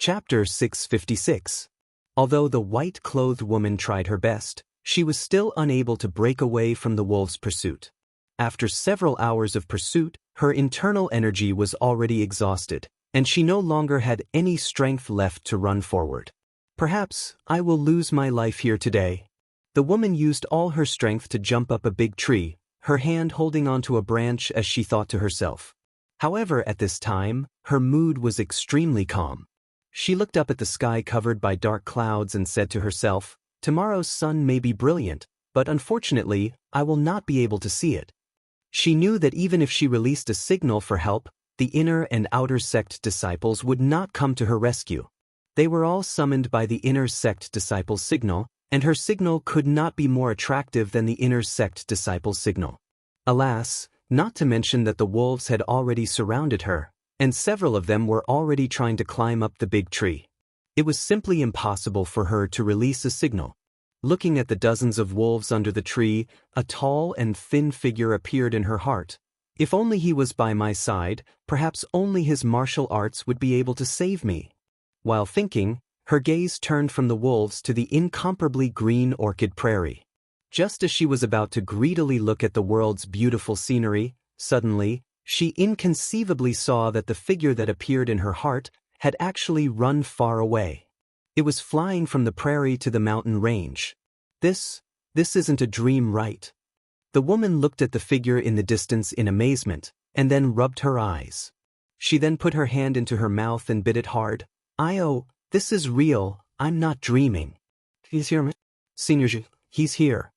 Chapter 656. Although the white-clothed woman tried her best, she was still unable to break away from the wolves' pursuit. After several hours of pursuit, her internal energy was already exhausted, and she no longer had any strength left to run forward. Perhaps I will lose my life here today. The woman used all her strength to jump up a big tree, her hand holding onto a branch as she thought to herself. However, at this time, her mood was extremely calm. She looked up at the sky covered by dark clouds and said to herself, "Tomorrow's sun may be brilliant, but unfortunately, I will not be able to see it." She knew that even if she released a signal for help, the inner and outer sect disciples would not come to her rescue. They were all summoned by the inner sect disciples' signal, and her signal could not be more attractive than the inner sect disciples' signal. Alas, not to mention that the wolves had already surrounded her, and several of them were already trying to climb up the big tree. It was simply impossible for her to release a signal. Looking at the dozens of wolves under the tree, a tall and thin figure appeared in her heart. If only he was by my side, perhaps only his martial arts would be able to save me. While thinking, her gaze turned from the wolves to the incomparably green orchid prairie. Just as she was about to greedily look at the world's beautiful scenery, suddenly, she inconceivably saw that the figure that appeared in her heart had actually run far away. It was flying from the prairie to the mountain range. This isn't a dream, right? The woman looked at the figure in the distance in amazement, and then rubbed her eyes. She then put her hand into her mouth and bit it hard. "Oh, this is real, I'm not dreaming." "He's here, Senior, he's here."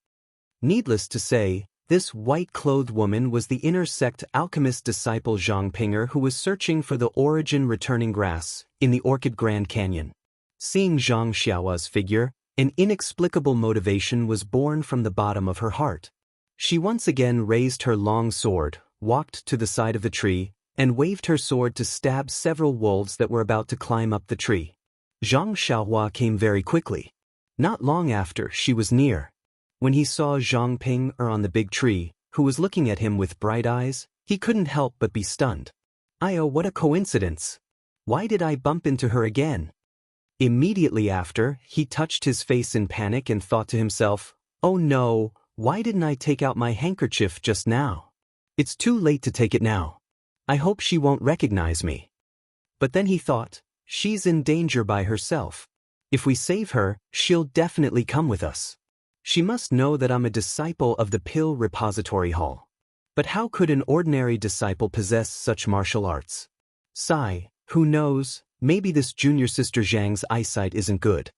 Needless to say, this white-clothed woman was the inner sect alchemist disciple Jianghu, who was searching for the origin returning grass in the Orchid Grand Canyon. Seeing Zhang Xiaohua's figure, an inexplicable motivation was born from the bottom of her heart. She once again raised her long sword, walked to the side of the tree, and waved her sword to stab several wolves that were about to climb up the tree. Zhang Xiaohua came very quickly. Not long after, she was near. When he saw Zhang Ping on the big tree, who was looking at him with bright eyes, he couldn't help but be stunned. "Oh, what a coincidence! Why did I bump into her again?" Immediately after, he touched his face in panic and thought to himself, "Oh no, why didn't I take out my handkerchief just now? It's too late to take it now. I hope she won't recognize me." But then he thought, "She's in danger by herself. If we save her, she'll definitely come with us. She must know that I'm a disciple of the Pill Repository Hall. But how could an ordinary disciple possess such martial arts? Sigh, who knows, maybe this junior sister Zhang's eyesight isn't good."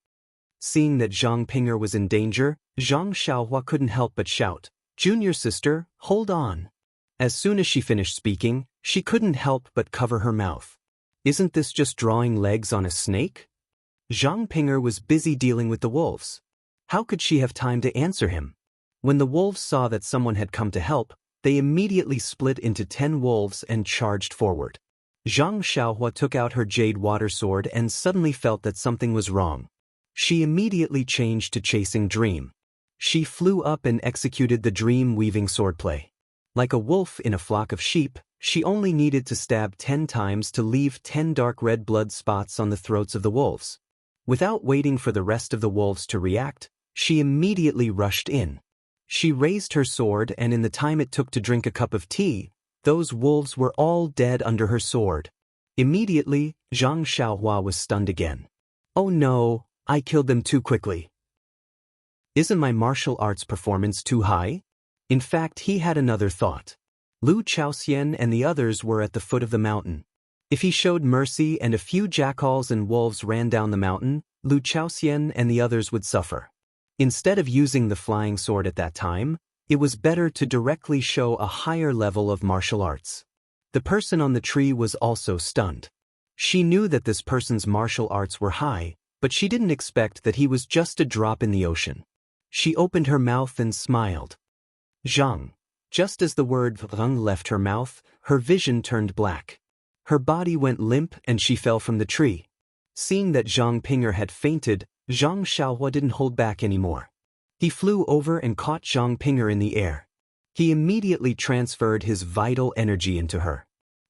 Seeing that Zhang Pinger was in danger, Zhang Xiaohua couldn't help but shout, "Junior sister, hold on." As soon as she finished speaking, she couldn't help but cover her mouth. Isn't this just drawing legs on a snake? Zhang Pinger was busy dealing with the wolves. How could she have time to answer him? When the wolves saw that someone had come to help, they immediately split into 10 wolves and charged forward. Zhang Xiaohua took out her jade water sword and suddenly felt that something was wrong. She immediately changed to chasing dream. She flew up and executed the dream-weaving swordplay. Like a wolf in a flock of sheep, she only needed to stab 10 times to leave 10 dark red blood spots on the throats of the wolves. Without waiting for the rest of the wolves to react, she immediately rushed in. She raised her sword, and in the time it took to drink a cup of tea, those wolves were all dead under her sword. Immediately, Zhang Xiaohua was stunned again. "Oh no, I killed them too quickly. Isn't my martial arts performance too high?" In fact, he had another thought. Lu Chaoxian and the others were at the foot of the mountain. If he showed mercy and a few jackals and wolves ran down the mountain, Lu Chaoxian and the others would suffer. Instead of using the flying sword at that time, it was better to directly show a higher level of martial arts. The person on the tree was also stunned. She knew that this person's martial arts were high, but she didn't expect that he was just a drop in the ocean. She opened her mouth and smiled. Zhang. Just as the word Zhang left her mouth, her vision turned black. Her body went limp and she fell from the tree. Seeing that Zhang Pinger had fainted, Zhang Xiaohua didn't hold back anymore. He flew over and caught Zhang Pinger in the air. He immediately transferred his vital energy into her.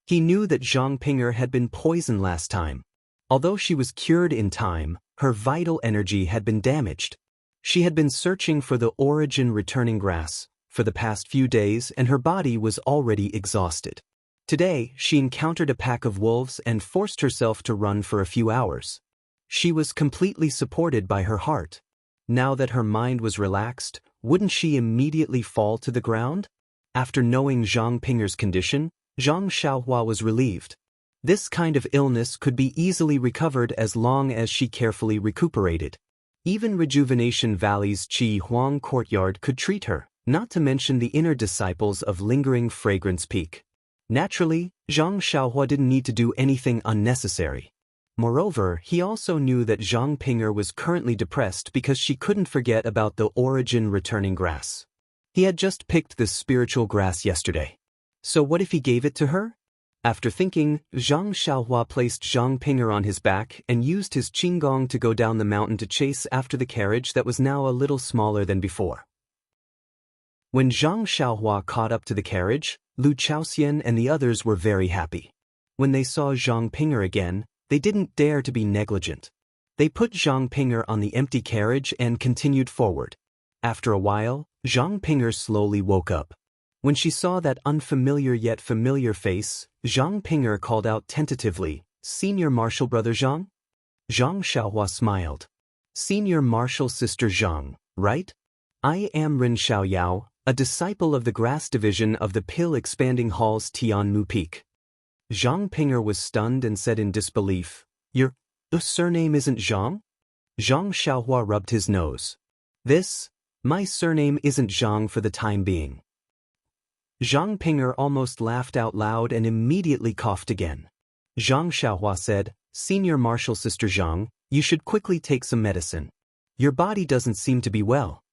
He knew that Zhang Pinger had been poisoned last time. Although she was cured in time, her vital energy had been damaged. She had been searching for the origin returning grass for the past few days, and her body was already exhausted. Today, she encountered a pack of wolves and forced herself to run for a few hours. She was completely supported by her heart. Now that her mind was relaxed, wouldn't she immediately fall to the ground? After knowing Zhang Pinger's condition, Zhang Xiaohua was relieved. This kind of illness could be easily recovered as long as she carefully recuperated. Even Rejuvenation Valley's Qi Huang courtyard could treat her, not to mention the inner disciples of Lingering Fragrance Peak. Naturally, Zhang Xiaohua didn't need to do anything unnecessary. Moreover, he also knew that Zhang Pinger was currently depressed because she couldn't forget about the origin returning grass. He had just picked this spiritual grass yesterday. So what if he gave it to her? After thinking, Zhang Xiaohua placed Zhang Pinger on his back and used his qinggong to go down the mountain to chase after the carriage that was now a little smaller than before. When Zhang Xiaohua caught up to the carriage, Lu Chaoxian and the others were very happy. When they saw Zhang Pinger again, they didn't dare to be negligent. They put Zhang Pinger on the empty carriage and continued forward. After a while, Zhang Pinger slowly woke up. When she saw that unfamiliar yet familiar face, Zhang Pinger called out tentatively, "Senior Marshal Brother Zhang?" Zhang Xiaohua smiled. "Senior Marshal Sister Zhang, right? I am Ren Xiaoyao, a disciple of the Grass Division of the Pill Expanding Hall's Tianmu Peak." Zhang Pinger was stunned and said in disbelief, Your surname isn't Zhang?" Zhang Xiaohua rubbed his nose. My surname isn't Zhang for the time being." Zhang Pinger almost laughed out loud and immediately coughed again. Zhang Xiaohua said, "Senior Marshal Sister Zhang, you should quickly take some medicine. Your body doesn't seem to be well."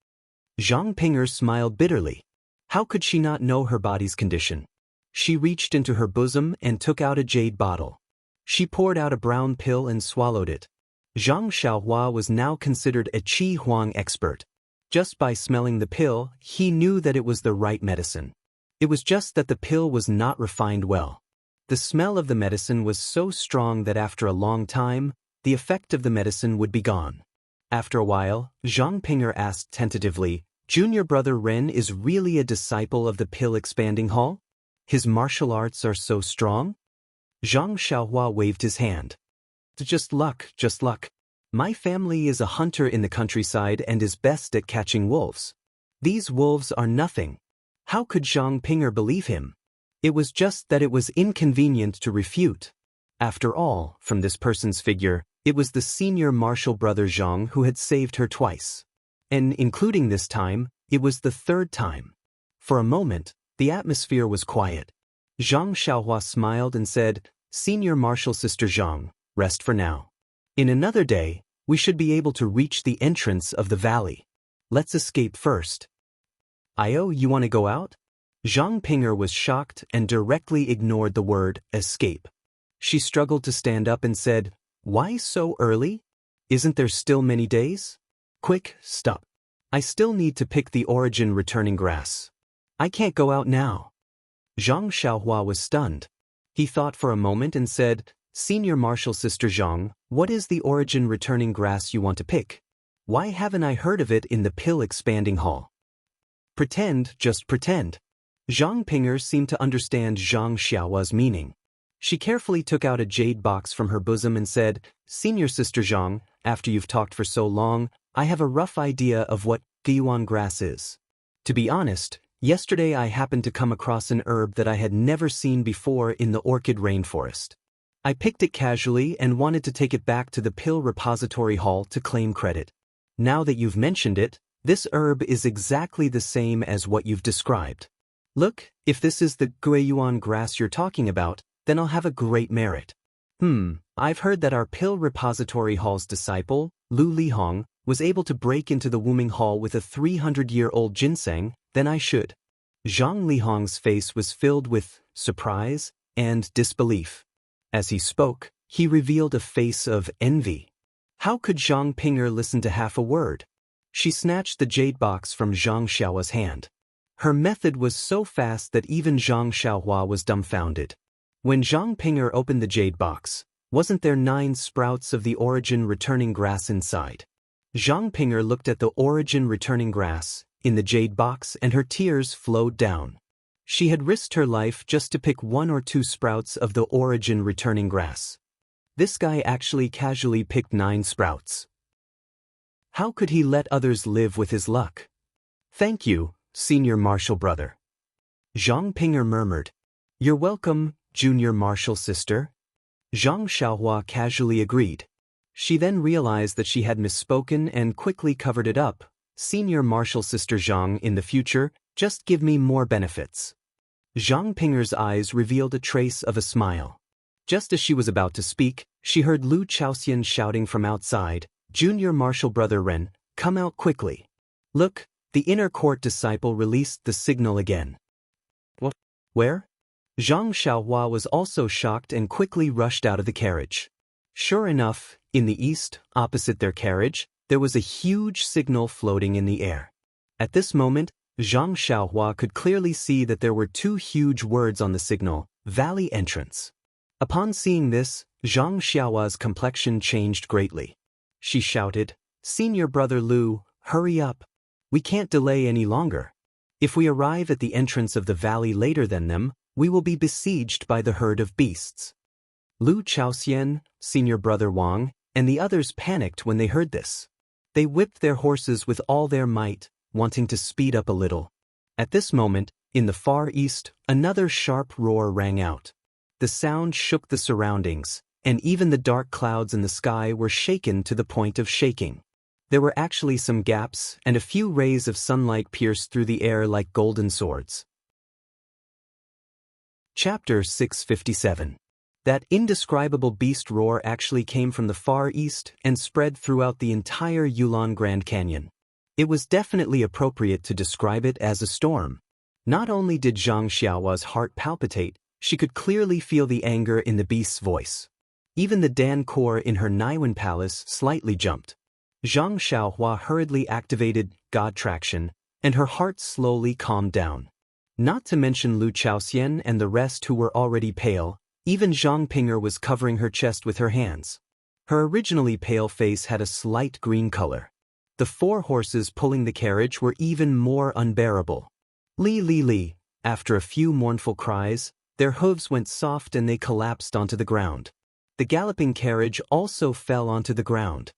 Zhang Pinger smiled bitterly. How could she not know her body's condition? She reached into her bosom and took out a jade bottle. She poured out a brown pill and swallowed it. Zhang Xiaohua was now considered a Qi Huang expert. Just by smelling the pill, he knew that it was the right medicine. It was just that the pill was not refined well. The smell of the medicine was so strong that after a long time, the effect of the medicine would be gone. After a while, Zhang Pinger asked tentatively, "Junior brother Ren is really a disciple of the Pill Expanding Hall? His martial arts are so strong?" Zhang Xiaohua waved his hand. Just luck. My family is a hunter in the countryside and is best at catching wolves. These wolves are nothing." How could Zhang Pinger believe him? It was just that it was inconvenient to refute. After all, from this person's figure, it was the senior martial brother Zhang who had saved her twice. And including this time, it was the third time. For a moment, the atmosphere was quiet. Zhang Xiaohua smiled and said, "Senior Marshal Sister Zhang, rest for now. In another day, we should be able to reach the entrance of the valley. Let's escape first." "Io, you want to go out?" Zhang Pinger was shocked and directly ignored the word escape. She struggled to stand up and said, "Why so early? Isn't there still many days? Quick, stop. I still need to pick the origin returning grass. I can't go out now." Zhang Xiaohua was stunned. He thought for a moment and said, "Senior Marshal Sister Zhang, what is the origin returning grass you want to pick? Why haven't I heard of it in the Pill Expanding Hall?" Just pretend. Zhang Pinger seemed to understand Zhang Xiaohua's meaning. She carefully took out a jade box from her bosom and said, "Senior Sister Zhang, after you've talked for so long, I have a rough idea of what Guiyuan grass is. To be honest, yesterday I happened to come across an herb that I had never seen before in the orchid rainforest. I picked it casually and wanted to take it back to the Pill Repository Hall to claim credit. Now that you've mentioned it, this herb is exactly the same as what you've described. Look, if this is the Guiyuan grass you're talking about, then I'll have a great merit. I've heard that our Pill Repository Hall's disciple, Lu Lihong, was able to break into the Wuming Hall with a 300-year-old ginseng, then I should." Zhang Lihong's face was filled with surprise and disbelief. As he spoke, he revealed a face of envy. How could Zhang Pinger listen to half a word? She snatched the jade box from Zhang Xiaohua's hand. Her method was so fast that even Zhang Xiaohua was dumbfounded. When Zhang Pinger opened the jade box, Wasn't there 9 sprouts of the origin returning grass inside? Zhang Ping'er looked at the origin returning grass in the jade box and her tears flowed down. She had risked her life just to pick 1 or 2 sprouts of the origin returning grass. This guy actually casually picked 9 sprouts. How could he let others live with his luck? Thank you, senior marshal brother. Zhang Ping'er murmured. You're welcome, junior marshal sister. Zhang Xiaohua casually agreed. She then realized that she had misspoken and quickly covered it up. Senior marshal sister Zhang, in the future, just give me more benefits. Zhang Ping'er's eyes revealed a trace of a smile. Just as she was about to speak, she heard Lu Chaoxian shouting from outside, Junior Marshal Brother Ren, come out quickly. Look, the inner court disciple released the signal again. What? Where? Zhang Xiaohua was also shocked and quickly rushed out of the carriage. Sure enough, in the east, opposite their carriage, there was a huge signal floating in the air. At this moment, Zhang Xiaohua could clearly see that there were 2 huge words on the signal, Valley Entrance. Upon seeing this, Zhang Xiaohua's complexion changed greatly. She shouted, Senior Brother Lu, hurry up. We can't delay any longer. If we arrive at the entrance of the valley later than them, we will be besieged by the herd of beasts. Lu Chaoxian, Senior Brother Wang, and the others panicked when they heard this. They whipped their horses with all their might, wanting to speed up a little. At this moment, in the far east, another sharp roar rang out. The sound shook the surroundings, and even the dark clouds in the sky were shaken to the point of shaking. There were actually some gaps, and a few rays of sunlight pierced through the air like golden swords. Chapter 657. That indescribable beast roar actually came from the far east and spread throughout the entire Yulon Grand Canyon. It was definitely appropriate to describe it as a storm. Not only did Zhang Xiaohua's heart palpitate, she could clearly feel the anger in the beast's voice. Even the Dan core in her Naiwan palace slightly jumped. Zhang Xiaohua hurriedly activated God Traction, and her heart slowly calmed down. Not to mention Lu Chaoxian and the rest who were already pale, even Zhang Ping'er was covering her chest with her hands. Her originally pale face had a slight green color. The 4 horses pulling the carriage were even more unbearable. Li li li, after a few mournful cries, their hooves went soft and they collapsed onto the ground. The galloping carriage also fell onto the ground.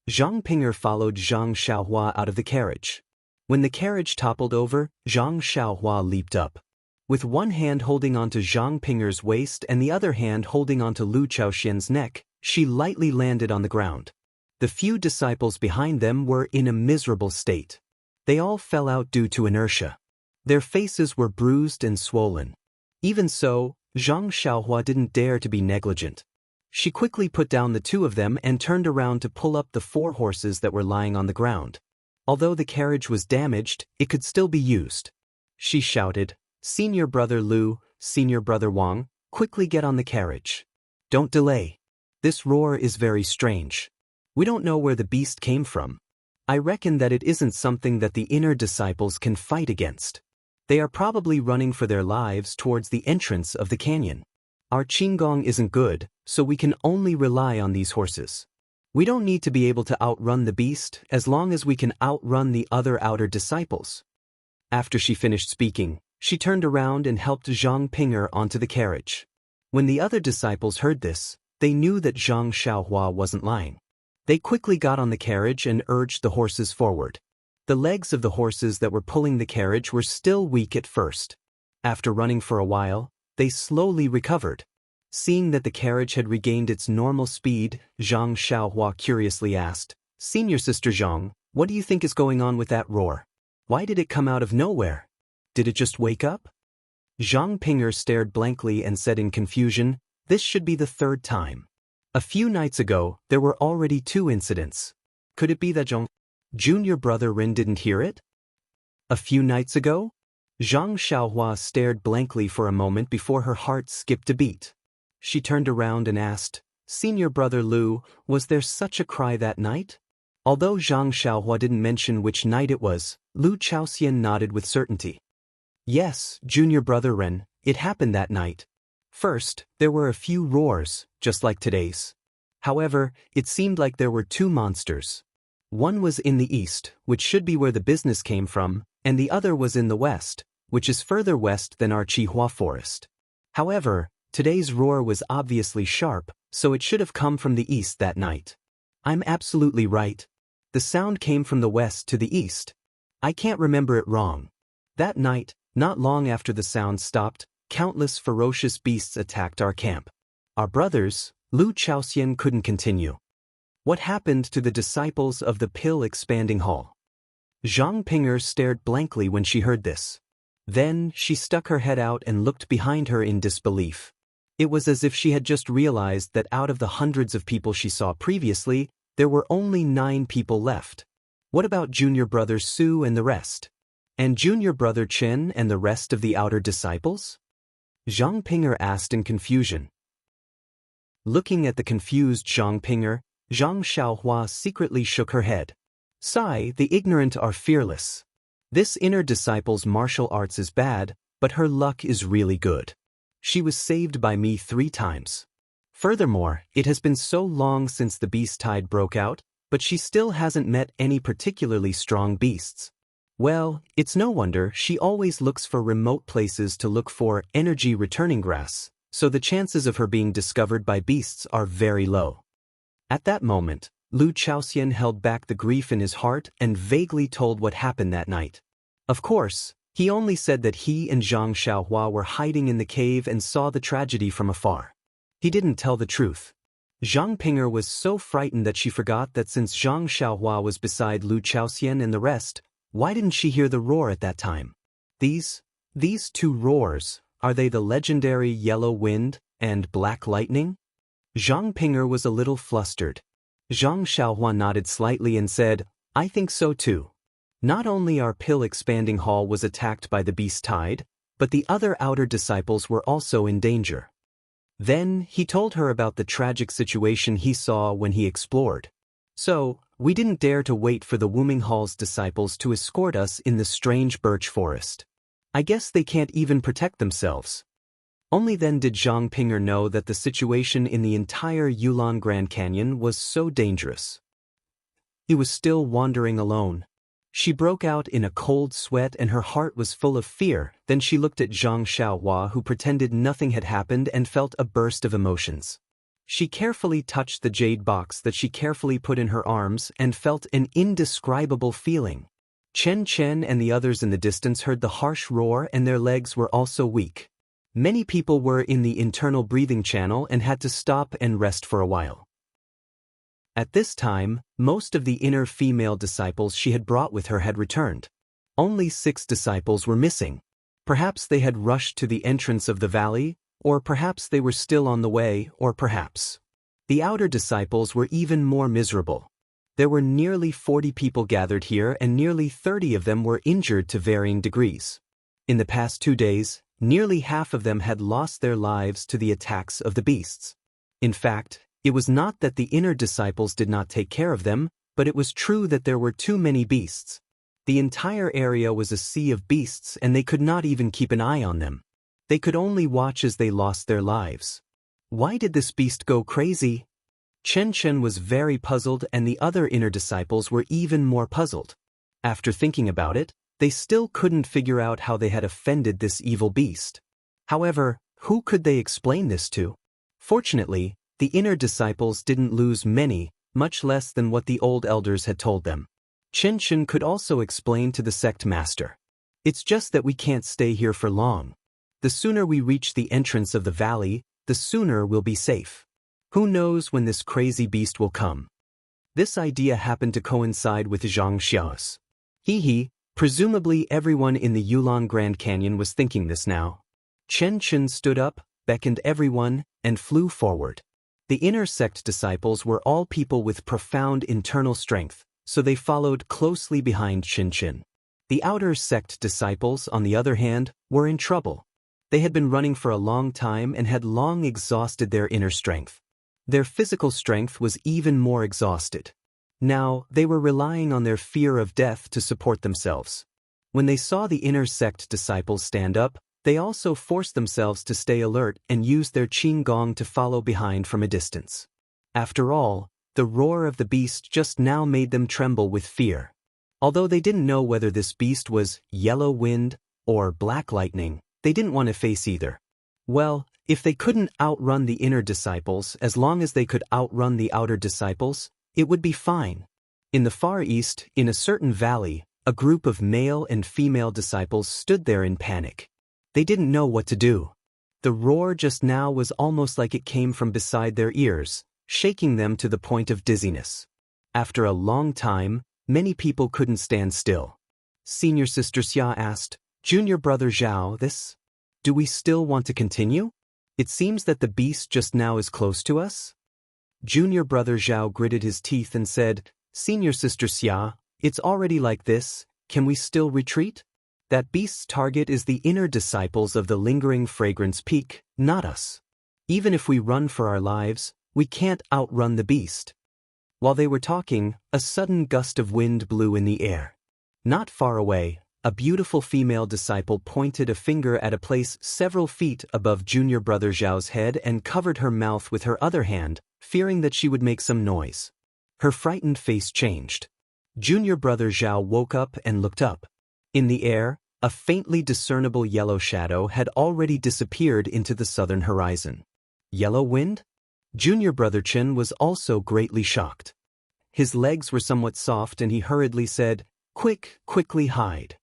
Zhang Ping'er followed Zhang Xiaohua out of the carriage. When the carriage toppled over, Zhang Xiaohua leaped up. With one hand holding onto Zhang Ping'er's waist and the other hand holding onto Lu Chaoxian's neck, she lightly landed on the ground. The few disciples behind them were in a miserable state. They all fell out due to inertia. Their faces were bruised and swollen. Even so, Zhang Xiaohua didn't dare to be negligent. She quickly put down the 2 of them and turned around to pull up the 4 horses that were lying on the ground. Although the carriage was damaged, it could still be used. She shouted, Senior Brother Lu, Senior Brother Wang, quickly get on the carriage. Don't delay. This roar is very strange. We don't know where the beast came from. I reckon that it isn't something that the inner disciples can fight against. They are probably running for their lives towards the entrance of the canyon. Our Qinggong isn't good, so we can only rely on these horses. We don't need to be able to outrun the beast as long as we can outrun the other outer disciples. After she finished speaking, she turned around and helped Zhang Ping'er onto the carriage. When the other disciples heard this, they knew that Zhang Xiaohua wasn't lying. They quickly got on the carriage and urged the horses forward. The legs of the horses that were pulling the carriage were still weak at first. After running for a while, they slowly recovered. Seeing that the carriage had regained its normal speed, Zhang Xiaohua curiously asked, Senior Sister Zhang, what do you think is going on with that roar? Why did it come out of nowhere? Did it just wake up? Zhang Ping'er stared blankly and said in confusion, this should be the 3rd time. A few nights ago, there were already 2 incidents. Could it be that Zhang Junior Brother Rin didn't hear it? A few nights ago? Zhang Xiaohua stared blankly for a moment before her heart skipped a beat. She turned around and asked, Senior Brother Lu, was there such a cry that night? Although Zhang Xiaohua didn't mention which night it was, Lu Chaoxian nodded with certainty. Yes, Junior Brother Ren, it happened that night. First, there were a few roars, just like today's. However, it seemed like there were two monsters. One was in the east, which should be where the business came from, and the other was in the west, which is further west than our Chihua forest. However, today's roar was obviously sharp, so it should have come from the east that night. I'm absolutely right. The sound came from the west to the east. I can't remember it wrong. That night, not long after the sound stopped, countless ferocious beasts attacked our camp. Our brothers, Lu Chaoxian, couldn't continue. What happened to the disciples of the pill-expanding hall? Zhang Pinger stared blankly when she heard this. Then, she stuck her head out and looked behind her in disbelief. It was as if she had just realized that out of the hundreds of people she saw previously, there were only 9 people left. What about junior brother Su and the rest? And junior brother Chen and the rest of the outer disciples? Zhang Pinger asked in confusion. Looking at the confused Zhang Pinger, Zhang Xiaohua secretly shook her head. Sigh, the ignorant are fearless. This inner disciple's martial arts is bad, but her luck is really good. She was saved by me 3 times. Furthermore, it has been so long since the beast tide broke out, but she still hasn't met any particularly strong beasts. Well, it's no wonder she always looks for remote places to look for energy returning grass, so the chances of her being discovered by beasts are very low. At that moment, Lu Chaoxian held back the grief in his heart and vaguely told what happened that night. Of course, he only said that he and Zhang Xiaohua were hiding in the cave and saw the tragedy from afar. He didn't tell the truth. Zhang Pinger was so frightened that she forgot that since Zhang Xiaohua was beside Lu Chaoxian and the rest, why didn't she hear the roar at that time? These 2 roars, are they the legendary yellow wind and black lightning? Zhang Pinger was a little flustered. Zhang Xiaohua nodded slightly and said, I think so too. Not only our pill-expanding hall was attacked by the beast tide, but the other outer disciples were also in danger. Then, he told her about the tragic situation he saw when he explored. So, we didn't dare to wait for the Wuming Hall's disciples to escort us in the strange birch forest. I guess they can't even protect themselves. Only then did Zhang Pinger know that the situation in the entire Yulon Grand Canyon was so dangerous. He was still wandering alone. She broke out in a cold sweat and her heart was full of fear. Then she looked at Zhang Xiaohua, who pretended nothing had happened, and felt a burst of emotions. She carefully touched the jade box that she carefully put in her arms and felt an indescribable feeling. Chen Chen and the others in the distance heard the harsh roar and their legs were also weak. Many people were in the internal breathing channel and had to stop and rest for a while. At this time, most of the inner female disciples she had brought with her had returned. Only 6 disciples were missing. Perhaps they had rushed to the entrance of the valley, or perhaps they were still on the way, or perhaps. The outer disciples were even more miserable. There were nearly 40 people gathered here and nearly 30 of them were injured to varying degrees. In the past 2 days, nearly half of them had lost their lives to the attacks of the beasts. In fact, it was not that the inner disciples did not take care of them, but it was true that there were too many beasts. The entire area was a sea of beasts and they could not even keep an eye on them. They could only watch as they lost their lives. Why did this beast go crazy? Chen Chen was very puzzled and the other inner disciples were even more puzzled. After thinking about it, they still couldn't figure out how they had offended this evil beast. However, who could they explain this to? Fortunately, the inner disciples didn't lose many, much less than what the old elders had told them. Chen Chen could also explain to the sect master. It's just that we can't stay here for long. The sooner we reach the entrance of the valley, the sooner we'll be safe. Who knows when this crazy beast will come? This idea happened to coincide with Zhang Xiao's. Presumably everyone in the Yulon Grand Canyon was thinking this now. Chen Chen stood up, beckoned everyone, and flew forward. The inner sect disciples were all people with profound internal strength, so they followed closely behind Chen Chen. The outer sect disciples, on the other hand, were in trouble. They had been running for a long time and had long exhausted their inner strength. Their physical strength was even more exhausted. Now, they were relying on their fear of death to support themselves. When they saw the inner sect disciples stand up, They also forced themselves to stay alert and used their qin gong to follow behind from a distance. After all, the roar of the beast just now made them tremble with fear. Although they didn't know whether this beast was yellow wind or black lightning, they didn't want to face either. Well, if they couldn't outrun the inner disciples, as long as they could outrun the outer disciples, it would be fine. In the Far East, in a certain valley, a group of male and female disciples stood there in panic. They didn't know what to do. The roar just now was almost like it came from beside their ears, shaking them to the point of dizziness. After a long time, many people couldn't stand still. Senior Sister Xia asked, "Junior Brother Zhao, do we still want to continue? It seems that the beast just now is close to us." Junior Brother Zhao gritted his teeth and said, "Senior Sister Xia, it's already like this, can we still retreat? That beast's target is the inner disciples of the lingering fragrance peak, not us. Even if we run for our lives, we can't outrun the beast." While they were talking, a sudden gust of wind blew in the air. Not far away, a beautiful female disciple pointed a finger at a place several feet above Junior Brother Zhao's head and covered her mouth with her other hand, fearing that she would make some noise. Her frightened face changed. Junior Brother Zhao woke up and looked up. In the air, a faintly discernible yellow shadow had already disappeared into the southern horizon. Yellow wind? Junior Brother Chen was also greatly shocked. His legs were somewhat soft and he hurriedly said, quickly hide."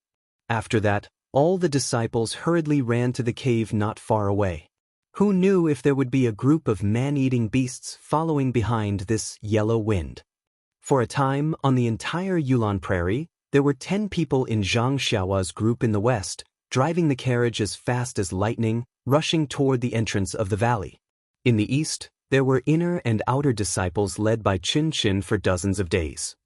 After that, all the disciples hurriedly ran to the cave not far away. Who knew if there would be a group of man-eating beasts following behind this yellow wind? For a time, on the entire Yulon Prairie, there were 10 people in Zhang Xiaohua's group in the west, driving the carriage as fast as lightning, rushing toward the entrance of the valley. In the east, there were inner and outer disciples led by Qin for dozens of days.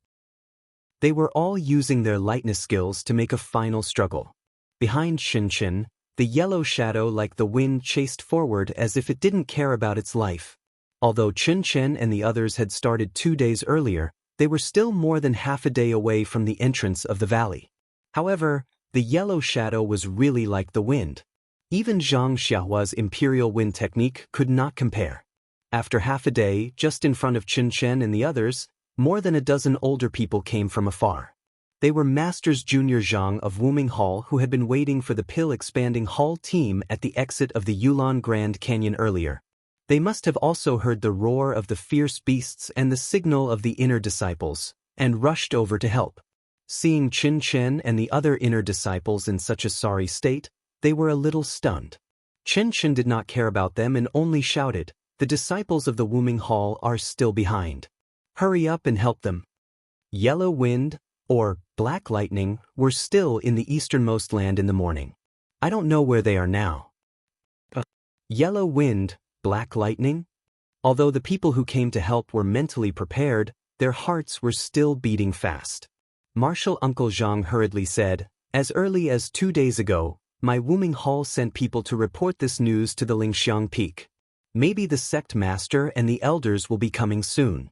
They were all using their lightness skills to make a final struggle. Behind Qin, the yellow shadow like the wind chased forward as if it didn't care about its life. Although Qin and the others had started 2 days earlier, they were still more than half a day away from the entrance of the valley. However, the yellow shadow was really like the wind. Even Zhang Xiaohua's imperial wind technique could not compare. After half a day, just in front of Qin and the others, more than a dozen older people came from afar. They were Masters Junior Zhang of Wuming Hall who had been waiting for the pill-expanding Hall team at the exit of the Yulon Grand Canyon earlier. They must have also heard the roar of the fierce beasts and the signal of the inner disciples, and rushed over to help. Seeing Qin and the other inner disciples in such a sorry state, they were a little stunned. Qin did not care about them and only shouted, "The disciples of the Wuming Hall are still behind. Hurry up and help them." Yellow wind, or black lightning, were still in the easternmost land in the morning. I don't know where they are now. Yellow wind, black lightning? Although the people who came to help were mentally prepared, their hearts were still beating fast. Marshal Uncle Zhang hurriedly said, "As early as 2 days ago, my Wuming Hall sent people to report this news to the Lingxiang Peak. Maybe the sect master and the elders will be coming soon."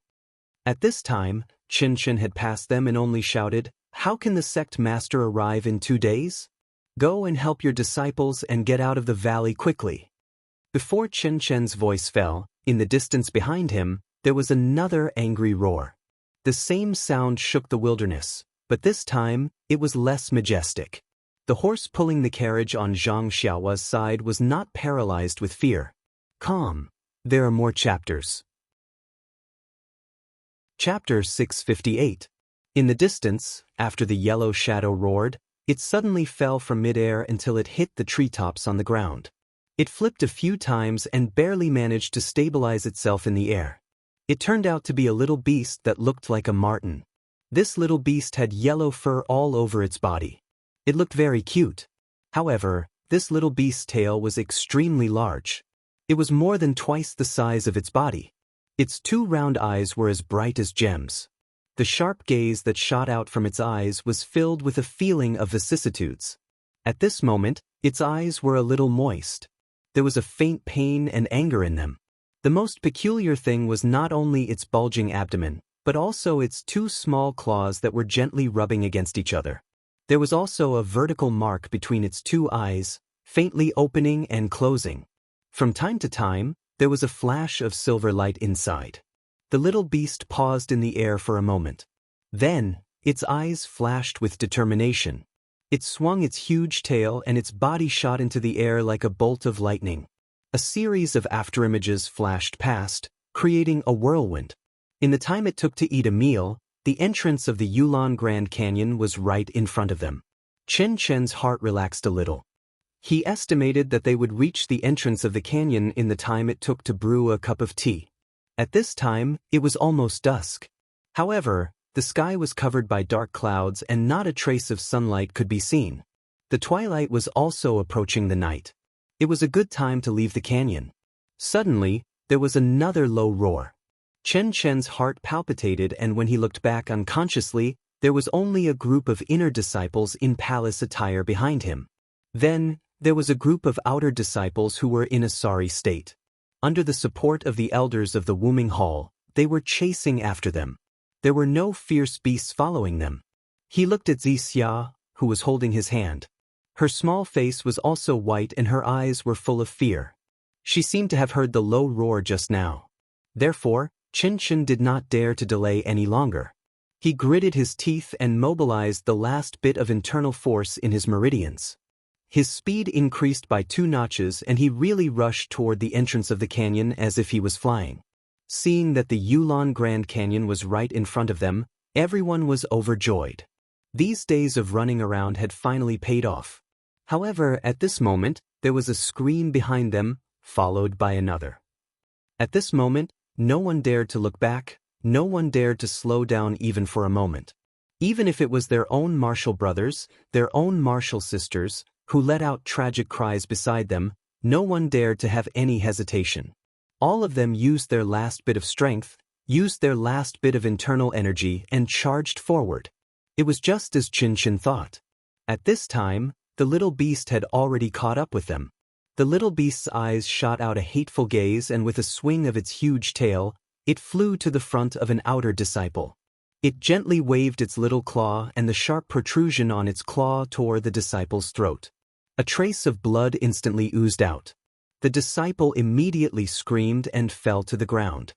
At this time, Qin had passed them and only shouted, "How can the sect master arrive in 2 days? Go and help your disciples and get out of the valley quickly." Before Qin's voice fell, in the distance behind him, there was another angry roar. The same sound shook the wilderness, but this time, it was less majestic. The horse pulling the carriage on Zhang Xiaohua's side was not paralyzed with fear. Calm. There are more chapters. Chapter 658. In the distance, after the yellow shadow roared, it suddenly fell from midair until it hit the treetops on the ground. It flipped a few times and barely managed to stabilize itself in the air. It turned out to be a little beast that looked like a marten. This little beast had yellow fur all over its body. It looked very cute. However, this little beast's tail was extremely large. It was more than twice the size of its body. Its 2 round eyes were as bright as gems. The sharp gaze that shot out from its eyes was filled with a feeling of vicissitudes. At this moment, its eyes were a little moist. There was a faint pain and anger in them. The most peculiar thing was not only its bulging abdomen, but also its 2 small claws that were gently rubbing against each other. There was also a vertical mark between its 2 eyes, faintly opening and closing. From time to time, there was a flash of silver light inside. The little beast paused in the air for a moment. Then, its eyes flashed with determination. It swung its huge tail and its body shot into the air like a bolt of lightning. A series of afterimages flashed past, creating a whirlwind. In the time it took to eat a meal, the entrance of the Yulon Grand Canyon was right in front of them. Chen Chen's heart relaxed a little. He estimated that they would reach the entrance of the canyon in the time it took to brew a cup of tea. At this time, it was almost dusk. However, the sky was covered by dark clouds and not a trace of sunlight could be seen. The twilight was also approaching the night. It was a good time to leave the canyon. Suddenly, there was another low roar. Chen Chen's heart palpitated, and when he looked back unconsciously, there was only a group of inner disciples in palace attire behind him. Then, there was a group of outer disciples who were in a sorry state. Under the support of the elders of the Wuming Hall, they were chasing after them. There were no fierce beasts following them. He looked at Wuxia, who was holding his hand. Her small face was also white and her eyes were full of fear. She seemed to have heard the low roar just now. Therefore, Chen Chen did not dare to delay any longer. He gritted his teeth and mobilized the last bit of internal force in his meridians. His speed increased by 2 notches and he really rushed toward the entrance of the canyon as if he was flying. Seeing that the Yulon Grand Canyon was right in front of them, everyone was overjoyed. These days of running around had finally paid off. However, at this moment, there was a scream behind them, followed by another. At this moment, no one dared to look back, no one dared to slow down even for a moment. Even if it was their own martial brothers, their own martial sisters, who let out tragic cries beside them, no one dared to have any hesitation. All of them used their last bit of strength, used their last bit of internal energy and charged forward. It was just as Chen Chen thought. At this time, the little beast had already caught up with them. The little beast's eyes shot out a hateful gaze and with a swing of its huge tail, it flew to the front of an outer disciple. It gently waved its little claw and the sharp protrusion on its claw tore the disciple's throat. A trace of blood instantly oozed out. The disciple immediately screamed and fell to the ground.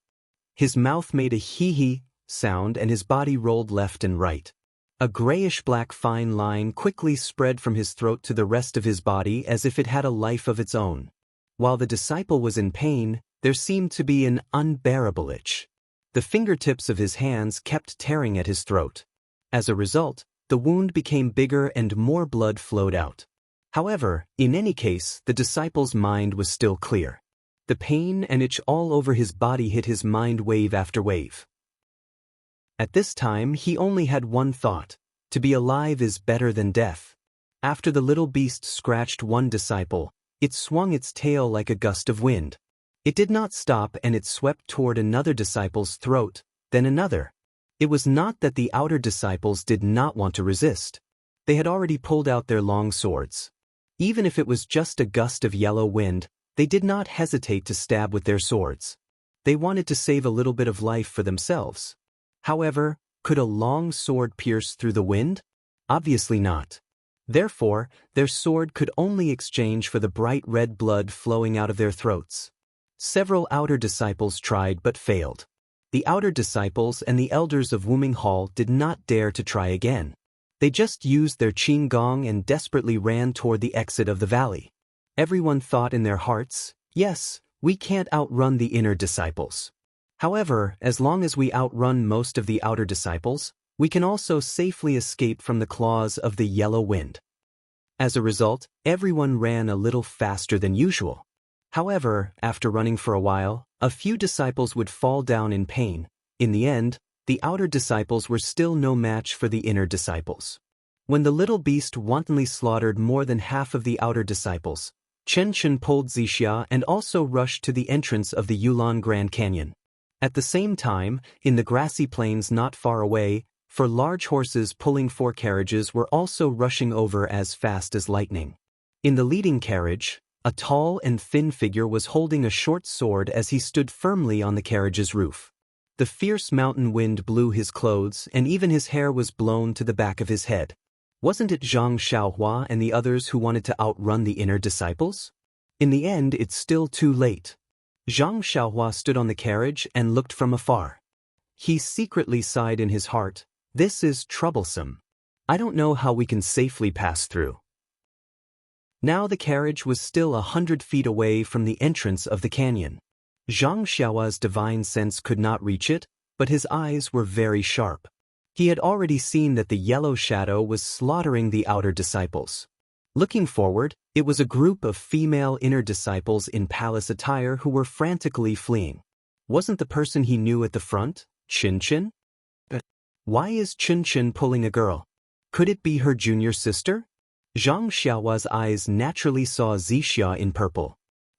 His mouth made a hee-hee sound and his body rolled left and right. A grayish-black fine line quickly spread from his throat to the rest of his body as if it had a life of its own. While the disciple was in pain, there seemed to be an unbearable itch. The fingertips of his hands kept tearing at his throat. As a result, the wound became bigger and more blood flowed out. However, in any case, the disciple's mind was still clear. The pain and itch all over his body hit his mind wave after wave. At this time, he only had one thought: to be alive is better than death. After the little beast scratched one disciple, it swung its tail like a gust of wind. It did not stop and it swept toward another disciple's throat, then another. It was not that the outer disciples did not want to resist. They had already pulled out their long swords. Even if it was just a gust of yellow wind, they did not hesitate to stab with their swords. They wanted to save a little bit of life for themselves. However, could a long sword pierce through the wind? Obviously not. Therefore, their sword could only exchange for the bright red blood flowing out of their throats. Several outer disciples tried but failed. The outer disciples and the elders of Wuming Hall did not dare to try again. They just used their qinggong and desperately ran toward the exit of the valley. Everyone thought in their hearts, yes, we can't outrun the inner disciples. However, as long as we outrun most of the outer disciples, we can also safely escape from the claws of the yellow wind. As a result, everyone ran a little faster than usual. However, after running for a while, a few disciples would fall down in pain. In the end, the outer disciples were still no match for the inner disciples. When the little beast wantonly slaughtered more than half of the outer disciples, Chen Chen pulled Wuxia and also rushed to the entrance of the Yulon Grand Canyon. At the same time, in the grassy plains not far away, 4 large horses pulling 4 carriages were also rushing over as fast as lightning. In the leading carriage, a tall and thin figure was holding a short sword as he stood firmly on the carriage's roof. The fierce mountain wind blew his clothes and even his hair was blown to the back of his head. Wasn't it Zhang Xiaohua and the others who wanted to outrun the inner disciples? In the end, it's still too late. Zhang Xiaohua stood on the carriage and looked from afar. He secretly sighed in his heart, "This is troublesome. I don't know how we can safely pass through." Now the carriage was still 100 feet away from the entrance of the canyon. Zhang Xiaohua's divine sense could not reach it, but his eyes were very sharp. He had already seen that the yellow shadow was slaughtering the outer disciples. Looking forward, it was a group of female inner disciples in palace attire who were frantically fleeing. Wasn't the person he knew at the front, Qinchin? Why is Qinchin pulling a girl? Could it be her junior sister? Zhang Xiaohua's eyes naturally saw Zixia in purple.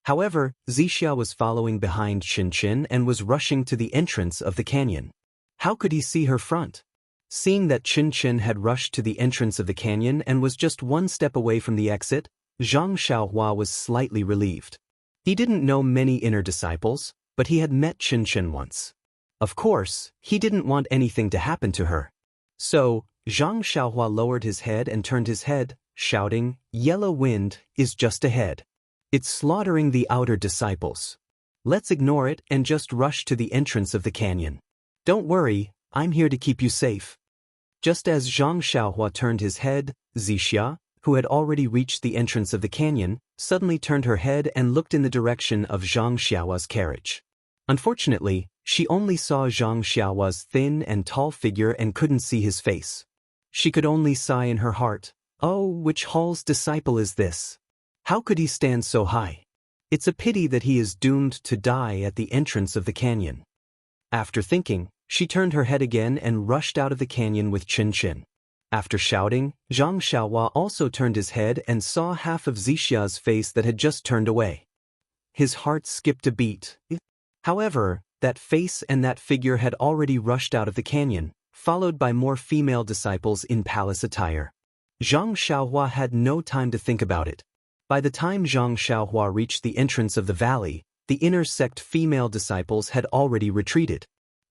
However, Zixia was following behind Qinchin and was rushing to the entrance of the canyon. How could he see her front? Seeing that Qinchin had rushed to the entrance of the canyon and was just one step away from the exit, Zhang Xiaohua was slightly relieved. He didn't know many inner disciples, but he had met Qinchin once. Of course, he didn't want anything to happen to her. So, Zhang Xiaohua lowered his head and turned his head, shouting, "Yellow wind is just ahead. It's slaughtering the outer disciples. Let's ignore it and just rush to the entrance of the canyon. Don't worry, I'm here to keep you safe." Just as Zhang Xiaohua turned his head, Zixia, who had already reached the entrance of the canyon, suddenly turned her head and looked in the direction of Zhang Xiaohua's carriage. Unfortunately, she only saw Zhang Xiaohua's thin and tall figure and couldn't see his face. She could only sigh in her heart, "Oh, which hall's disciple is this? How could he stand so high? It's a pity that he is doomed to die at the entrance of the canyon." After thinking, she turned her head again and rushed out of the canyon with Qinchin. After shouting, Zhang Xiaohua also turned his head and saw half of Zixia's face that had just turned away. His heart skipped a beat. However, that face and that figure had already rushed out of the canyon, followed by more female disciples in palace attire. Zhang Xiaohua had no time to think about it. By the time Zhang Xiaohua reached the entrance of the valley, the inner sect female disciples had already retreated.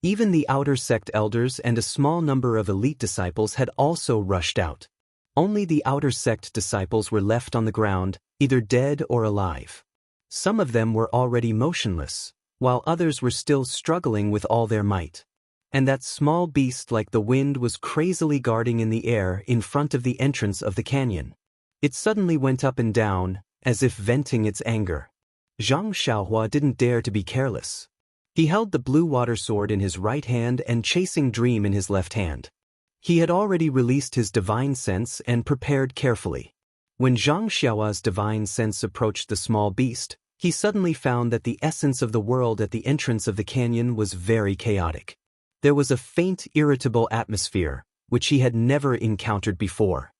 Even the outer sect elders and a small number of elite disciples had also rushed out. Only the outer sect disciples were left on the ground, either dead or alive. Some of them were already motionless, while others were still struggling with all their might. And that small beast like the wind was crazily guarding in the air in front of the entrance of the canyon. It suddenly went up and down, as if venting its anger. Zhang Xiaohua didn't dare to be careless. He held the blue water sword in his right hand and chasing dream in his left hand. He had already released his divine sense and prepared carefully. When Zhang Xiaohua's divine sense approached the small beast, he suddenly found that the essence of the world at the entrance of the canyon was very chaotic. There was a faint, irritable atmosphere, which he had never encountered before.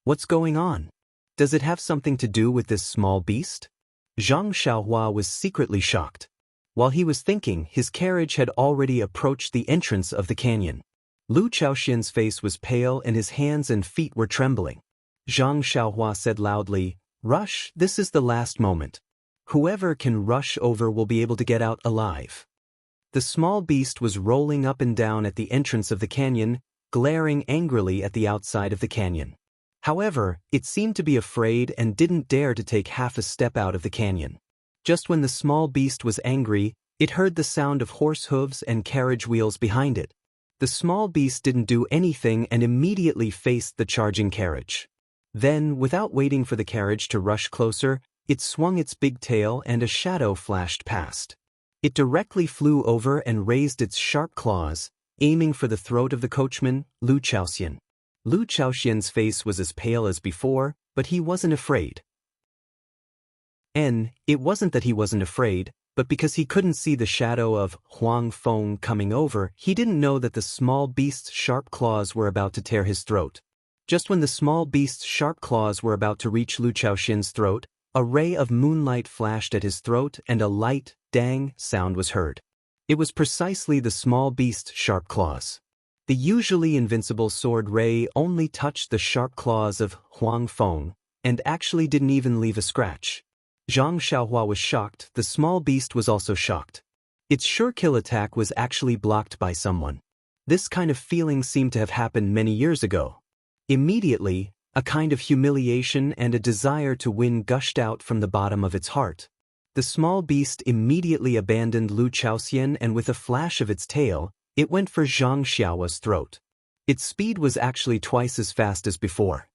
What's going on? Does it have something to do with this small beast? Zhang Xiaohua was secretly shocked. While he was thinking, his carriage had already approached the entrance of the canyon. Lu Chaoxian's face was pale and his hands and feet were trembling. Zhang Xiaohua said loudly, "Rush, this is the last moment. Whoever can rush over will be able to get out alive." The small beast was rolling up and down at the entrance of the canyon, glaring angrily at the outside of the canyon. However, it seemed to be afraid and didn't dare to take half a step out of the canyon. Just when the small beast was angry, it heard the sound of horse hooves and carriage wheels behind it. The small beast didn't do anything and immediately faced the charging carriage. Then, without waiting for the carriage to rush closer, it swung its big tail and a shadow flashed past. It directly flew over and raised its sharp claws, aiming for the throat of the coachman, Lu Chaoxian. Lu Chaoxian's face was as pale as before, but he wasn't afraid. It wasn't that he wasn't afraid, but because he couldn't see the shadow of Huang Feng coming over, he didn't know that the small beast's sharp claws were about to tear his throat. Just when the small beast's sharp claws were about to reach Lu Chaoxian's throat, a ray of moonlight flashed at his throat and a light, dang sound was heard. It was precisely the small beast's sharp claws. The usually invincible sword ray only touched the sharp claws of Huang Feng, and actually didn't even leave a scratch. Zhang Xiaohua was shocked, the small beast was also shocked. Its sure kill attack was actually blocked by someone. This kind of feeling seemed to have happened many years ago. Immediately, a kind of humiliation and a desire to win gushed out from the bottom of its heart. The small beast immediately abandoned Lu Chaoxian, and with a flash of its tail, it went for Zhang Xiaohua's throat. Its speed was actually twice as fast as before.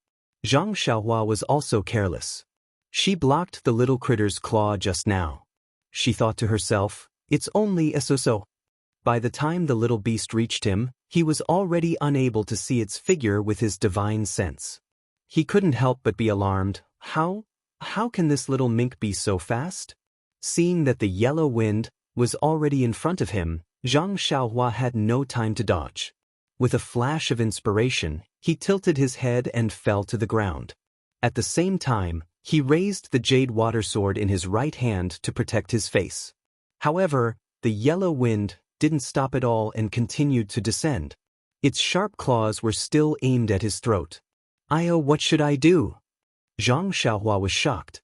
Zhang Xiaohua was also careless. She blocked the little critter's claw just now. She thought to herself, it's only a so-so. By the time the little beast reached him, he was already unable to see its figure with his divine sense. He couldn't help but be alarmed. How can this little mink be so fast? Seeing that the yellow wind was already in front of him, Zhang Xiaohua had no time to dodge. With a flash of inspiration, he tilted his head and fell to the ground. At the same time, he raised the jade water sword in his right hand to protect his face. However, the yellow wind didn't stop at all and continued to descend. Its sharp claws were still aimed at his throat. What should I do? Zhang Xiaohua was shocked.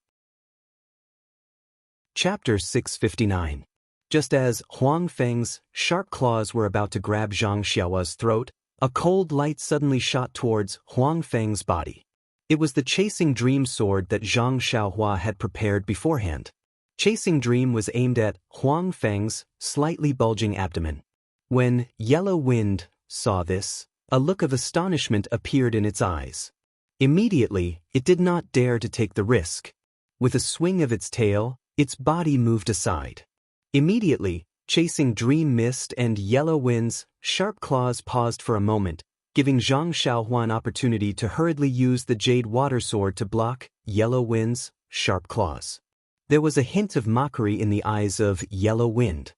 Chapter 659. Just as Huang Feng's sharp claws were about to grab Zhang Xiaohua's throat, a cold light suddenly shot towards Huang Feng's body. It was the Chasing Dream sword that Zhang Xiaohua had prepared beforehand. Chasing Dream was aimed at Huang Feng's slightly bulging abdomen. When Yellow Wind saw this, a look of astonishment appeared in its eyes. Immediately, it did not dare to take the risk. With a swing of its tail, its body moved aside. Immediately, Chasing Dream missed, and Yellow Wind's sharp claws paused for a moment, giving Zhang Xiaohua an opportunity to hurriedly use the jade water sword to block Yellow Wind's sharp claws. There was a hint of mockery in the eyes of Yellow Wind.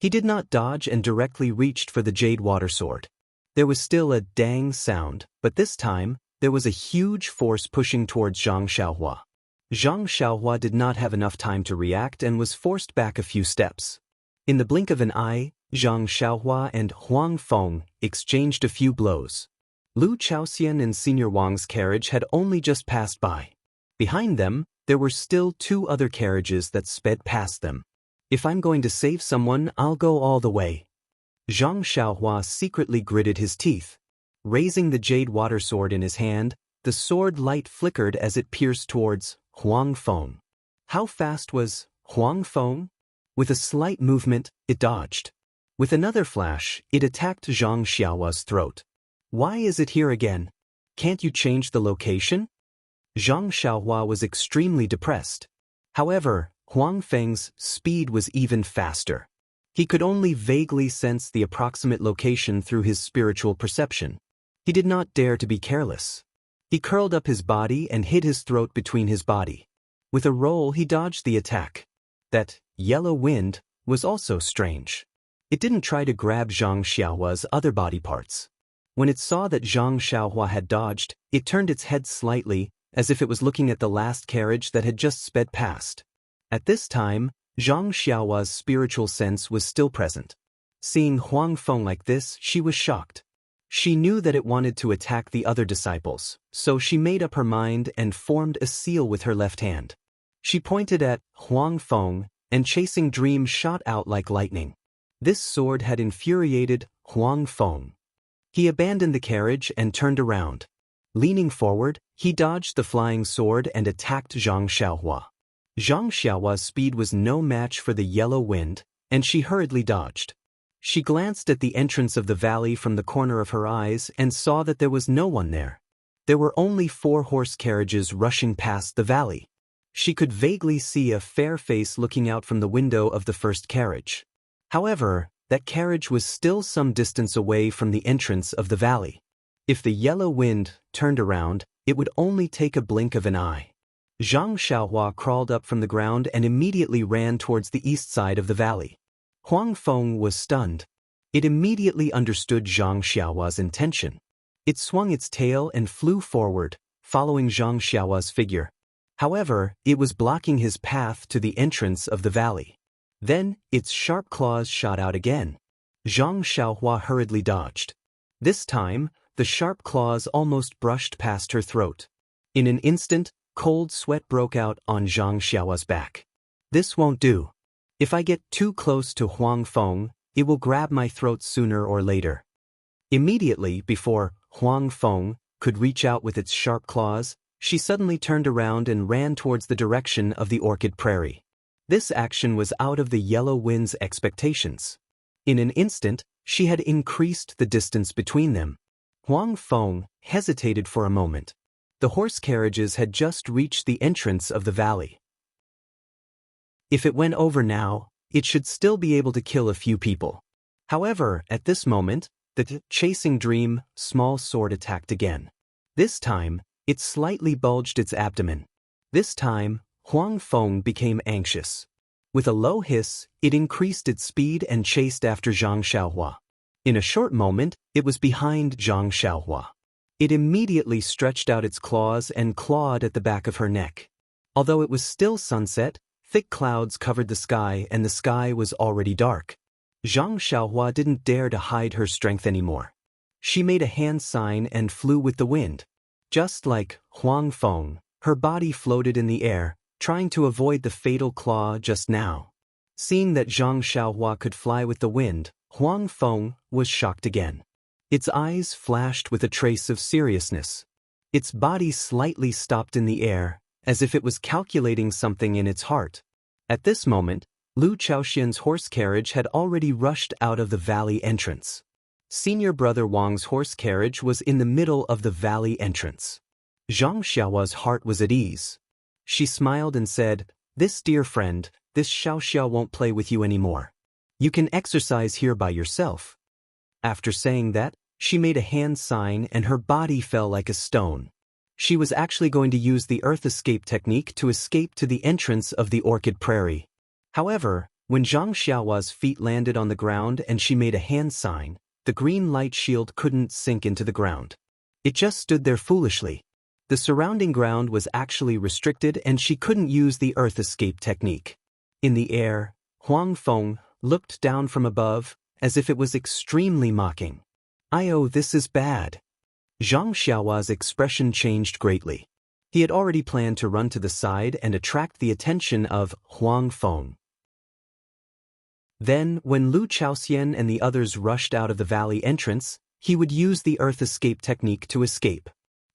He did not dodge and directly reached for the jade water sword. There was still a dang sound, but this time, there was a huge force pushing towards Zhang Xiaohua. Zhang Xiaohua did not have enough time to react and was forced back a few steps. In the blink of an eye, Zhang Xiaohua and Huang Feng exchanged a few blows. Lu Chaoxian and Senior Wang's carriage had only just passed by. Behind them, there were still two other carriages that sped past them. If I'm going to save someone, I'll go all the way. Zhang Xiaohua secretly gritted his teeth. Raising the jade water sword in his hand, the sword light flickered as it pierced towards Huang Feng. How fast was Huang Feng? With a slight movement, it dodged. With another flash, it attacked Zhang Xiaohua's throat. Why is it here again? Can't you change the location? Zhang Xiaohua was extremely depressed. However, Huang Feng's speed was even faster. He could only vaguely sense the approximate location through his spiritual perception. He did not dare to be careless. He curled up his body and hid his throat between his body. With a roll, he dodged the attack. That Yellow Wind was also strange. It didn't try to grab Zhang Xiaohua's other body parts. When it saw that Zhang Xiaohua had dodged, it turned its head slightly, as if it was looking at the last carriage that had just sped past. At this time, Zhang Xiaohua's spiritual sense was still present. Seeing Huang Feng like this, she was shocked. She knew that it wanted to attack the other disciples, so she made up her mind and formed a seal with her left hand. She pointed at Huang Feng, and Chasing Dream shot out like lightning. This sword had infuriated Huang Feng. He abandoned the carriage and turned around. Leaning forward, he dodged the flying sword and attacked Zhang Xiaohua. Zhang Xiaohua's speed was no match for the Yellow Wind, and she hurriedly dodged. She glanced at the entrance of the valley from the corner of her eyes and saw that there was no one there. There were only 4 horse carriages rushing past the valley. She could vaguely see a fair face looking out from the window of the first carriage. However, that carriage was still some distance away from the entrance of the valley. If the Yellow Wind turned around, it would only take a blink of an eye. Zhang Xiaohua crawled up from the ground and immediately ran towards the east side of the valley. Huang Feng was stunned. It immediately understood Zhang Xiaohua's intention. It swung its tail and flew forward, following Zhang Xiaohua's figure. However, it was blocking his path to the entrance of the valley. Then, its sharp claws shot out again. Zhang Xiaohua hurriedly dodged. This time, the sharp claws almost brushed past her throat. In an instant, cold sweat broke out on Zhang Xiaohua's back. This won't do. If I get too close to Huang Feng, it will grab my throat sooner or later. Immediately before Huang Feng could reach out with its sharp claws, she suddenly turned around and ran towards the direction of the orchid prairie. This action was out of the yellow wind's expectations. In an instant, she had increased the distance between them. Huang Feng hesitated for a moment. The horse carriages had just reached the entrance of the valley. If it went over now, it should still be able to kill a few people. However, at this moment, the chasing dream small sword attacked again. This time, it slightly bulged its abdomen. This time, Huang Feng became anxious. With a low hiss, it increased its speed and chased after Zhang Xiaohua. In a short moment, it was behind Zhang Xiaohua. It immediately stretched out its claws and clawed at the back of her neck. Although it was still sunset, thick clouds covered the sky and the sky was already dark. Zhang Xiaohua didn't dare to hide her strength anymore. She made a hand sign and flew with the wind. Just like Huang Feng, her body floated in the air, trying to avoid the fatal claw just now. Seeing that Zhang Xiaohua could fly with the wind, Huang Feng was shocked again. Its eyes flashed with a trace of seriousness. Its body slightly stopped in the air, as if it was calculating something in its heart. At this moment, Lu Chaoxian's horse carriage had already rushed out of the valley entrance. Senior brother Wang's horse carriage was in the middle of the valley entrance. Zhang Xiaohua's heart was at ease. She smiled and said, "This dear friend, this Xiao won't play with you anymore. You can exercise here by yourself." After saying that, she made a hand sign and her body fell like a stone. She was actually going to use the earth escape technique to escape to the entrance of the orchid prairie. However, when Zhang Xiaohua's feet landed on the ground and she made a hand sign, the green light shield couldn't sink into the ground. It just stood there foolishly. The surrounding ground was actually restricted and she couldn't use the earth escape technique. In the air, Huang Feng looked down from above, as if it was extremely mocking. "Oh, this is bad." Zhang Xiaohua's expression changed greatly. He had already planned to run to the side and attract the attention of Huang Feng. Then, when Lu Chaoxian and the others rushed out of the valley entrance, he would use the earth escape technique to escape.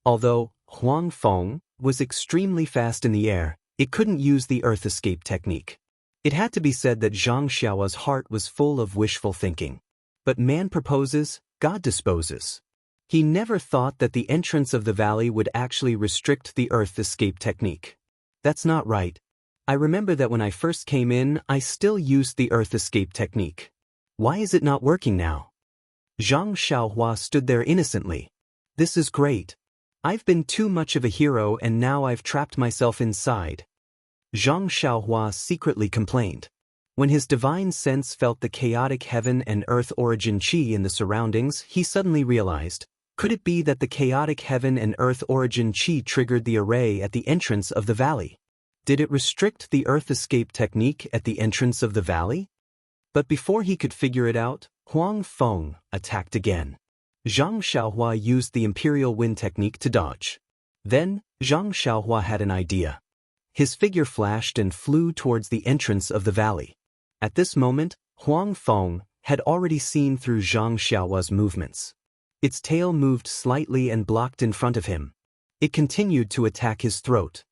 Although Huang Feng was extremely fast in the air, it couldn't use the earth escape technique. It had to be said that Zhang Xiaohua's heart was full of wishful thinking. But man proposes, God disposes. He never thought that the entrance of the valley would actually restrict the earth escape technique. That's not right. I remember that when I first came in, I still used the earth escape technique. Why is it not working now? Zhang Xiaohua stood there innocently. This is great. I've been too much of a hero and now I've trapped myself inside. Zhang Xiaohua secretly complained. When his divine sense felt the chaotic heaven and earth origin qi in the surroundings, he suddenly realized, could it be that the chaotic heaven and earth origin qi triggered the array at the entrance of the valley? Did it restrict the earth escape technique at the entrance of the valley? But before he could figure it out, Huang Feng attacked again. Zhang Xiaohua used the imperial wind technique to dodge. Then, Zhang Xiaohua had an idea. His figure flashed and flew towards the entrance of the valley. At this moment, Huang Feng had already seen through Zhang Xiaohua's movements. Its tail moved slightly and blocked in front of him. It continued to attack his throat.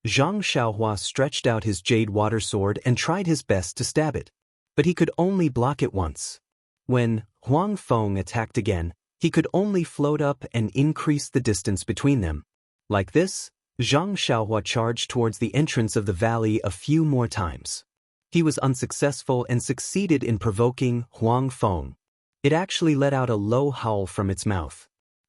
Zhang Xiaohua stretched out his jade water sword and tried his best to stab it. But he could only block it once. When Huang Feng attacked again, he could only float up and increase the distance between them. Like this, Zhang Xiaohua charged towards the entrance of the valley a few more times. He was unsuccessful and succeeded in provoking Huang Feng. It actually let out a low howl from its mouth.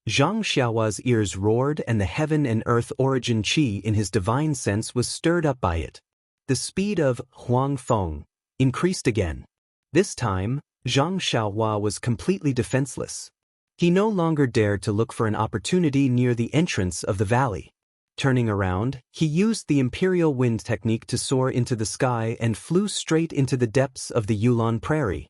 Zhang Xiaohua's ears roared and the heaven and earth origin qi in his divine sense was stirred up by it. The speed of Huang Feng increased again. This time, Zhang Xiaohua was completely defenseless. He no longer dared to look for an opportunity near the entrance of the valley. Turning around, he used the imperial wind technique to soar into the sky and flew straight into the depths of the Yulon Prairie.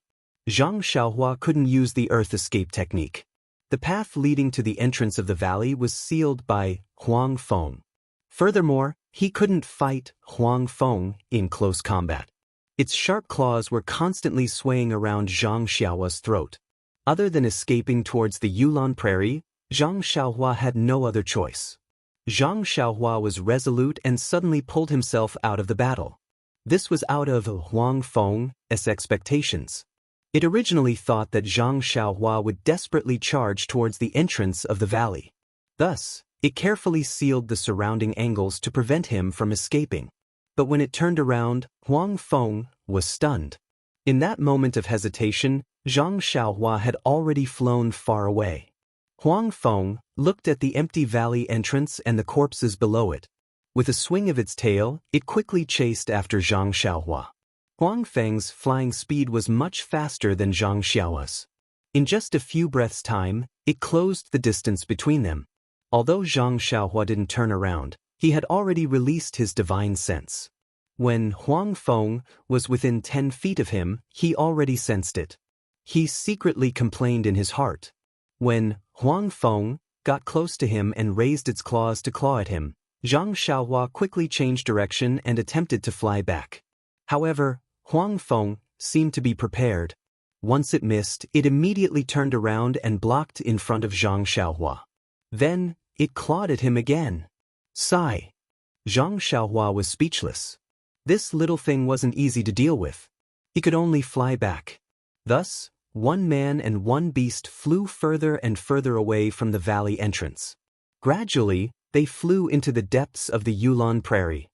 Zhang Xiaohua couldn't use the earth escape technique. The path leading to the entrance of the valley was sealed by Huang Feng. Furthermore, he couldn't fight Huang Feng in close combat. Its sharp claws were constantly swaying around Zhang Xiaohua's throat. Other than escaping towards the Yulon Prairie, Zhang Xiaohua had no other choice. Zhang Xiaohua was resolute and suddenly pulled himself out of the battle. This was out of Huang Feng's expectations. It originally thought that Zhang Xiaohua would desperately charge towards the entrance of the valley. Thus, it carefully sealed the surrounding angles to prevent him from escaping. But when it turned around, Huang Feng was stunned. In that moment of hesitation, Zhang Xiaohua had already flown far away. Huang Feng looked at the empty valley entrance and the corpses below it. With a swing of its tail, it quickly chased after Zhang Xiaohua. Huang Feng's flying speed was much faster than Zhang Xiaohua's. In just a few breaths' time, it closed the distance between them. Although Zhang Xiaohua didn't turn around, he had already released his divine sense. When Huang Feng was within 10 feet of him, he already sensed it. He secretly complained in his heart. When Huang Feng got close to him and raised its claws to claw at him, Zhang Xiaohua quickly changed direction and attempted to fly back. However, Huang Feng seemed to be prepared. Once it missed, it immediately turned around and blocked in front of Zhang Xiaohua. Then, it clawed at him again. Sigh. Zhang Xiaohua was speechless. This little thing wasn't easy to deal with. He could only fly back. Thus, one man and one beast flew further and further away from the valley entrance. Gradually, they flew into the depths of the Yulon Prairie.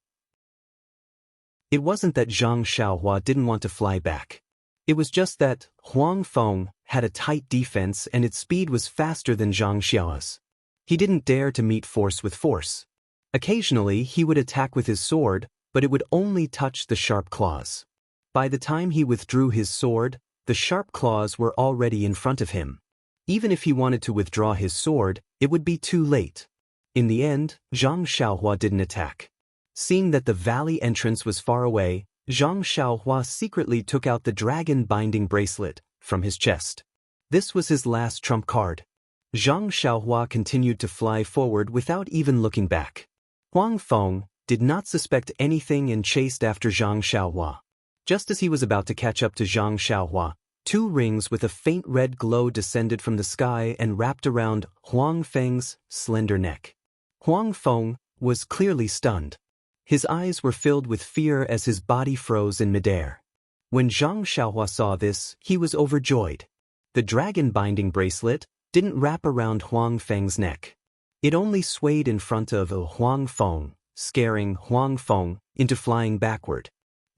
It wasn't that Zhang Xiaohua didn't want to fly back. It was just that Huang Feng had a tight defense and its speed was faster than Zhang Xiaohua's. He didn't dare to meet force with force. Occasionally, he would attack with his sword, but it would only touch the sharp claws. By the time he withdrew his sword, the sharp claws were already in front of him. Even if he wanted to withdraw his sword, it would be too late. In the end, Zhang Xiaohua didn't attack. Seeing that the valley entrance was far away, Zhang Xiaohua secretly took out the dragon binding bracelet from his chest. This was his last trump card. Zhang Xiaohua continued to fly forward without even looking back. Huang Feng did not suspect anything and chased after Zhang Xiaohua. Just as he was about to catch up to Zhang Xiaohua, 2 rings with a faint red glow descended from the sky and wrapped around Huang Feng's slender neck. Huang Feng was clearly stunned. His eyes were filled with fear as his body froze in midair. When Zhang Xiaohua saw this, he was overjoyed. The dragon binding bracelet didn't wrap around Huang Feng's neck. It only swayed in front of Huang Feng, scaring Huang Feng into flying backward.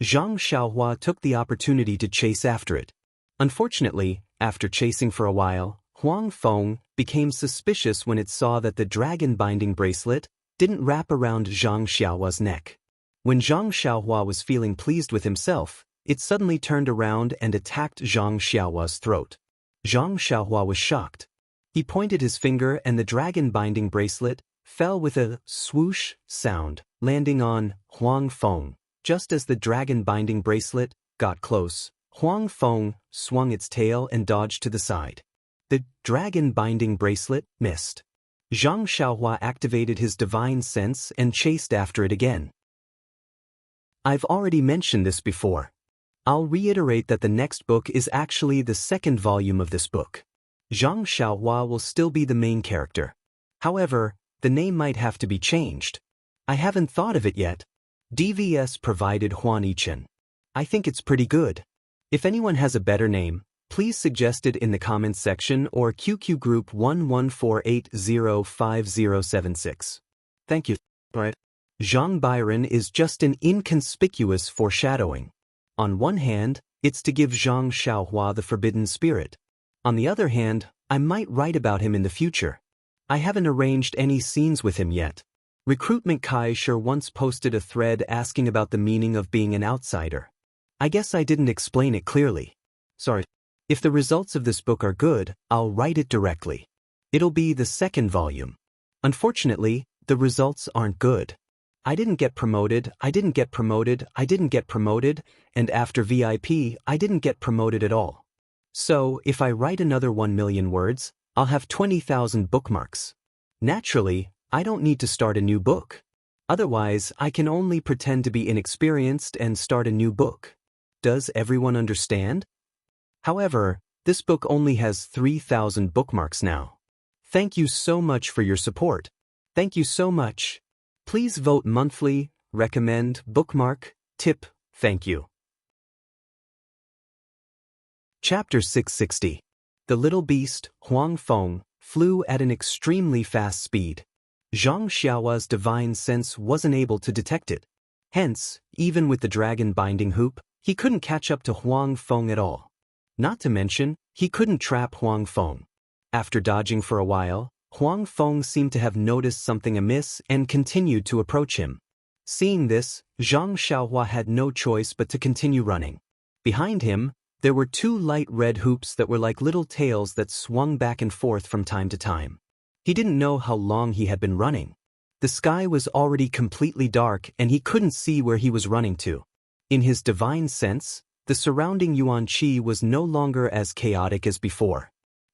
Zhang Xiaohua took the opportunity to chase after it. Unfortunately, after chasing for a while, Huang Feng became suspicious when it saw that the dragon binding bracelet didn't wrap around Zhang Xiaohua's neck. When Zhang Xiaohua was feeling pleased with himself, it suddenly turned around and attacked Zhang Xiaohua's throat. Zhang Xiaohua was shocked. He pointed his finger and the dragon binding bracelet fell with a swoosh sound, landing on Huang Feng. Just as the dragon binding bracelet got close, Huang Feng swung its tail and dodged to the side. The dragon binding bracelet missed. Zhang Xiaohua activated his divine sense and chased after it again. I've already mentioned this before. I'll reiterate that the next book is actually the 2nd volume of this book. Zhang Xiaohua will still be the main character. However, the name might have to be changed. I haven't thought of it yet. DVS provided Huan Yichen. I think it's pretty good. If anyone has a better name, please suggest it in the comments section or QQ group 1148050076. Thank you. Right. Zhang Byron is just an inconspicuous foreshadowing. On one hand, it's to give Zhang Xiaohua the forbidden spirit. On the other hand, I might write about him in the future. I haven't arranged any scenes with him yet. Recruitment Kai sure once posted a thread asking about the meaning of being an outsider. I guess I didn't explain it clearly. Sorry. If the results of this book are good, I'll write it directly. It'll be the 2nd volume. Unfortunately, the results aren't good. I didn't get promoted, and after VIP, I didn't get promoted at all. So, if I write another 1 million words, I'll have 20,000 bookmarks. Naturally, I don't need to start a new book. Otherwise, I can only pretend to be inexperienced and start a new book. Does everyone understand? However, this book only has 3,000 bookmarks now. Thank you so much for your support. Thank you so much. Please vote monthly, recommend, bookmark, tip, thank you. Chapter 660. The little beast, Huang Feng, flew at an extremely fast speed. Zhang Xiaohua's divine sense wasn't able to detect it. Hence, even with the dragon binding hoop, he couldn't catch up to Huang Feng at all. Not to mention, he couldn't trap Huang Feng. After dodging for a while, Huang Feng seemed to have noticed something amiss and continued to approach him. Seeing this, Zhang Xiaohua had no choice but to continue running. Behind him, there were two light red hoops that were like little tails that swung back and forth from time to time. He didn't know how long he had been running. The sky was already completely dark and he couldn't see where he was running to. In his divine sense, the surrounding yuan qi was no longer as chaotic as before.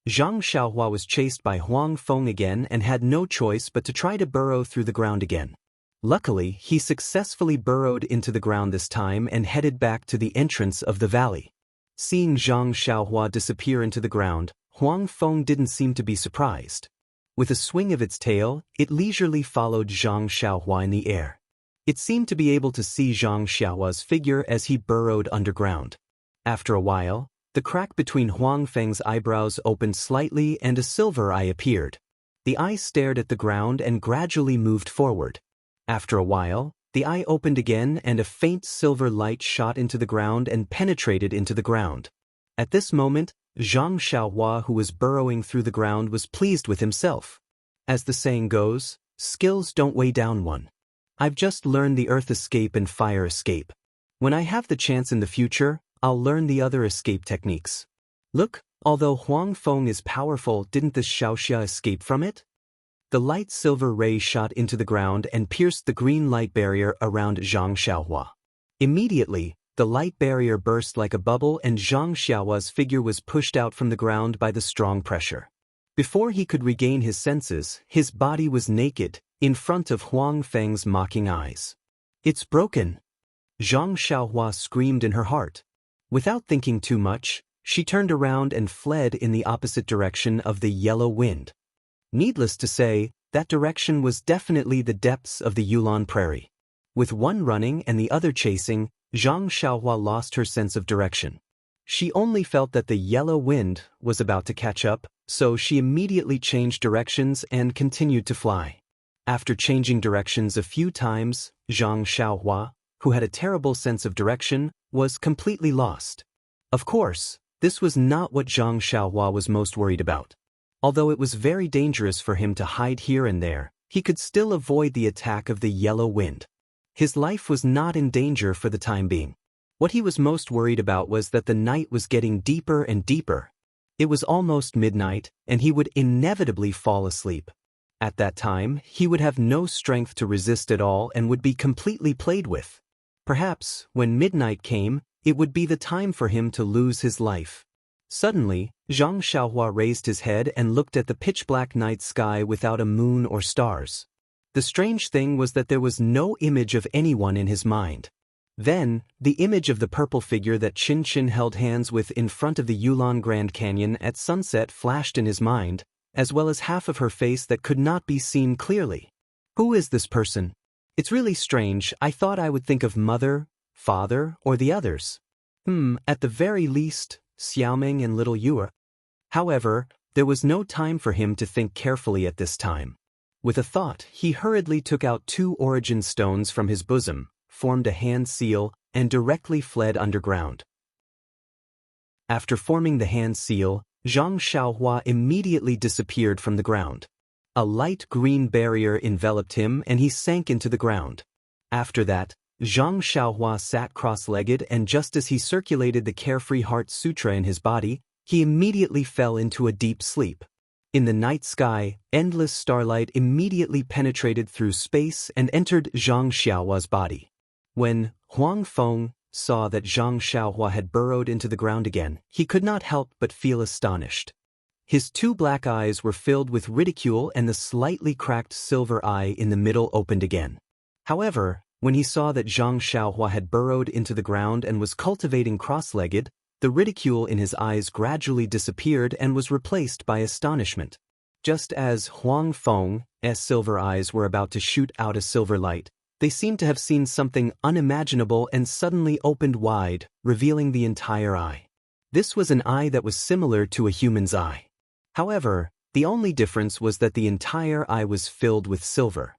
Zhang Xiaohua was chased by Huang Feng again and had no choice but to try to burrow through the ground again. Luckily, he successfully burrowed into the ground this time and headed back to the entrance of the valley. Seeing Zhang Xiaohua disappear into the ground, Huang Feng didn't seem to be surprised. With a swing of its tail, it leisurely followed Zhang Xiaohua in the air. It seemed to be able to see Zhang Xiaohua's figure as he burrowed underground. After a while, the crack between Huang Feng's eyebrows opened slightly and a silver eye appeared. The eye stared at the ground and gradually moved forward. After a while, the eye opened again and a faint silver light shot into the ground and penetrated into the ground. At this moment, Zhang Xiaohua, who was burrowing through the ground, was pleased with himself. As the saying goes, skills don't weigh down one. I've just learned the earth escape and fire escape. When I have the chance in the future, I'll learn the other escape techniques. Look, although Huang Feng is powerful, didn't the Xiaoxia escape from it? The light silver ray shot into the ground and pierced the green light barrier around Zhang Xiaohua. Immediately, the light barrier burst like a bubble and Zhang Xiaohua's figure was pushed out from the ground by the strong pressure. Before he could regain his senses, his body was naked, in front of Huang Feng's mocking eyes. It's broken! Zhang Xiaohua screamed in her heart. Without thinking too much, she turned around and fled in the opposite direction of the yellow wind. Needless to say, that direction was definitely the depths of the Yulon Prairie. With one running and the other chasing, Zhang Xiaohua lost her sense of direction. She only felt that the yellow wind was about to catch up, so she immediately changed directions and continued to fly. After changing directions a few times, Zhang Xiaohua, who had a terrible sense of direction, was completely lost. Of course, this was not what Zhang Xiaohua was most worried about. Although it was very dangerous for him to hide here and there, he could still avoid the attack of the yellow wind. His life was not in danger for the time being. What he was most worried about was that the night was getting deeper and deeper. It was almost midnight, and he would inevitably fall asleep. At that time, he would have no strength to resist at all and would be completely played with. Perhaps, when midnight came, it would be the time for him to lose his life. Suddenly, Zhang Xiaohua raised his head and looked at the pitch-black night sky without a moon or stars. The strange thing was that there was no image of anyone in his mind. Then, the image of the purple figure that Qin Qin held hands with in front of the Yulon Grand Canyon at sunset flashed in his mind, as well as half of her face that could not be seen clearly. Who is this person? It's really strange. I thought I would think of mother, father, or the others. At the very least, Xiaoming and little Yue. However, there was no time for him to think carefully at this time. With a thought, he hurriedly took out 2 origin stones from his bosom, formed a hand seal, and directly fled underground. After forming the hand seal, Zhang Xiaohua immediately disappeared from the ground. A light green barrier enveloped him and he sank into the ground. After that, Zhang Xiaohua sat cross-legged, and just as he circulated the Carefree Heart Sutra in his body, he immediately fell into a deep sleep. In the night sky, endless starlight immediately penetrated through space and entered Zhang Xiaohua's body. When Huang Feng saw that Zhang Xiaohua had burrowed into the ground again, he could not help but feel astonished. His 2 black eyes were filled with ridicule and the slightly cracked silver eye in the middle opened again. However, when he saw that Zhang Xiaohua had burrowed into the ground and was cultivating cross-legged, the ridicule in his eyes gradually disappeared and was replaced by astonishment. Just as Huang Feng's silver eyes were about to shoot out a silver light, they seemed to have seen something unimaginable and suddenly opened wide, revealing the entire eye. This was an eye that was similar to a human's eye. However, the only difference was that the entire eye was filled with silver.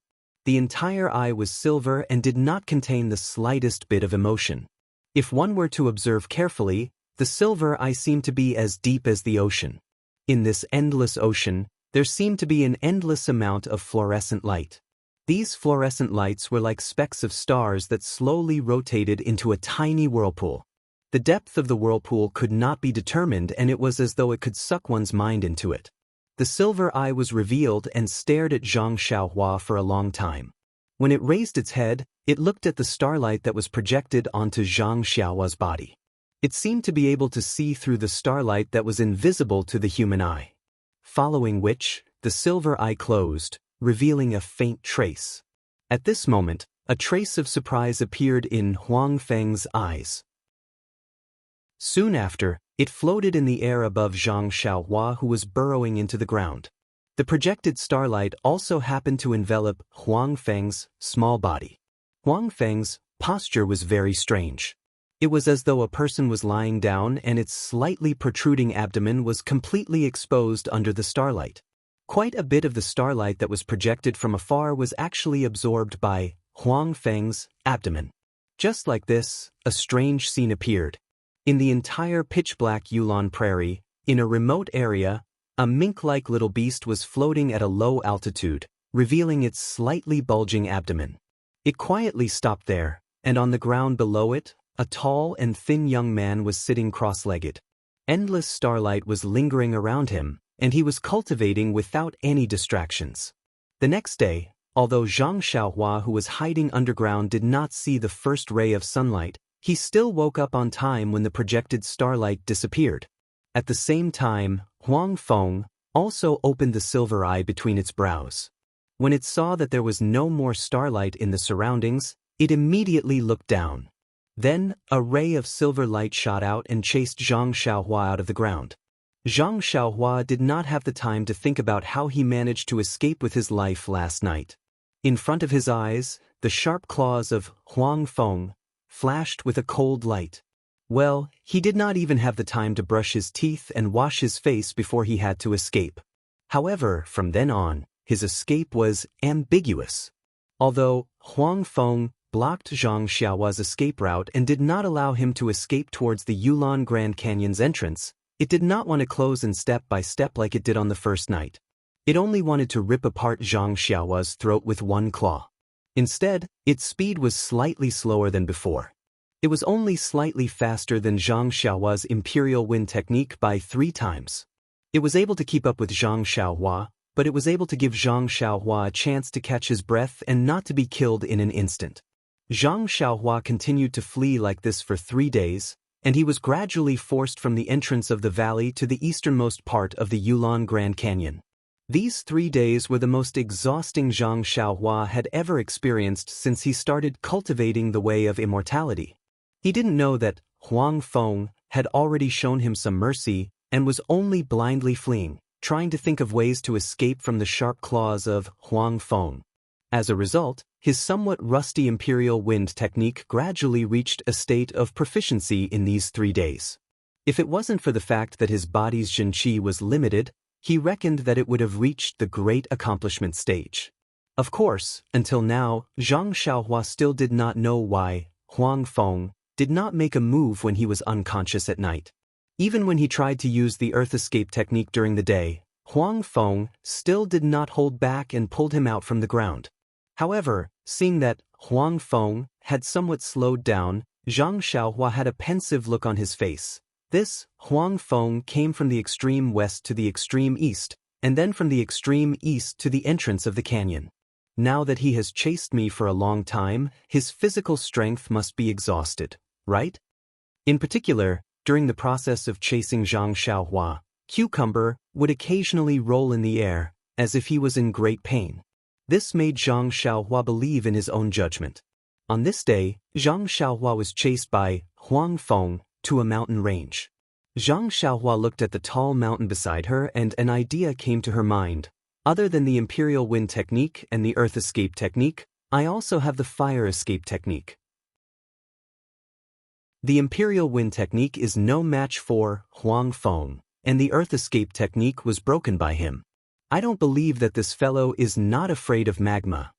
The entire eye was silver and did not contain the slightest bit of emotion. If one were to observe carefully, the silver eye seemed to be as deep as the ocean. In this endless ocean, there seemed to be an endless amount of fluorescent light. These fluorescent lights were like specks of stars that slowly rotated into a tiny whirlpool. The depth of the whirlpool could not be determined, and it was as though it could suck one's mind into it. The silver eye was revealed and stared at Zhang Xiaohua for a long time. When it raised its head, it looked at the starlight that was projected onto Zhang Xiaohua's body. It seemed to be able to see through the starlight that was invisible to the human eye. Following which, the silver eye closed, revealing a faint trace. At this moment, a trace of surprise appeared in Huang Feng's eyes. Soon after, it floated in the air above Zhang Xiaohua, who was burrowing into the ground. The projected starlight also happened to envelop Huang Feng's small body. Huang Feng's posture was very strange. It was as though a person was lying down and its slightly protruding abdomen was completely exposed under the starlight. Quite a bit of the starlight that was projected from afar was actually absorbed by Huang Feng's abdomen. Just like this, a strange scene appeared. In the entire pitch-black Yulon prairie, in a remote area, a mink-like little beast was floating at a low altitude, revealing its slightly bulging abdomen. It quietly stopped there, and on the ground below it, a tall and thin young man was sitting cross-legged. Endless starlight was lingering around him, and he was cultivating without any distractions. The next day, although Zhang Xiaohua, who was hiding underground, did not see the first ray of sunlight, he still woke up on time when the projected starlight disappeared. At the same time, Huang Feng also opened the silver eye between its brows. When it saw that there was no more starlight in the surroundings, it immediately looked down. Then, a ray of silver light shot out and chased Zhang Xiaohua out of the ground. Zhang Xiaohua did not have the time to think about how he managed to escape with his life last night. In front of his eyes, the sharp claws of Huang Feng flashed with a cold light. Well, he did not even have the time to brush his teeth and wash his face before he had to escape. However, from then on, his escape was ambiguous. Although Huang Feng blocked Zhang Xiaohua's escape route and did not allow him to escape towards the Yulon Grand Canyon's entrance, it did not want to close in step by step like it did on the first night. It only wanted to rip apart Zhang Xiaohua's throat with one claw. Instead, its speed was slightly slower than before. It was only slightly faster than Zhang Xiaohua's Imperial Wind technique by 3 times. It was able to keep up with Zhang Xiaohua, but it was able to give Zhang Xiaohua a chance to catch his breath and not to be killed in an instant. Zhang Xiaohua continued to flee like this for 3 days, and he was gradually forced from the entrance of the valley to the easternmost part of the Yulon Grand Canyon. These 3 days were the most exhausting Zhang Xiaohua had ever experienced since he started cultivating the way of immortality. He didn't know that Huang Feng had already shown him some mercy and was only blindly fleeing, trying to think of ways to escape from the sharp claws of Huang Feng. As a result, his somewhat rusty Imperial Wind technique gradually reached a state of proficiency in these 3 days. If it wasn't for the fact that his body's Jinqi was limited, he reckoned that it would have reached the great accomplishment stage. Of course, until now, Zhang Xiaohua still did not know why Huang Feng did not make a move when he was unconscious at night. Even when he tried to use the earth escape technique during the day, Huang Feng still did not hold back and pulled him out from the ground. However, seeing that Huang Feng had somewhat slowed down, Zhang Xiaohua had a pensive look on his face. This Huang Feng came from the extreme west to the extreme east, and then from the extreme east to the entrance of the canyon. Now that he has chased me for a long time, his physical strength must be exhausted, right? In particular, during the process of chasing Zhang Xiaohua, Cucumber would occasionally roll in the air, as if he was in great pain. This made Zhang Xiaohua believe in his own judgment. On this day, Zhang Xiaohua was chased by Huang Feng to a mountain range. Zhang Xiaohua looked at the tall mountain beside her and an idea came to her mind. Other than the Imperial Wind technique and the Earth Escape technique, I also have the Fire Escape technique. The Imperial Wind technique is no match for Huang Feng, and the Earth Escape technique was broken by him. I don't believe that this fellow is not afraid of magma.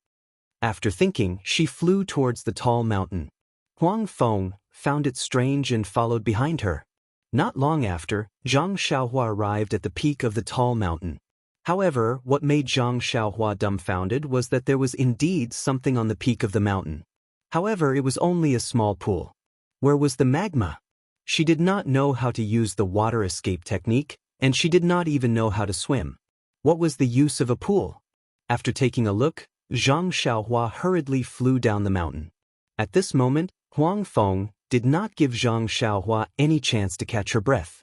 After thinking, she flew towards the tall mountain. Huang Feng found it strange and followed behind her. Not long after, Zhang Xiaohua arrived at the peak of the tall mountain. However, what made Zhang Xiaohua dumbfounded was that there was indeed something on the peak of the mountain. However, it was only a small pool. Where was the magma? She did not know how to use the water escape technique, and she did not even know how to swim. What was the use of a pool? After taking a look, Zhang Xiaohua hurriedly flew down the mountain. At this moment, Huang Feng did not give Zhang Xiaohua any chance to catch her breath.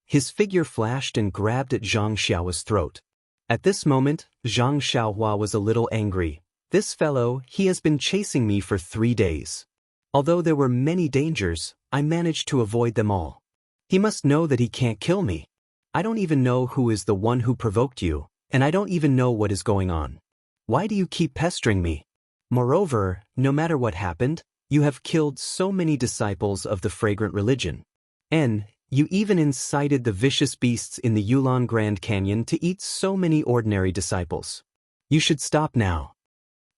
His figure flashed and grabbed at Zhang Xiaohua's throat. At this moment, Zhang Xiaohua was a little angry. This fellow, he has been chasing me for 3 days. Although there were many dangers, I managed to avoid them all. He must know that he can't kill me. I don't even know who is the one who provoked you, and I don't even know what is going on. Why do you keep pestering me? Moreover, no matter what happened, you have killed so many disciples of the fragrant religion. And you even incited the vicious beasts in the Yulon Grand Canyon to eat so many ordinary disciples. You should stop now.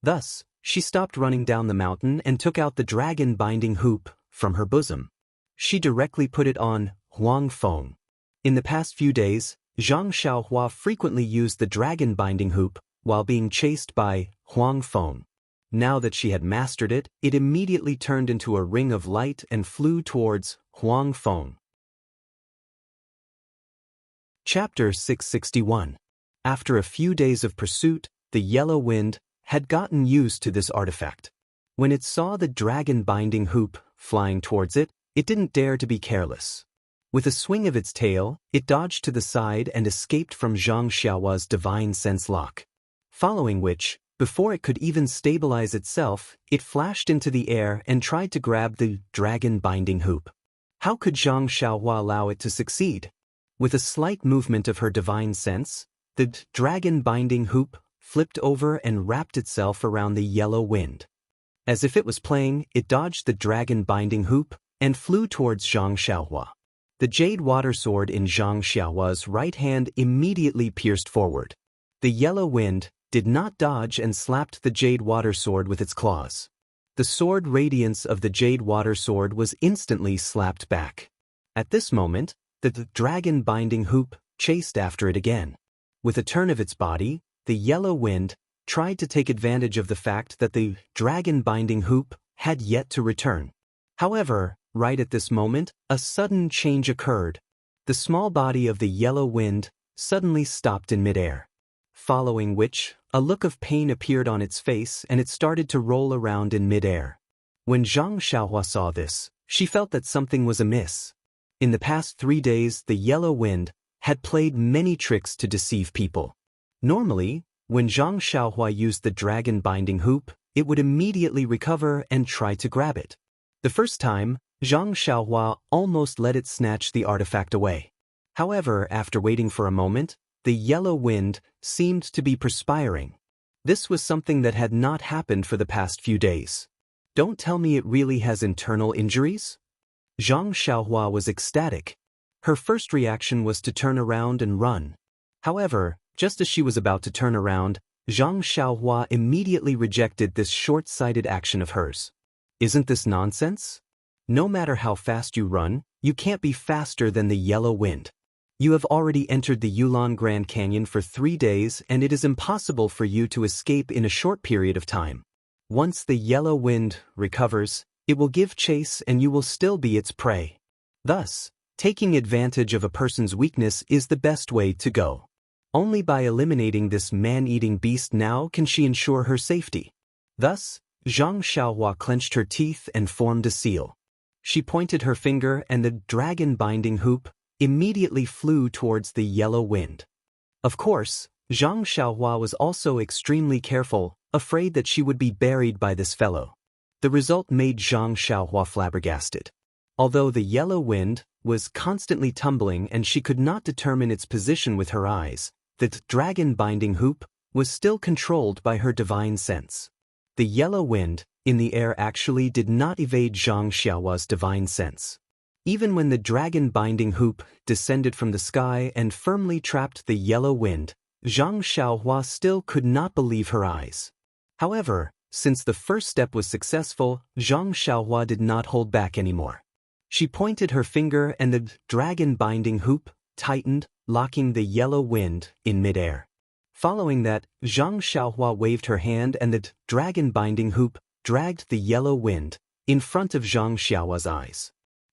Thus, she stopped running down the mountain and took out the dragon binding hoop from her bosom. She directly put it on Huang Feng. In the past few days, Zhang Xiaohua frequently used the dragon binding hoop while being chased by Huang Feng. Now that she had mastered it, it immediately turned into a ring of light and flew towards Huang Feng. Chapter 661. After a few days of pursuit, the yellow wind had gotten used to this artifact. When it saw the dragon binding hoop flying towards it, it didn't dare to be careless. With a swing of its tail, it dodged to the side and escaped from Zhang Xiaohua's divine sense lock. Following which, before it could even stabilize itself, it flashed into the air and tried to grab the dragon binding hoop. How could Zhang Xiaohua allow it to succeed? With a slight movement of her divine sense, the dragon binding hoop flipped over and wrapped itself around the yellow wind. As if it was playing, it dodged the dragon binding hoop and flew towards Zhang Xiaohua. The jade water sword in Zhang Xiaohua's right hand immediately pierced forward. The yellow wind did not dodge and slapped the jade water sword with its claws. The sword radiance of the jade water sword was instantly slapped back. At this moment, the dragon binding hoop chased after it again. With a turn of its body, the yellow wind tried to take advantage of the fact that the dragon binding hoop had yet to return. However, right at this moment, a sudden change occurred. The small body of the yellow wind suddenly stopped in midair. Following which, a look of pain appeared on its face and it started to roll around in midair. When Zhang Xiaohua saw this, she felt that something was amiss. In the past 3 days, the yellow wind had played many tricks to deceive people. Normally, when Zhang Xiaohua used the dragon binding hoop, it would immediately recover and try to grab it. The first time, Zhang Xiaohua almost let it snatch the artifact away. However, after waiting for a moment, the yellow wind seemed to be perspiring. This was something that had not happened for the past few days. Don't tell me it really has internal injuries? Zhang Xiaohua was ecstatic. Her first reaction was to turn around and run. However, just as she was about to turn around, Zhang Xiaohua immediately rejected this short-sighted action of hers. Isn't this nonsense? No matter how fast you run, you can't be faster than the yellow wind. You have already entered the Yulon Grand Canyon for 3 days and it is impossible for you to escape in a short period of time. Once the yellow wind recovers, it will give chase and you will still be its prey. Thus, taking advantage of a person's weakness is the best way to go. Only by eliminating this man-eating beast now can she ensure her safety. Thus, Zhang Xiaohua clenched her teeth and formed a seal. She pointed her finger and the dragon binding hoop immediately flew towards the yellow wind. Of course, Zhang Xiaohua was also extremely careful, afraid that she would be buried by this fellow. The result made Zhang Xiaohua flabbergasted. Although the yellow wind was constantly tumbling and she could not determine its position with her eyes, the dragon binding hoop was still controlled by her divine sense. The yellow wind in the air actually did not evade Zhang Xiaohua's divine sense. Even when the dragon binding hoop descended from the sky and firmly trapped the yellow wind, Zhang Xiaohua still could not believe her eyes. However, since the first step was successful, Zhang Xiaohua did not hold back anymore. She pointed her finger and the dragon binding hoop tightened, locking the yellow wind in midair. Following that, Zhang Xiaohua waved her hand and the dragon binding hoop dragged the yellow wind in front of Zhang Xiaohua's eyes.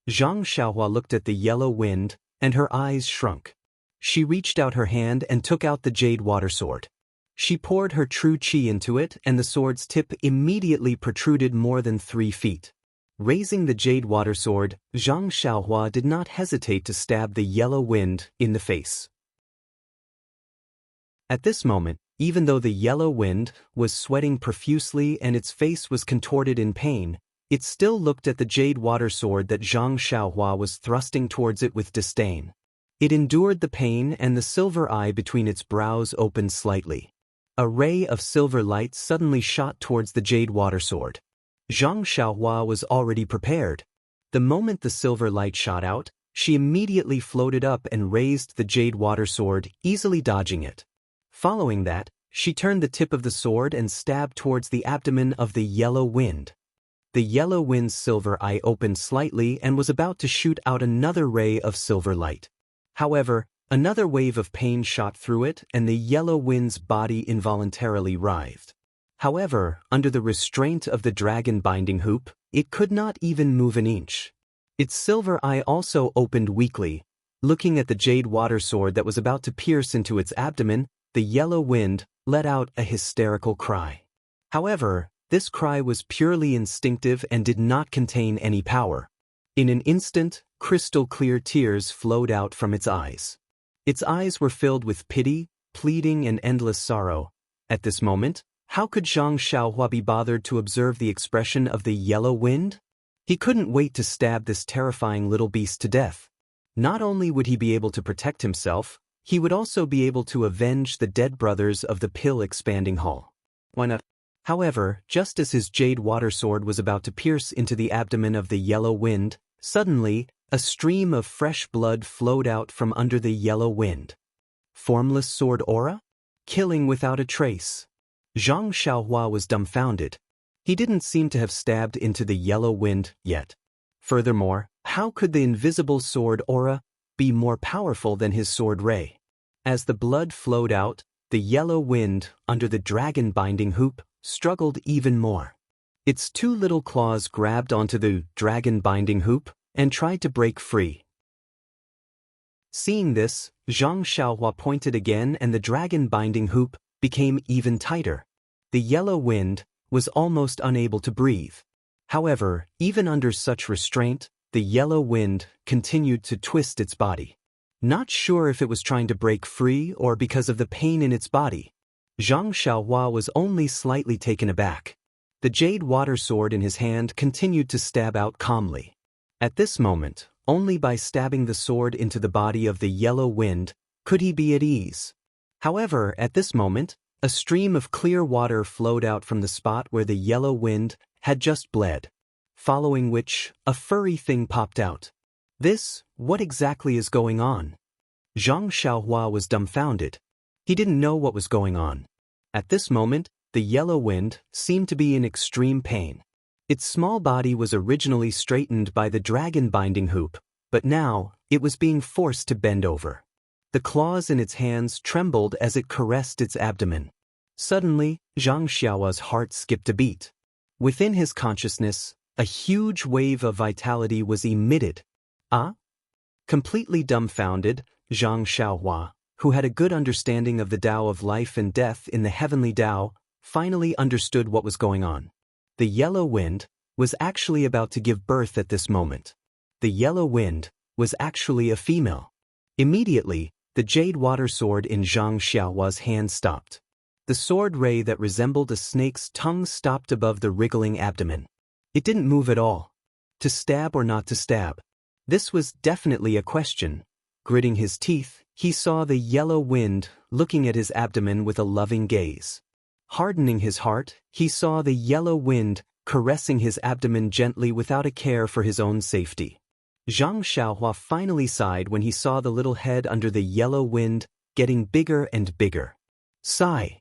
Zhang Xiaohua looked at the yellow wind, and her eyes shrunk. She reached out her hand and took out the jade water sword. She poured her true qi into it, and the sword's tip immediately protruded more than 3 feet. Raising the jade water sword, Zhang Xiaohua did not hesitate to stab the yellow wind in the face. At this moment, even though the yellow wind was sweating profusely and its face was contorted in pain, it still looked at the jade water sword that Zhang Xiaohua was thrusting towards it with disdain. It endured the pain, and the silver eye between its brows opened slightly. A ray of silver light suddenly shot towards the jade water sword. Zhang Xiaohua was already prepared. The moment the silver light shot out, she immediately floated up and raised the jade water sword, easily dodging it. Following that, she turned the tip of the sword and stabbed towards the abdomen of the yellow wind. The yellow wind's silver eye opened slightly and was about to shoot out another ray of silver light. However, another wave of pain shot through it, and the yellow wind's body involuntarily writhed. However, under the restraint of the dragon binding hoop, it could not even move an inch. Its silver eye also opened weakly. Looking at the jade water sword that was about to pierce into its abdomen, the yellow wind let out a hysterical cry. However, this cry was purely instinctive and did not contain any power. In an instant, crystal-clear tears flowed out from its eyes. Its eyes were filled with pity, pleading, and endless sorrow. At this moment, how could Zhang Xiaohua be bothered to observe the expression of the yellow wind? He couldn't wait to stab this terrifying little beast to death. Not only would he be able to protect himself, he would also be able to avenge the dead brothers of the pill-expanding hull. Why not? However, just as his jade water sword was about to pierce into the abdomen of the yellow wind, suddenly, a stream of fresh blood flowed out from under the yellow wind. Formless sword aura? Killing without a trace. Zhang Xiaohua was dumbfounded. He didn't seem to have stabbed into the yellow wind yet. Furthermore, how could the invisible sword aura be more powerful than his sword ray? As the blood flowed out, the yellow wind, under the dragon binding hoop, struggled even more. Its 2 little claws grabbed onto the dragon binding hoop and tried to break free. Seeing this, Zhang Xiaohua pointed again, and the dragon binding hoop became even tighter. The yellow wind was almost unable to breathe. However, even under such restraint, the yellow wind continued to twist its body. Not sure if it was trying to break free or because of the pain in its body. Zhang Xiaohua was only slightly taken aback. The jade water sword in his hand continued to stab out calmly. At this moment, only by stabbing the sword into the body of the yellow wind could he be at ease. However, at this moment, a stream of clear water flowed out from the spot where the yellow wind had just bled. Following which, a furry thing popped out. What exactly is going on? Zhang Xiaohua was dumbfounded. He didn't know what was going on. At this moment, the yellow wind seemed to be in extreme pain. Its small body was originally straightened by the dragon binding hoop, but now, it was being forced to bend over. The claws in its hands trembled as it caressed its abdomen. Suddenly, Zhang Xiaohua's heart skipped a beat. Within his consciousness, a huge wave of vitality was emitted. Completely dumbfounded, Zhang Xiaohua, who had a good understanding of the Tao of life and death in the heavenly Tao, finally understood what was going on. The yellow wind was actually about to give birth at this moment. The yellow wind was actually a female. Immediately, the jade water sword in Zhang Xiaohua's hand stopped. The sword ray that resembled a snake's tongue stopped above the wriggling abdomen. It didn't move at all. To stab or not to stab? This was definitely a question. Gritting his teeth, he saw the yellow wind looking at his abdomen with a loving gaze. Hardening his heart, he saw the yellow wind caressing his abdomen gently without a care for his own safety. Zhang Xiaohua finally sighed when he saw the little head under the yellow wind getting bigger and bigger. Sigh.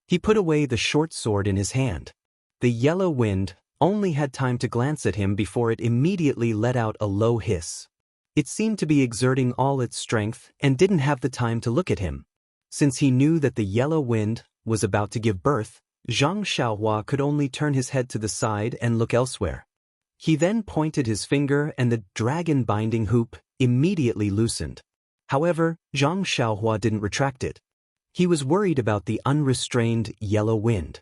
He put away the short sword in his hand. The yellow wind only had time to glance at him before it immediately let out a low hiss. It seemed to be exerting all its strength and didn't have the time to look at him. Since he knew that the yellow wind was about to give birth, Zhang Xiaohua could only turn his head to the side and look elsewhere. He then pointed his finger and the dragon binding hoop immediately loosened. However, Zhang Xiaohua didn't retract it. He was worried about the unrestrained yellow wind.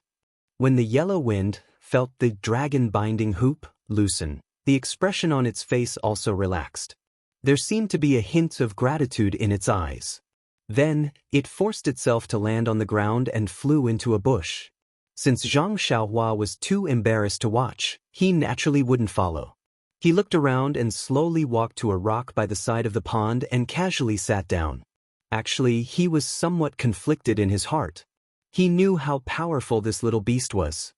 When the yellow wind felt the dragon binding hoop loosen, the expression on its face also relaxed. There seemed to be a hint of gratitude in its eyes. Then, it forced itself to land on the ground and flew into a bush. Since Zhang Xiaohua was too embarrassed to watch, he naturally wouldn't follow. He looked around and slowly walked to a rock by the side of the pond and casually sat down. Actually, he was somewhat conflicted in his heart. He knew how powerful this little beast was.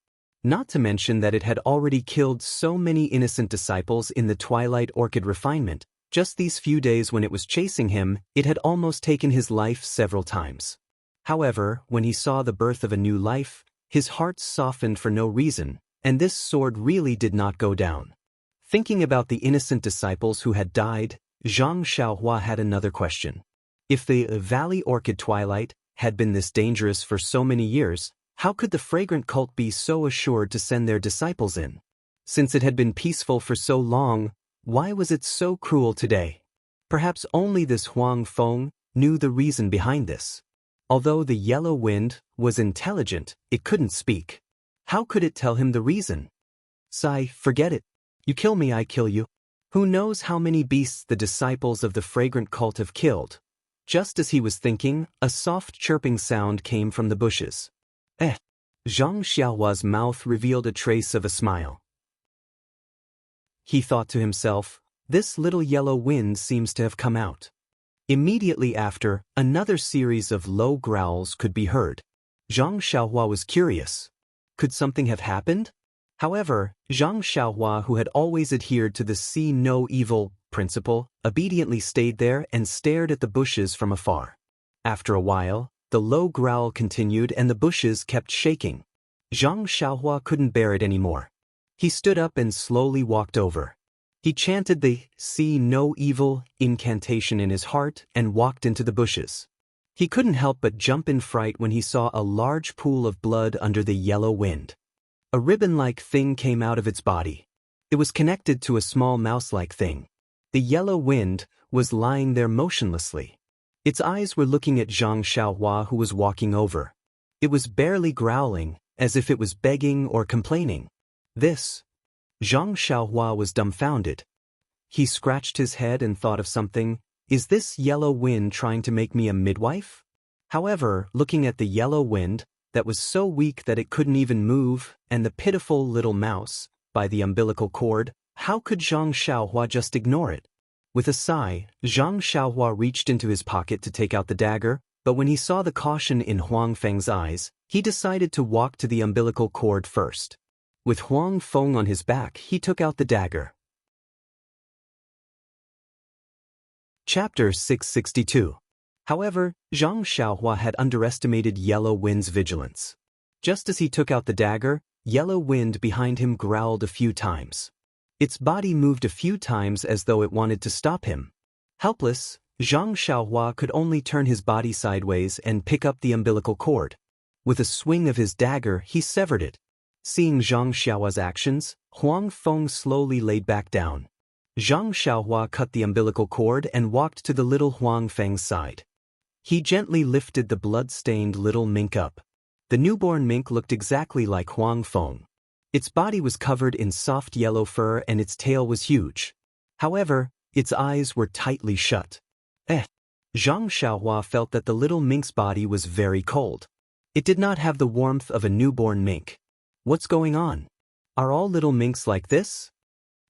Not to mention that it had already killed so many innocent disciples in the Twilight Orchid refinement. Just these few days when it was chasing him, it had almost taken his life several times. However, when he saw the birth of a new life, his heart softened for no reason, and this sword really did not go down. Thinking about the innocent disciples who had died, Zhang Xiaohua had another question. If the Valley Orchid Twilight had been this dangerous for so many years, how could the fragrant cult be so assured to send their disciples in? Since it had been peaceful for so long, why was it so cruel today? Perhaps only this Huang Feng knew the reason behind this. Although the yellow wind was intelligent, it couldn't speak. How could it tell him the reason? Sigh, forget it. You kill me, I kill you. Who knows how many beasts the disciples of the fragrant cult have killed? Just as he was thinking, a soft chirping sound came from the bushes. Zhang Xiaohua's mouth revealed a trace of a smile. He thought to himself, this little yellow wind seems to have come out. Immediately after, another series of low growls could be heard. Zhang Xiaohua was curious. Could something have happened? However, Zhang Xiaohua, who had always adhered to the see no evil principle, obediently stayed there and stared at the bushes from afar. After a while, the low growl continued and the bushes kept shaking. Zhang Xiaohua couldn't bear it anymore. He stood up and slowly walked over. He chanted the see no evil incantation in his heart and walked into the bushes. He couldn't help but jump in fright when he saw a large pool of blood under the yellow wind. A ribbon-like thing came out of its body. It was connected to a small mouse-like thing. The yellow wind was lying there motionlessly. Its eyes were looking at Zhang Xiaohua, who was walking over. It was barely growling, as if it was begging or complaining. Zhang Xiaohua was dumbfounded. He scratched his head and thought of something. Is this yellow wind trying to make me a midwife? However, looking at the yellow wind, that was so weak that it couldn't even move, and the pitiful little mouse, by the umbilical cord, how could Zhang Xiaohua just ignore it? With a sigh, Zhang Xiaohua reached into his pocket to take out the dagger, but when he saw the caution in Huang Feng's eyes, he decided to walk to the umbilical cord first. With Huang Feng on his back, he took out the dagger. Chapter 662. However, Zhang Xiaohua had underestimated Yellow Wind's vigilance. Just as he took out the dagger, Yellow Wind behind him growled a few times. Its body moved a few times as though it wanted to stop him. Helpless, Zhang Xiaohua could only turn his body sideways and pick up the umbilical cord. With a swing of his dagger, he severed it. Seeing Zhang Xiaohua's actions, Huang Feng slowly laid back down. Zhang Xiaohua cut the umbilical cord and walked to the little Huang Feng's side. He gently lifted the blood-stained little mink up. The newborn mink looked exactly like Huang Feng. Its body was covered in soft yellow fur and its tail was huge. However, its eyes were tightly shut. Zhang Xiaohua felt that the little mink's body was very cold. It did not have the warmth of a newborn mink. What's going on? Are all little minks like this?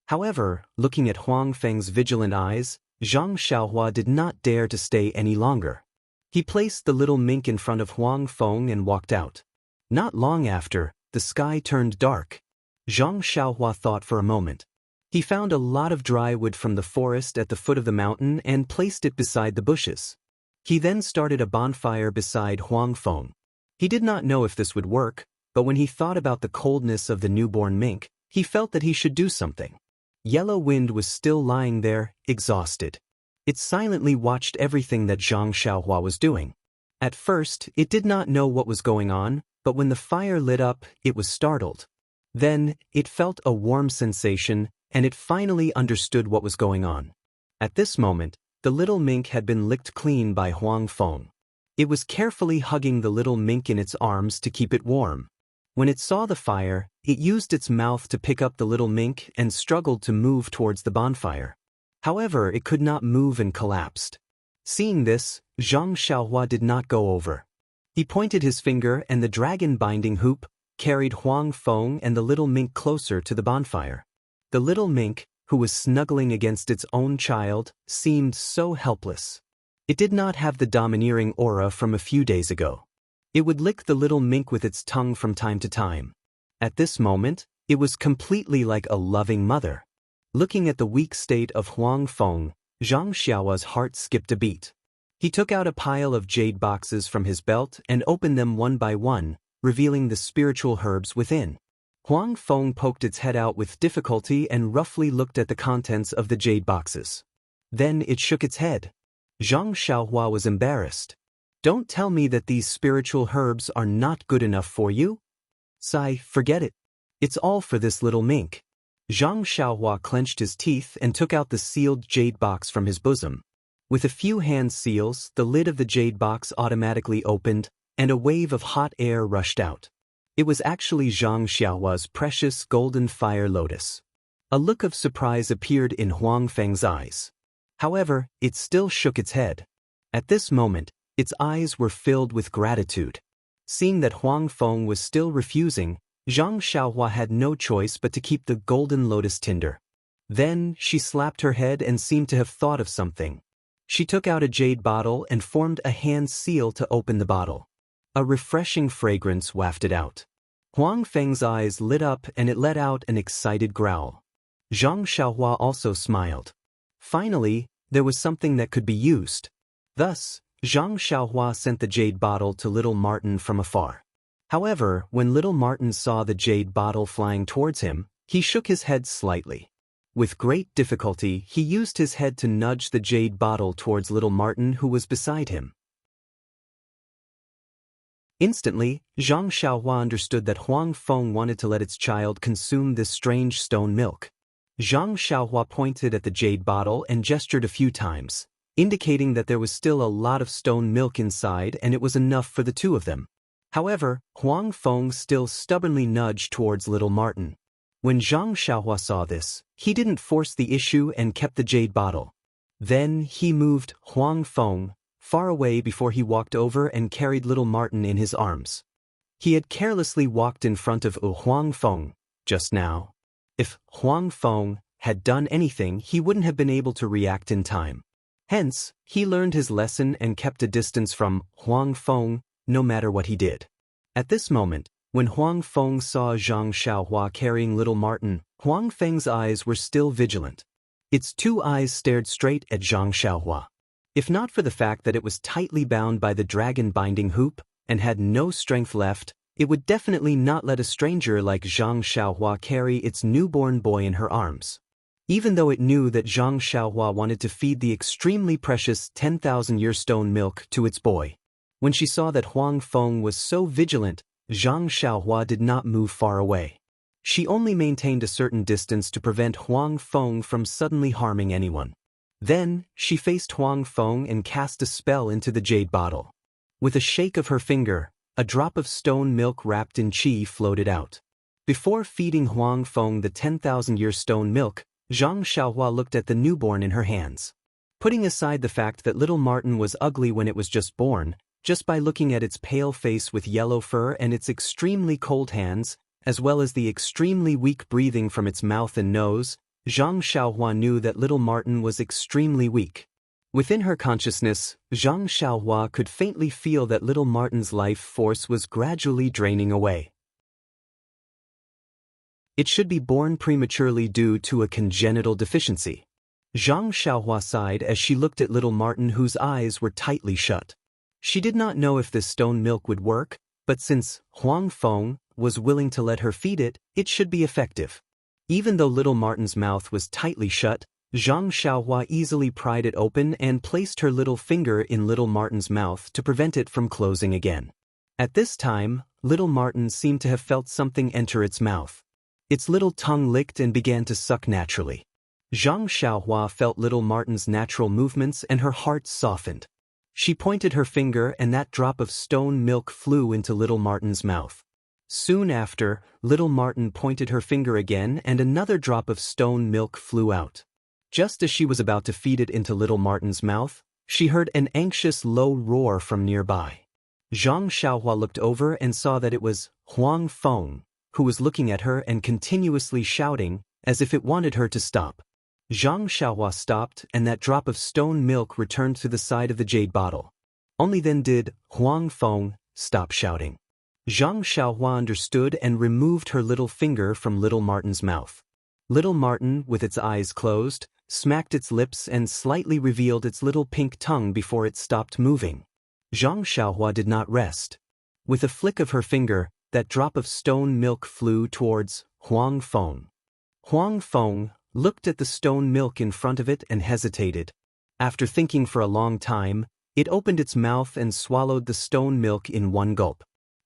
However, looking at Huang Feng's vigilant eyes, Zhang Xiaohua did not dare to stay any longer. He placed the little mink in front of Huang Feng and walked out. Not long after, the sky turned dark. Zhang Xiaohua thought for a moment. He found a lot of dry wood from the forest at the foot of the mountain and placed it beside the bushes. He then started a bonfire beside Huang Feng. He did not know if this would work, but when he thought about the coldness of the newborn mink, he felt that he should do something. Yellow Wind was still lying there, exhausted. It silently watched everything that Zhang Xiaohua was doing. At first, it did not know what was going on, but when the fire lit up, it was startled. Then, it felt a warm sensation, and it finally understood what was going on. At this moment, the little mink had been licked clean by Huang Feng. It was carefully hugging the little mink in its arms to keep it warm. When it saw the fire, it used its mouth to pick up the little mink and struggled to move towards the bonfire. However, it could not move and collapsed. Seeing this, Zhang Xiaohua did not go over. He pointed his finger and the dragon binding hoop carried Huang Feng and the little mink closer to the bonfire. The little mink, who was snuggling against its own child, seemed so helpless. It did not have the domineering aura from a few days ago. It would lick the little mink with its tongue from time to time. At this moment, it was completely like a loving mother. Looking at the weak state of Huang Feng, Zhang Xiaohua's heart skipped a beat. He took out a pile of jade boxes from his belt and opened them one by one, revealing the spiritual herbs within. Huang Feng poked its head out with difficulty and roughly looked at the contents of the jade boxes. Then it shook its head. Zhang Xiaohua was embarrassed. "Don't tell me that these spiritual herbs are not good enough for you?" "Sai, forget it. It's all for this little mink." Zhang Xiaohua clenched his teeth and took out the sealed jade box from his bosom. With a few hand seals, the lid of the jade box automatically opened, and a wave of hot air rushed out. It was actually Zhang Xiaohua's precious golden fire lotus. A look of surprise appeared in Huang Feng's eyes. However, it still shook its head. At this moment, its eyes were filled with gratitude. Seeing that Huang Feng was still refusing, Zhang Xiaohua had no choice but to keep the golden lotus tinder. Then, she slapped her head and seemed to have thought of something. She took out a jade bottle and formed a hand seal to open the bottle. A refreshing fragrance wafted out. Huang Feng's eyes lit up and it let out an excited growl. Zhang Xiaohua also smiled. Finally, there was something that could be used. Thus, Zhang Xiaohua sent the jade bottle to little Martin from afar. However, when little Martin saw the jade bottle flying towards him, he shook his head slightly. With great difficulty, he used his head to nudge the jade bottle towards little Martin who was beside him. Instantly, Zhang Xiaohua understood that Huang Feng wanted to let its child consume this strange stone milk. Zhang Xiaohua pointed at the jade bottle and gestured a few times, indicating that there was still a lot of stone milk inside and it was enough for the two of them. However, Huang Feng still stubbornly nudged towards little Martin. When Zhang Xiaohua saw this, he didn't force the issue and kept the jade bottle. Then he moved Huang Feng far away before he walked over and carried little Martin in his arms. He had carelessly walked in front of Huang Feng just now. If Huang Feng had done anything, he wouldn't have been able to react in time. Hence, he learned his lesson and kept a distance from Huang Feng no matter what he did. At this moment, when Huang Feng saw Zhang Xiaohua carrying little Martin, Huang Feng's eyes were still vigilant. Its two eyes stared straight at Zhang Xiaohua. If not for the fact that it was tightly bound by the dragon binding hoop and had no strength left, it would definitely not let a stranger like Zhang Xiaohua carry its newborn boy in her arms. Even though it knew that Zhang Xiaohua wanted to feed the extremely precious 10,000-year stone milk to its boy. When she saw that Huang Feng was so vigilant, Zhang Xiaohua did not move far away. She only maintained a certain distance to prevent Huang Feng from suddenly harming anyone. Then, she faced Huang Feng and cast a spell into the jade bottle. With a shake of her finger, a drop of stone milk wrapped in qi floated out. Before feeding Huang Feng the 10,000-year stone milk, Zhang Xiaohua looked at the newborn in her hands. Putting aside the fact that little Martin was ugly when it was just born, just by looking at its pale face with yellow fur and its extremely cold hands, as well as the extremely weak breathing from its mouth and nose, Zhang Xiaohua knew that little Martin was extremely weak. Within her consciousness, Zhang Xiaohua could faintly feel that little Martin's life force was gradually draining away. It should be born prematurely due to a congenital deficiency. Zhang Xiaohua sighed as she looked at little Martin, whose eyes were tightly shut. She did not know if this stone milk would work, but since Huang Feng was willing to let her feed it, it should be effective. Even though little Martin's mouth was tightly shut, Zhang Xiaohua easily pried it open and placed her little finger in little Martin's mouth to prevent it from closing again. At this time, little Martin seemed to have felt something enter its mouth. Its little tongue licked and began to suck naturally. Zhang Xiaohua felt little Martin's natural movements and her heart softened. She pointed her finger and that drop of stone milk flew into little Martin's mouth. Soon after, little Martin pointed her finger again and another drop of stone milk flew out. Just as she was about to feed it into little Martin's mouth, she heard an anxious low roar from nearby. Zhang Xiaohua looked over and saw that it was Huang Feng, who was looking at her and continuously shouting, as if it wanted her to stop. Zhang Xiaohua stopped and that drop of stone milk returned to the side of the jade bottle. Only then did Huang Feng stop shouting. Zhang Xiaohua understood and removed her little finger from little Martin's mouth. Little Martin, with its eyes closed, smacked its lips and slightly revealed its little pink tongue before it stopped moving. Zhang Xiaohua did not rest. With a flick of her finger, that drop of stone milk flew towards Huang Feng. Huang Feng looked at the stone milk in front of it and hesitated. After thinking for a long time, it opened its mouth and swallowed the stone milk in one gulp.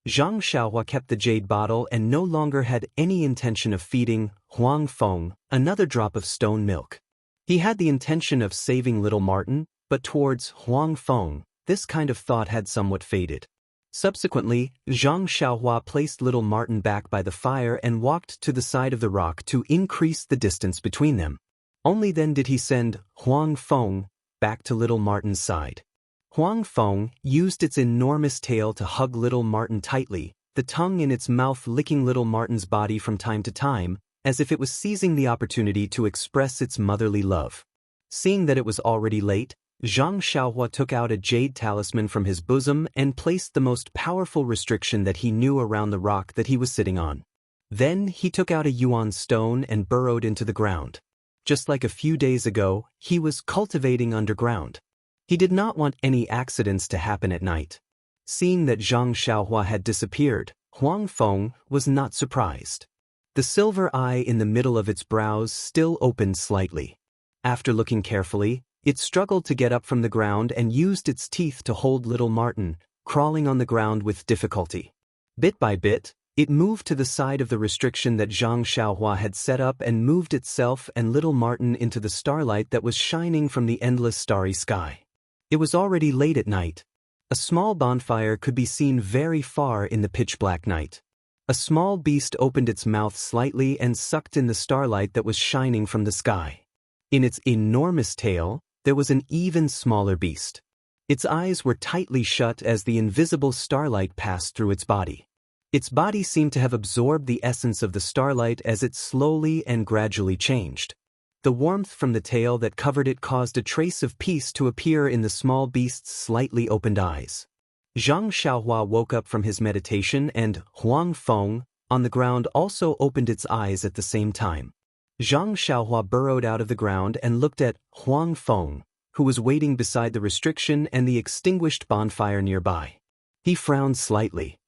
Zhang Xiaohua kept the jade bottle and no longer had any intention of feeding Huang Feng another drop of stone milk. He had the intention of saving little Martin, but towards Huang Feng, this kind of thought had somewhat faded. Subsequently, Zhang Xiaohua placed little Martin back by the fire and walked to the side of the rock to increase the distance between them. Only then did he send Huang Feng back to little Martin's side. Huang Feng used its enormous tail to hug little Martin tightly, the tongue in its mouth licking little Martin's body from time to time, as if it was seizing the opportunity to express its motherly love. Seeing that it was already late, Zhang Xiaohua took out a jade talisman from his bosom and placed the most powerful restriction that he knew around the rock that he was sitting on. Then he took out a yuan stone and burrowed into the ground. Just like a few days ago, he was cultivating underground. He did not want any accidents to happen at night. Seeing that Zhang Xiaohua had disappeared, Huang Feng was not surprised. The silver eye in the middle of its brows still opened slightly. After looking carefully, it struggled to get up from the ground and used its teeth to hold little Martin, crawling on the ground with difficulty. Bit by bit, it moved to the side of the restriction that Zhang Xiaohua had set up and moved itself and little Martin into the starlight that was shining from the endless starry sky. It was already late at night. A small bonfire could be seen very far in the pitch-black night. A small beast opened its mouth slightly and sucked in the starlight that was shining from the sky. In its enormous tail, there was an even smaller beast. Its eyes were tightly shut as the invisible starlight passed through its body. Its body seemed to have absorbed the essence of the starlight as it slowly and gradually changed. The warmth from the tail that covered it caused a trace of peace to appear in the small beast's slightly opened eyes. Zhang Xiaohua woke up from his meditation and Huang Feng, on the ground, also opened its eyes at the same time. Zhang Xiaohua burrowed out of the ground and looked at Huang Feng, who was waiting beside the restriction and the extinguished bonfire nearby. He frowned slightly.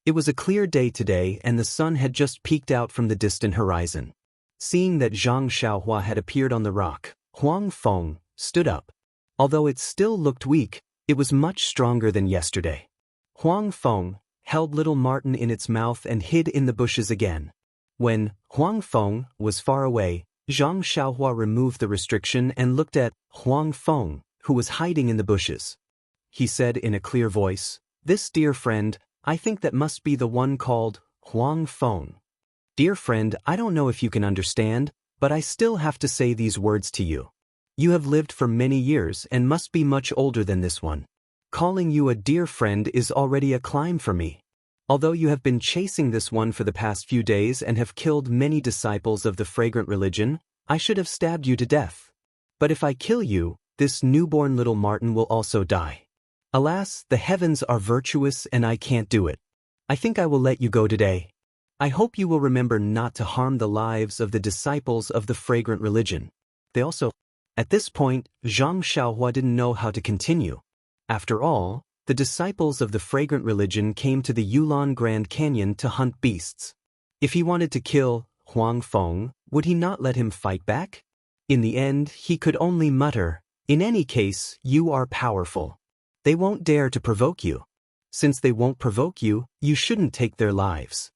It was a clear day today and the sun had just peeked out from the distant horizon. Seeing that Zhang Xiaohua had appeared on the rock, Huang Feng stood up. Although it still looked weak, it was much stronger than yesterday. Huang Feng held little Martin in its mouth and hid in the bushes again. When Huang Feng was far away, Zhang Xiaohua removed the restriction and looked at Huang Feng, who was hiding in the bushes. He said in a clear voice, "This dear friend, I think that must be the one called Huang Feng. Dear friend, I don't know if you can understand, but I still have to say these words to you. You have lived for many years and must be much older than this one. Calling you a dear friend is already a climb for me. Although you have been chasing this one for the past few days and have killed many disciples of the fragrant religion, I should have stabbed you to death. But if I kill you, this newborn little Martin will also die. Alas, the heavens are virtuous and I can't do it. I think I will let you go today. I hope you will remember not to harm the lives of the disciples of the fragrant religion. At this point, Zhang Xiaohua didn't know how to continue. After all, the disciples of the fragrant religion came to the Yulon Grand Canyon to hunt beasts. If he wanted to kill Huang Feng, would he not let him fight back? In the end, he could only mutter, "In any case, you are powerful. They won't dare to provoke you. Since they won't provoke you, you shouldn't take their lives."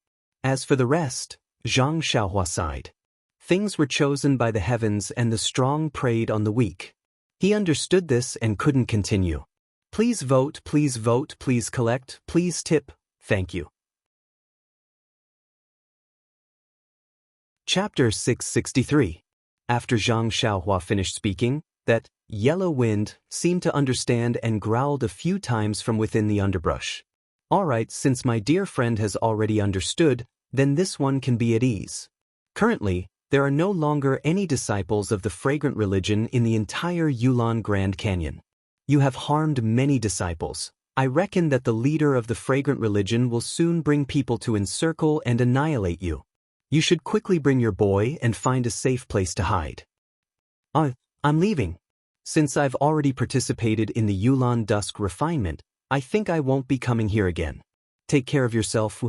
As for the rest, Zhang Xiaohua sighed. Things were chosen by the heavens and the strong preyed on the weak. He understood this and couldn't continue. Please vote, please collect, please tip, thank you. Chapter 663. After Zhang Xiaohua finished speaking, that yellow wind seemed to understand and growled a few times from within the underbrush. All right, since my dear friend has already understood, then this one can be at ease. Currently, there are no longer any disciples of the fragrant religion in the entire Yulon Grand Canyon. You have harmed many disciples. I reckon that the leader of the fragrant religion will soon bring people to encircle and annihilate you. You should quickly bring your boy and find a safe place to hide. I'm leaving. Since I've already participated in the Yulon Dusk refinement, I think I won't be coming here again. Take care of yourself.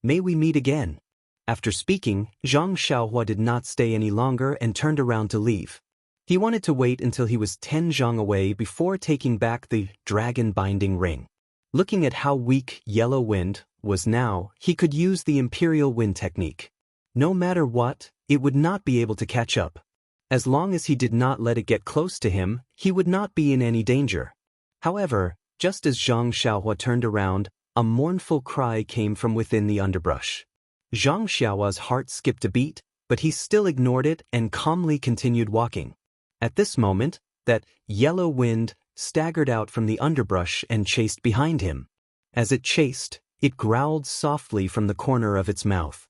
May we meet again. After speaking, Zhang Xiaohua did not stay any longer and turned around to leave. He wanted to wait until he was 10 zhang away before taking back the dragon binding ring. Looking at how weak Yellow Wind was now, he could use the Imperial Wind technique. No matter what, it would not be able to catch up. As long as he did not let it get close to him, he would not be in any danger. However, just as Zhang Xiaohua turned around, a mournful cry came from within the underbrush. Zhang Xiaohua's heart skipped a beat, but he still ignored it and calmly continued walking. At this moment, that Yellow Wind staggered out from the underbrush and chased behind him. As it chased, it growled softly from the corner of its mouth.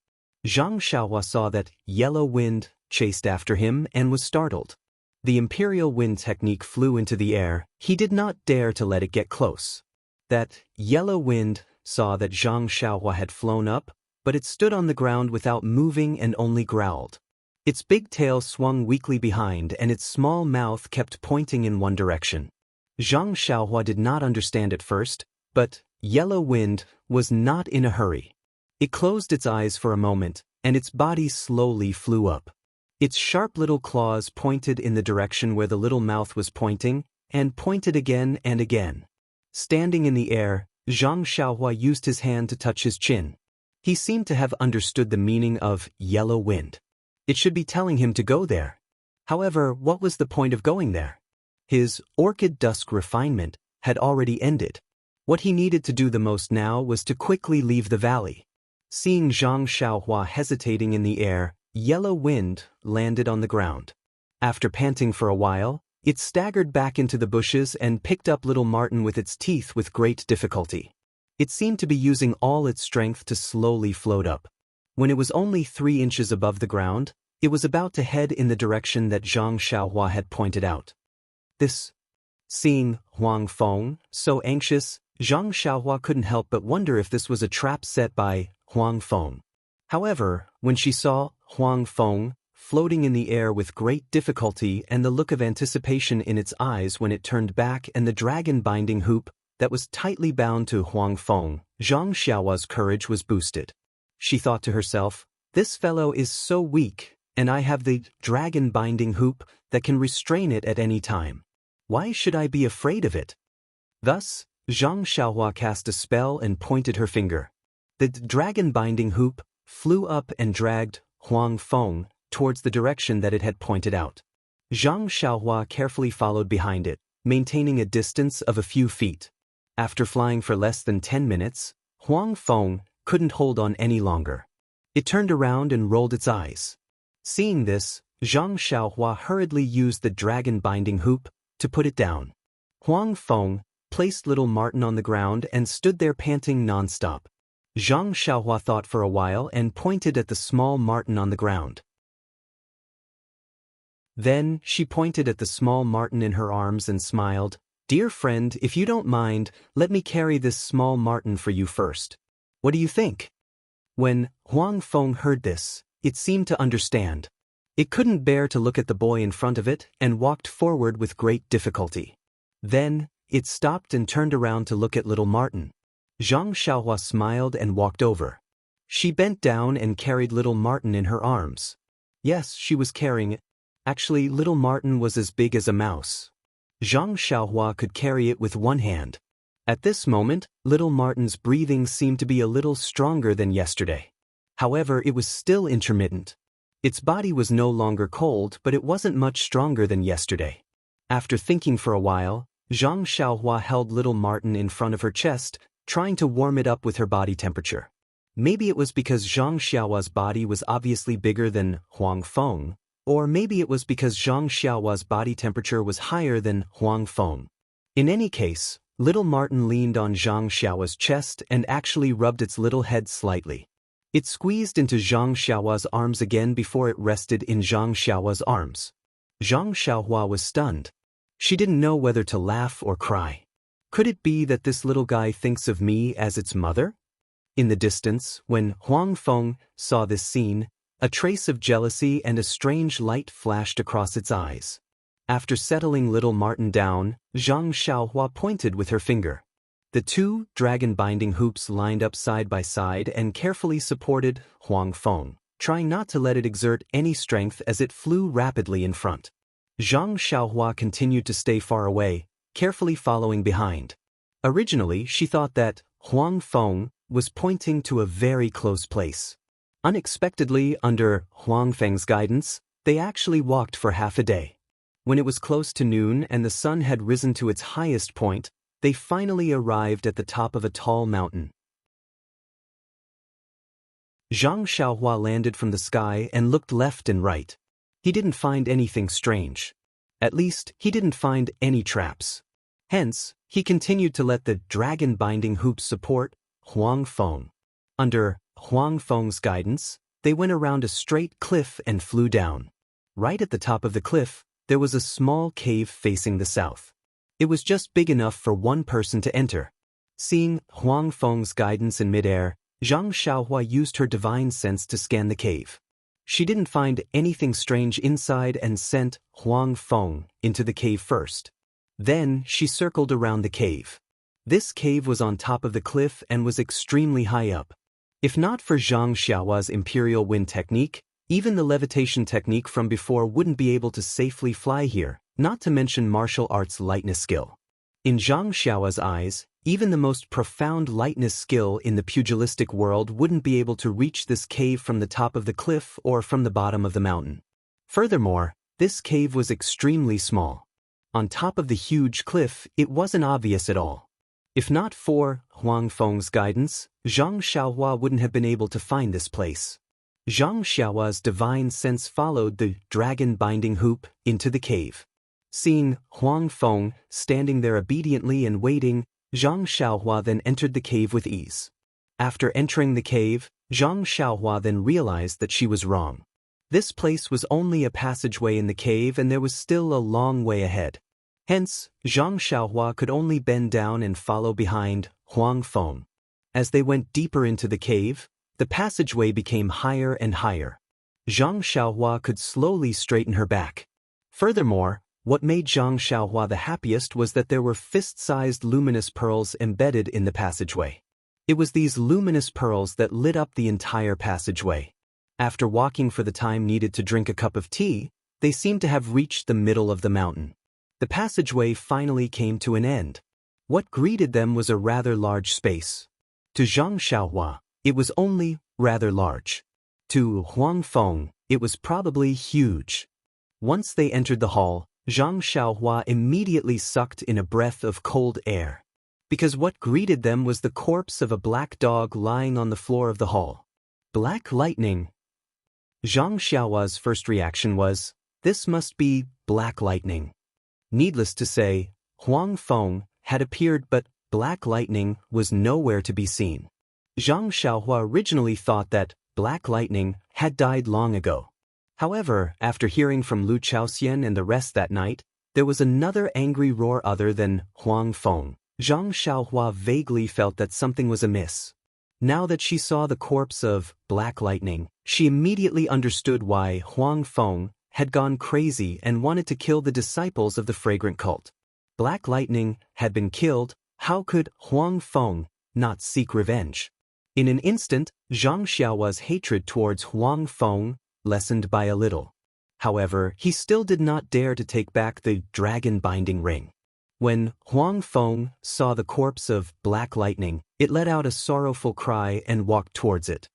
Zhang Xiaohua saw that Yellow Wind chased after him and was startled. The Imperial Wind technique flew into the air. He did not dare to let it get close. That Yellow Wind saw that Zhang Xiaohua had flown up, but it stood on the ground without moving and only growled. Its big tail swung weakly behind and its small mouth kept pointing in one direction. Zhang Xiaohua did not understand at first, but Yellow Wind was not in a hurry. It closed its eyes for a moment, and its body slowly flew up. Its sharp little claws pointed in the direction where the little mouth was pointing, and pointed again and again. Standing in the air, Zhang Xiaohua used his hand to touch his chin. He seemed to have understood the meaning of Yellow Wind. It should be telling him to go there. However, what was the point of going there? His Orchid Dusk refinement had already ended. What he needed to do the most now was to quickly leave the valley. Seeing Zhang Xiaohua hesitating in the air, Yellow Wind landed on the ground. After panting for a while, it staggered back into the bushes and picked up little Martin with its teeth with great difficulty. It seemed to be using all its strength to slowly float up. When it was only 3 inches above the ground, it was about to head in the direction that Zhang Xiaohua had pointed out. Seeing Huang Feng so anxious, Zhang Xiaohua couldn't help but wonder if this was a trap set by Huang Feng. However, when she saw Huang Feng floating in the air with great difficulty and the look of anticipation in its eyes when it turned back and the dragon binding hoop that was tightly bound to Huang Feng, Zhang Xiaohua's courage was boosted. She thought to herself, this fellow is so weak, and I have the dragon binding hoop that can restrain it at any time. Why should I be afraid of it? Thus, Zhang Xiaohua cast a spell and pointed her finger. The dragon binding hoop flew up and dragged Huang Feng towards the direction that it had pointed out. Zhang Xiaohua carefully followed behind it, maintaining a distance of a few feet. After flying for less than 10 minutes, Huang Feng couldn't hold on any longer. It turned around and rolled its eyes. Seeing this, Zhang Xiaohua hurriedly used the dragon binding hoop to put it down. Huang Feng placed little Martin on the ground and stood there panting non-stop. Zhang Xiaohua thought for a while and pointed at the small marten on the ground. Then, she pointed at the small marten in her arms and smiled. "Dear friend, if you don't mind, let me carry this small marten for you first. What do you think?" When Huang Feng heard this, it seemed to understand. It couldn't bear to look at the boy in front of it and walked forward with great difficulty. Then, it stopped and turned around to look at little Martin. Zhang Xiaohua smiled and walked over. She bent down and carried little Martin in her arms. Yes, she was carrying it. Actually, little Martin was as big as a mouse. Zhang Xiaohua could carry it with one hand. At this moment, little Martin's breathing seemed to be a little stronger than yesterday. However, it was still intermittent. Its body was no longer cold, but it wasn't much stronger than yesterday. After thinking for a while, Zhang Xiaohua held little Martin in front of her chest, trying to warm it up with her body temperature. Maybe it was because Zhang Xiaohua's body was obviously bigger than Huang Feng, or maybe it was because Zhang Xiaohua's body temperature was higher than Huang Feng. In any case, little Martin leaned on Zhang Xiaohua's chest and actually rubbed its little head slightly. It squeezed into Zhang Xiaohua's arms again before it rested in Zhang Xiaohua's arms. Zhang Xiaohua was stunned. She didn't know whether to laugh or cry. Could it be that this little guy thinks of me as its mother? In the distance, when Huang Feng saw this scene, a trace of jealousy and a strange light flashed across its eyes. After settling little Martin down, Zhang Xiaohua pointed with her finger. The two dragon binding hoops lined up side by side and carefully supported Huang Feng, trying not to let it exert any strength as it flew rapidly in front. Zhang Xiaohua continued to stay far away, carefully following behind. Originally, she thought that Huang Feng was pointing to a very close place. Unexpectedly, under Huang Feng's guidance, they actually walked for half a day. When it was close to noon and the sun had risen to its highest point, they finally arrived at the top of a tall mountain. Zhang Xiaohua landed from the sky and looked left and right. He didn't find anything strange. At least, he didn't find any traps. Hence, he continued to let the dragon-binding hoops support Huang Feng. Under Huang Feng's guidance, they went around a straight cliff and flew down. Right at the top of the cliff, there was a small cave facing the south. It was just big enough for one person to enter. Seeing Huang Feng's guidance in midair, Zhang Xiaohua used her divine sense to scan the cave. She didn't find anything strange inside and sent Huang Feng into the cave first. Then, she circled around the cave. This cave was on top of the cliff and was extremely high up. If not for Zhang Xiaohua's imperial wind technique, even the levitation technique from before wouldn't be able to safely fly here, not to mention martial arts lightness skill. In Zhang Xiaohua's eyes, even the most profound lightness skill in the pugilistic world wouldn't be able to reach this cave from the top of the cliff or from the bottom of the mountain. Furthermore, this cave was extremely small. On top of the huge cliff, it wasn't obvious at all. If not for Huang Feng's guidance, Zhang Xiaohua wouldn't have been able to find this place. Zhang Xiaohua's divine sense followed the dragon-binding hoop into the cave. Seeing Huang Feng standing there obediently and waiting, Zhang Xiaohua then entered the cave with ease. After entering the cave, Zhang Xiaohua then realized that she was wrong. This place was only a passageway in the cave and there was still a long way ahead. Hence, Zhang Xiaohua could only bend down and follow behind Huang Feng. As they went deeper into the cave, the passageway became higher and higher. Zhang Xiaohua could slowly straighten her back. Furthermore, what made Zhang Xiaohua the happiest was that there were fist-sized luminous pearls embedded in the passageway. It was these luminous pearls that lit up the entire passageway. After walking for the time needed to drink a cup of tea, they seemed to have reached the middle of the mountain. The passageway finally came to an end. What greeted them was a rather large space. To Zhang Xiaohua, it was only rather large. To Huang Feng, it was probably huge. Once they entered the hall, Zhang Xiaohua immediately sucked in a breath of cold air. Because what greeted them was the corpse of a black dog lying on the floor of the hall. Black lightning. Zhang Xiaohua's first reaction was, this must be black lightning. Needless to say, Huang Feng had appeared but black lightning was nowhere to be seen. Zhang Xiaohua originally thought that Black Lightning had died long ago. However, after hearing from Lu Chaoxian and the rest that night, there was another angry roar other than Huang Feng. Zhang Xiaohua vaguely felt that something was amiss. Now that she saw the corpse of Black Lightning, she immediately understood why Huang Feng had gone crazy and wanted to kill the disciples of the fragrant cult. Black Lightning had been killed, how could Huang Feng not seek revenge? In an instant, Zhang Xiaohua's hatred towards Huang Feng lessened by a little. However, he still did not dare to take back the dragon-binding ring. When Huang Feng saw the corpse of Black Lightning, it let out a sorrowful cry and walked towards it.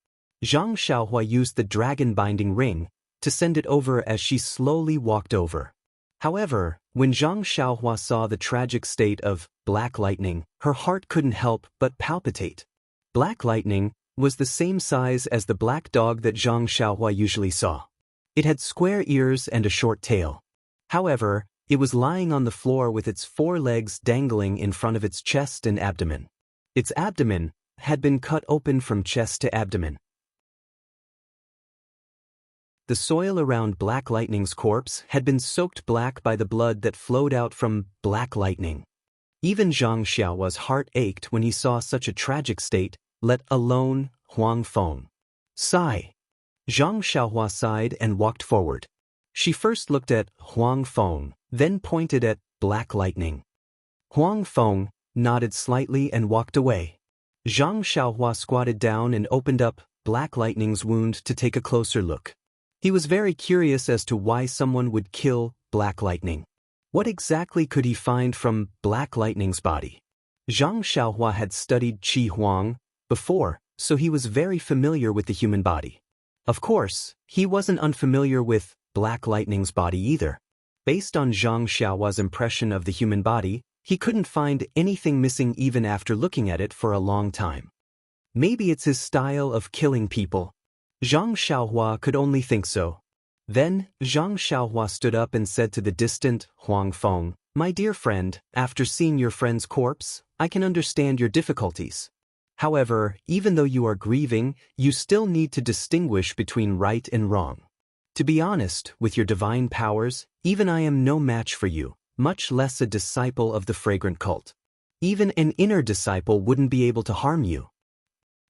Zhang Xiaohua used the dragon-binding ring to send it over as she slowly walked over. However, when Zhang Xiaohua saw the tragic state of Black Lightning, her heart couldn't help but palpitate. Black Lightning was the same size as the black dog that Zhang Xiaohua usually saw. It had square ears and a short tail. However, it was lying on the floor with its 4 legs dangling in front of its chest and abdomen. Its abdomen had been cut open from chest to abdomen. The soil around Black Lightning's corpse had been soaked black by the blood that flowed out from Black Lightning. Even Zhang Xiaohua's heart ached when he saw such a tragic state, let alone Huang Feng. Sigh. Zhang Xiaohua sighed and walked forward. She first looked at Huang Feng, then pointed at Black Lightning. Huang Feng nodded slightly and walked away. Zhang Xiaohua squatted down and opened up Black Lightning's wound to take a closer look. He was very curious as to why someone would kill Black Lightning. What exactly could he find from Black Lightning's body? Zhang Xiaohua had studied Qi Huang before, so he was very familiar with the human body. Of course, he wasn't unfamiliar with Black Lightning's body either. Based on Zhang Xiaohua's impression of the human body, he couldn't find anything missing even after looking at it for a long time. Maybe it's his style of killing people. Zhang Xiaohua could only think so. Then, Zhang Xiaohua stood up and said to the distant Huang Feng, "My dear friend, after seeing your friend's corpse, I can understand your difficulties. However, even though you are grieving, you still need to distinguish between right and wrong. To be honest, with your divine powers, even I am no match for you, much less a disciple of the fragrant cult. Even an inner disciple wouldn't be able to harm you.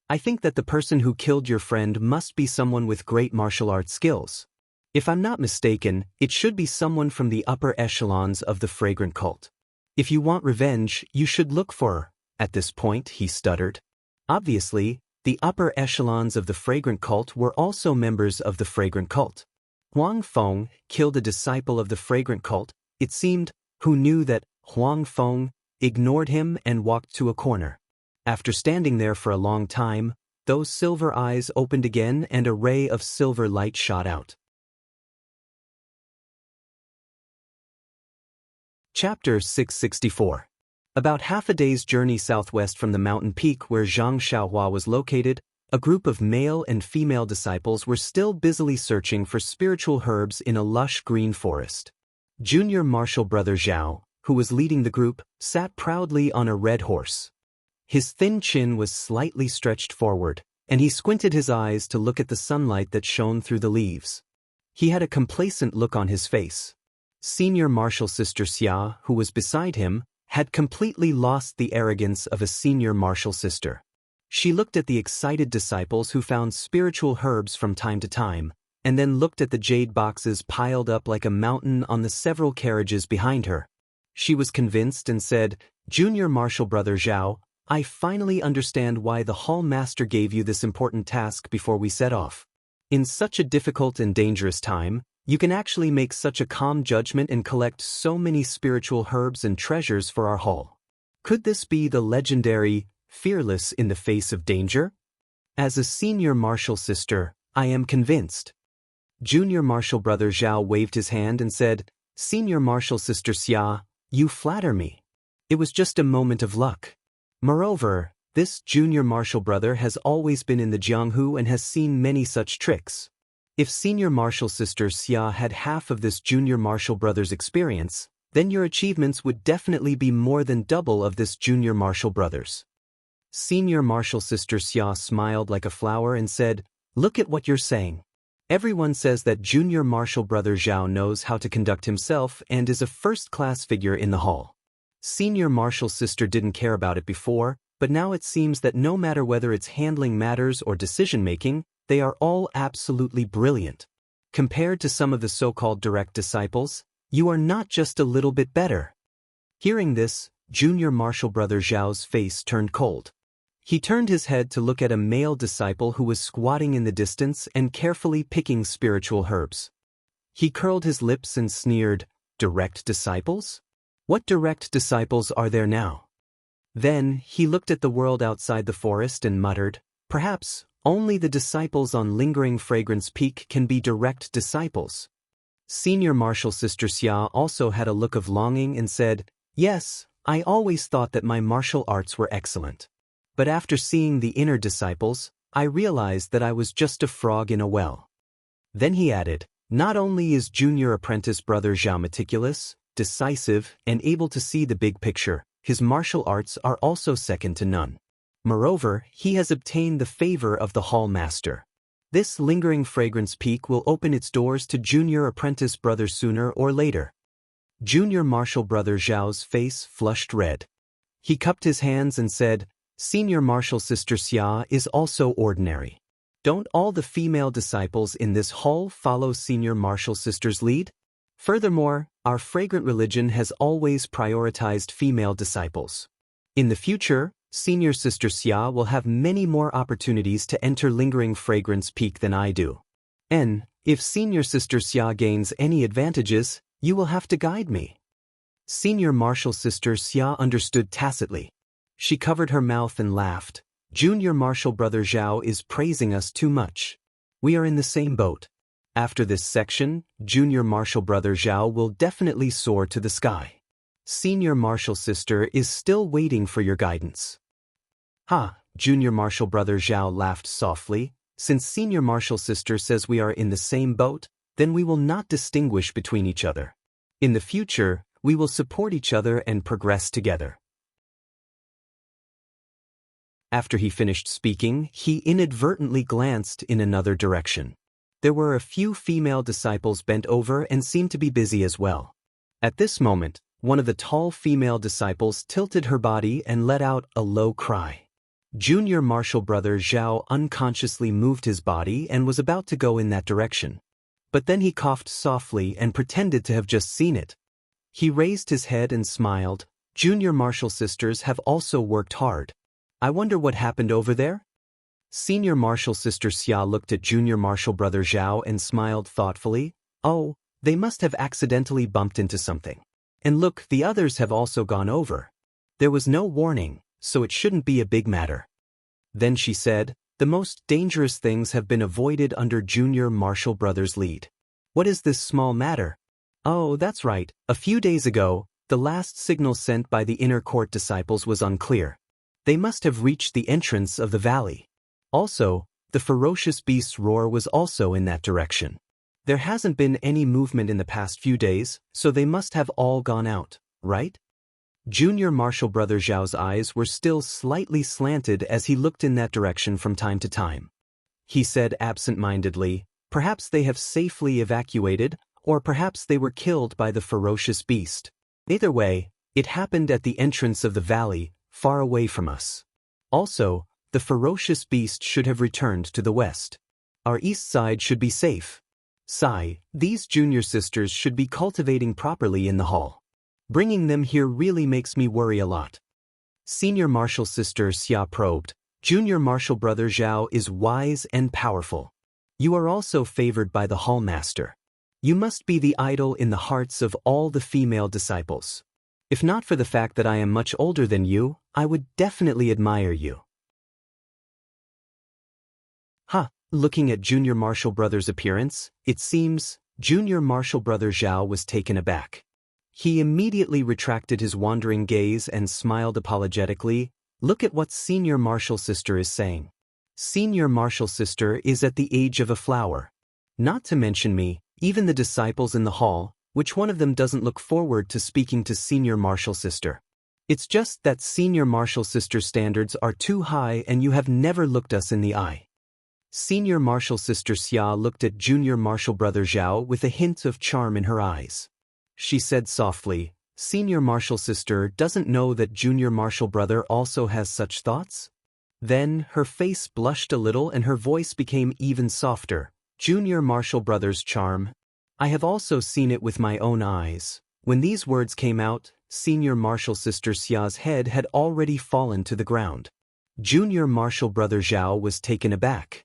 I think that the person who killed your friend must be someone with great martial arts skills. If I'm not mistaken, it should be someone from the upper echelons of the fragrant cult. If you want revenge, you should look for her." At this point, he stuttered. Obviously, the upper echelons of the fragrant cult were also members of the fragrant cult. Huang Feng killed a disciple of the fragrant cult, it seemed, who knew that Huang Feng ignored him and walked to a corner. After standing there for a long time, those silver eyes opened again and a ray of silver light shot out. Chapter 664. About half a day's journey southwest from the mountain peak where Zhang Xiaohua was located, a group of male and female disciples were still busily searching for spiritual herbs in a lush green forest. Junior martial brother Zhao, who was leading the group, sat proudly on a red horse. His thin chin was slightly stretched forward, and he squinted his eyes to look at the sunlight that shone through the leaves. He had a complacent look on his face. Senior martial sister Xia, who was beside him, had completely lost the arrogance of a senior martial sister. She looked at the excited disciples who found spiritual herbs from time to time, and then looked at the jade boxes piled up like a mountain on the several carriages behind her. She was convinced and said, "Junior martial brother Zhao, I finally understand why the hall master gave you this important task before we set off. In such a difficult and dangerous time, you can actually make such a calm judgment and collect so many spiritual herbs and treasures for our hall. Could this be the legendary, fearless in the face of danger? As a senior martial sister, I am convinced." Junior martial brother Zhao waved his hand and said, "Senior martial sister Xia, you flatter me. It was just a moment of luck. Moreover, this junior martial brother has always been in the Jianghu and has seen many such tricks. If senior martial sister Xia had half of this junior martial brother's experience, then your achievements would definitely be more than double of this junior martial brother's." Senior martial sister Xia smiled like a flower and said, "Look at what you're saying. Everyone says that junior martial brother Zhao knows how to conduct himself and is a first-class figure in the hall." Senior martial sister didn't care about it before, but now it seems that no matter whether it's handling matters or decision-making, they are all absolutely brilliant. Compared to some of the so-called direct disciples, you are not just a little bit better. Hearing this, junior martial brother Zhao's face turned cold. He turned his head to look at a male disciple who was squatting in the distance and carefully picking spiritual herbs. He curled his lips and sneered, "Direct disciples? What direct disciples are there now?" Then, he looked at the world outside the forest and muttered, "Perhaps only the disciples on Lingering Fragrance Peak can be direct disciples." Senior martial sister Xia also had a look of longing and said, "Yes, I always thought that my martial arts were excellent. But after seeing the inner disciples, I realized that I was just a frog in a well." Then he added, "Not only is junior apprentice brother Zhao meticulous, decisive, and able to see the big picture, his martial arts are also second to none. Moreover, he has obtained the favor of the hall master. This Lingering Fragrance Peak will open its doors to junior apprentice brother sooner or later." Junior martial brother Zhao's face flushed red. He cupped his hands and said, "Senior martial sister Xia is also ordinary. Don't all the female disciples in this hall follow senior martial sister's lead? Furthermore, our fragrant religion has always prioritized female disciples. In the future, senior sister Xia will have many more opportunities to enter Lingering Fragrance Peak than I do. And, if senior sister Xia gains any advantages, you will have to guide me." Senior martial sister Xia understood tacitly. She covered her mouth and laughed. "Junior martial brother Zhao is praising us too much. We are in the same boat. After this section, junior martial brother Zhao will definitely soar to the sky. Senior martial sister is still waiting for your guidance." "Ha," junior martial brother Zhao laughed softly. "Since senior martial sister says we are in the same boat, then we will not distinguish between each other. In the future, we will support each other and progress together." After he finished speaking, he inadvertently glanced in another direction. There were a few female disciples bent over and seemed to be busy as well. At this moment, one of the tall female disciples tilted her body and let out a low cry. Junior martial brother Zhao unconsciously moved his body and was about to go in that direction. But then he coughed softly and pretended to have just seen it. He raised his head and smiled. "Junior martial sisters have also worked hard. I wonder what happened over there?" Senior martial sister Xia looked at junior martial brother Zhao and smiled thoughtfully. "Oh, they must have accidentally bumped into something. And look, the others have also gone over. There was no warning, so it shouldn't be a big matter." Then she said, "The most dangerous things have been avoided under junior martial brother's lead. What is this small matter? Oh, that's right. A few days ago, the last signal sent by the inner court disciples was unclear. They must have reached the entrance of the valley. Also, the ferocious beast's roar was also in that direction. There hasn't been any movement in the past few days, so they must have all gone out, right?" Junior martial brother Zhao's eyes were still slightly slanted as he looked in that direction from time to time. He said absent-mindedly, "Perhaps they have safely evacuated, or perhaps they were killed by the ferocious beast. Either way, it happened at the entrance of the valley, far away from us. Also, the ferocious beast should have returned to the west. Our east side should be safe. Sai, these junior sisters should be cultivating properly in the hall. Bringing them here really makes me worry a lot." Senior martial sister Xia probed, "Junior martial brother Zhao is wise and powerful. You are also favored by the hall master. You must be the idol in the hearts of all the female disciples. If not for the fact that I am much older than you, I would definitely admire you." Looking at junior martial brother's appearance, it seems junior martial brother Zhao was taken aback. He immediately retracted his wandering gaze and smiled apologetically. "Look at what senior martial sister is saying. Senior martial sister is at the age of a flower. Not to mention me, even the disciples in the hall, which one of them doesn't look forward to speaking to senior martial sister? It's just that senior martial sister standards are too high and you have never looked us in the eye. Senior martial sister Xia looked at junior martial brother Zhao with a hint of charm in her eyes. She said softly, "Senior martial sister doesn't know that junior martial brother also has such thoughts?" Then, her face blushed a little and her voice became even softer. "Junior martial brother's charm? I have also seen it with my own eyes." When these words came out, senior martial sister Xia's head had already fallen to the ground. Junior martial brother Zhao was taken aback.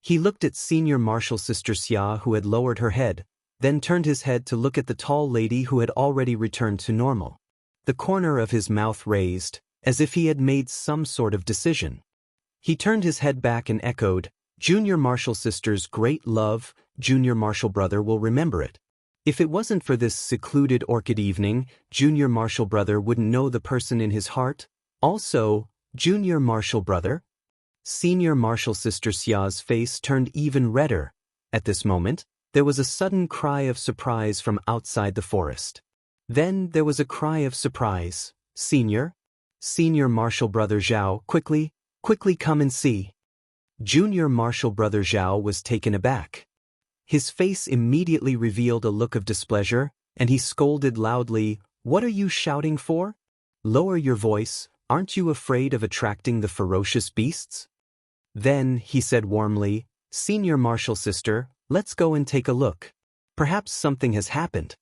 He looked at senior martial sister Xia, who had lowered her head, then turned his head to look at the tall lady who had already returned to normal. The corner of his mouth raised, as if he had made some sort of decision. He turned his head back and echoed, "Junior martial sister's great love, junior martial brother will remember it. If it wasn't for this secluded orchid evening, junior martial brother wouldn't know the person in his heart. Also, junior martial brother?" Senior martial sister Xia's face turned even redder. At this moment, there was a sudden cry of surprise from outside the forest. Then there was a cry of surprise. "Senior? Senior martial brother Zhao, quickly come and see." Junior martial brother Zhao was taken aback. His face immediately revealed a look of displeasure, and he scolded loudly, "What are you shouting for? Lower your voice, aren't you afraid of attracting the ferocious beasts?" Then, he said warmly, "Senior martial sister, let's go and take a look. Perhaps something has happened."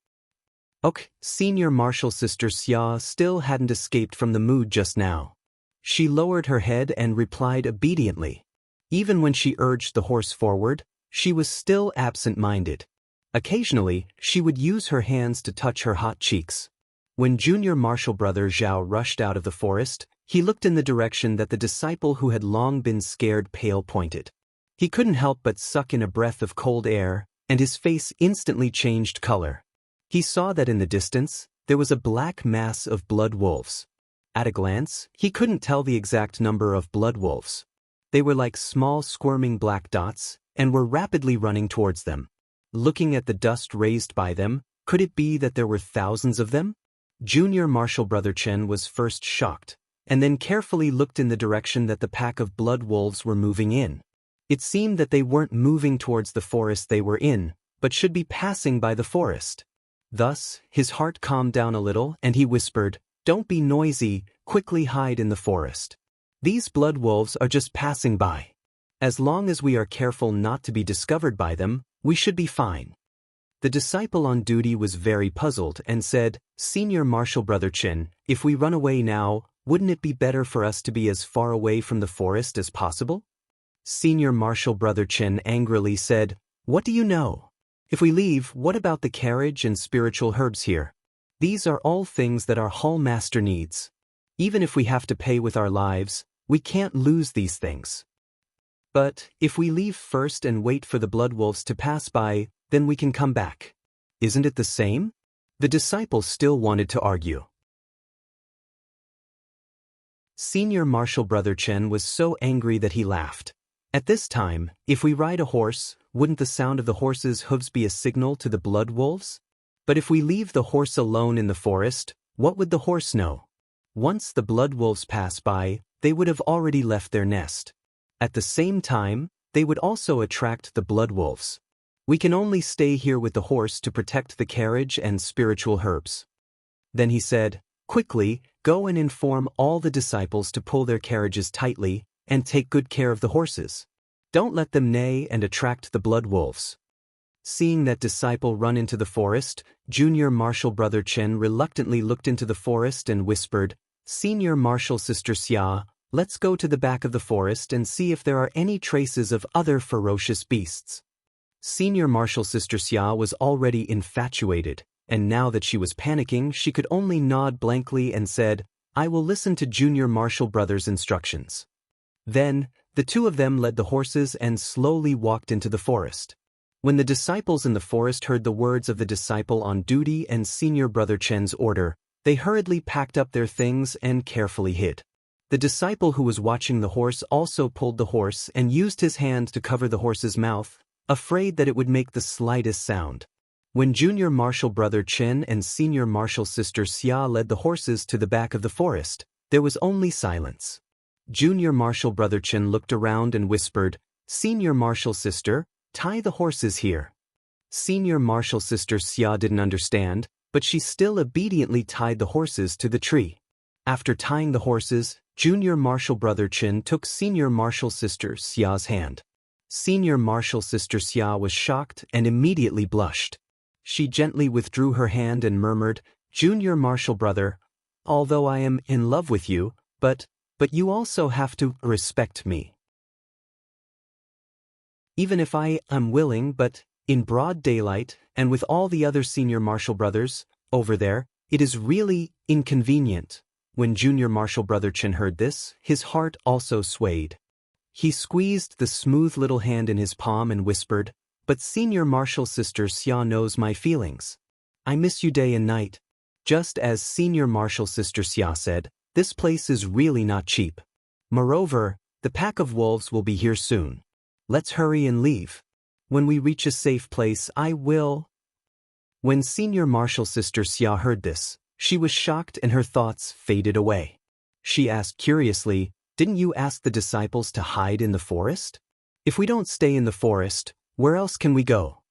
Ok, senior martial sister Xia still hadn't escaped from the mood just now. She lowered her head and replied obediently. Even when she urged the horse forward, she was still absent-minded. Occasionally, she would use her hands to touch her hot cheeks. When junior martial brother Zhao rushed out of the forest, he looked in the direction that the disciple who had long been scared pale pointed. He couldn't help but suck in a breath of cold air, and his face instantly changed color. He saw that in the distance, there was a black mass of blood wolves. At a glance, he couldn't tell the exact number of blood wolves. They were like small squirming black dots, and were rapidly running towards them. Looking at the dust raised by them, could it be that there were thousands of them? Junior martial brother Chen was first shocked, and then carefully looked in the direction that the pack of blood wolves were moving in. It seemed that they weren't moving towards the forest they were in, but should be passing by the forest. Thus, his heart calmed down a little and he whispered, "Don't be noisy, quickly hide in the forest. These blood wolves are just passing by. As long as we are careful not to be discovered by them, we should be fine." The disciple on duty was very puzzled and said, "Senior martial brother Chen, if we run away now, wouldn't it be better for us to be as far away from the forest as possible?" Senior martial brother Chen angrily said, "What do you know? If we leave, what about the carriage and spiritual herbs here? These are all things that our hall master needs. Even if we have to pay with our lives, we can't lose these things. But if we leave first and wait for the blood wolves to pass by, then we can come back. Isn't it the same?" The disciple still wanted to argue. Senior martial brother Chen was so angry that he laughed. At this time, if we ride a horse, wouldn't the sound of the horse's hooves be a signal to the blood wolves? But if we leave the horse alone in the forest, what would the horse know? Once the blood wolves pass by, they would have already left their nest. At the same time, they would also attract the blood wolves. We can only stay here with the horse to protect the carriage and spiritual herbs." Then he said, "Quickly, go and inform all the disciples to pull their carriages tightly and take good care of the horses. Don't let them neigh and attract the blood wolves." Seeing that disciple run into the forest, junior martial brother Chen reluctantly looked into the forest and whispered, "Senior martial sister Xia, let's go to the back of the forest and see if there are any traces of other ferocious beasts." Senior martial sister Xia was already infatuated, and now that she was panicking, she could only nod blankly and said, "I will listen to junior martial brother's instructions." Then, the two of them led the horses and slowly walked into the forest. When the disciples in the forest heard the words of the disciple on duty and senior brother Chen's order, they hurriedly packed up their things and carefully hid. The disciple who was watching the horse also pulled the horse and used his hand to cover the horse's mouth, afraid that it would make the slightest sound. When junior marshal brother Chen and senior marshal sister Xia led the horses to the back of the forest, there was only silence. Junior marshal brother Chen looked around and whispered, "Senior marshal sister, tie the horses here." Senior marshal sister Xia didn't understand, but she still obediently tied the horses to the tree. After tying the horses, junior marshal brother Chen took senior marshal sister Xia's hand. Senior marshal sister Xia was shocked and immediately blushed. She gently withdrew her hand and murmured, "Junior marshal brother, although I am in love with you, but you also have to respect me. Even if I am willing, but in broad daylight, and with all the other senior marshal brothers over there, it is really inconvenient." When junior marshal brother Chen heard this, his heart also swayed. He squeezed the smooth little hand in his palm and whispered, "But senior marshal sister Xia knows my feelings. I miss you day and night." Just as senior marshal sister Xia said, "This place is really not cheap. Moreover, the pack of wolves will be here soon. Let's hurry and leave. When we reach a safe place, I will." When senior marshal sister Xia heard this, she was shocked and her thoughts faded away. She asked curiously, "Didn't you ask the disciples to hide in the forest? If we don't stay in the forest, where else can we go?"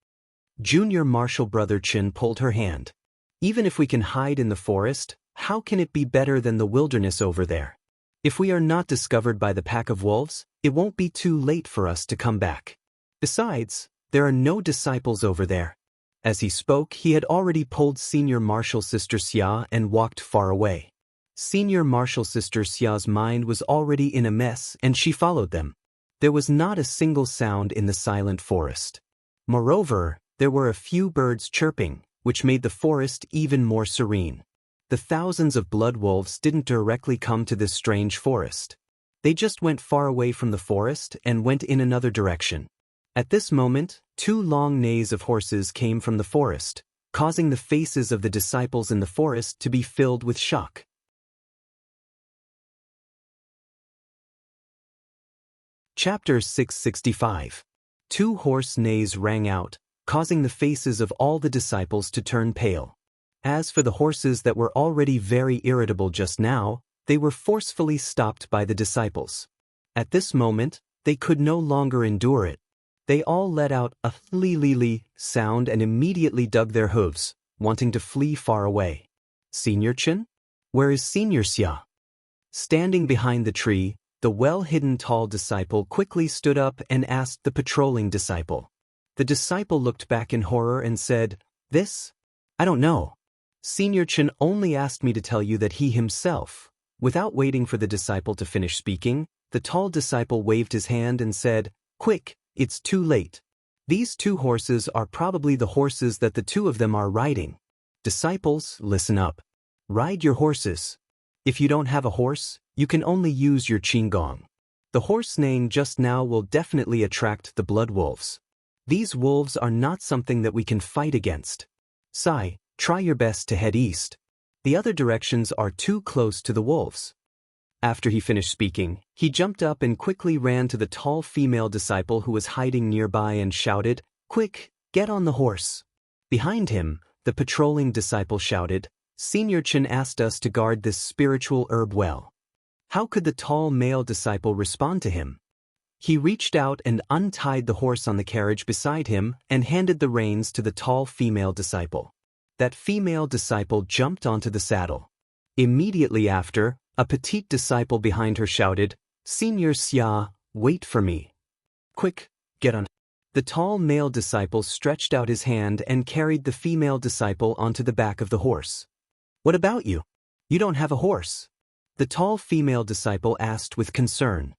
Junior marshal brother Chen pulled her hand. "Even if we can hide in the forest, how can it be better than the wilderness over there? If we are not discovered by the pack of wolves, it won't be too late for us to come back. Besides, there are no disciples over there." As he spoke, he had already pulled senior marshal sister Xia and walked far away. Senior marshal sister Xia's mind was already in a mess and she followed them. There was not a single sound in the silent forest. Moreover, there were a few birds chirping, which made the forest even more serene. The thousands of blood wolves didn't directly come to this strange forest. They just went far away from the forest and went in another direction. At this moment, 2 long neighs of horses came from the forest, causing the faces of the disciples in the forest to be filled with shock. Chapter 665. 2 horse neighs rang out, causing the faces of all the disciples to turn pale. As for the horses that were already very irritable just now, they were forcefully stopped by the disciples. At this moment, they could no longer endure it. They all let out a li-li-li sound and immediately dug their hooves, wanting to flee far away. "Senior Chen? Where is Senior Xia?" Standing behind the tree, the well-hidden tall disciple quickly stood up and asked the patrolling disciple. The disciple looked back in horror and said, "This? I don't know. Senior Chen only asked me to tell you that he himself." Without waiting for the disciple to finish speaking, the tall disciple waved his hand and said, "Quick, it's too late. These 2 horses are probably the horses that the 2 of them are riding. Disciples, listen up. Ride your horses. If you don't have a horse, you can only use your qinggong. The horse neighing just now will definitely attract the blood wolves. These wolves are not something that we can fight against. Sai, try your best to head east. The other directions are too close to the wolves." After he finished speaking, he jumped up and quickly ran to the tall female disciple who was hiding nearby and shouted, "Quick, get on the horse." Behind him, the patrolling disciple shouted, "Senior Chen asked us to guard this spiritual herb well." How could the tall male disciple respond to him? He reached out and untied the horse on the carriage beside him and handed the reins to the tall female disciple. That female disciple jumped onto the saddle. Immediately after, a petite disciple behind her shouted, "Senior Xia, wait for me. Quick, get on." The tall male disciple stretched out his hand and carried the female disciple onto the back of the horse. "What about you? You don't have a horse?" the tall female disciple asked with concern.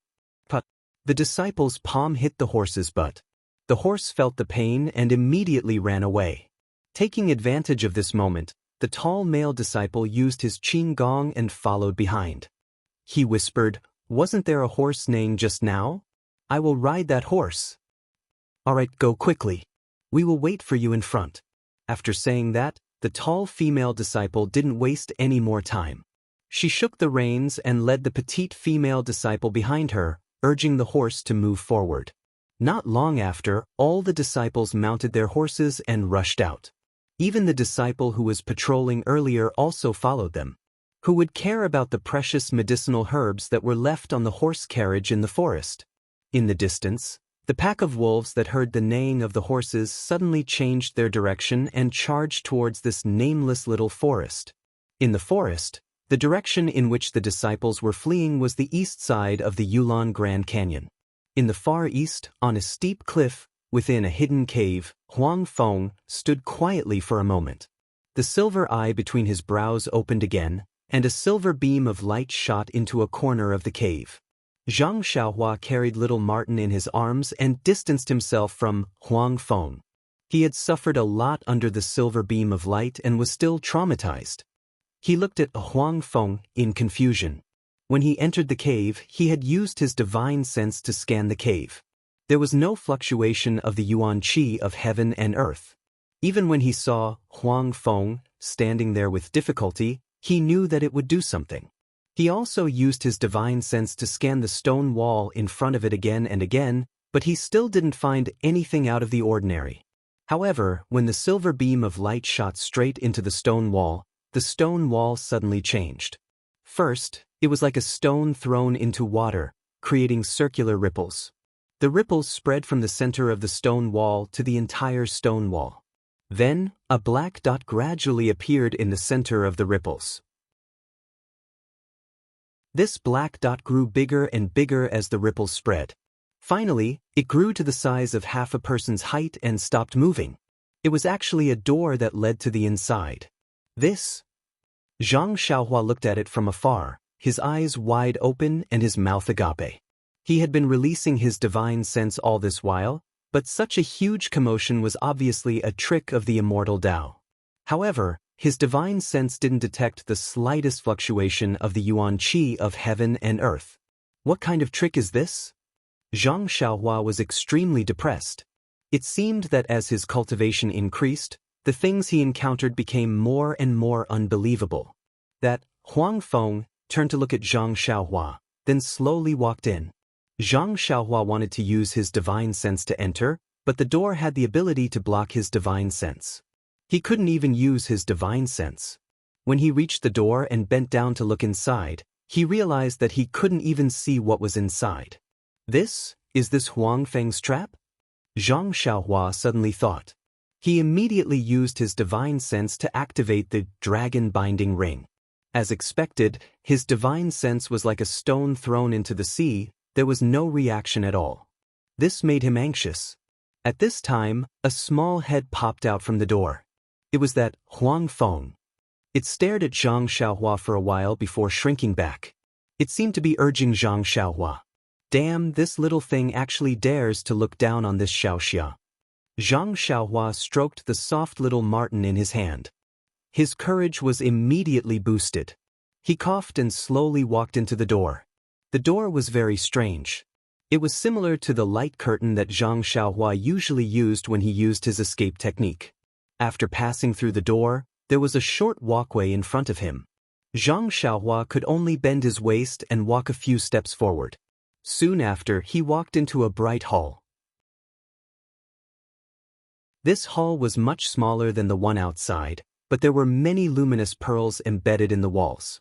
But the disciple's palm hit the horse's butt. The horse felt the pain and immediately ran away. Taking advantage of this moment, the tall male disciple used his qinggong and followed behind. He whispered, "Wasn't there a horse neighing just now? I will ride that horse." "All right, go quickly. We will wait for you in front." After saying that, the tall female disciple didn't waste any more time. She shook the reins and led the petite female disciple behind her, urging the horse to move forward. Not long after, all the disciples mounted their horses and rushed out. Even the disciple who was patrolling earlier also followed them. Who would care about the precious medicinal herbs that were left on the horse carriage in the forest? In the distance, the pack of wolves that heard the neighing of the horses suddenly changed their direction and charged towards this nameless little forest. In the forest, the direction in which the disciples were fleeing was the east side of the Yulon Grand Canyon. In the far east, on a steep cliff, within a hidden cave, Huang Feng stood quietly for a moment. The silver eye between his brows opened again, and a silver beam of light shot into a corner of the cave. Zhang Xiaohua carried little Martin in his arms and distanced himself from Huang Feng. He had suffered a lot under the silver beam of light and was still traumatized. He looked at Huang Feng in confusion. When he entered the cave, he had used his divine sense to scan the cave. There was no fluctuation of the yuan qi of heaven and earth. Even when he saw Huang Feng standing there with difficulty, he knew that it would do something. He also used his divine sense to scan the stone wall in front of it again and again, but he still didn't find anything out of the ordinary. However, when the silver beam of light shot straight into the stone wall suddenly changed. First, it was like a stone thrown into water, creating circular ripples. The ripples spread from the center of the stone wall to the entire stone wall. Then, a black dot gradually appeared in the center of the ripples. This black dot grew bigger and bigger as the ripples spread. Finally, it grew to the size of half a person's height and stopped moving. It was actually a door that led to the inside. This? Zhang Xiaohua looked at it from afar, his eyes wide open and his mouth agape. He had been releasing his divine sense all this while, but such a huge commotion was obviously a trick of the immortal Tao. However, his divine sense didn't detect the slightest fluctuation of the yuan qi of heaven and earth. What kind of trick is this? Zhang Xiaohua was extremely depressed. It seemed that as his cultivation increased, the things he encountered became more and more unbelievable. That Huang Feng turned to look at Zhang Xiaohua, then slowly walked in. Zhang Xiaohua wanted to use his divine sense to enter, but the door had the ability to block his divine sense. He couldn't even use his divine sense. When he reached the door and bent down to look inside, he realized that he couldn't even see what was inside. Is this Huang Feng's trap? Zhang Xiaohua suddenly thought. He immediately used his divine sense to activate the dragon binding ring. As expected, his divine sense was like a stone thrown into the sea. There was no reaction at all. This made him anxious. At this time, a small head popped out from the door. It was that Huang Feng. It stared at Zhang Xiaohua for a while before shrinking back. It seemed to be urging Zhang Xiaohua. Damn, this little thing actually dares to look down on this Xiaoxia. Zhang Xiaohua stroked the soft little Martin in his hand. His courage was immediately boosted. He coughed and slowly walked into the door. The door was very strange. It was similar to the light curtain that Zhang Xiaohua usually used when he used his escape technique. After passing through the door, there was a short walkway in front of him. Zhang Xiaohua could only bend his waist and walk a few steps forward. Soon after, he walked into a bright hall. This hall was much smaller than the one outside, but there were many luminous pearls embedded in the walls.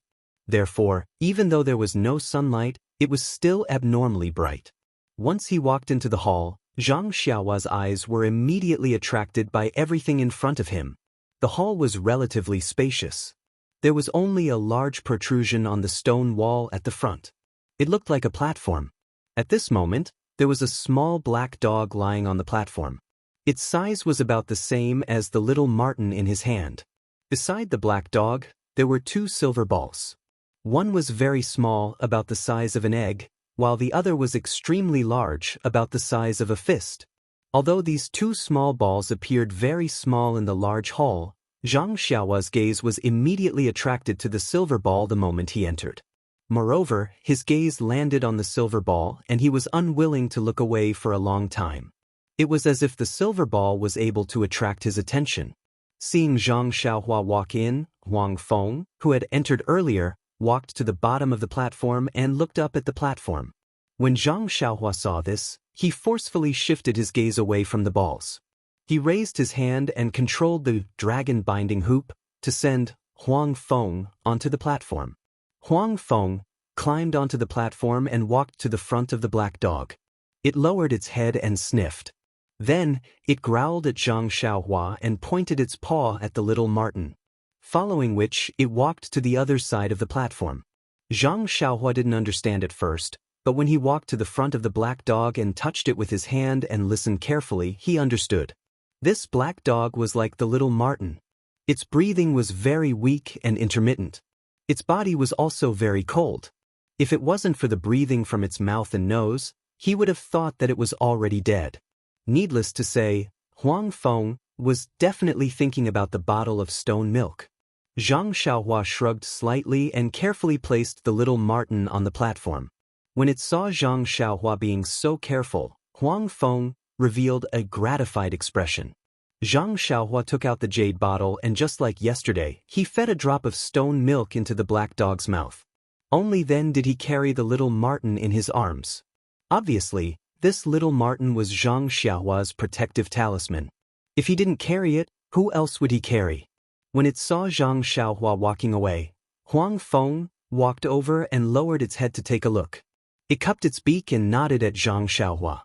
Therefore, even though there was no sunlight, it was still abnormally bright. Once he walked into the hall, Zhang Xiaohua's eyes were immediately attracted by everything in front of him. The hall was relatively spacious. There was only a large protrusion on the stone wall at the front. It looked like a platform. At this moment, there was a small black dog lying on the platform. Its size was about the same as the little Martin in his hand. Beside the black dog, there were two silver balls. One was very small, about the size of an egg, while the other was extremely large, about the size of a fist. Although these two small balls appeared very small in the large hall, Zhang Xiaohua's gaze was immediately attracted to the silver ball the moment he entered. Moreover, his gaze landed on the silver ball and he was unwilling to look away for a long time. It was as if the silver ball was able to attract his attention. Seeing Zhang Xiaohua walk in, Huang Feng, who had entered earlier, walked to the bottom of the platform and looked up at the platform. When Zhang Xiaohua saw this, he forcefully shifted his gaze away from the balls. He raised his hand and controlled the dragon binding hoop to send Huang Feng onto the platform. Huang Feng climbed onto the platform and walked to the front of the black dog. It lowered its head and sniffed. Then, it growled at Zhang Xiaohua and pointed its paw at the little marten. Following which, it walked to the other side of the platform. Zhang Xiaohua didn't understand at first, but when he walked to the front of the black dog and touched it with his hand and listened carefully, he understood. This black dog was like the little marten. Its breathing was very weak and intermittent. Its body was also very cold. If it wasn't for the breathing from its mouth and nose, he would have thought that it was already dead. Needless to say, Huang Feng was definitely thinking about the bottle of stone milk. Zhang Xiaohua shrugged slightly and carefully placed the little marten on the platform. When it saw Zhang Xiaohua being so careful, Huang Feng revealed a gratified expression. Zhang Xiaohua took out the jade bottle and just like yesterday, he fed a drop of stone milk into the black dog's mouth. Only then did he carry the little marten in his arms. Obviously, this little marten was Zhang Xiaohua's protective talisman. If he didn't carry it, who else would he carry? When it saw Zhang Xiaohua walking away, Huang Feng walked over and lowered its head to take a look. It cupped its beak and nodded at Zhang Xiaohua.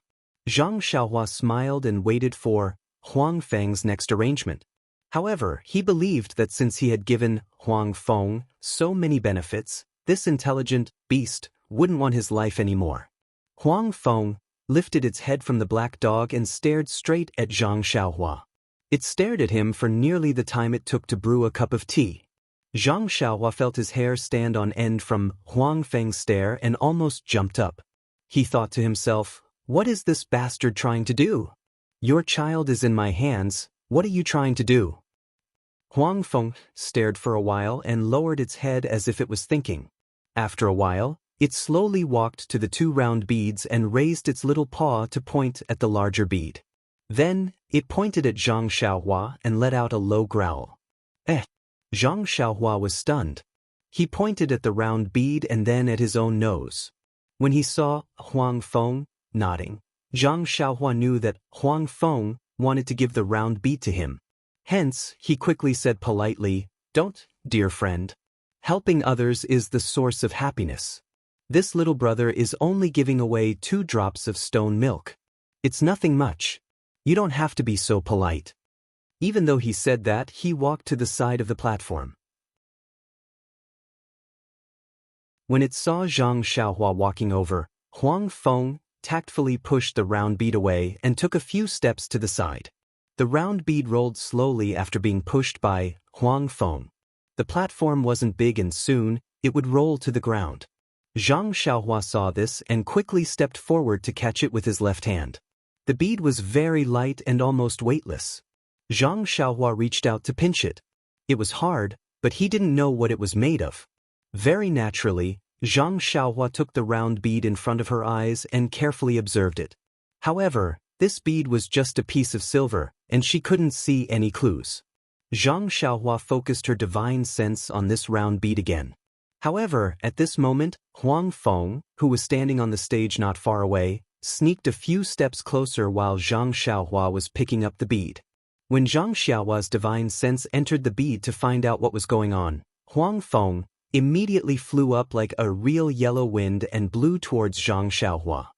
Zhang Xiaohua smiled and waited for Huang Feng's next arrangement. However, he believed that since he had given Huang Feng so many benefits, this intelligent beast wouldn't want his life anymore. Huang Feng lifted its head from the black dog and stared straight at Zhang Xiaohua. It stared at him for nearly the time it took to brew a cup of tea. Zhang Xiaohua felt his hair stand on end from Huang Feng's stare and almost jumped up. He thought to himself, "What is this bastard trying to do? Your child is in my hands, what are you trying to do?" Huang Feng stared for a while and lowered its head as if it was thinking. After a while, it slowly walked to the two round beads and raised its little paw to point at the larger bead. Then, it pointed at Zhang Xiaohua and let out a low growl. Zhang Xiaohua was stunned. He pointed at the round bead and then at his own nose. When he saw Huang Feng nodding, Zhang Xiaohua knew that Huang Feng wanted to give the round bead to him. Hence, he quickly said politely, "Don't, dear friend. Helping others is the source of happiness. This little brother is only giving away 2 drops of stone milk. It's nothing much. You don't have to be so polite." Even though he said that, he walked to the side of the platform. When it saw Zhang Xiaohua walking over, Huang Feng tactfully pushed the round bead away and took a few steps to the side. The round bead rolled slowly after being pushed by Huang Feng. The platform wasn't big and soon, it would roll to the ground. Zhang Xiaohua saw this and quickly stepped forward to catch it with his left hand. The bead was very light and almost weightless. Zhang Xiaohua reached out to pinch it. It was hard, but he didn't know what it was made of. Very naturally, Zhang Xiaohua took the round bead in front of her eyes and carefully observed it. However, this bead was just a piece of silver, and she couldn't see any clues. Zhang Xiaohua focused her divine sense on this round bead again. However, at this moment, Huang Feng, who was standing on the stage not far away, sneaked a few steps closer while Zhang Xiaohua was picking up the bead. When Zhang Xiaohua's divine sense entered the bead to find out what was going on, Huang Feng immediately flew up like a real yellow wind and blew towards Zhang Xiaohua.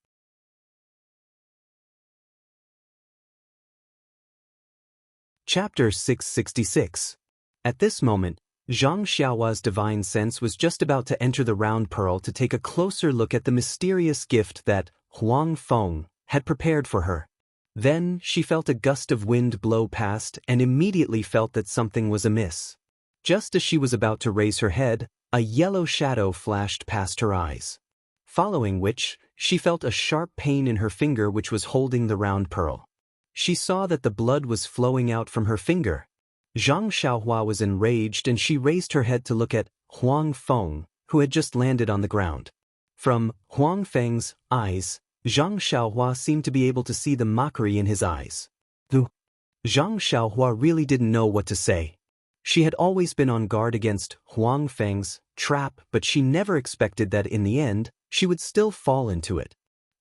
Chapter 666. At this moment, Zhang Xiaohua's divine sense was just about to enter the round pearl to take a closer look at the mysterious gift that Huang Feng had prepared for her. Then, she felt a gust of wind blow past and immediately felt that something was amiss. Just as she was about to raise her head, a yellow shadow flashed past her eyes. Following which, she felt a sharp pain in her finger which was holding the round pearl. She saw that the blood was flowing out from her finger. Zhang Xiaohua was enraged and she raised her head to look at Huang Feng, who had just landed on the ground. From Huang Feng's eyes, Zhang Xiaohua seemed to be able to see the mockery in his eyes. Zhang Xiaohua really didn't know what to say. She had always been on guard against Huang Feng's trap, but she never expected that in the end, she would still fall into it.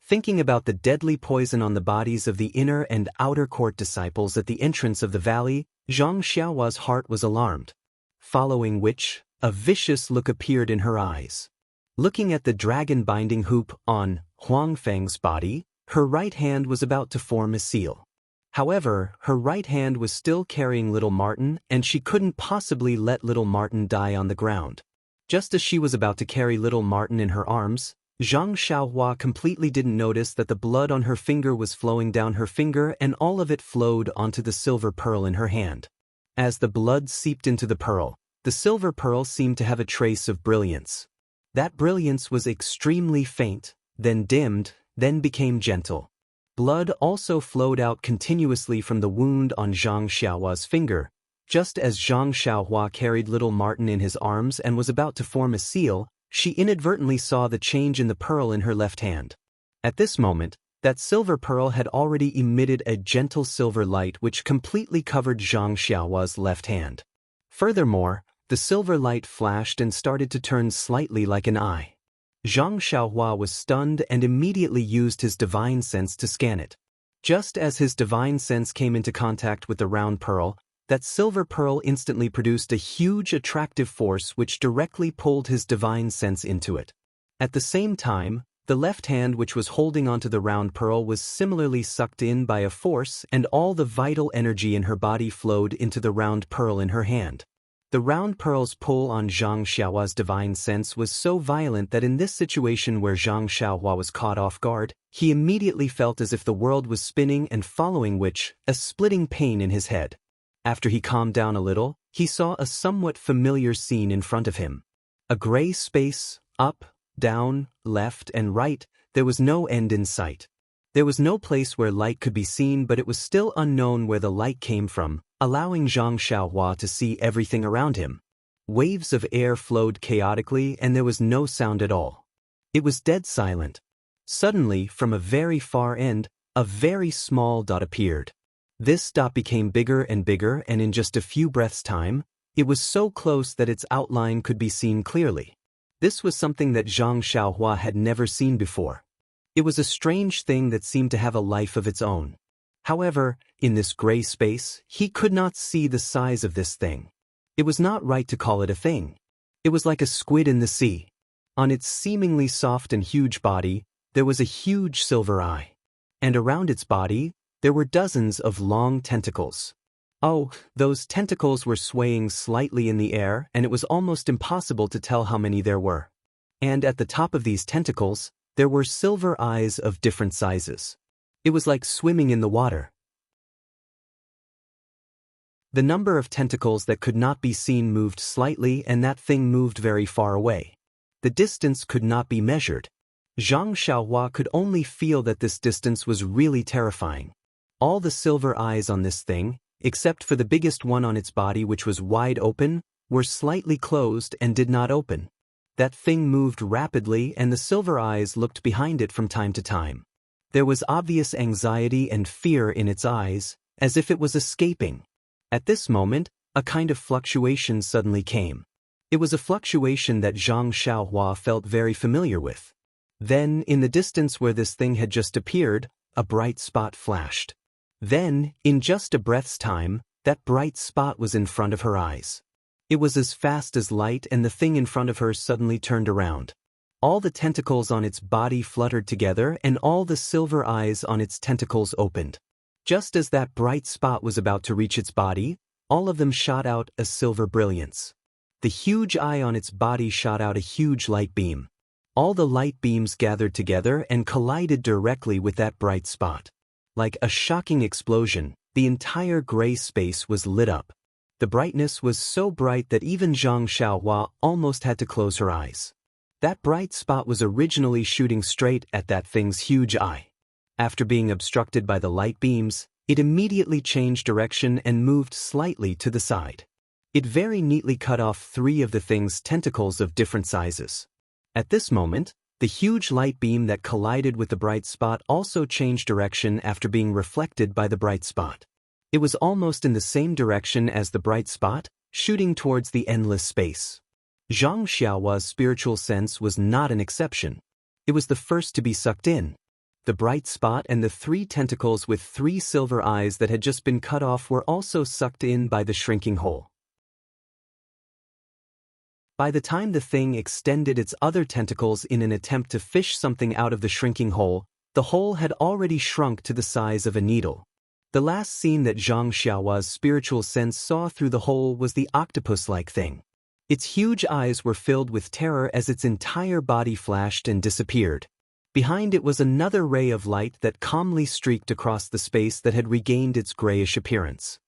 Thinking about the deadly poison on the bodies of the inner and outer court disciples at the entrance of the valley, Zhang Xiaohua's heart was alarmed. Following which, a vicious look appeared in her eyes. Looking at the dragon binding hoop on Huang Feng's body, her right hand was about to form a seal. However, her right hand was still carrying little Martin, and she couldn't possibly let little Martin die on the ground. Just as she was about to carry little Martin in her arms, Zhang Xiaohua completely didn't notice that the blood on her finger was flowing down her finger, and all of it flowed onto the silver pearl in her hand. As the blood seeped into the silver pearl seemed to have a trace of brilliance. That brilliance was extremely faint, then dimmed, then became gentle. Blood also flowed out continuously from the wound on Zhang Xiaohua's finger. Just as Zhang Xiaohua carried little Martin in his arms and was about to form a seal, she inadvertently saw the change in the pearl in her left hand. At this moment, that silver pearl had already emitted a gentle silver light which completely covered Zhang Xiaohua's left hand. Furthermore, the silver light flashed and started to turn slightly like an eye. Zhang Xiaohua was stunned and immediately used his divine sense to scan it. Just as his divine sense came into contact with the round pearl, that silver pearl instantly produced a huge attractive force which directly pulled his divine sense into it. At the same time, the left hand which was holding onto the round pearl was similarly sucked in by a force, and all the vital energy in her body flowed into the round pearl in her hand. The round pearl's pull on Zhang Xiaohua's divine sense was so violent that in this situation where Zhang Xiaohua was caught off guard, he immediately felt as if the world was spinning, and following which, a splitting pain in his head. After he calmed down a little, he saw a somewhat familiar scene in front of him. A gray space, up, down, left, and right, there was no end in sight. There was no place where light could be seen, but it was still unknown where the light came from, allowing Zhang Xiaohua to see everything around him. Waves of air flowed chaotically, and there was no sound at all. It was dead silent. Suddenly, from a very far end, a very small dot appeared. This dot became bigger, and in just a few breaths' time, it was so close that its outline could be seen clearly. This was something that Zhang Xiaohua had never seen before. It was a strange thing that seemed to have a life of its own. However, in this gray space, he could not see the size of this thing. It was not right to call it a thing. It was like a squid in the sea. On its seemingly soft and huge body, there was a huge silver eye. And around its body, there were dozens of long tentacles. Oh, those tentacles were swaying slightly in the air, and it was almost impossible to tell how many there were. And at the top of these tentacles, there were silver eyes of different sizes. It was like swimming in the water. The number of tentacles that could not be seen moved slightly, and that thing moved very far away. The distance could not be measured. Zhang Xiaohua could only feel that this distance was really terrifying. All the silver eyes on this thing, except for the biggest one on its body which was wide open, were slightly closed and did not open. That thing moved rapidly, and the silver eyes looked behind it from time to time. There was obvious anxiety and fear in its eyes, as if it was escaping. At this moment, a kind of fluctuation suddenly came. It was a fluctuation that Zhang Xiaohua felt very familiar with. Then, in the distance where this thing had just appeared, a bright spot flashed. Then, in just a breath's time, that bright spot was in front of her eyes. It was as fast as light, and the thing in front of her suddenly turned around. All the tentacles on its body fluttered together, and all the silver eyes on its tentacles opened. Just as that bright spot was about to reach its body, all of them shot out a silver brilliance. The huge eye on its body shot out a huge light beam. All the light beams gathered together and collided directly with that bright spot. Like a shocking explosion, the entire gray space was lit up. The brightness was so bright that even Zhang Xiaohua almost had to close her eyes. That bright spot was originally shooting straight at that thing's huge eye. After being obstructed by the light beams, it immediately changed direction and moved slightly to the side. It very neatly cut off 3 of the thing's tentacles of different sizes. At this moment, the huge light beam that collided with the bright spot also changed direction after being reflected by the bright spot. It was almost in the same direction as the bright spot, shooting towards the endless space. Zhang Xiaohua's spiritual sense was not an exception. It was the first to be sucked in. The bright spot and the 3 tentacles with 3 silver eyes that had just been cut off were also sucked in by the shrinking hole. By the time the thing extended its other tentacles in an attempt to fish something out of the shrinking hole, the hole had already shrunk to the size of a needle. The last scene that Zhang Xiaohua's spiritual sense saw through the hole was the octopus-like thing. Its huge eyes were filled with terror as its entire body flashed and disappeared. Behind it was another ray of light that calmly streaked across the space that had regained its grayish appearance.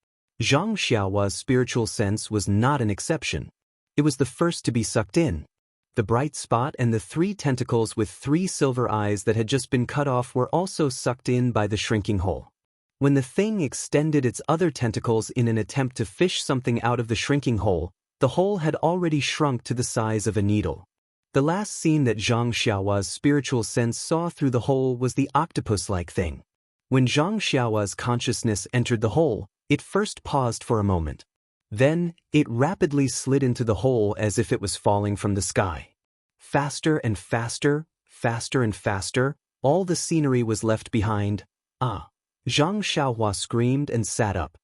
Zhang Xiaohua's spiritual sense was not an exception. It was the first to be sucked in. The bright spot and the 3 tentacles with 3 silver eyes that had just been cut off were also sucked in by the shrinking hole. When the thing extended its other tentacles in an attempt to fish something out of the shrinking hole, the hole had already shrunk to the size of a needle. The last scene that Zhang Xiaohua's spiritual sense saw through the hole was the octopus-like thing. When Zhang Xiaohua's consciousness entered the hole, it first paused for a moment. Then, it rapidly slid into the hole as if it was falling from the sky. Faster and faster, faster and faster, all the scenery was left behind. Ah! Zhang Xiaohua screamed and sat up.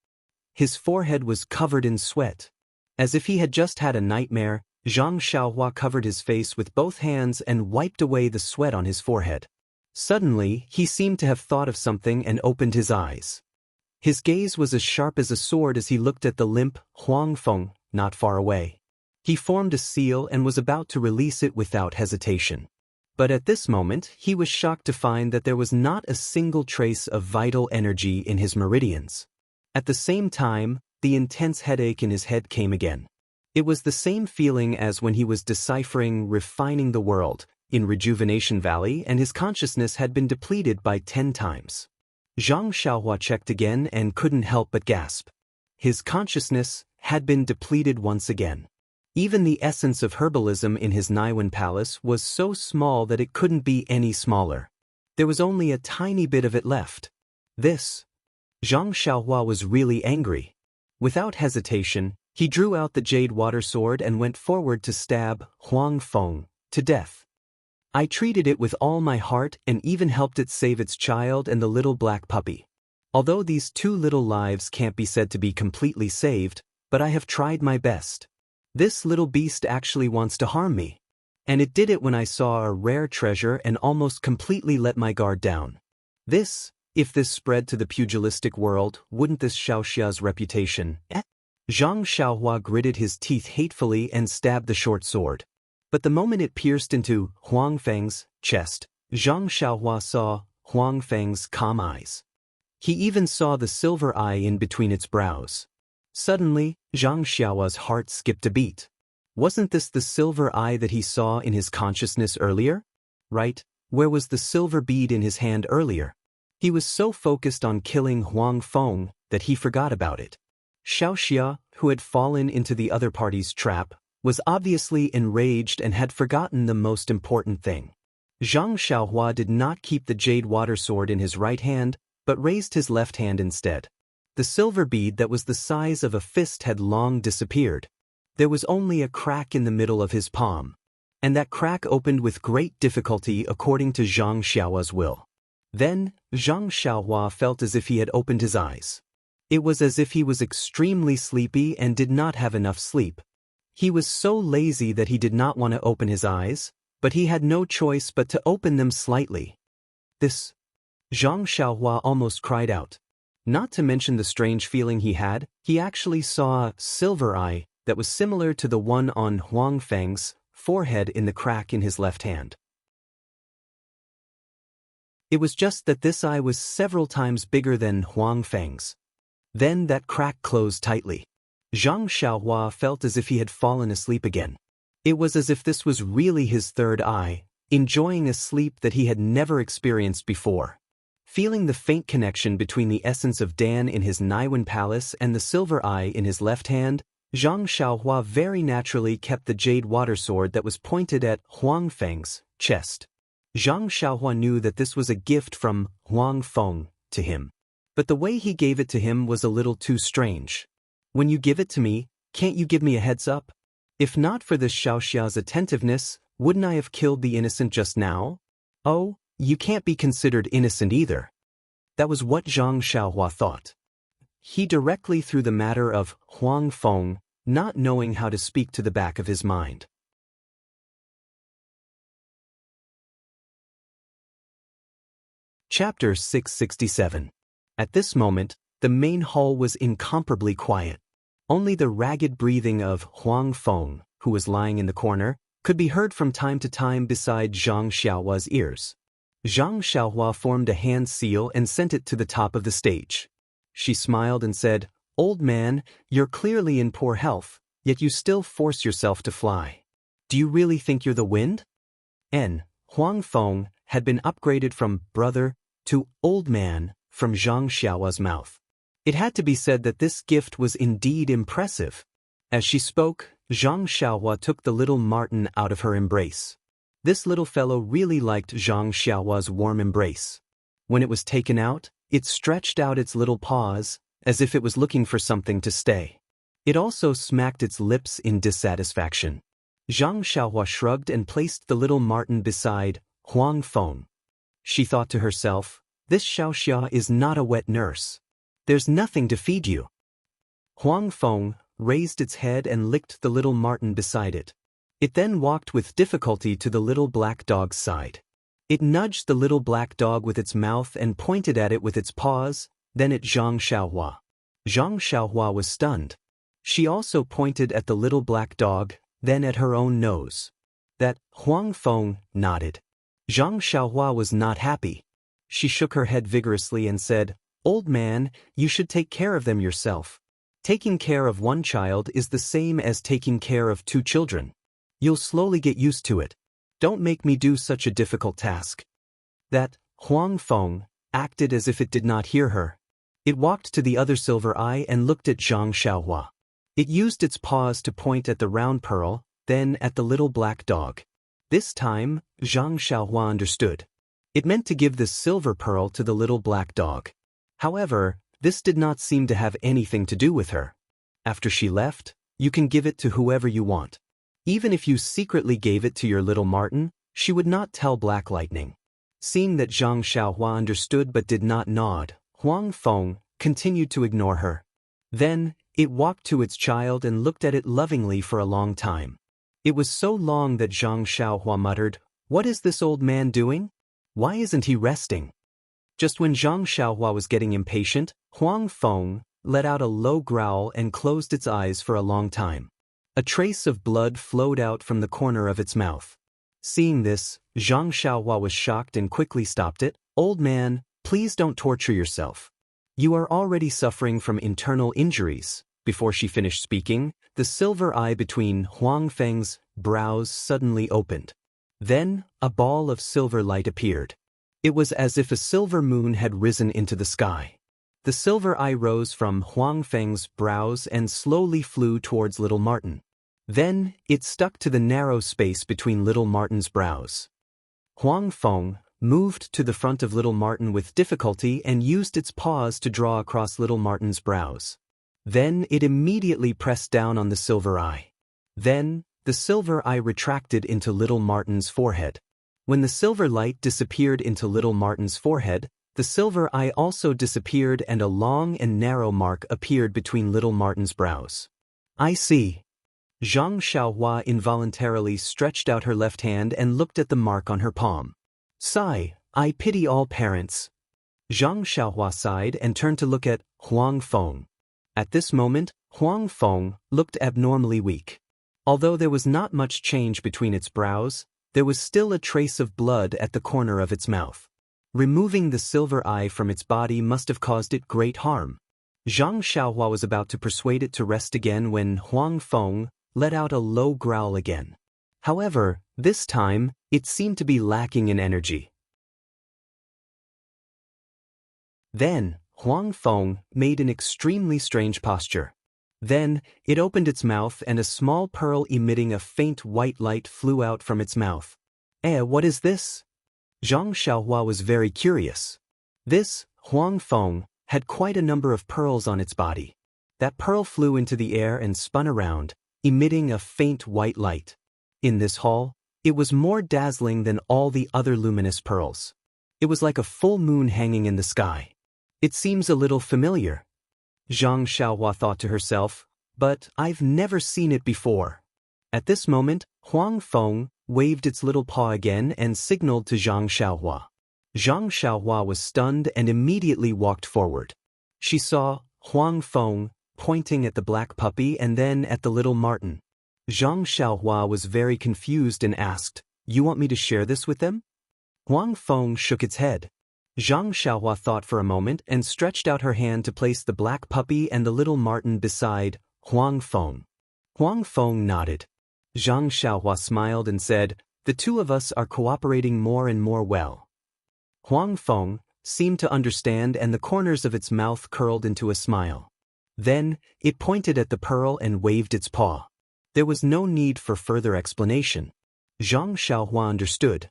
His forehead was covered in sweat. As if he had just had a nightmare, Zhang Xiaohua covered his face with both hands and wiped away the sweat on his forehead. Suddenly, he seemed to have thought of something and opened his eyes. His gaze was as sharp as a sword as he looked at the limp Huang Feng not far away. He formed a seal and was about to release it without hesitation. But at this moment, he was shocked to find that there was not a single trace of vital energy in his meridians. At the same time, the intense headache in his head came again. It was the same feeling as when he was deciphering Refining the World in Rejuvenation Valley, and his consciousness had been depleted by 10 times. Zhang Xiaohua checked again and couldn't help but gasp. His consciousness had been depleted once again. Even the essence of herbalism in his Naiwan palace was so small that it couldn't be any smaller. There was only a tiny bit of it left. Zhang Xiaohua was really angry. Without hesitation, he drew out the jade water sword and went forward to stab Huang Feng to death. I treated it with all my heart and even helped it save its child and the little black puppy. Although these 2 little lives can't be said to be completely saved, but I have tried my best. This little beast actually wants to harm me. And it did it when I saw a rare treasure and almost completely let my guard down. If this spread to the pugilistic world, wouldn't this Xiaoxia's reputation? Zhang Xiaohua gritted his teeth hatefully and stabbed the short sword. But the moment it pierced into Huang Feng's chest, Zhang Xiaohua saw Huang Feng's calm eyes. He even saw the silver eye in between its brows. Suddenly, Zhang Xiaohua's heart skipped a beat. Wasn't this the silver eye that he saw in his consciousness earlier? Right, where was the silver bead in his hand earlier? He was so focused on killing Huang Feng that he forgot about it. Xiaoxia, who had fallen into the other party's trap, was obviously enraged and had forgotten the most important thing. Zhang Xiaohua did not keep the jade water sword in his right hand, but raised his left hand instead. The silver bead that was the size of a fist had long disappeared. There was only a crack in the middle of his palm. And that crack opened with great difficulty according to Zhang Xiaohua's will. Then, Zhang Xiaohua felt as if he had opened his eyes. It was as if he was extremely sleepy and did not have enough sleep. He was so lazy that he did not want to open his eyes, but he had no choice but to open them slightly. Zhang Xiaohua almost cried out. Not to mention the strange feeling he had, he actually saw a silver eye that was similar to the one on Huang Feng's forehead in the crack in his left hand. It was just that this eye was several times bigger than Huang Feng's. Then that crack closed tightly. Zhang Xiaohua felt as if he had fallen asleep again. It was as if this was really his third eye, enjoying a sleep that he had never experienced before. Feeling the faint connection between the essence of Dan in his Naiwan palace and the silver eye in his left hand, Zhang Xiaohua very naturally kept the jade water sword that was pointed at Huang Feng's chest. Zhang Xiaohua knew that this was a gift from Huang Feng to him. But the way he gave it to him was a little too strange. When you give it to me, can't you give me a heads up? If not for this Xiaoxia's attentiveness, wouldn't I have killed the innocent just now? Oh, You can't be considered innocent either. That was what Zhang Xiaohua thought. He directly threw the matter of Huang Feng, not knowing how to speak, to the back of his mind. Chapter 667. At this moment, the main hall was incomparably quiet. Only the ragged breathing of Huang Feng, who was lying in the corner, could be heard from time to time beside Zhang Xiaohua's ears. Zhang Xiaohua formed a hand seal and sent it to the top of the stage. She smiled and said, "Old man, you're clearly in poor health, yet you still force yourself to fly. Do you really think you're the wind?" Huang Feng had been upgraded from brother to old man from Zhang Xiaohua's mouth. It had to be said that this gift was indeed impressive. As she spoke, Zhang Xiaohua took the little marten out of her embrace. This little fellow really liked Zhang Xiaohua's warm embrace. When it was taken out, it stretched out its little paws, as if it was looking for something to stay. It also smacked its lips in dissatisfaction. Zhang Xiaohua shrugged and placed the little marten beside Huang Feng. She thought to herself, "This Xiaoxia is not a wet nurse. There's nothing to feed you." Huang Feng raised its head and licked the little marten beside it. It then walked with difficulty to the little black dog's side. It nudged the little black dog with its mouth and pointed at it with its paws, then at Zhang Xiaohua. Zhang Xiaohua was stunned. She also pointed at the little black dog, then at her own nose. That Huang Feng nodded. Zhang Xiaohua was not happy. She shook her head vigorously and said, "Old man, you should take care of them yourself. Taking care of one child is the same as taking care of 2 children. You'll slowly get used to it. Don't make me do such a difficult task." That Huang Feng acted as if it did not hear her. It walked to the other silver eye and looked at Zhang Xiaohua. It used its paws to point at the round pearl, then at the little black dog. This time, Zhang Xiaohua understood. It meant to give the silver pearl to the little black dog. However, this did not seem to have anything to do with her. After she left, "You can give it to whoever you want. Even if you secretly gave it to your little marten, she would not tell Black Lightning." Seeing that Zhang Xiaohua understood but did not nod, Huang Feng continued to ignore her. Then, it walked to its child and looked at it lovingly for a long time. It was so long that Zhang Xiaohua muttered, "What is this old man doing? Why isn't he resting?" Just when Zhang Xiaohua was getting impatient, Huang Feng let out a low growl and closed its eyes for a long time. A trace of blood flowed out from the corner of its mouth. Seeing this, Zhang Xiaohua was shocked and quickly stopped it. "Old man, please don't torture yourself. You are already suffering from internal injuries." Before she finished speaking, the silver eye between Huang Feng's brows suddenly opened. Then, a ball of silver light appeared. It was as if a silver moon had risen into the sky. The silver eye rose from Huang Feng's brows and slowly flew towards little marten. Then, it stuck to the narrow space between little marten's brows. Huang Feng moved to the front of little marten with difficulty and used its paws to draw across little marten's brows. Then, it immediately pressed down on the silver eye. Then, the silver eye retracted into little marten's forehead. When the silver light disappeared into little marten's forehead, the silver eye also disappeared and a long and narrow mark appeared between little marten's brows. "I see." Zhang Xiaohua involuntarily stretched out her left hand and looked at the mark on her palm. "Sigh, I pity all parents." Zhang Xiaohua sighed and turned to look at Huang Feng. At this moment, Huang Feng looked abnormally weak. Although there was not much change between its brows, there was still a trace of blood at the corner of its mouth. Removing the silver eye from its body must have caused it great harm. Zhang Xiaohua was about to persuade it to rest again when Huang Feng let out a low growl again. However, this time, it seemed to be lacking in energy. Then, Huang Feng made an extremely strange posture. Then, it opened its mouth and a small pearl emitting a faint white light flew out from its mouth. What is this?" Zhang Xiaohua was very curious. This, Huang Feng, had quite a number of pearls on its body. That pearl flew into the air and spun around, emitting a faint white light. In this hall, it was more dazzling than all the other luminous pearls. It was like a full moon hanging in the sky. It seems a little familiar, Zhang Xiaohua thought to herself, but I've never seen it before. At this moment, Huang Feng waved its little paw again and signaled to Zhang Xiaohua. Zhang Xiaohua was stunned and immediately walked forward. She saw Huang Feng pointing at the black puppy and then at the little marten. Zhang Xiaohua was very confused and asked, "You want me to share this with them?" Huang Feng shook its head. Zhang Xiaohua thought for a moment and stretched out her hand to place the black puppy and the little marten beside Huang Feng. Huang Feng nodded. Zhang Xiaohua smiled and said, "The two of us are cooperating more and more well." Huang Feng seemed to understand and the corners of its mouth curled into a smile. Then, it pointed at the pearl and waved its paw. There was no need for further explanation. Zhang Xiaohua understood.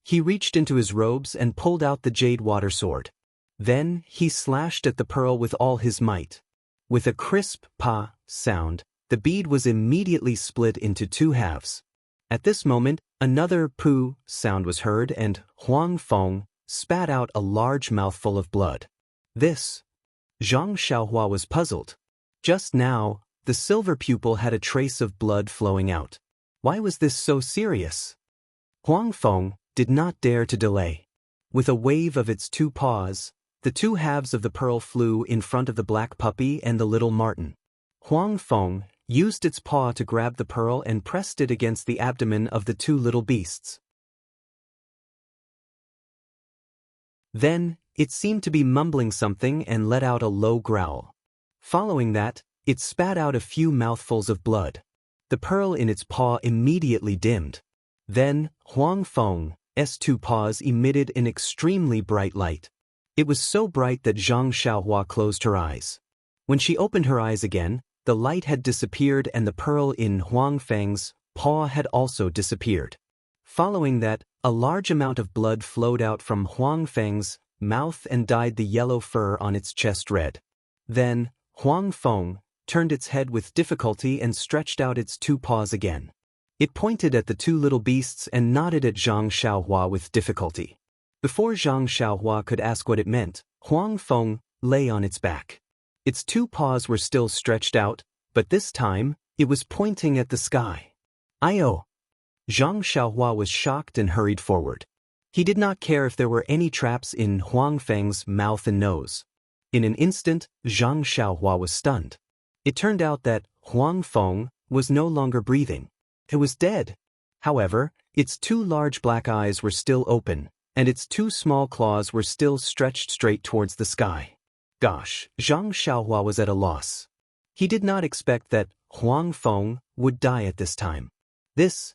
He reached into his robes and pulled out the jade water sword. Then, he slashed at the pearl with all his might. With a crisp pa sound, the bead was immediately split into two halves. At this moment, another poo sound was heard and Huang Feng spat out a large mouthful of blood. This. Zhang Xiaohua was puzzled. Just now, the silver pupil had a trace of blood flowing out. Why was this so serious? Huang Feng did not dare to delay. With a wave of its two paws, the two halves of the pearl flew in front of the black puppy and the little marten. Huang Feng used its paw to grab the pearl and pressed it against the abdomen of the two little beasts. Then, it seemed to be mumbling something and let out a low growl. Following that, it spat out a few mouthfuls of blood. The pearl in its paw immediately dimmed. Then, Huang Feng's two paws emitted an extremely bright light. It was so bright that Zhang Xiaohua closed her eyes. When she opened her eyes again, the light had disappeared and the pearl in Huang Feng's paw had also disappeared. Following that, a large amount of blood flowed out from Huang Feng's mouth and dyed the yellow fur on its chest red. Then, Huang Feng turned its head with difficulty and stretched out its two paws again. It pointed at the two little beasts and nodded at Zhang Xiaohua with difficulty. Before Zhang Xiaohua could ask what it meant, Huang Feng lay on its back. Its two paws were still stretched out, but this time, it was pointing at the sky. "Ayo!" Zhang Xiaohua was shocked and hurried forward. He did not care if there were any traps in Huang Feng's mouth and nose. In an instant, Zhang Xiaohua was stunned. It turned out that Huang Feng was no longer breathing. It was dead. However, its two large black eyes were still open, and its two small claws were still stretched straight towards the sky. Gosh, Zhang Xiaohua was at a loss. He did not expect that Huang Feng would die at this time. This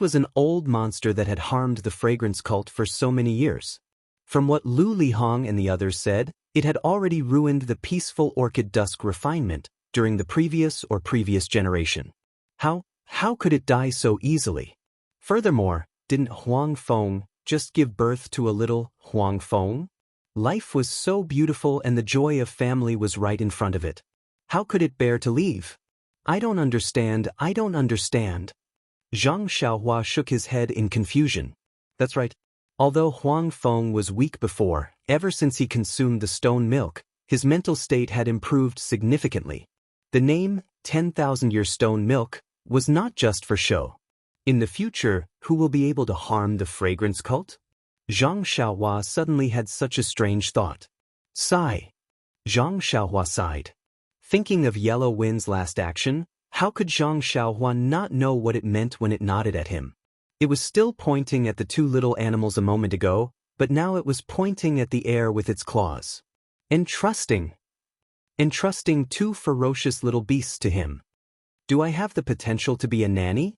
was an old monster that had harmed the fragrance cult for so many years. From what Lu Lihong and the others said, it had already ruined the peaceful orchid dusk refinement during the previous generation. How could it die so easily? Furthermore, didn't Huang Feng just give birth to a little Huang Feng? Life was so beautiful and the joy of family was right in front of it. How could it bear to leave? I don't understand. Zhang Xiaohua shook his head in confusion. That's right. Although Huang Feng was weak before, ever since he consumed the stone milk, his mental state had improved significantly. The name, 10,000-year stone milk, was not just for show. In the future, who will be able to harm the fragrance cult? Zhang Xiaohua suddenly had such a strange thought. Sigh. Zhang Xiaohua sighed. Thinking of Yellow Wind's last action, how could Zhang Xiaohua not know what it meant when it nodded at him? It was still pointing at the two little animals a moment ago, but now it was pointing at the air with its claws. Entrusting two ferocious little beasts to him. Do I have the potential to be a nanny?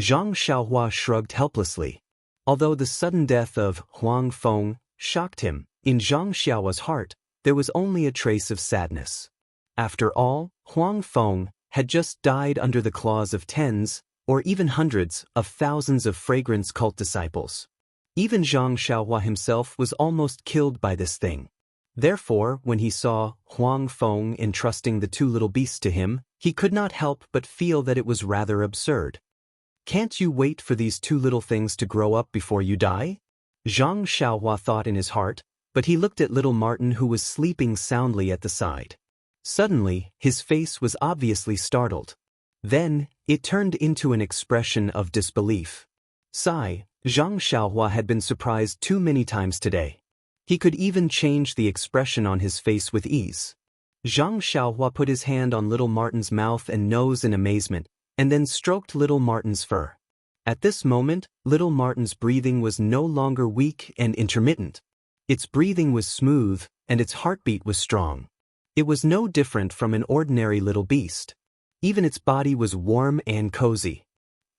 Zhang Xiaohua shrugged helplessly. Although the sudden death of Huang Feng shocked him, in Zhang Xiaohua's heart, there was only a trace of sadness. After all, Huang Feng had just died under the claws of tens, or even hundreds, of thousands of fragrance cult disciples. Even Zhang Xiaohua himself was almost killed by this thing. Therefore, when he saw Huang Feng entrusting the two little beasts to him, he could not help but feel that it was rather absurd. Can't you wait for these two little things to grow up before you die? Zhang Xiaohua thought in his heart, but he looked at little Martin who was sleeping soundly at the side. Suddenly, his face was obviously startled. Then, it turned into an expression of disbelief. Sigh, Zhang Xiaohua had been surprised too many times today. He could even change the expression on his face with ease. Zhang Xiaohua put his hand on little Martin's mouth and nose in amazement, and then stroked little Martin's fur. At this moment, little Martin's breathing was no longer weak and intermittent. Its breathing was smooth, and its heartbeat was strong. It was no different from an ordinary little beast. Even its body was warm and cozy.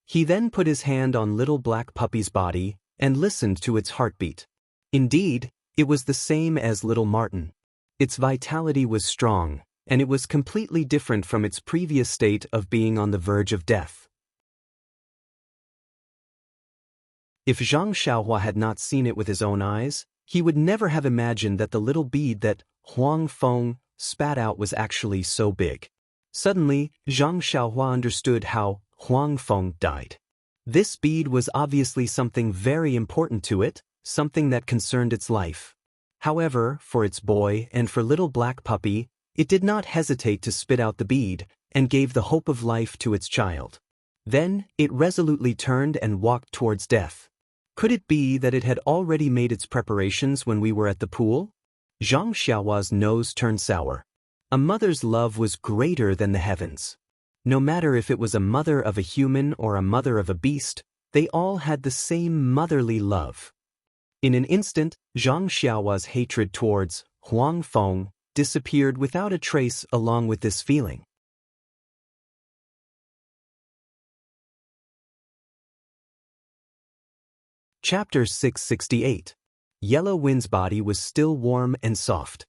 He then put his hand on little black puppy's body and listened to its heartbeat. Indeed, it was the same as little Martin. Its vitality was strong, and it was completely different from its previous state of being on the verge of death. If Zhang Xiaohua had not seen it with his own eyes, he would never have imagined that the little bead that Huang Feng spat out was actually so big. Suddenly, Zhang Xiaohua understood how Huang Feng died. This bead was obviously something very important to it, something that concerned its life. However, for its boy and for little black puppy, it did not hesitate to spit out the bead and gave the hope of life to its child. Then, it resolutely turned and walked towards death. Could it be that it had already made its preparations when we were at the pool? Zhang Xiaohua's nose turned sour. A mother's love was greater than the heavens. No matter if it was a mother of a human or a mother of a beast, they all had the same motherly love. In an instant, Zhang Xiaohua's hatred towards Huang Feng disappeared without a trace along with this feeling. Chapter 668. Yellow Wind's body was still warm and soft.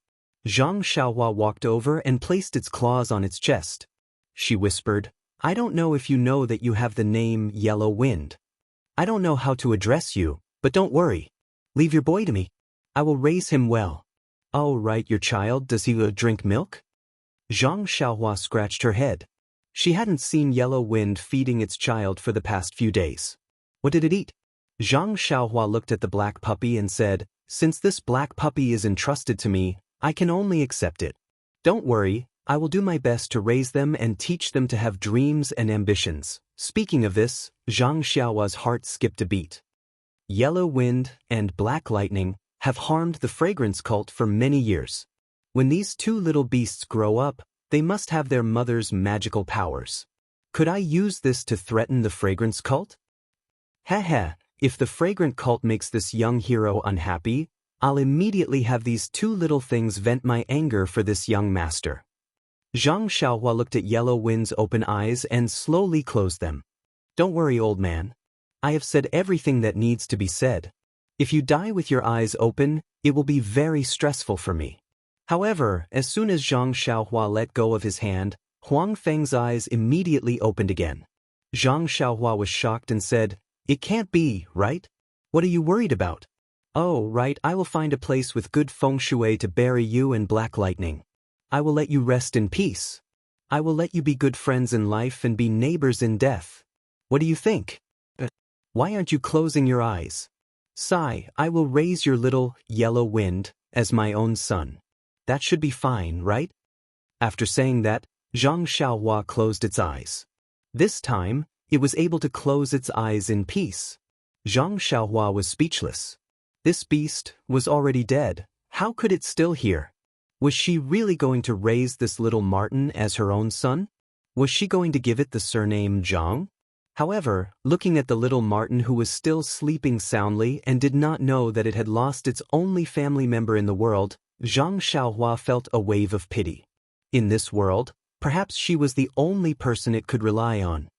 Zhang Xiaohua walked over and placed its claws on its chest. She whispered, "I don't know if you know that you have the name Yellow Wind. I don't know how to address you, but don't worry. Leave your boy to me. I will raise him well." "Oh, right, your child, does he drink milk?" Zhang Xiaohua scratched her head. She hadn't seen Yellow Wind feeding its child for the past few days. What did it eat? Zhang Xiaohua looked at the black puppy and said, "Since this black puppy is entrusted to me, I can only accept it. Don't worry, I will do my best to raise them and teach them to have dreams and ambitions." Speaking of this, Zhang Xiaohua's heart skipped a beat. Yellow Wind and Black Lightning have harmed the fragrance cult for many years. When these two little beasts grow up, they must have their mother's magical powers. Could I use this to threaten the fragrance cult? Heh. If the fragrant cult makes this young hero unhappy, I'll immediately have these two little things vent my anger for this young master. Zhang Xiaohua looked at Yellow Wind's open eyes and slowly closed them. Don't worry, old man. I have said everything that needs to be said. If you die with your eyes open, it will be very stressful for me. However, as soon as Zhang Xiaohua let go of his hand, Huang Feng's eyes immediately opened again. Zhang Xiaohua was shocked and said, "It can't be, right? What are you worried about?" "Oh, right, I will find a place with good feng shui to bury you and Black Lightning. I will let you rest in peace. I will let you be good friends in life and be neighbors in death. What do you think? Why aren't you closing your eyes? Sigh, I will raise your little Yellow Wind as my own son. That should be fine, right?" After saying that, Zhang Xiaohua closed its eyes. This time, it was able to close its eyes in peace. Zhang Xiaohua was speechless. This beast was already dead. How could it still hear? Was she really going to raise this little Martin as her own son? Was she going to give it the surname Jiang? However, looking at the little Martin who was still sleeping soundly and did not know that it had lost its only family member in the world, Zhang Xiaohua felt a wave of pity. In this world, perhaps she was the only person it could rely on.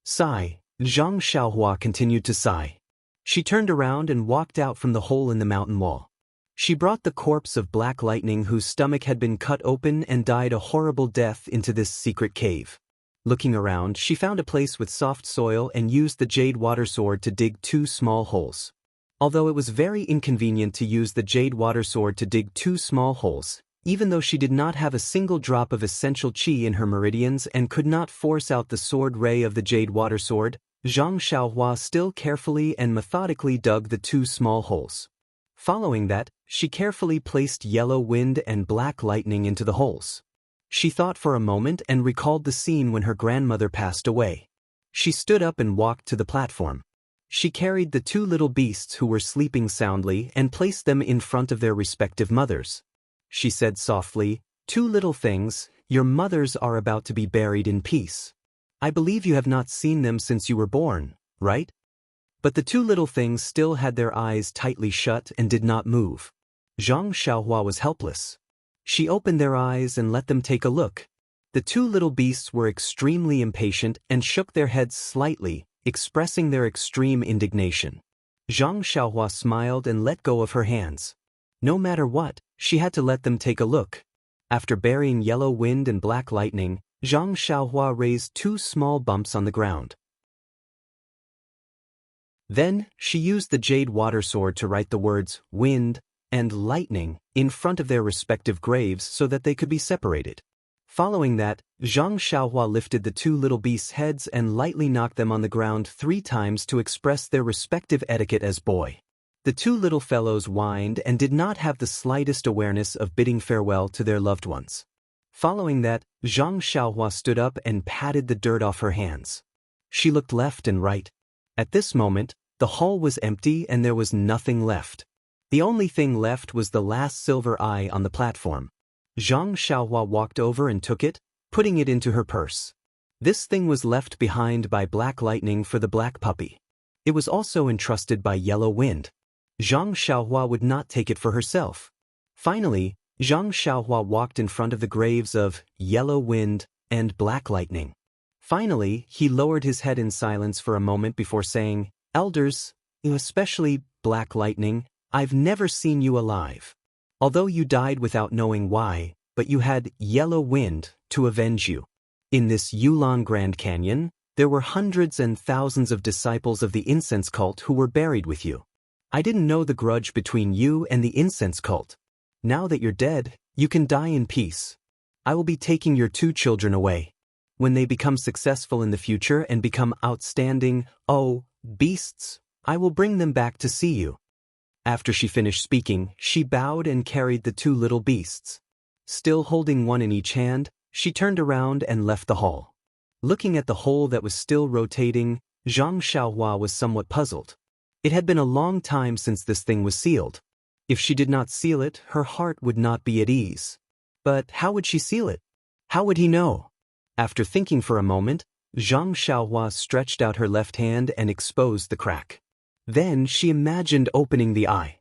Sigh, Zhang Xiaohua continued to sigh. She turned around and walked out from the hole in the mountain wall. She brought the corpse of Black Lightning whose stomach had been cut open and died a horrible death into this secret cave. Looking around, she found a place with soft soil and used the jade water sword to dig 2 small holes. Although it was very inconvenient to use the jade water sword to dig 2 small holes, even though she did not have a single drop of essential chi in her meridians and could not force out the sword ray of the jade water sword, Zhang Xiaohua still carefully and methodically dug the two small holes. Following that, she carefully placed yellow wind and black lightning into the holes. She thought for a moment and recalled the scene when her grandmother passed away. She stood up and walked to the platform. She carried the two little beasts who were sleeping soundly and placed them in front of their respective mothers. She said softly, "Two little things, your mothers are about to be buried in peace. I believe you have not seen them since you were born, right?" But the two little things still had their eyes tightly shut and did not move. Zhang Xiaohua was helpless. She opened their eyes and let them take a look. The two little beasts were extremely impatient and shook their heads slightly, expressing their extreme indignation. Zhang Xiaohua smiled and let go of her hands. No matter what, she had to let them take a look. After burying yellow wind and black lightning, Zhang Xiaohua raised two small bumps on the ground. Then, she used the jade water sword to write the words wind and lightning in front of their respective graves so that they could be separated. Following that, Zhang Xiaohua lifted the two little beasts' heads and lightly knocked them on the ground 3 times to express their respective etiquette as boy. The two little fellows whined and did not have the slightest awareness of bidding farewell to their loved ones. Following that, Zhang Xiaohua stood up and patted the dirt off her hands. She looked left and right. At this moment, the hall was empty and there was nothing left. The only thing left was the last silver eye on the platform. Zhang Xiaohua walked over and took it, putting it into her purse. This thing was left behind by Black Lightning for the black puppy. It was also entrusted by Yellow Wind. Zhang Xiaohua would not take it for herself. Finally, Zhang Xiaohua walked in front of the graves of Yellow Wind and Black Lightning. Finally, he lowered his head in silence for a moment before saying, "Elders, especially Black Lightning, I've never seen you alive. Although you died without knowing why, but you had Yellow Wind to avenge you. In this Yulon Grand Canyon, there were hundreds and thousands of disciples of the incense cult who were buried with you. I didn't know the grudge between you and the incense cult. Now that you're dead, you can die in peace. I will be taking your 2 children away. When they become successful in the future and become outstanding, beasts, I will bring them back to see you." After she finished speaking, she bowed and carried the 2 little beasts. Still holding one in each hand, she turned around and left the hall. Looking at the hole that was still rotating, Zhang Xiaohua was somewhat puzzled. It had been a long time since this thing was sealed. If she did not seal it, her heart would not be at ease. But how would she seal it? How would he know? After thinking for a moment, Zhang Xiaohua stretched out her left hand and exposed the crack. Then she imagined opening the eye.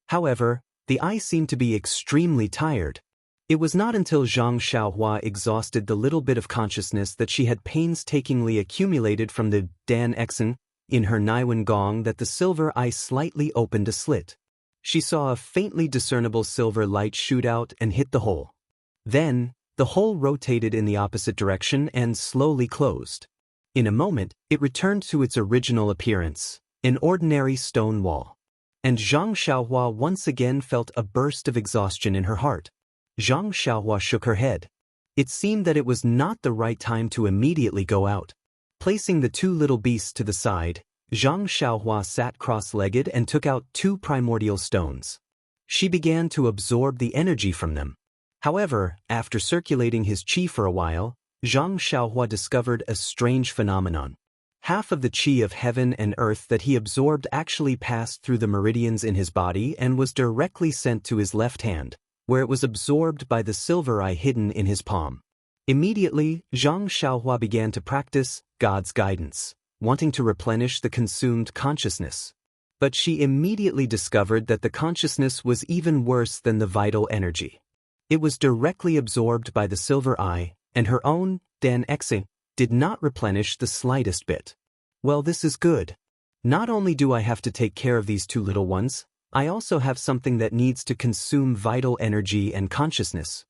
However, the eye seemed to be extremely tired. It was not until Zhang Xiaohua exhausted the little bit of consciousness that she had painstakingly accumulated from the Dan Exen in her Naiwan Gong that the silver eye slightly opened a slit. She saw a faintly discernible silver light shoot out and hit the hole. Then, the hole rotated in the opposite direction and slowly closed. In a moment, it returned to its original appearance, an ordinary stone wall. And Zhang Xiaohua once again felt a burst of exhaustion in her heart. Zhang Xiaohua shook her head. It seemed that it was not the right time to immediately go out. Placing the 2 little beasts to the side, Zhang Xiaohua sat cross-legged and took out 2 primordial stones. She began to absorb the energy from them. However, after circulating his qi for a while, Zhang Xiaohua discovered a strange phenomenon. Half of the qi of heaven and earth that he absorbed actually passed through the meridians in his body and was directly sent to his left hand, where it was absorbed by the silver eye hidden in his palm. Immediately, Zhang Xiaohua began to practice God's guidance, wanting to replenish the consumed consciousness. But she immediately discovered that the consciousness was even worse than the vital energy. It was directly absorbed by the silver eye, and her own, Dan Exe, did not replenish the slightest bit. Well, this is good. Not only do I have to take care of these 2 little ones, I also have something that needs to consume vital energy and consciousness.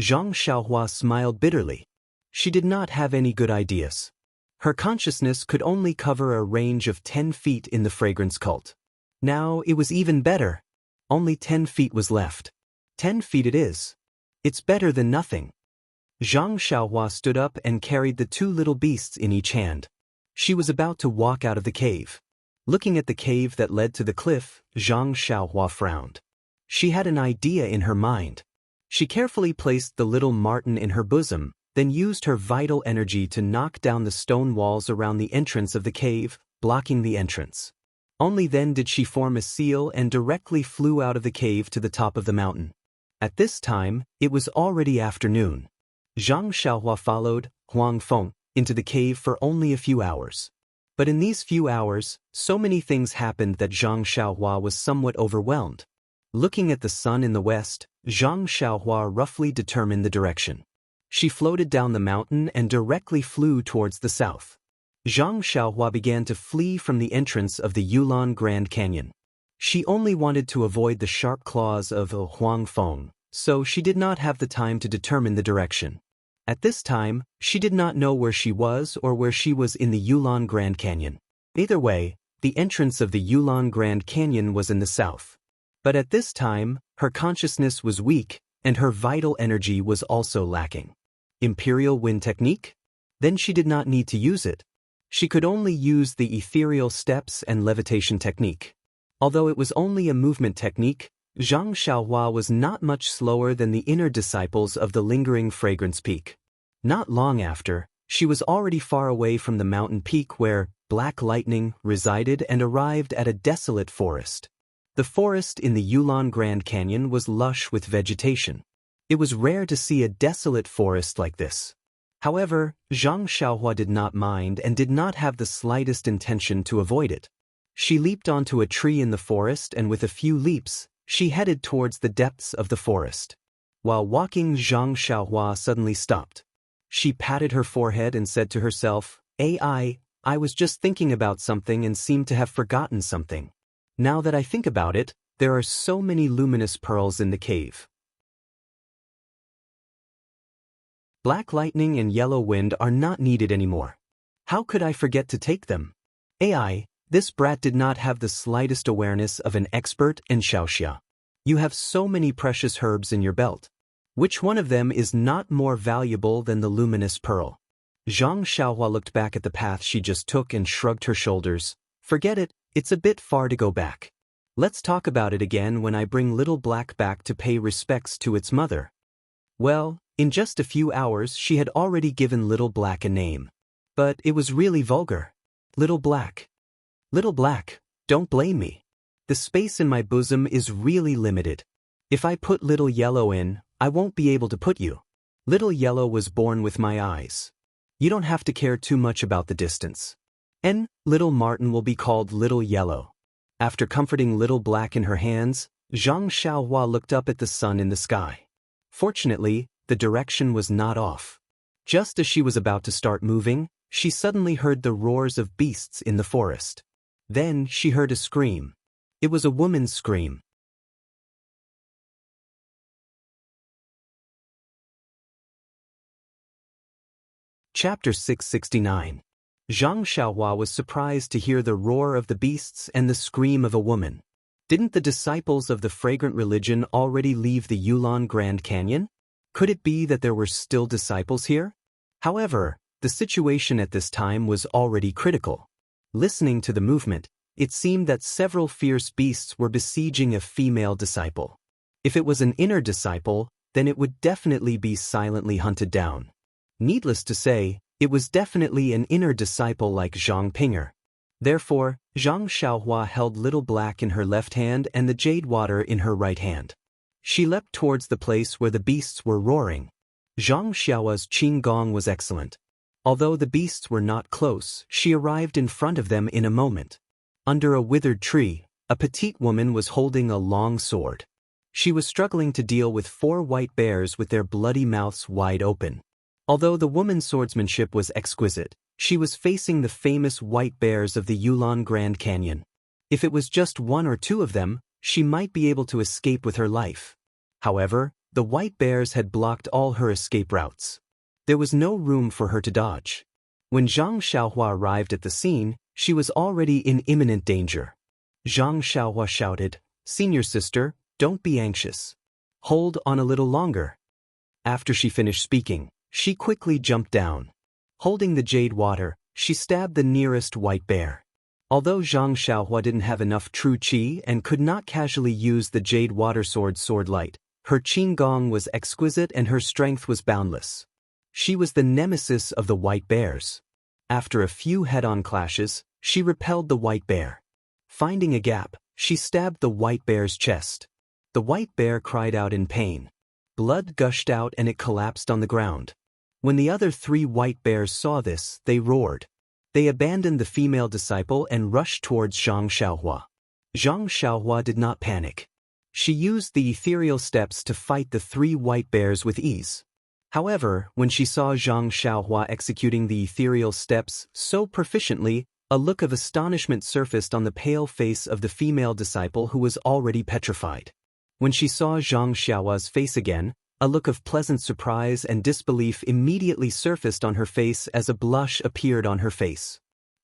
Zhang Xiaohua smiled bitterly. She did not have any good ideas. Her consciousness could only cover a range of 10 feet in the fragrance cult. Now it was even better. Only 10 feet was left. 10 feet it is. It's better than nothing. Zhang Xiaohua stood up and carried the two little beasts in each hand. She was about to walk out of the cave. Looking at the cave that led to the cliff, Zhang Xiaohua frowned. She had an idea in her mind. She carefully placed the little marten in her bosom, then used her vital energy to knock down the stone walls around the entrance of the cave, blocking the entrance. Only then did she form a seal and directly flew out of the cave to the top of the mountain. At this time, it was already afternoon. Zhang Xiaohua followed Huang Feng into the cave for only a few hours. But in these few hours, so many things happened that Zhang Xiaohua was somewhat overwhelmed. Looking at the sun in the west, Zhang Xiaohua roughly determined the direction. She floated down the mountain and directly flew towards the south. Zhang Xiaohua began to flee from the entrance of the Yulin Grand Canyon. She only wanted to avoid the sharp claws of Huang Feng, so she did not have the time to determine the direction. At this time, she did not know where she was or where she was in the Yulin Grand Canyon. Either way, the entrance of the Yulin Grand Canyon was in the south. But at this time, her consciousness was weak, and her vital energy was also lacking. Imperial Wind Technique? Then she did not need to use it. She could only use the ethereal steps and levitation technique. Although it was only a movement technique, Zhang Xiaohua was not much slower than the inner disciples of the lingering fragrance peak. Not long after, she was already far away from the mountain peak where Black Lightning resided and arrived at a desolate forest. The forest in the Yulin Grand Canyon was lush with vegetation. It was rare to see a desolate forest like this. However, Zhang Xiaohua did not mind and did not have the slightest intention to avoid it. She leaped onto a tree in the forest and with a few leaps, she headed towards the depths of the forest. While walking, Zhang Xiaohua suddenly stopped. She patted her forehead and said to herself, I was just thinking about something and seemed to have forgotten something. Now that I think about it, there are so many luminous pearls in the cave. Black lightning and yellow wind are not needed anymore. How could I forget to take them? This brat did not have the slightest awareness of an expert in xiaoxia. You have so many precious herbs in your belt. Which one of them is not more valuable than the luminous pearl? Zhang Xiaohua looked back at the path she just took and shrugged her shoulders. Forget it, it's a bit far to go back. Let's talk about it again when I bring Little Black back to pay respects to its mother. Well, in just a few hours she had already given Little Black a name. But it was really vulgar. Little Black. Little Black, don't blame me. The space in my bosom is really limited. If I put Little Yellow in, I won't be able to put you. Little Yellow was born with my eyes. You don't have to care too much about the distance. Little Marten will be called Little Yellow. After comforting Little Black in her hands, Zhang Xiaohua looked up at the sun in the sky. Fortunately, the direction was not off. Just as she was about to start moving, she suddenly heard the roars of beasts in the forest. Then she heard a scream. It was a woman's scream. Chapter 669. Zhang Xiaohua was surprised to hear the roar of the beasts and the scream of a woman. Didn't the disciples of the fragrant religion already leave the Yulin Grand Canyon? Could it be that there were still disciples here? However, the situation at this time was already critical. Listening to the movement, it seemed that several fierce beasts were besieging a female disciple. If it was an inner disciple, then it would definitely be silently hunted down. Needless to say, it was definitely an inner disciple like Zhang Pinger. Therefore, Zhang Xiaohua held Little Black in her left hand and the jade water in her right hand. She leapt towards the place where the beasts were roaring. Zhang Xiaohua's qinggong was excellent. Although the beasts were not close, she arrived in front of them in a moment. Under a withered tree, a petite woman was holding a long sword. She was struggling to deal with 4 white bears with their bloody mouths wide open. Although the woman's swordsmanship was exquisite, she was facing the famous white bears of the Yulin Grand Canyon. If it was just 1 or 2 of them, she might be able to escape with her life. However, the white bears had blocked all her escape routes. There was no room for her to dodge. When Zhang Xiaohua arrived at the scene, she was already in imminent danger. Zhang Xiaohua shouted, "Senior sister, don't be anxious. Hold on a little longer." After she finished speaking, She quickly jumped down. Holding the jade water, she stabbed the nearest white bear. Although Zhang Xiaohua didn't have enough true qi and could not casually use the jade water sword light, her qinggong was exquisite and her strength was boundless. She was the nemesis of the white bears. After a few head-on clashes, she repelled the white bear. Finding a gap, she stabbed the white bear's chest. The white bear cried out in pain. Blood gushed out and it collapsed on the ground. When the other 3 white bears saw this, they roared. They abandoned the female disciple and rushed towards Zhang Xiaohua. Zhang Xiaohua did not panic. She used the ethereal steps to fight the 3 white bears with ease. However, when she saw Zhang Xiaohua executing the ethereal steps so proficiently, a look of astonishment surfaced on the pale face of the female disciple who was already petrified. When she saw Zhang Xiaohua's face again, a look of pleasant surprise and disbelief immediately surfaced on her face as a blush appeared on her face.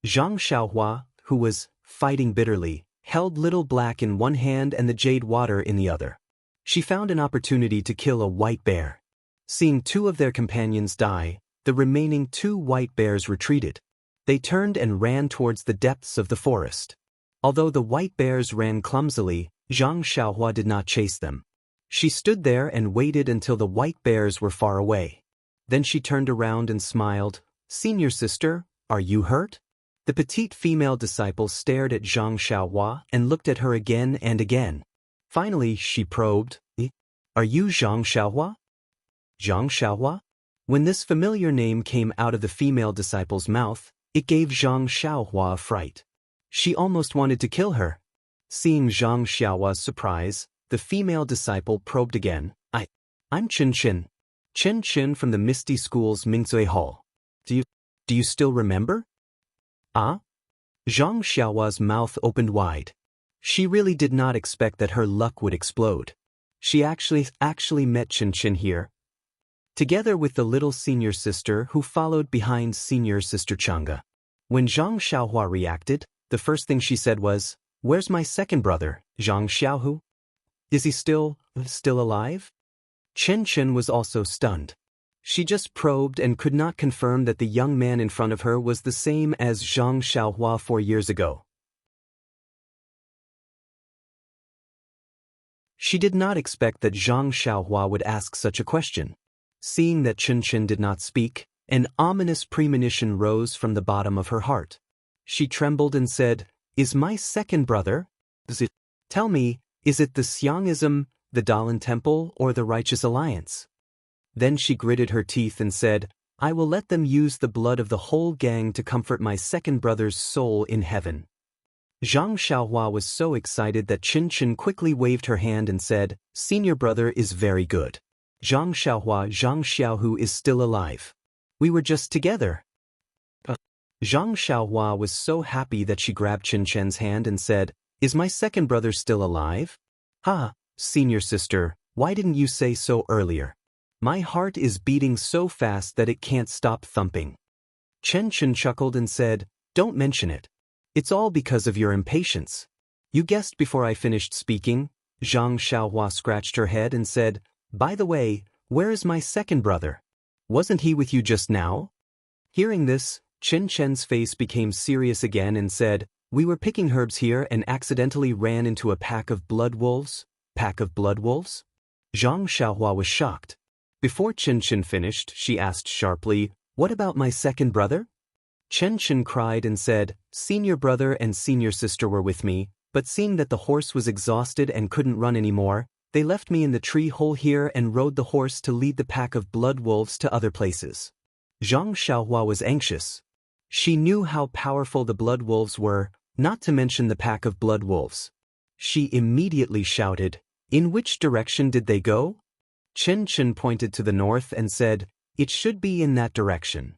Zhang Xiaohua, who was fighting bitterly, held Little Black in one hand and the jade water in the other. She found an opportunity to kill a white bear. Seeing 2 of their companions die, the remaining 2 white bears retreated. They turned and ran towards the depths of the forest. Although the white bears ran clumsily, Zhang Xiaohua did not chase them. She stood there and waited until the white bears were far away. Then she turned around and smiled. "Senior sister, are you hurt?" The petite female disciple stared at Zhang Xiaohua and looked at her again and again. Finally, she probed, "Are you Zhang Xiaohua?" Zhang Xiaohua? When this familiar name came out of the female disciple's mouth, it gave Zhang Xiaohua a fright. She almost wanted to kill her. Seeing Zhang Xiaohua's surprise, the female disciple probed again. I'm Chen Chen. Chen Chen from the Misty School's Mingzui Hall. Do you still remember? Ah? Zhang Xiaohua's mouth opened wide. She really did not expect that her luck would explode. She actually met Chen Chen here, together with the little senior sister who followed behind senior sister Chang'e. When Zhang Xiaohua reacted, the first thing she said was, "Where's my second brother, Zhang Xiaohu? Is he still alive?" Chen Chen was also stunned. She just probed and could not confirm that the young man in front of her was the same as Zhang Xiaohua 4 years ago. She did not expect that Zhang Xiaohua would ask such a question. Seeing that Chen Chen did not speak, an ominous premonition rose from the bottom of her heart. She trembled and said, "Is my second brother? Tell me, is it the Xiangism, the Dalan Temple, or the Righteous Alliance?" Then she gritted her teeth and said, "I will let them use the blood of the whole gang to comfort my second brother's soul in heaven." Zhang Xiaohua was so excited that Chen Chen quickly waved her hand and said, "Senior brother is very good. Zhang Xiaohu is still alive. We were just together." Zhang Xiaohua was so happy that she grabbed Chen Chen's hand and said, "Is my second brother still alive? Senior sister, why didn't you say so earlier? My heart is beating so fast that it can't stop thumping." Chen Chen chuckled and said, "Don't mention it. It's all because of your impatience. You guessed before I finished speaking." Zhang Xiaohua scratched her head and said, "By the way, where is my second brother? Wasn't he with you just now?" Hearing this, Chen Chen's face became serious again and said, "We were picking herbs here and accidentally ran into a pack of blood wolves." Pack of blood wolves? Zhang Xiaohua was shocked. Before Chen Chen finished, she asked sharply, "What about my second brother?" Chen Chen cried and said, "Senior brother and senior sister were with me, but seeing that the horse was exhausted and couldn't run anymore, they left me in the tree hole here and rode the horse to lead the pack of blood wolves to other places." Zhang Xiaohua was anxious. She knew how powerful the blood wolves were, not to mention the pack of blood wolves. She immediately shouted, "In which direction did they go?" Chen Chen pointed to the north and said, "It should be in that direction."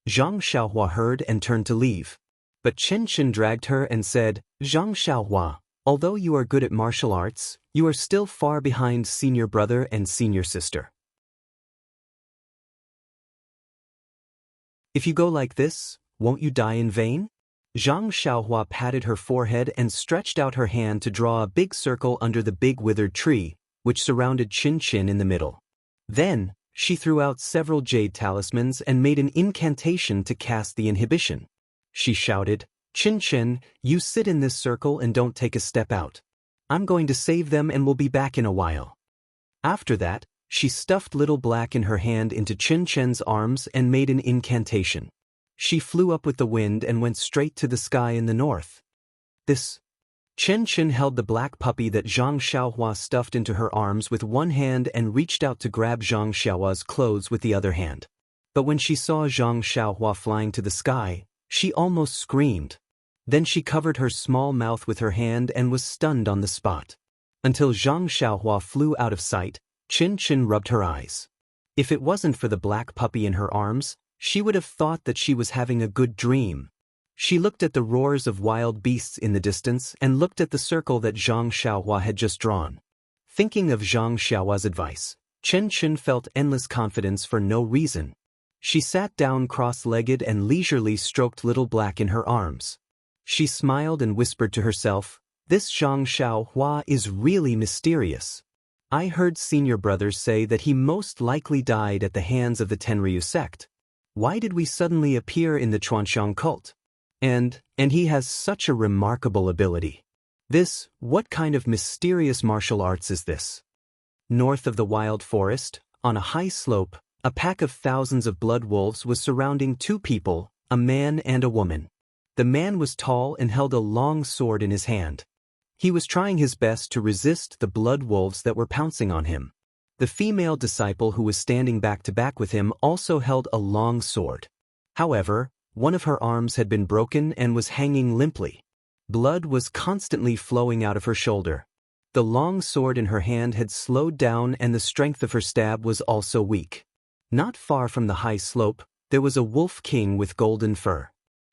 Zhang Xiaohua heard and turned to leave. But Chen Chen dragged her and said, "Zhang Xiaohua, although you are good at martial arts, you are still far behind senior brother and senior sister. If you go like this, won't you die in vain?" Zhang Xiaohua patted her forehead and stretched out her hand to draw a big circle under the big withered tree, which surrounded Chin Chin in the middle. Then, She threw out several jade talismans and made an incantation to cast the inhibition. She shouted, "Qin Chen, you sit in this circle and don't take a step out. I'm going to save them and will be back in a while." After that, she stuffed Little Black in her hand into Qin Chen's arms and made an incantation. She flew up with the wind and went straight to the sky in the north. Qin Chen held the black puppy that Zhang Xiaohua stuffed into her arms with one hand and reached out to grab Zhang Xiaohua's clothes with the other hand. But when she saw Zhang Xiaohua flying to the sky, she almost screamed. Then she covered her small mouth with her hand and was stunned on the spot. Until Zhang Xiaohua flew out of sight, Qin Chen rubbed her eyes. If it wasn't for the black puppy in her arms, she would have thought that she was having a good dream. She looked at the roars of wild beasts in the distance and looked at the circle that Zhang Xiaohua had just drawn. Thinking of Zhang Xiaohua's advice, Qin Chen felt endless confidence for no reason. She sat down cross-legged and leisurely stroked Little Black in her arms. She smiled and whispered to herself, "This Zhang Xiaohua is really mysterious. I heard senior brothers say that he most likely died at the hands of the Tenryu sect. Why did we suddenly appear in the Chuanxiang cult? And he has such a remarkable ability. What kind of mysterious martial arts is this?" North of the wild forest, on a high slope, a pack of thousands of blood wolves was surrounding two people, a man and a woman. The man was tall and held a long sword in his hand. He was trying his best to resist the blood wolves that were pouncing on him. The female disciple who was standing back to back with him also held a long sword. However, one of her arms had been broken and was hanging limply. Blood was constantly flowing out of her shoulder. The long sword in her hand had slowed down and the strength of her stab was also weak. Not far from the high slope, there was a wolf king with golden fur.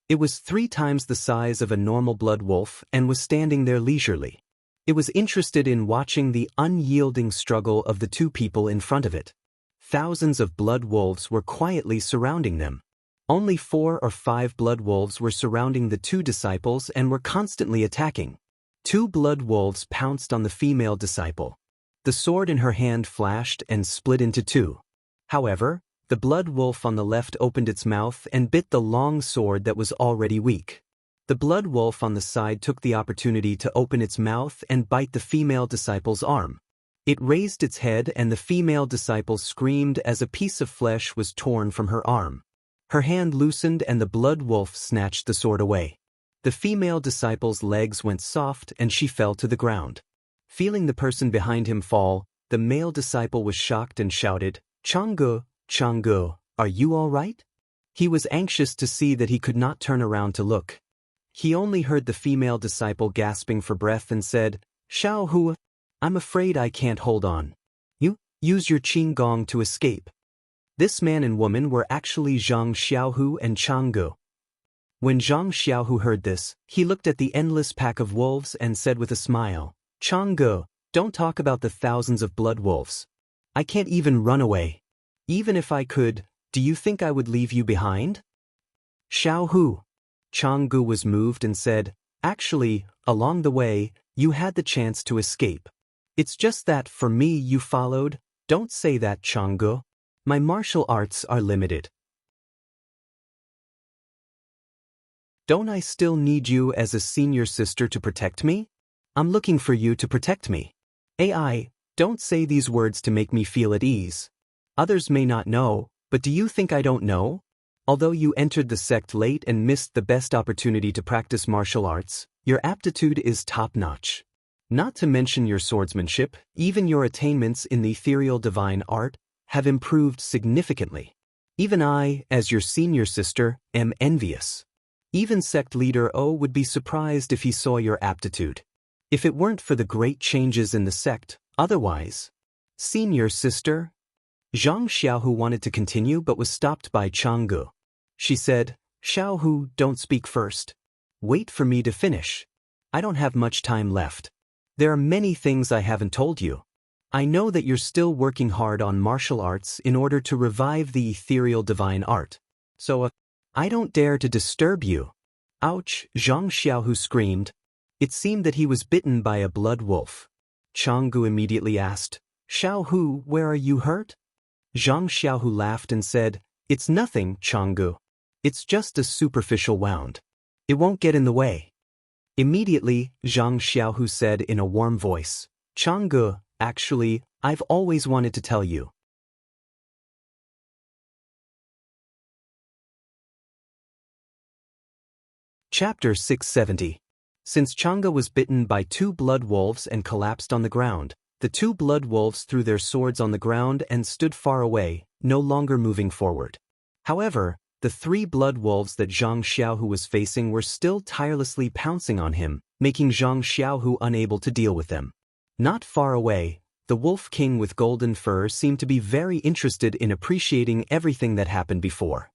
It was 3 times the size of a normal blood wolf and was standing there leisurely. It was interested in watching the unyielding struggle of the two people in front of it. Thousands of blood wolves were quietly surrounding them. Only 4 or 5 blood wolves were surrounding the two disciples and were constantly attacking. 2 blood wolves pounced on the female disciple. The sword in her hand flashed and split into 2. However, the blood wolf on the left opened its mouth and bit the long sword that was already weak. The blood wolf on the side took the opportunity to open its mouth and bite the female disciple's arm. It raised its head and the female disciple screamed as a piece of flesh was torn from her arm. Her hand loosened and the blood wolf snatched the sword away. The female disciple's legs went soft and she fell to the ground. Feeling the person behind him fall, the male disciple was shocked and shouted, "Changgu, Changgu, are you all right?" He was anxious to see that he could not turn around to look. He only heard the female disciple gasping for breath and said, "Xiaohu, I'm afraid I can't hold on. You use your qing gong to escape." This man and woman were actually Zhang Xiaohu and Changgu. When Zhang Xiaohu heard this, he looked at the endless pack of wolves and said with a smile, "Changgu, don't talk about the thousands of blood wolves. I can't even run away. Even if I could, do you think I would leave you behind?" "Xiaohu." Changgu was moved and said, "Actually, along the way, you had the chance to escape. It's just that for me you followed." "Don't say that, Changgu. My martial arts are limited. Don't I still need you as a senior sister to protect me? I'm looking for you to protect me." "AI, don't say these words to make me feel at ease. Others may not know, but do you think I don't know? Although you entered the sect late and missed the best opportunity to practice martial arts, your aptitude is top-notch. Not to mention your swordsmanship, even your attainments in the ethereal divine art have improved significantly. Even I, as your senior sister, am envious. Even sect leader O would be surprised if he saw your aptitude. If it weren't for the great changes in the sect, otherwise." "Senior sister?" Zhang Xiaohu wanted to continue but was stopped by Changgu. She said, "Xiaohu, don't speak first. Wait for me to finish. I don't have much time left. There are many things I haven't told you. I know that you're still working hard on martial arts in order to revive the ethereal divine art. So, I don't dare to disturb you." "Ouch!" Zhang Xiaohu screamed. It seemed that he was bitten by a blood wolf. Changgu immediately asked, "Xiaohu, where are you hurt?" Zhang Xiaohu laughed and said, "It's nothing, Changgu. It's just a superficial wound. It won't get in the way." Immediately, Zhang Xiaohu said in a warm voice, "Changgu, actually, I've always wanted to tell you." Chapter 670. Since Chang'e was bitten by 2 blood wolves and collapsed on the ground, the 2 blood wolves threw their swords on the ground and stood far away, no longer moving forward. However, the 3 blood wolves that Zhang Xiaohu was facing were still tirelessly pouncing on him, making Zhang Xiaohu unable to deal with them. Not far away, the wolf king with golden fur seemed to be very interested in appreciating everything that happened before.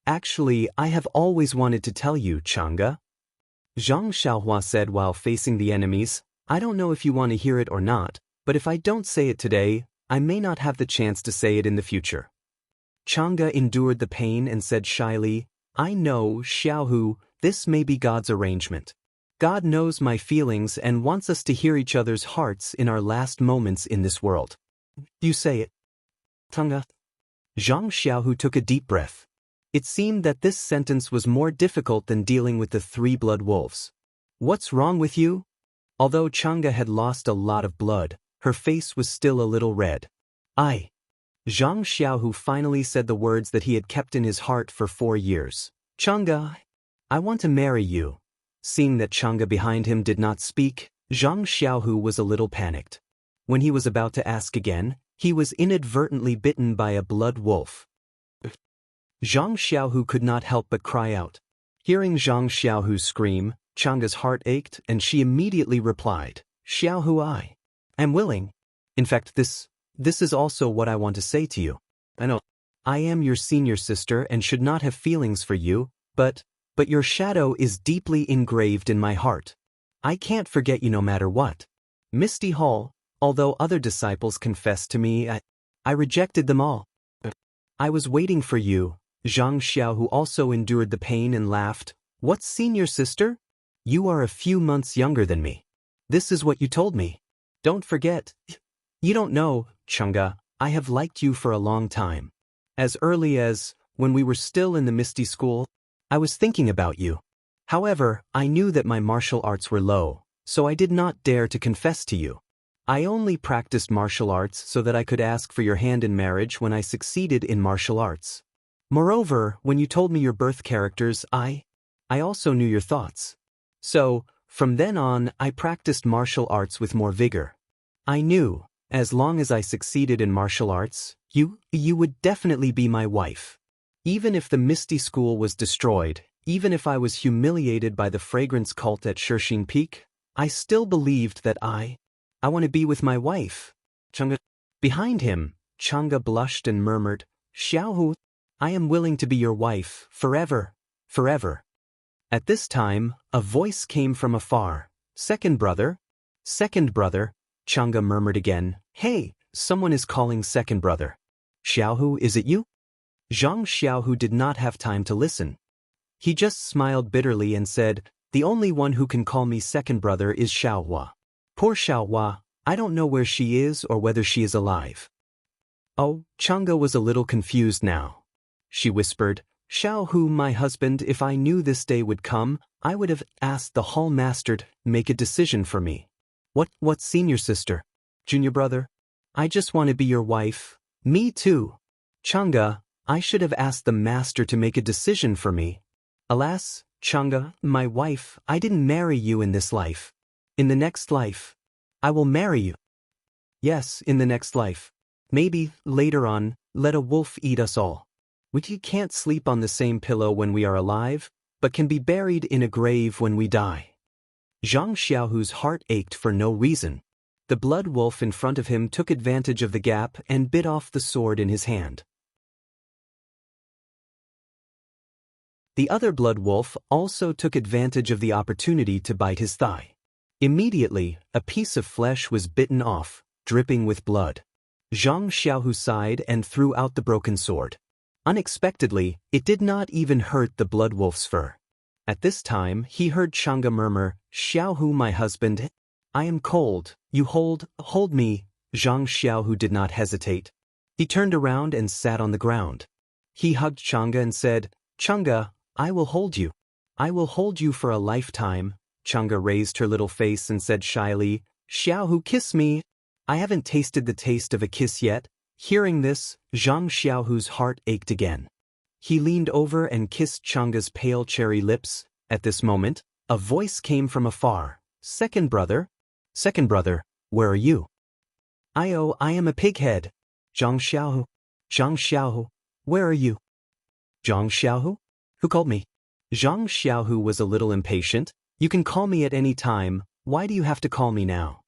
Actually, I have always wanted to tell you, Chang'e," Zhang Xiaohua said while facing the enemies. "I don't know if you want to hear it or not, but if I don't say it today, I may not have the chance to say it in the future." Chang'e endured the pain and said shyly, "I know, Xiaohu, this may be God's arrangement. God knows my feelings and wants us to hear each other's hearts in our last moments in this world. You say it." Chang'e. Zhang Xiaohu took a deep breath. It seemed that this sentence was more difficult than dealing with the 3 blood wolves. "What's wrong with you?" Although Chang'e had lost a lot of blood, her face was still a little red. Zhang Xiaohu finally said the words that he had kept in his heart for 4 years. "Chang'e, I want to marry you." Seeing that Chang'e behind him did not speak, Zhang Xiaohu was a little panicked. When he was about to ask again, he was inadvertently bitten by a blood wolf. Zhang Xiaohu could not help but cry out. Hearing Zhang Xiaohu's scream, Chang'e's heart ached and she immediately replied, "Xiaohu, I am willing. In fact, this is also what I want to say to you. I know I am your senior sister and should not have feelings for you, but your shadow is deeply engraved in my heart. I can't forget you no matter what. Misty Hall, although other disciples confessed to me, I rejected them all. I was waiting for you." Zhang Xiaohu also endured the pain and laughed. "What senior sister? You are a few months younger than me. This is what you told me. Don't forget. You don't know, Chang'e, I have liked you for a long time. As early as when we were still in the Misty School, I was thinking about you. However, I knew that my martial arts were low, so I did not dare to confess to you. I only practiced martial arts so that I could ask for your hand in marriage when I succeeded in martial arts. Moreover, when you told me your birth characters, I also knew your thoughts. So, from then on, I practiced martial arts with more vigor. I knew, as long as I succeeded in martial arts, you would definitely be my wife. Even if the Misty School was destroyed, even if I was humiliated by the fragrance cult at Shishing Peak, I still believed that I want to be with my wife." Chang'e. Behind him, Chang'e blushed and murmured, "Xiaohu, I am willing to be your wife, forever, forever." At this time, a voice came from afar. Second brother, Chang'e murmured again. "Hey, someone is calling second brother. Xiaohu, is it you?" Zhang Xiaohu did not have time to listen. He just smiled bitterly and said, "The only one who can call me second brother is Xiaohua. Poor Xiaohua, I don't know where she is or whether she is alive." Oh, Chang'e was a little confused now. She whispered, "Xiaohu, my husband, if I knew this day would come, I would have asked the hall master to make a decision for me." What senior sister? Junior brother? I just want to be your wife." "Me too. Chang'e, I should have asked the master to make a decision for me. Alas, Chang'e, my wife, I didn't marry you in this life. In the next life, I will marry you. Yes, in the next life. Maybe, later on, let a wolf eat us all. We can't sleep on the same pillow when we are alive, but can be buried in a grave when we die." Zhang Xiaohu's heart ached for no reason. The blood wolf in front of him took advantage of the gap and bit off the sword in his hand. The other blood wolf also took advantage of the opportunity to bite his thigh. Immediately, a piece of flesh was bitten off, dripping with blood. Zhang Xiaohu sighed and threw out the broken sword. Unexpectedly, it did not even hurt the blood wolf's fur. At this time, he heard Chang'e murmur, "Xiaohu, my husband, I am cold, you hold me." Zhang Xiaohu did not hesitate. He turned around and sat on the ground. He hugged Chang'e and said, "Chang'e, I will hold you. I will hold you for a lifetime." Chang'e raised her little face and said shyly, "Xiaohu, kiss me." "I haven't tasted the taste of a kiss yet." Hearing this, Zhang Xiaohu's heart ached again. He leaned over and kissed Chang'e's pale cherry lips. At this moment, a voice came from afar. Second brother, where are you?" I am a pighead." "Zhang Xiaohu, where are you?" "Zhang Xiaohu? Who called me?" Zhang Xiaohu was a little impatient. "You can call me at any time. Why do you have to call me now?"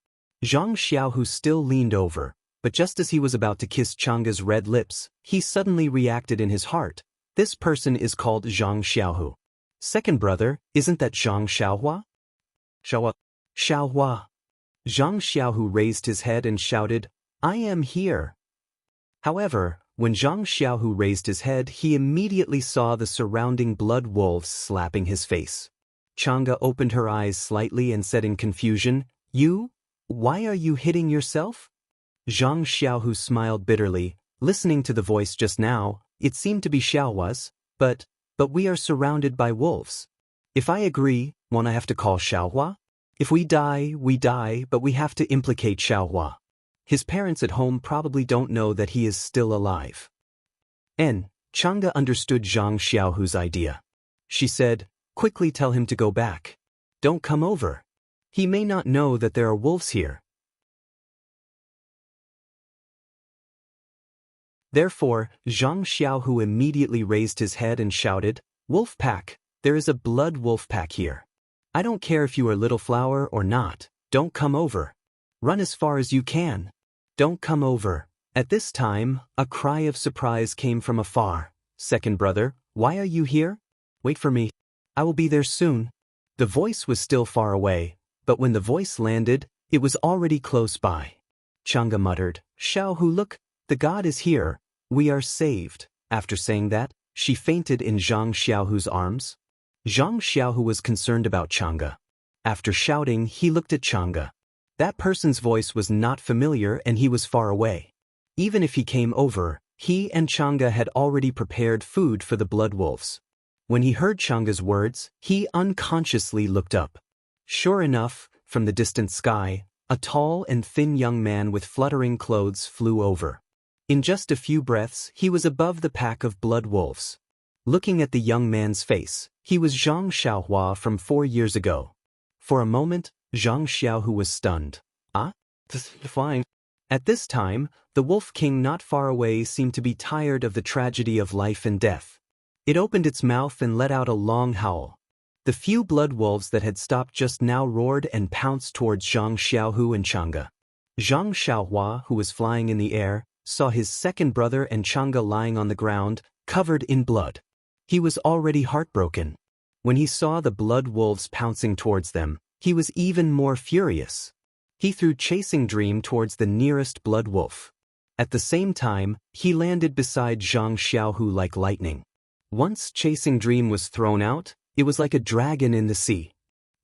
Zhang Xiaohu still leaned over, but just as he was about to kiss Chang'e's red lips, he suddenly reacted in his heart. This person is called Zhang Xiaohu. "Second brother, isn't that Zhang Xiaohua?" Xiaohua. Zhang Xiaohu raised his head and shouted, "I am here." However, when Zhang Xiaohu raised his head, he immediately saw the surrounding blood wolves slapping his face. Chang'e opened her eyes slightly and said in confusion, "You? Why are you hitting yourself?" Zhang Xiaohu smiled bitterly. Listening to the voice just now, it seemed to be Xiaohua's, but we are surrounded by wolves. If I agree, won't I have to call Xiaohua? If we die, we die, but we have to implicate Xiaohua. His parents at home probably don't know that he is still alive. Chang'e understood Zhang Xiaohu's idea. She said, "Quickly tell him to go back. Don't come over. He may not know that there are wolves here." Therefore, Zhang Xiaohu immediately raised his head and shouted, "Wolf pack, there is a blood wolf pack here. I don't care if you are Little Flower or not, don't come over. Run as far as you can. Don't come over." At this time, a cry of surprise came from afar. "Second brother, why are you here? Wait for me. I will be there soon." The voice was still far away, but when the voice landed, it was already close by. Chang'e muttered, "Xiaohu, look, the god is here. We are saved." After saying that, she fainted in Zhang Xiaohu's arms. Zhang Xiaohu was concerned about Chang'e. After shouting, he looked at Chang'e. That person's voice was not familiar and he was far away. Even if he came over, he and Chang'e had already prepared food for the blood wolves. When he heard Chang'e's words, he unconsciously looked up. Sure enough, from the distant sky, a tall and thin young man with fluttering clothes flew over. In just a few breaths, he was above the pack of blood wolves. Looking at the young man's face, he was Zhang Xiaohua from 4 years ago. For a moment, Zhang Xiaohu was stunned. Fine. At this time, the Wolf King not far away seemed to be tired of the tragedy of life and death. It opened its mouth and let out a long howl. The few blood wolves that had stopped just now roared and pounced towards Zhang Xiaohu and Chang'e. Zhang Xiaohua, who was flying in the air, saw his second brother and Chang'e lying on the ground, covered in blood. He was already heartbroken. When he saw the blood wolves pouncing towards them, he was even more furious. He threw Chasing Dream towards the nearest blood wolf. At the same time, he landed beside Zhang Xiaohu like lightning. Once Chasing Dream was thrown out, it was like a dragon in the sea.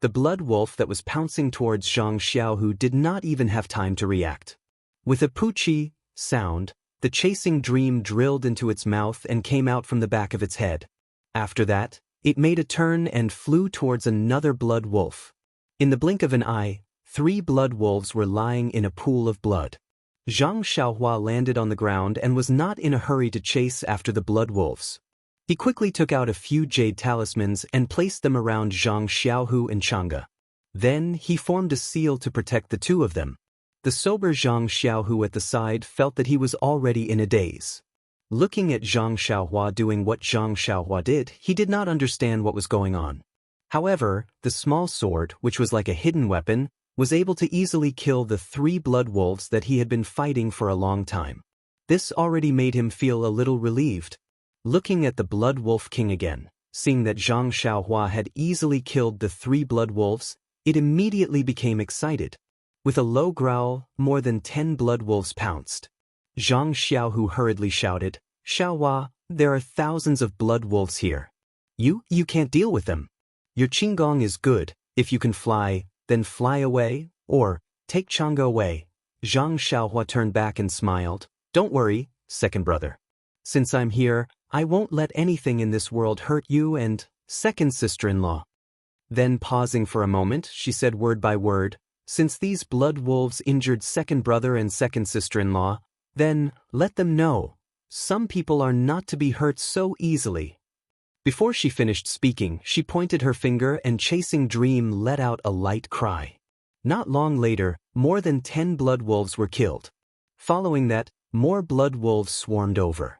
The blood wolf that was pouncing towards Zhang Xiaohu did not even have time to react. With a poochie sound, the Chasing Dream drilled into its mouth and came out from the back of its head. After that, it made a turn and flew towards another blood wolf. In the blink of an eye, 3 blood wolves were lying in a pool of blood. Zhang Xiaohua landed on the ground and was not in a hurry to chase after the blood wolves. He quickly took out a few jade talismans and placed them around Zhang Xiaohu and Chang'e. Then he formed a seal to protect the two of them. The sober Zhang Xiaohu at the side felt that he was already in a daze. Looking at Zhang Xiaohua doing what Zhang Xiaohua did, he did not understand what was going on. However, the small sword, which was like a hidden weapon, was able to easily kill the 3 blood wolves that he had been fighting for a long time. This already made him feel a little relieved. Looking at the Blood Wolf King again, seeing that Zhang Xiaohua had easily killed the 3 blood wolves, it immediately became excited. With a low growl, more than 10 blood wolves pounced. Zhang Xiaohu hurriedly shouted, "Xiaohua, there are thousands of blood wolves here. You can't deal with them. Your Qinggong is good, if you can fly, then fly away, or take Chang'e away." Zhang Xiaohua turned back and smiled. "Don't worry, second brother. Since I'm here, I won't let anything in this world hurt you and second sister-in-law. Then pausing for a moment, she said word by word, since these blood wolves injured second brother and second sister-in-law, then let them know, some people are not to be hurt so easily. Before she finished speaking, she pointed her finger and Chasing Dream let out a light cry. Not long later, more than 10 blood wolves were killed. Following that, more blood wolves swarmed over.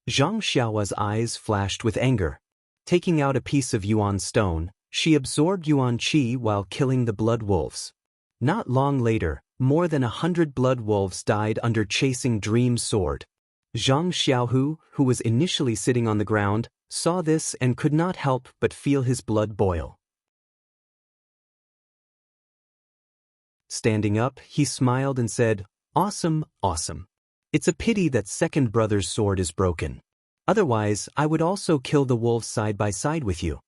Zhang Xiaohua's eyes flashed with anger. Taking out a piece of yuan stone, she absorbed yuan qi while killing the blood wolves. Not long later, more than 100 blood wolves died under Chasing Dream's sword. Zhang Xiaohu, who was initially sitting on the ground, saw this and could not help but feel his blood boil. Standing up, he smiled and said, "Awesome, awesome. It's a pity that second brother's sword is broken. Otherwise, I would also kill the wolves side by side with you."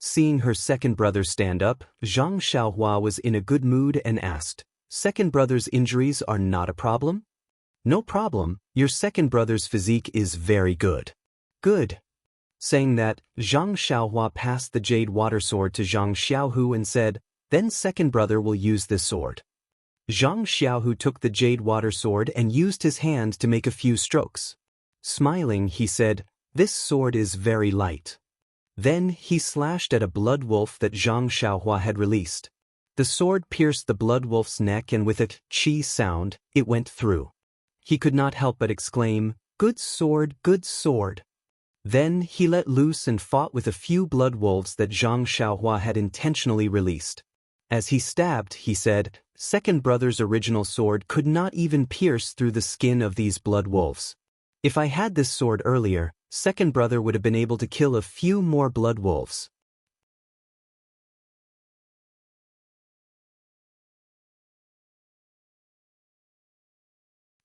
Seeing her second brother stand up, Zhang Xiaohua was in a good mood and asked, "Second brother's injuries are not a problem?" "No problem, your second brother's physique is very good." "Good." Saying that, Zhang Xiaohua passed the jade water sword to Zhang Xiaohu and said, "Then second brother will use this sword." Zhang Xiaohu took the jade water sword and used his hand to make a few strokes. Smiling, he said, "This sword is very light." Then he slashed at a blood wolf that Zhang Xiaohua had released. The sword pierced the blood wolf's neck and with a chi sound, it went through. He could not help but exclaim, "Good sword, good sword." Then he let loose and fought with a few blood wolves that Zhang Xiaohua had intentionally released. As he stabbed, he said, "Second brother's original sword could not even pierce through the skin of these blood wolves. If I had this sword earlier, second brother would have been able to kill a few more blood wolves."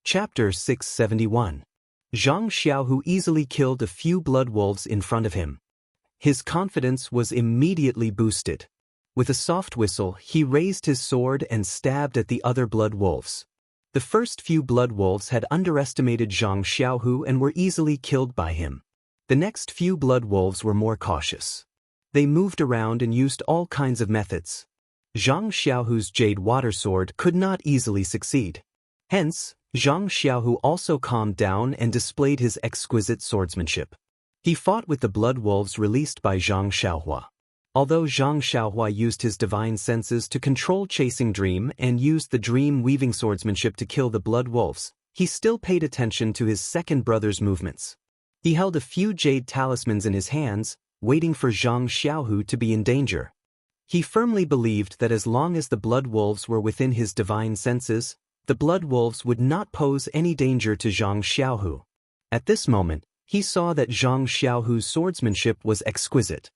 Chapter 671. Zhang Xiaohu easily killed a few blood wolves in front of him. His confidence was immediately boosted. With a soft whistle, he raised his sword and stabbed at the other blood wolves. The first few blood wolves had underestimated Zhang Xiaohu and were easily killed by him. The next few blood wolves were more cautious. They moved around and used all kinds of methods. Zhang Xiaohu's jade water sword could not easily succeed. Hence, Zhang Xiaohu also calmed down and displayed his exquisite swordsmanship. He fought with the blood wolves released by Zhang Xiaohua. Although Zhang Xiaohua used his divine senses to control Chasing Dream and used the dream-weaving swordsmanship to kill the blood wolves, he still paid attention to his second brother's movements. He held a few jade talismans in his hands, waiting for Zhang Xiaohu to be in danger. He firmly believed that as long as the blood wolves were within his divine senses, the blood wolves would not pose any danger to Zhang Xiaohu. At this moment, he saw that Zhang Xiaohu's swordsmanship was exquisite.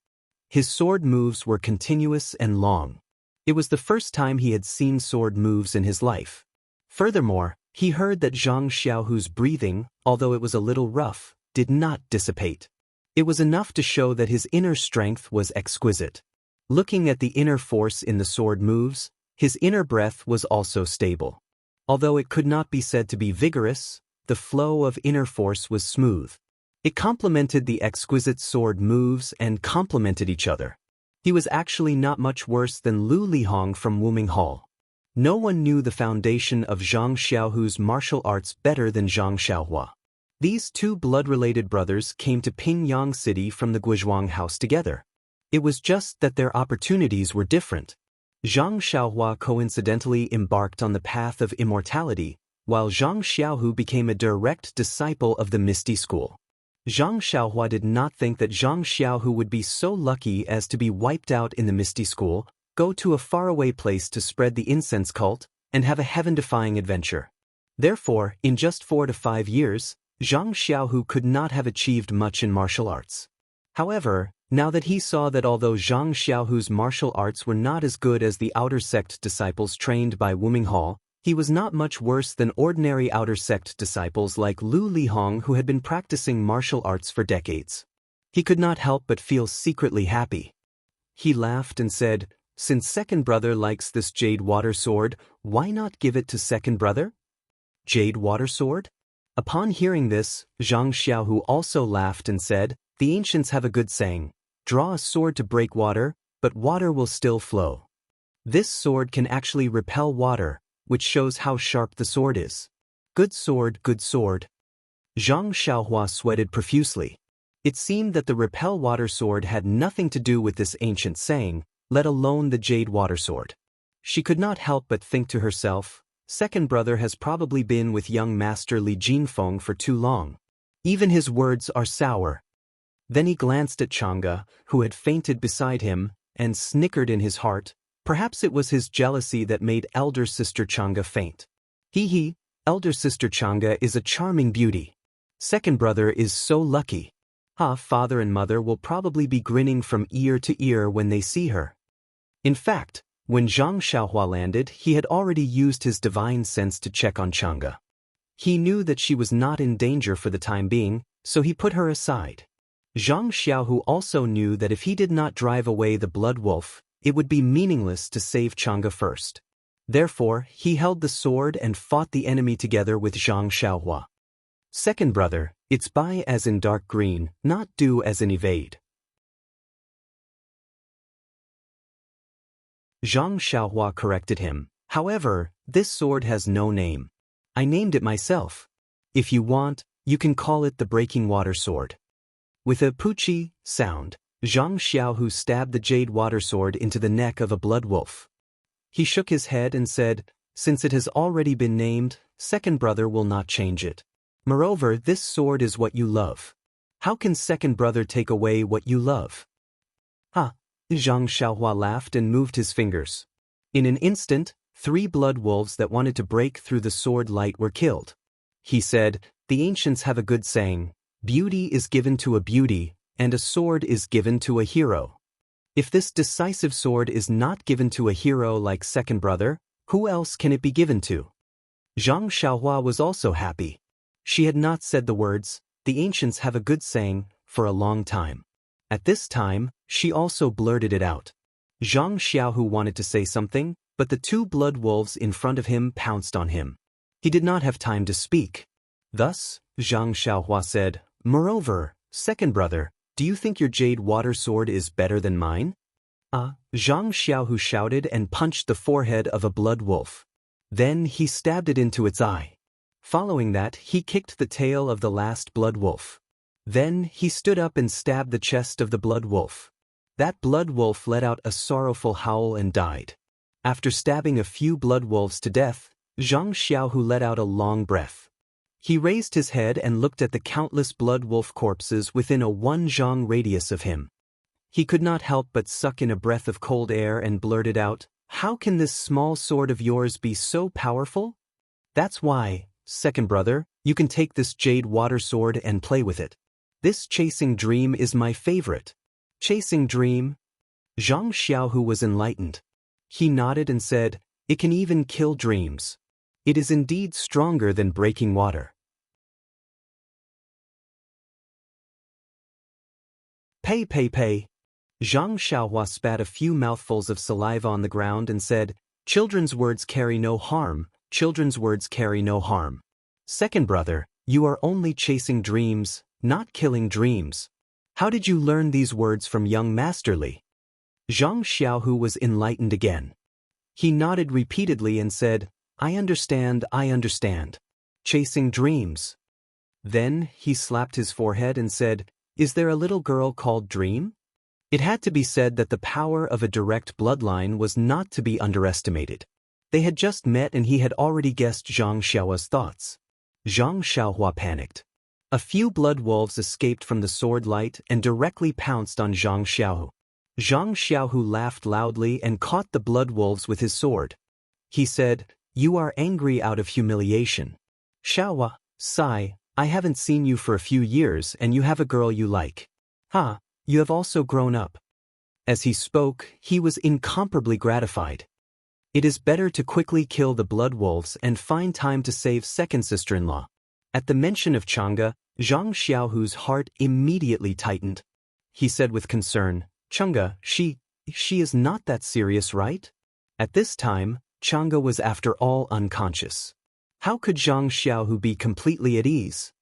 His sword moves were continuous and long. It was the first time he had seen sword moves in his life. Furthermore, he heard that Zhang Xiaohu's breathing, although it was a little rough, did not dissipate. It was enough to show that his inner strength was exquisite. Looking at the inner force in the sword moves, his inner breath was also stable. Although it could not be said to be vigorous, the flow of inner force was smooth. It complemented the exquisite sword moves and complemented each other. He was actually not much worse than Lu Lihong from Wuming Hall. No one knew the foundation of Zhang Xiaohu's martial arts better than Zhang Xiaohua. These two blood-related brothers came to Pingyang City from the Guizhuang house together. It was just that their opportunities were different. Zhang Xiaohua coincidentally embarked on the path of immortality, while Zhang Xiaohu became a direct disciple of the Misty School. Zhang Xiaohua did not think that Zhang Xiaohu would be so lucky as to be wiped out in the Misty School, go to a faraway place to spread the incense cult, and have a heaven-defying adventure. Therefore, in just 4 to 5 years, Zhang Xiaohu could not have achieved much in martial arts. However, now that he saw that although Zhang Xiaohu's martial arts were not as good as the outer sect disciples trained by Wuming Hall, he was not much worse than ordinary outer sect disciples like Lu Lihong who had been practicing martial arts for decades. He could not help but feel secretly happy. He laughed and said, "Since second brother likes this jade water sword, why not give it to second brother?" "Jade water sword?" Upon hearing this, Zhang Xiaohu also laughed and said, "The ancients have a good saying, draw a sword to break water, but water will still flow. This sword can actually repel water, which shows how sharp the sword is. Good sword, good sword." Zhang Xiaohua sweated profusely. It seemed that the repel water sword had nothing to do with this ancient saying, let alone the jade water sword. She could not help but think to herself, second brother has probably been with young master Li Jinfeng for too long. Even his words are sour. Then he glanced at Chang'e, who had fainted beside him, and snickered in his heart. Perhaps it was his jealousy that made elder sister Chang'e faint. Hee, elder sister Chang'e is a charming beauty. Second brother is so lucky. Father and mother will probably be grinning from ear to ear when they see her. In fact, when Zhang Xiaohua landed, he had already used his divine sense to check on Chang'e. He knew that she was not in danger for the time being, so he put her aside. Zhang Xiaohu also knew that if he did not drive away the blood wolf, it would be meaningless to save Chang'e first. Therefore, he held the sword and fought the enemy together with Zhang Xiaohua. Second brother, it's buy as in dark green, not do as in evade. Zhang Xiaohua corrected him. However, this sword has no name. I named it myself. If you want, you can call it the breaking water sword. With a poochie sound, Zhang Xiaohu stabbed the jade water sword into the neck of a blood wolf. He shook his head and said, since it has already been named, second brother will not change it. Moreover, this sword is what you love. How can second brother take away what you love? Zhang Xiaohua laughed and moved his fingers. In an instant, 3 blood wolves that wanted to break through the sword light were killed. He said, the ancients have a good saying, beauty is given to a beauty, and a sword is given to a hero. If this decisive sword is not given to a hero like second brother, who else can it be given to? Zhang Xiaohua was also happy. She had not said the words, the ancients have a good saying, for a long time. At this time, she also blurted it out. Zhang Xiaohu wanted to say something, but the 2 blood wolves in front of him pounced on him. He did not have time to speak. Thus, Zhang Xiaohua said, moreover, second brother, do you think your jade water sword is better than mine? Zhang Xiaohu shouted and punched the forehead of a blood wolf. Then he stabbed it into its eye. Following that, he kicked the tail of the last blood wolf. Then he stood up and stabbed the chest of the blood wolf. That blood wolf let out a sorrowful howl and died. After stabbing a few blood wolves to death, Zhang Xiaohu let out a long breath. He raised his head and looked at the countless blood wolf corpses within a 1 zhang radius of him. He could not help but suck in a breath of cold air and blurted out, how can this small sword of yours be so powerful? That's why, second brother, you can take this jade water sword and play with it. This chasing dream is my favorite. Chasing dream? Zhang Xiaohu was enlightened. He nodded and said, it can even kill dreams. It is indeed stronger than breaking water. Pay. Zhang Xiaohua spat a few mouthfuls of saliva on the ground and said, children's words carry no harm, children's words carry no harm. Second brother, you are only chasing dreams, not killing dreams. How did you learn these words from young Master Li? Zhang Xiaohu was enlightened again. He nodded repeatedly and said, I understand. Chasing dreams. Then he slapped his forehead and said, is there a little girl called Dream? It had to be said that the power of a direct bloodline was not to be underestimated. They had just met and he had already guessed Zhang Xiaohua's thoughts. Zhang Xiaohua panicked. A few blood wolves escaped from the sword light and directly pounced on Zhang Xiaohu. Zhang Xiaohu laughed loudly and caught the blood wolves with his sword. He said, you are angry out of humiliation. Xiaohua, sigh, I haven't seen you for a few years and you have a girl you like. You have also grown up. As he spoke, he was incomparably gratified. It is better to quickly kill the blood wolves and find time to save second sister-in-law. At the mention of Chang'e, Zhang Xiaohu's heart immediately tightened. He said with concern, Chang'e, she is not that serious, right? At this time, Chang'e was after all unconscious. How could Zhang Xiaohu be completely at ease?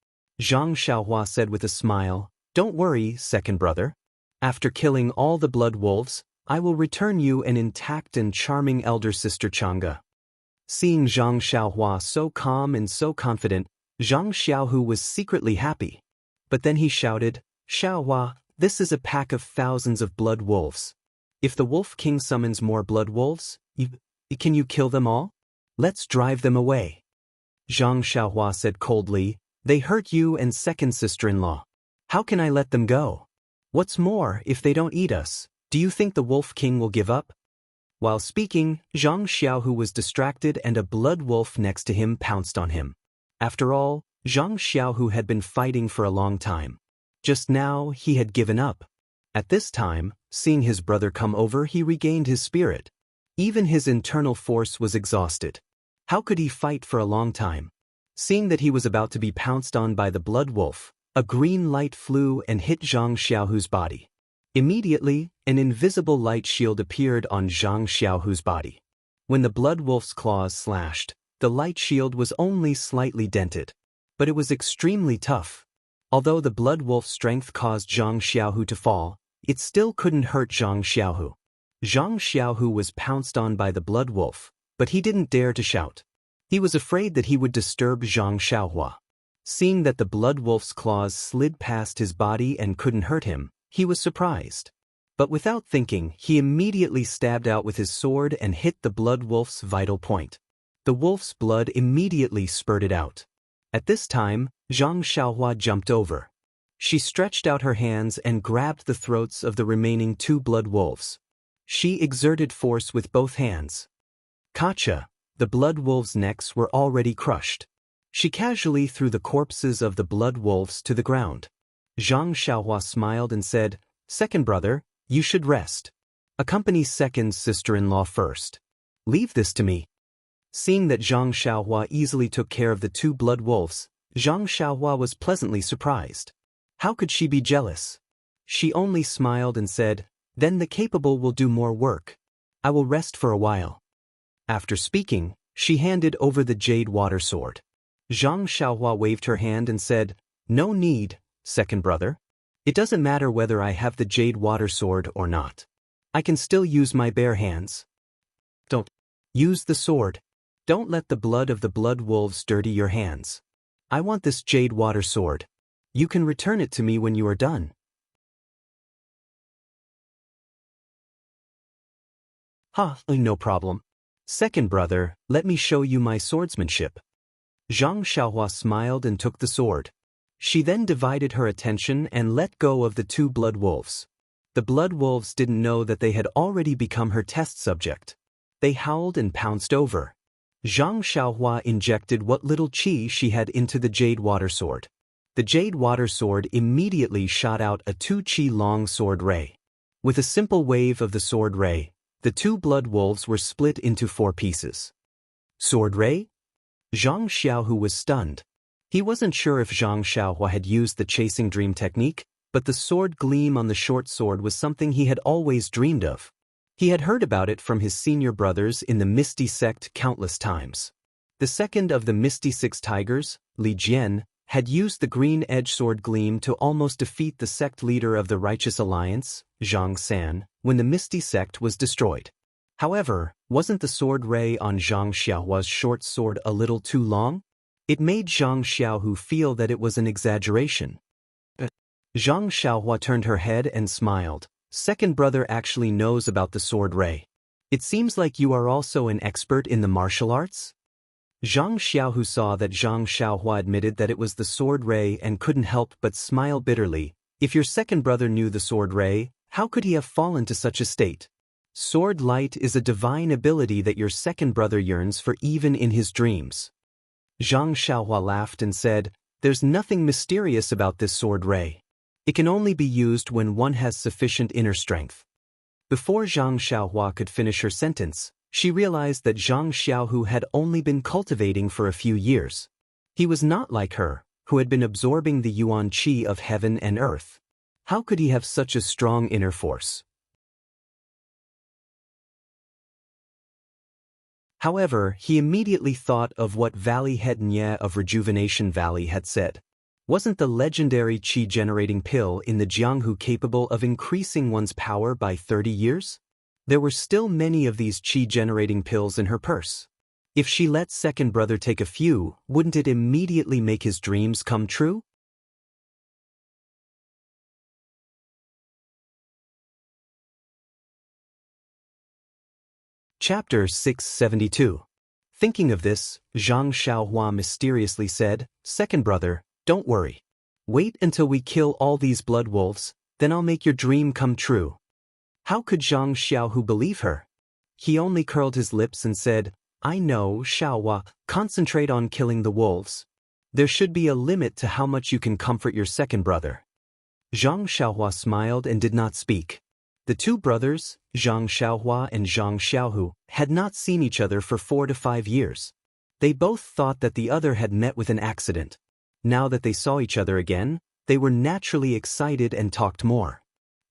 Zhang Xiaohua said with a smile, "Don't worry, second brother. After killing all the blood wolves, I will return you an intact and charming elder sister Chang'e." Seeing Zhang Xiaohua so calm and so confident, Zhang Xiaohu was secretly happy. But then he shouted, "Xiaohua, this is a pack of thousands of blood wolves. If the Wolf King summons more blood wolves, can you kill them all? Let's drive them away." Zhang Xiaohua said coldly, "They hurt you and second sister-in-law. How can I let them go? What's more, if they don't eat us, do you think the Wolf King will give up?" While speaking, Zhang Xiaohu was distracted and a blood wolf next to him pounced on him. After all, Zhang Xiaohu had been fighting for a long time. Just now, he had given up. At this time, seeing his brother come over, he regained his spirit. Even his internal force was exhausted. How could he fight for a long time? Seeing that he was about to be pounced on by the blood wolf, a green light flew and hit Zhang Xiaohu's body. Immediately, an invisible light shield appeared on Zhang Xiaohu's body. When the blood wolf's claws slashed, the light shield was only slightly dented. But it was extremely tough. Although the blood wolf's strength caused Zhang Xiaohu to fall, it still couldn't hurt Zhang Xiaohu. Zhang Xiaohu was pounced on by the blood wolf, but he didn't dare to shout. He was afraid that he would disturb Zhang Xiaohua. Seeing that the blood wolf's claws slid past his body and couldn't hurt him, he was surprised. But without thinking, he immediately stabbed out with his sword and hit the blood wolf's vital point. The wolf's blood immediately spurted out. At this time, Zhang Xiaohua jumped over. She stretched out her hands and grabbed the throats of the remaining 2 blood wolves. She exerted force with both hands. Gotcha! The blood wolves' necks were already crushed. She casually threw the corpses of the blood wolves to the ground. Zhang Xiaohua smiled and said, "Second brother, you should rest. Accompany second sister-in-law first. Leave this to me." Seeing that Zhang Xiaohua easily took care of the 2 blood wolves, Zhang Xiaohua was pleasantly surprised. How could she be jealous? She only smiled and said, "Then the capable will do more work. I will rest for a while." After speaking, she handed over the jade water sword. Zhang Xiaohua waved her hand and said, "No need, second brother. It doesn't matter whether I have the jade water sword or not. I can still use my bare hands. Don't use the sword. Don't let the blood of the blood wolves dirty your hands. I want this jade water sword. You can return it to me when you are done." No problem. Second brother, let me show you my swordsmanship." Zhang Xiaohua smiled and took the sword. She then divided her attention and let go of the 2 blood wolves. The blood wolves didn't know that they had already become her test subject. They howled and pounced over. Zhang Xiaohua injected what little qi she had into the jade water sword. The jade water sword immediately shot out a 2 qi long sword ray. With a simple wave of the sword ray, the 2 blood wolves were split into 4 pieces. Sword ray? Zhang Xiaohu was stunned. He wasn't sure if Zhang Xiaohua had used the chasing dream technique, but the sword gleam on the short sword was something he had always dreamed of. He had heard about it from his senior brothers in the Misty Sect countless times. The second of the Misty Six Tigers, Li Jian, had used the green edge sword gleam to almost defeat the sect leader of the Righteous Alliance, Zhang San, when the Misty Sect was destroyed. However, wasn't the sword ray on Zhang Xiaohua's short sword a little too long? It made Zhang Xiaohu feel that it was an exaggeration. Zhang Xiaohua turned her head and smiled. "Second brother actually knows about the sword ray. It seems like you are also an expert in the martial arts?" Zhang Xiaohu saw that Zhang Xiaohua admitted that it was the sword ray and couldn't help but smile bitterly. If your second brother knew the sword ray, how could he have fallen to such a state? Sword light is a divine ability that your second brother yearns for even in his dreams. Zhang Xiaohua laughed and said, "There's nothing mysterious about this sword ray. It can only be used when one has sufficient inner strength." Before Zhang Xiaohua could finish her sentence, she realized that Zhang Xiaohu had only been cultivating for a few years. He was not like her, who had been absorbing the yuan qi of heaven and earth. How could he have such a strong inner force? However, he immediately thought of what Valley Head Nye of Rejuvenation Valley had said. Wasn't the legendary qi-generating pill in the Jianghu capable of increasing one's power by 30 years? There were still many of these qi-generating pills in her purse. If she let second brother take a few, wouldn't it immediately make his dreams come true? Chapter 672. Thinking of this, Zhang Xiaohua mysteriously said, "Second brother, don't worry. Wait until we kill all these blood wolves, then I'll make your dream come true." How could Zhang Xiaohu believe her? He only curled his lips and said, "I know, Xiaohua, concentrate on killing the wolves. There should be a limit to how much you can comfort your second brother." Zhang Xiaohua smiled and did not speak. The two brothers, Zhang Xiaohua and Zhang Xiaohu, had not seen each other for 4 to 5 years. They both thought that the other had met with an accident. Now that they saw each other again, they were naturally excited and talked more.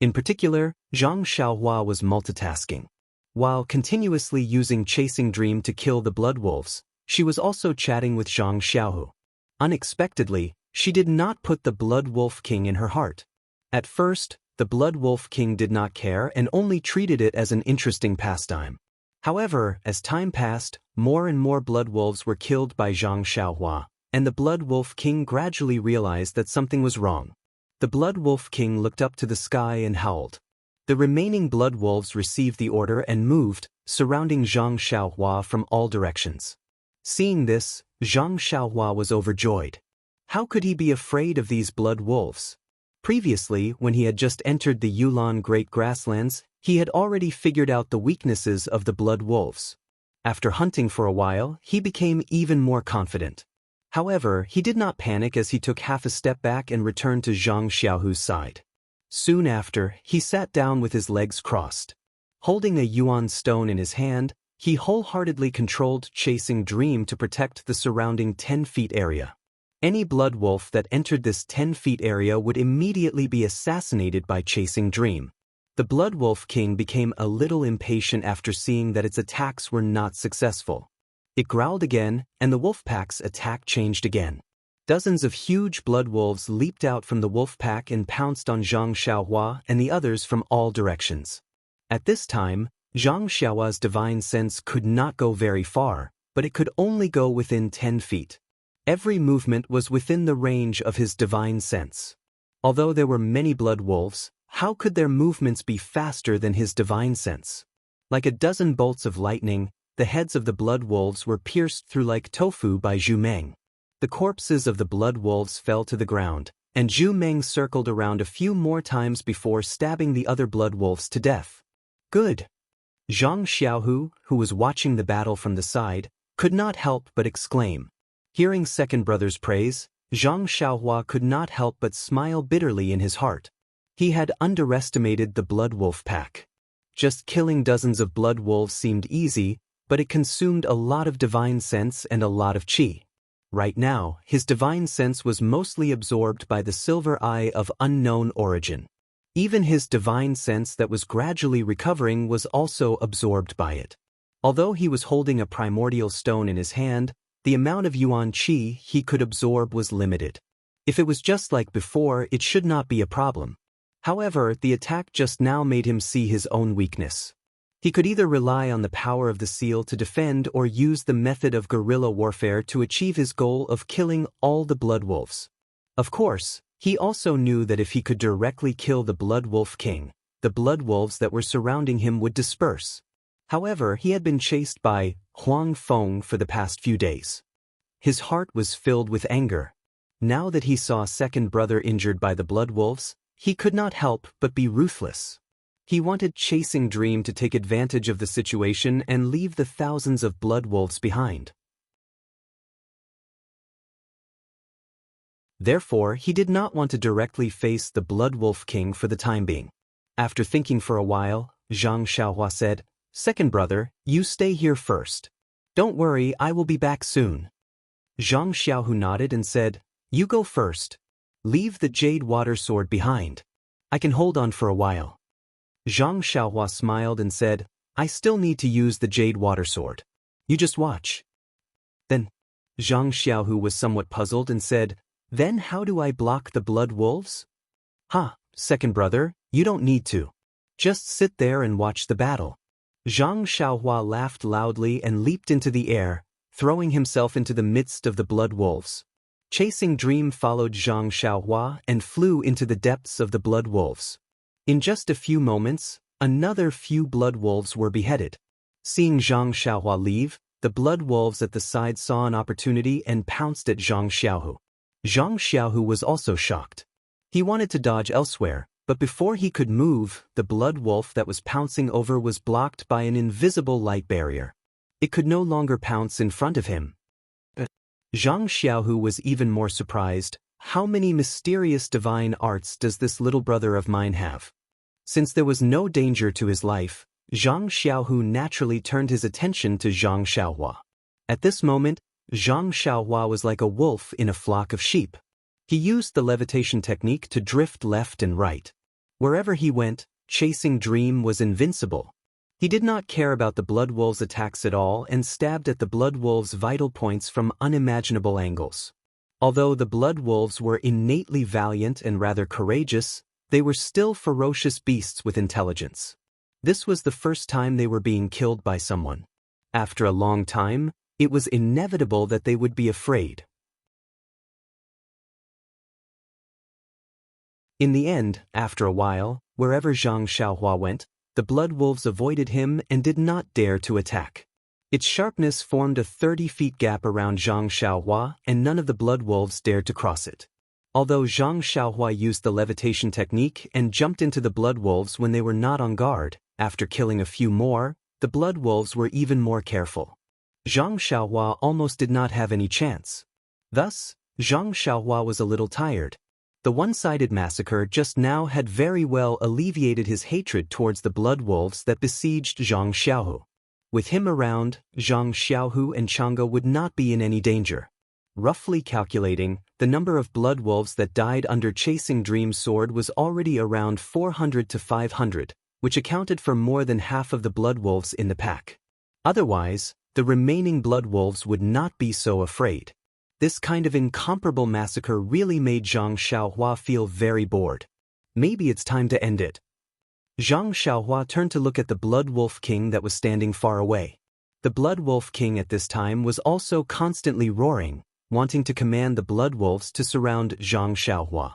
In particular, Zhang Xiaohua was multitasking. While continuously using Chasing Dream to kill the blood wolves, she was also chatting with Zhang Xiaohu. Unexpectedly, she did not put the Blood Wolf King in her heart. At first, the Blood Wolf King did not care and only treated it as an interesting pastime. However, as time passed, more and more blood wolves were killed by Zhang Xiaohua, and the Blood Wolf King gradually realized that something was wrong. The Blood Wolf King looked up to the sky and howled. The remaining blood wolves received the order and moved, surrounding Zhang Xiaohua from all directions. Seeing this, Zhang Xiaohua was overjoyed. How could he be afraid of these blood wolves? Previously, when he had just entered the Yulon Great Grasslands, he had already figured out the weaknesses of the blood wolves. After hunting for a while, he became even more confident. However, he did not panic as he took half a step back and returned to Zhang Xiaohu's side. Soon after, he sat down with his legs crossed. Holding a yuan stone in his hand, he wholeheartedly controlled Chasing Dream to protect the surrounding 10 feet area. Any blood wolf that entered this 10 feet area would immediately be assassinated by Chasing Dream. The Blood Wolf King became a little impatient after seeing that its attacks were not successful. It growled again, and the wolf pack's attack changed again. Dozens of huge blood wolves leaped out from the wolf pack and pounced on Zhang Xiaohua and the others from all directions. At this time, Zhang Xiaohua's divine sense could not go very far, but it could only go within 10 feet. Every movement was within the range of his divine sense. Although there were many blood wolves, how could their movements be faster than his divine sense? Like a dozen bolts of lightning, the heads of the blood wolves were pierced through like tofu by Zhu Meng. The corpses of the blood wolves fell to the ground, and Zhu Meng circled around a few more times before stabbing the other blood wolves to death. Good. Zhang Xiaohu, who was watching the battle from the side, could not help but exclaim. Hearing second brother's praise, Zhang Xiaohua could not help but smile bitterly in his heart. He had underestimated the blood wolf pack. Just killing dozens of blood wolves seemed easy, but it consumed a lot of divine sense and a lot of qi. Right now, his divine sense was mostly absorbed by the silver eye of unknown origin. Even his divine sense that was gradually recovering was also absorbed by it. Although he was holding a primordial stone in his hand, the amount of yuan qi he could absorb was limited. If it was just like before, it should not be a problem. However, the attack just now made him see his own weakness. He could either rely on the power of the seal to defend or use the method of guerrilla warfare to achieve his goal of killing all the blood wolves. Of course, he also knew that if he could directly kill the Blood Wolf King, the blood wolves that were surrounding him would disperse. However, he had been chased by Huang Feng for the past few days. His heart was filled with anger. Now that he saw second brother injured by the blood wolves, he could not help but be ruthless. He wanted Chasing Dream to take advantage of the situation and leave the thousands of blood wolves behind. Therefore, he did not want to directly face the Blood Wolf King for the time being. After thinking for a while, Zhang Xiaohua said, "Second brother, you stay here first. Don't worry, I will be back soon." Zhang Xiaohu nodded and said, "You go first. Leave the jade water sword behind. I can hold on for a while." Zhang Xiaohua smiled and said, "I still need to use the jade water sword. You just watch. Then, Zhang Xiaohu was somewhat puzzled and said, "Then how do I block the blood wolves?" "Ha, second brother, you don't need to. Just sit there and watch the battle." Zhang Xiaohua laughed loudly and leaped into the air, throwing himself into the midst of the blood wolves. Chasing Dream followed Zhang Xiaohua and flew into the depths of the blood wolves. In just a few moments, another few blood wolves were beheaded. Seeing Zhang Xiaohua leave, the blood wolves at the side saw an opportunity and pounced at Zhang Xiaohu. Zhang Xiaohu was also shocked. He wanted to dodge elsewhere, but before he could move, the blood wolf that was pouncing over was blocked by an invisible light barrier. It could no longer pounce in front of him. Zhang Xiaohu was even more surprised. How many mysterious divine arts does this little brother of mine have? Since there was no danger to his life, Zhang Xiaohu naturally turned his attention to Zhang Xiaohua. At this moment, Zhang Xiaohua was like a wolf in a flock of sheep. He used the levitation technique to drift left and right. Wherever he went, chasing Dream was invincible. He did not care about the blood wolves' attacks at all and stabbed at the blood wolves' vital points from unimaginable angles. Although the blood wolves were innately valiant and rather courageous, they were still ferocious beasts with intelligence. This was the first time they were being killed by someone. After a long time, it was inevitable that they would be afraid. In the end, after a while, wherever Zhang Xiaohua went, the blood wolves avoided him and did not dare to attack. Its sharpness formed a 30-feet gap around Zhang Xiaohua, and none of the blood wolves dared to cross it. Although Zhang Xiaohua used the levitation technique and jumped into the blood wolves when they were not on guard, after killing a few more, the blood wolves were even more careful. Zhang Xiaohua almost did not have any chance. Thus, Zhang Xiaohua was a little tired. The one-sided massacre just now had very well alleviated his hatred towards the blood wolves that besieged Zhang Xiaohu. With him around, Zhang Xiaohu and Chang'e would not be in any danger. Roughly calculating, the number of blood wolves that died under chasing Dream's sword was already around 400 to 500, which accounted for more than half of the blood wolves in the pack. Otherwise, the remaining blood wolves would not be so afraid. This kind of incomparable massacre really made Zhang Xiaohua feel very bored. Maybe it's time to end it. Zhang Xiaohua turned to look at the Blood Wolf King that was standing far away. The Blood Wolf King at this time was also constantly roaring, wanting to command the Blood Wolves to surround Zhang Xiaohua.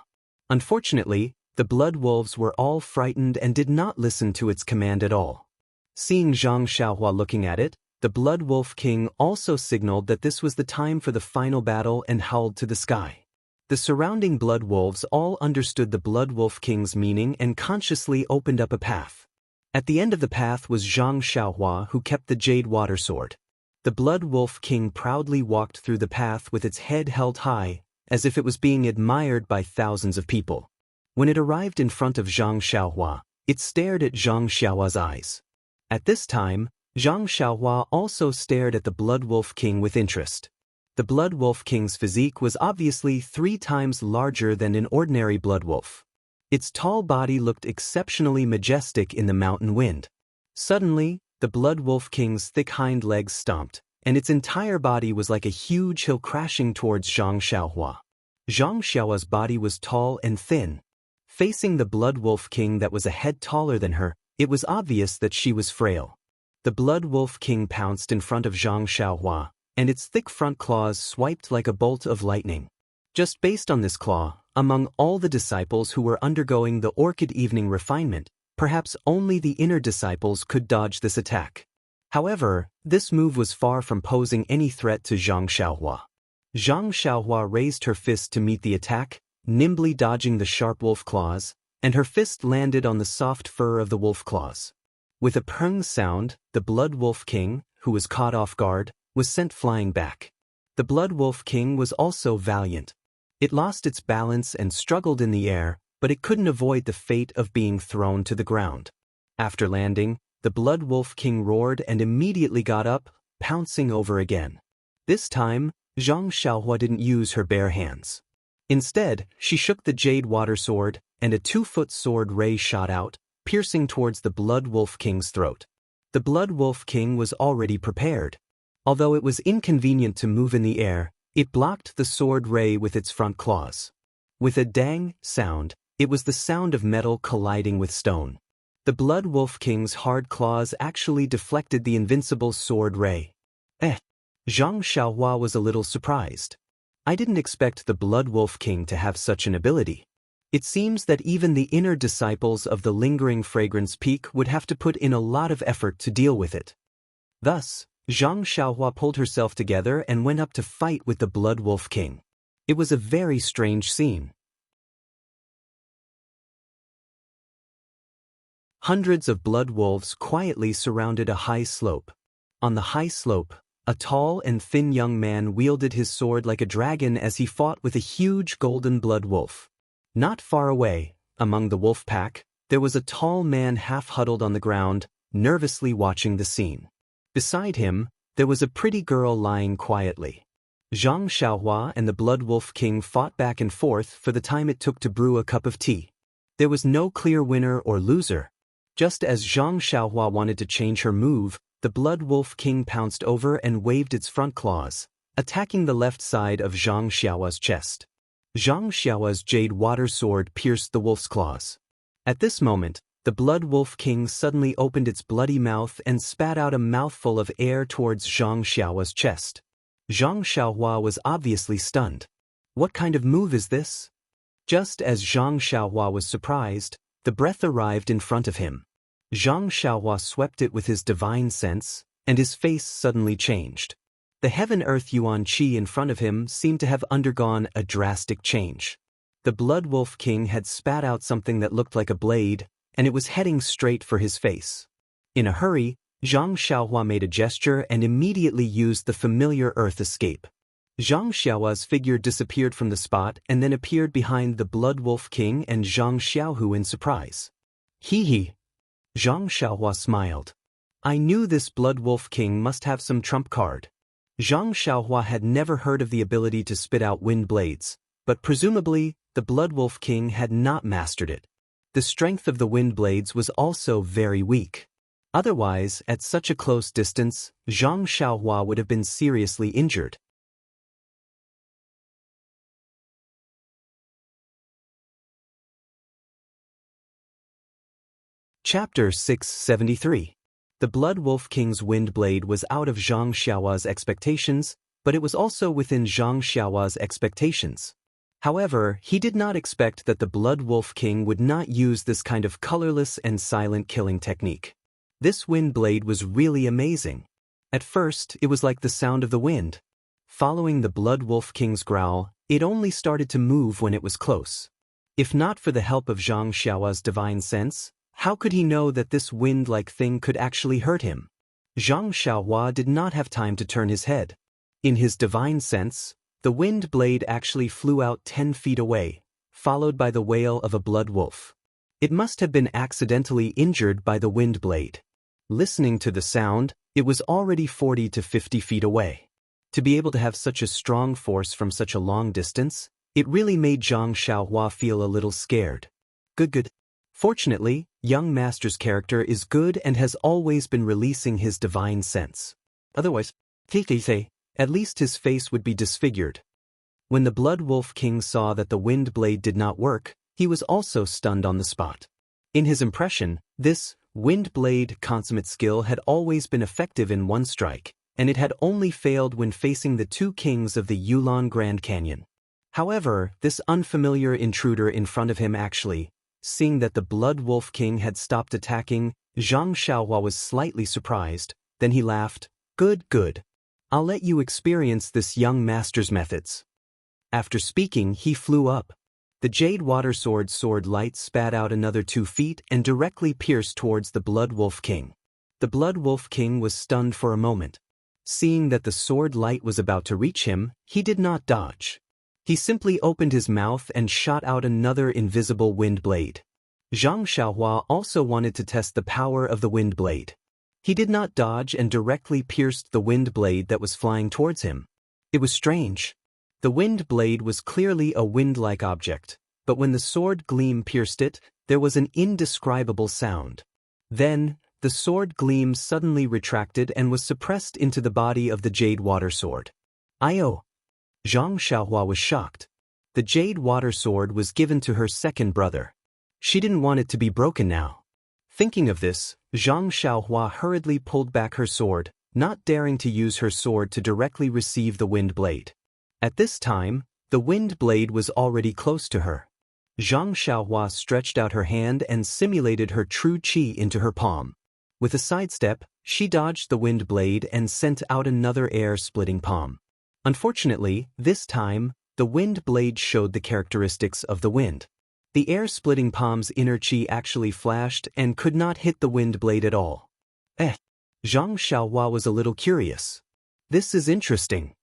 Unfortunately, the Blood Wolves were all frightened and did not listen to its command at all. Seeing Zhang Xiaohua looking at it, the Blood Wolf King also signaled that this was the time for the final battle and howled to the sky. The surrounding Blood Wolves all understood the Blood Wolf King's meaning and consciously opened up a path. At the end of the path was Zhang Xiaohua, who kept the Jade Water Sword. The Blood Wolf King proudly walked through the path with its head held high, as if it was being admired by thousands of people. When it arrived in front of Zhang Xiaohua, it stared at Zhang Xiaohua's eyes. At this time, Zhang Xiaohua also stared at the Blood Wolf King with interest. The Blood Wolf King's physique was obviously 3 times larger than an ordinary blood wolf. Its tall body looked exceptionally majestic in the mountain wind. Suddenly, the Blood Wolf King's thick hind legs stomped, and its entire body was like a huge hill crashing towards Zhang Xiaohua. Zhang Xiaohua's body was tall and thin. Facing the Blood Wolf King that was a head taller than her, it was obvious that she was frail. The Blood Wolf King pounced in front of Zhang Xiaohua, and its thick front claws swiped like a bolt of lightning. Just based on this claw, among all the disciples who were undergoing the Orchid Evening refinement, perhaps only the inner disciples could dodge this attack. However, this move was far from posing any threat to Zhang Xiaohua. Zhang Xiaohua raised her fist to meet the attack, nimbly dodging the sharp wolf claws, and her fist landed on the soft fur of the wolf claws. With a pung sound, the Blood Wolf King, who was caught off guard, was sent flying back. The Blood Wolf King was also valiant. It lost its balance and struggled in the air, but it couldn't avoid the fate of being thrown to the ground. After landing, the Blood Wolf King roared and immediately got up, pouncing over again. This time, Zhang Xiaohua didn't use her bare hands. Instead, she shook the Jade Water Sword, and a 2-foot sword ray shot out, piercing towards the Blood Wolf King's throat. The Blood Wolf King was already prepared. Although it was inconvenient to move in the air, it blocked the sword ray with its front claws. With a dang sound, it was the sound of metal colliding with stone. The Blood Wolf King's hard claws actually deflected the invincible sword ray. Zhang Xiaohua was a little surprised. I didn't expect the Blood Wolf King to have such an ability. It seems that even the inner disciples of the Lingering Fragrance Peak would have to put in a lot of effort to deal with it. Thus, Zhang Xiaohua pulled herself together and went up to fight with the Blood Wolf King. It was a very strange scene. Hundreds of blood wolves quietly surrounded a high slope. On the high slope, a tall and thin young man wielded his sword like a dragon as he fought with a huge golden blood wolf. Not far away, among the wolf pack, there was a tall man half huddled on the ground, nervously watching the scene. Beside him, there was a pretty girl lying quietly. Zhang Xiaohua and the Blood Wolf King fought back and forth for the time it took to brew a cup of tea. There was no clear winner or loser. Just as Zhang Xiaohua wanted to change her move, the Blood Wolf King pounced over and waved its front claws, attacking the left side of Zhang Xiaohua's chest. Zhang Xiaohua's jade water sword pierced the wolf's claws. At this moment, the Blood Wolf King suddenly opened its bloody mouth and spat out a mouthful of air towards Zhang Xiaohua's chest. Zhang Xiaohua was obviously stunned. What kind of move is this? Just as Zhang Xiaohua was surprised, the breath arrived in front of him. Zhang Xiaohua swept it with his divine sense, and his face suddenly changed. The heaven-earth yuan qi in front of him seemed to have undergone a drastic change. The Blood Wolf King had spat out something that looked like a blade, and it was heading straight for his face. In a hurry, Zhang Xiaohua made a gesture and immediately used the familiar earth escape. Zhang Xiaohua's figure disappeared from the spot and then appeared behind the Blood Wolf King and Zhang Xiaohu in surprise. Hee. Zhang Xiaohua smiled. I knew this Blood Wolf King must have some trump card. Zhang Xiaohua had never heard of the ability to spit out wind blades, but presumably, the Blood Wolf King had not mastered it. The strength of the wind blades was also very weak. Otherwise, at such a close distance, Zhang Xiaohua would have been seriously injured. Chapter 673. The Blood Wolf King's wind blade was out of Zhang Xiaohua's expectations, but it was also within Zhang Xiaohua's expectations. However, he did not expect that the Blood Wolf King would not use this kind of colorless and silent killing technique. This wind blade was really amazing. At first, it was like the sound of the wind. Following the Blood Wolf King's growl, it only started to move when it was close. If not for the help of Zhang Xiaohua's divine sense, how could he know that this wind-like thing could actually hurt him? Zhang Xiaohua did not have time to turn his head. In his divine sense, the wind blade actually flew out 10 feet away, followed by the wail of a blood wolf. It must have been accidentally injured by the wind blade. Listening to the sound, it was already 40 to 50 feet away. To be able to have such a strong force from such a long distance, it really made Zhang Xiaohua feel a little scared. Good. Fortunately, young master's character is good and has always been releasing his divine sense. Otherwise, at least his face would be disfigured. When the Blood Wolf King saw that the wind blade did not work, he was also stunned on the spot. In his impression, this wind blade consummate skill had always been effective in one strike, and it had only failed when facing the two kings of the Yulon Grand Canyon. However, this unfamiliar intruder in front of him actually, seeing that the Blood Wolf King had stopped attacking, Zhang Xiaohua was slightly surprised. Then he laughed. Good. I'll let you experience this young master's methods. After speaking, he flew up. The jade water sword light spat out another 2 feet and directly pierced towards the Blood Wolf King. The Blood Wolf King was stunned for a moment. Seeing that the sword light was about to reach him, he did not dodge. He simply opened his mouth and shot out another invisible wind blade. Zhang Xiaohua also wanted to test the power of the wind blade. He did not dodge and directly pierced the wind blade that was flying towards him. It was strange. The wind blade was clearly a wind-like object, but when the sword gleam pierced it, there was an indescribable sound. Then, the sword gleam suddenly retracted and was suppressed into the body of the jade water sword. Io! Zhang Xiaohua was shocked. The jade water sword was given to her second brother. She didn't want it to be broken now. Thinking of this, Zhang Xiaohua hurriedly pulled back her sword, not daring to use her sword to directly receive the wind blade. At this time, the wind blade was already close to her. Zhang Xiaohua stretched out her hand and simulated her true qi into her palm. With a sidestep, she dodged the wind blade and sent out another air-splitting palm. Unfortunately, this time, the wind blade showed the characteristics of the wind. The air-splitting palm's inner qi actually flashed and could not hit the wind blade at all. Zhang Xiaohua was a little curious. This is interesting.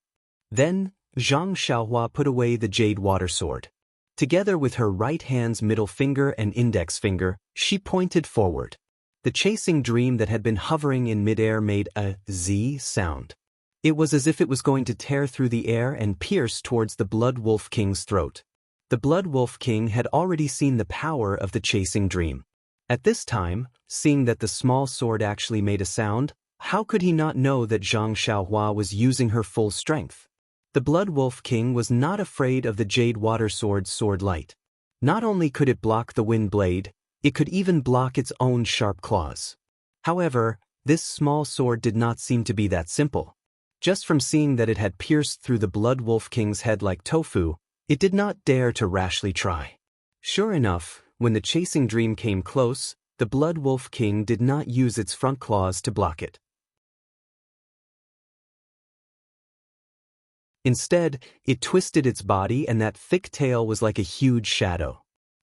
Then, Zhang Xiaohua put away the jade water sword. Together with her right hand's middle finger and index finger, she pointed forward. The chasing dream that had been hovering in midair made a Z sound. It was as if it was going to tear through the air and pierce towards the Blood Wolf King's throat. The Blood Wolf King had already seen the power of the chasing dream. At this time, seeing that the small sword actually made a sound, how could he not know that Zhang Xiaohua was using her full strength? The Blood Wolf King was not afraid of the jade water sword's sword light. Not only could it block the wind blade, it could even block its own sharp claws. However, this small sword did not seem to be that simple. Just from seeing that it had pierced through the Blood Wolf King's head like tofu, it did not dare to rashly try. Sure enough, when the chasing dream came close, the Blood Wolf King did not use its front claws to block it. Instead, it twisted its body and that thick tail was like a huge shadow.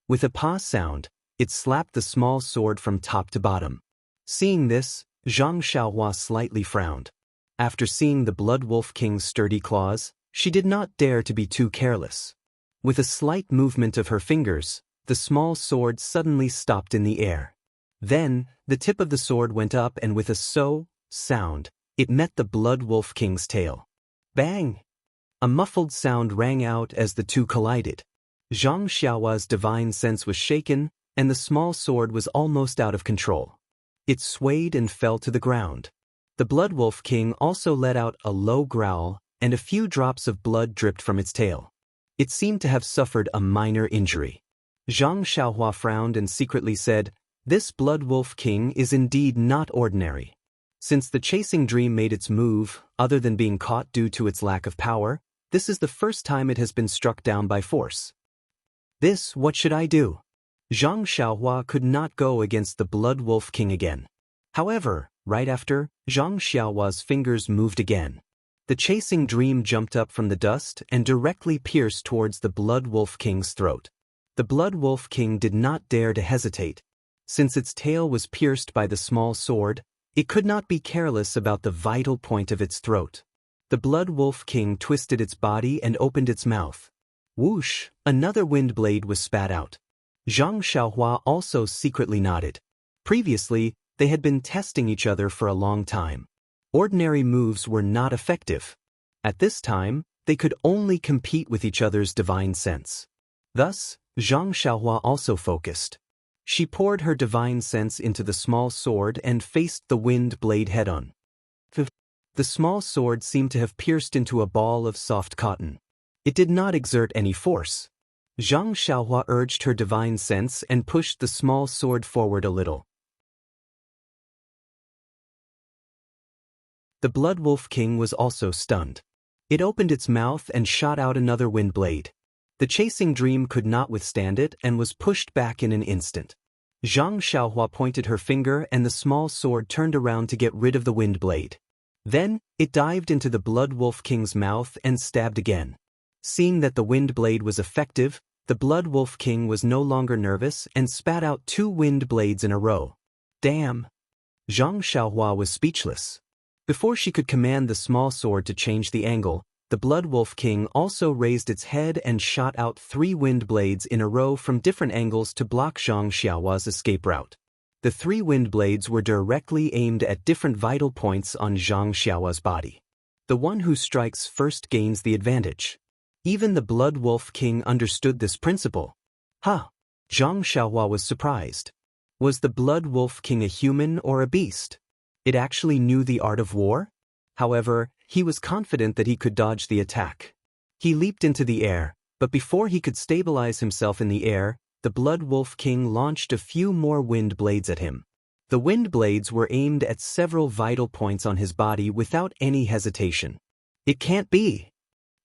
With a paw sound, it slapped the small sword from top to bottom. Seeing this, Zhang Xiaohua slightly frowned. After seeing the Blood Wolf King's sturdy claws, she did not dare to be too careless. With a slight movement of her fingers, the small sword suddenly stopped in the air. Then, the tip of the sword went up and with a so sound, it met the Blood Wolf King's tail. Bang! A muffled sound rang out as the two collided. Zhang Xiaohua's divine sense was shaken, and the small sword was almost out of control. It swayed and fell to the ground. The Blood Wolf King also let out a low growl, and a few drops of blood dripped from its tail. It seemed to have suffered a minor injury. Zhang Xiaohua frowned and secretly said, "This Blood Wolf King is indeed not ordinary." Since the chasing dream made its move, other than being caught due to its lack of power, this is the first time it has been struck down by force. What should I do? Zhang Xiaohua could not go against the Blood Wolf King again. However, right after, Zhang Xiaohua's fingers moved again. The chasing dream jumped up from the dust and directly pierced towards the Blood Wolf King's throat. The Blood Wolf King did not dare to hesitate. Since its tail was pierced by the small sword, it could not be careless about the vital point of its throat. The Blood Wolf King twisted its body and opened its mouth. Whoosh! Another wind blade was spat out. Zhang Xiaohua also secretly nodded. Previously, they had been testing each other for a long time. Ordinary moves were not effective. At this time, they could only compete with each other's divine sense. Thus, Zhang Xiaohua also focused. She poured her divine sense into the small sword and faced the wind blade head-on. The small sword seemed to have pierced into a ball of soft cotton. It did not exert any force. Zhang Xiaohua urged her divine sense and pushed the small sword forward a little. The Blood Wolf King was also stunned. It opened its mouth and shot out another wind blade. The chasing dream could not withstand it and was pushed back in an instant. Zhang Xiaohua pointed her finger and the small sword turned around to get rid of the wind blade. Then, it dived into the Blood Wolf King's mouth and stabbed again. Seeing that the wind blade was effective, the Blood Wolf King was no longer nervous and spat out 2 wind blades in a row. Damn! Zhang Xiaohua was speechless. Before she could command the small sword to change the angle, the Blood Wolf King also raised its head and shot out 3 wind blades in a row from different angles to block Zhang Xiaohua's escape route. The 3 wind blades were directly aimed at different vital points on Zhang Xiaohua's body. The one who strikes first gains the advantage. Even the Blood Wolf King understood this principle. Zhang Xiaohua was surprised. Was the Blood Wolf King a human or a beast? It actually knew the art of war? However, he was confident that he could dodge the attack. He leaped into the air, but before he could stabilize himself in the air, the Blood Wolf King launched a few more wind blades at him. The wind blades were aimed at several vital points on his body without any hesitation. It can't be!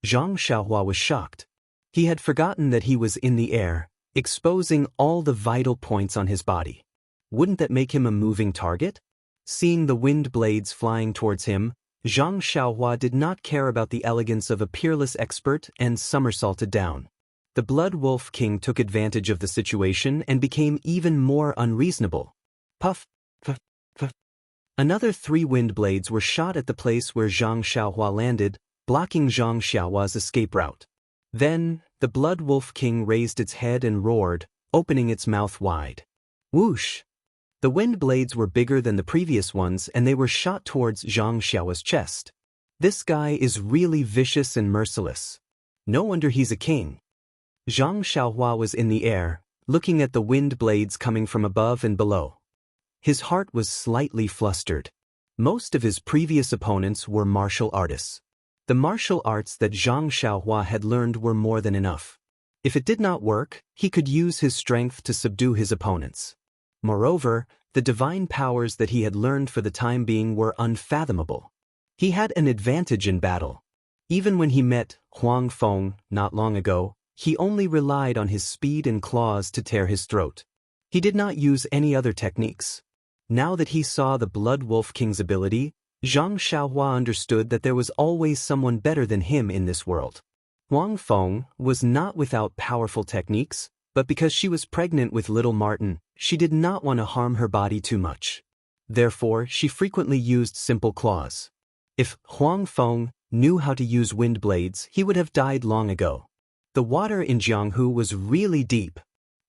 Zhang Xiaohua was shocked. He had forgotten that he was in the air, exposing all the vital points on his body. Wouldn't that make him a moving target? Seeing the wind blades flying towards him, Zhang Xiaohua did not care about the elegance of a peerless expert and somersaulted down. The Blood Wolf King took advantage of the situation and became even more unreasonable. Puff, puff, puff. Another 3 wind blades were shot at the place where Zhang Xiaohua landed, blocking Zhang Xiaohua's escape route. Then, the Blood Wolf King raised its head and roared, opening its mouth wide. Whoosh! The wind blades were bigger than the previous ones and they were shot towards Zhang Xiaohua's chest. This guy is really vicious and merciless. No wonder he's a king. Zhang Xiaohua was in the air, looking at the wind blades coming from above and below. His heart was slightly flustered. Most of his previous opponents were martial artists. The martial arts that Zhang Xiaohua had learned were more than enough. If it did not work, he could use his strength to subdue his opponents. Moreover, the divine powers that he had learned for the time being were unfathomable. He had an advantage in battle. Even when he met Huang Feng not long ago, he only relied on his speed and claws to tear his throat. He did not use any other techniques. Now that he saw the Blood Wolf King's ability, Zhang Xiaohua understood that there was always someone better than him in this world. Huang Feng was not without powerful techniques, but because she was pregnant with little Martin, she did not want to harm her body too much. Therefore, she frequently used simple claws. If Huang Feng knew how to use wind blades, he would have died long ago. The water in Jianghu was really deep.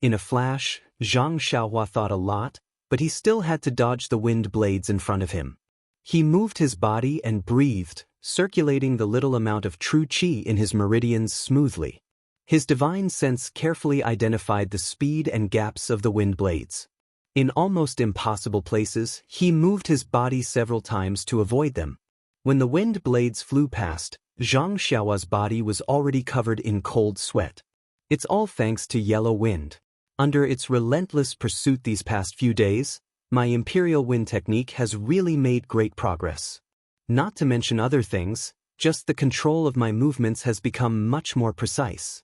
In a flash, Zhang Xiaohua thought a lot, but he still had to dodge the wind blades in front of him. He moved his body and breathed, circulating the little amount of true qi in his meridians smoothly. His divine sense carefully identified the speed and gaps of the wind blades. In almost impossible places, he moved his body several times to avoid them. When the wind blades flew past, Zhang Xiaohua's body was already covered in cold sweat. It's all thanks to Yellow Wind. Under its relentless pursuit these past few days, my Imperial Wind technique has really made great progress. Not to mention other things, just the control of my movements has become much more precise.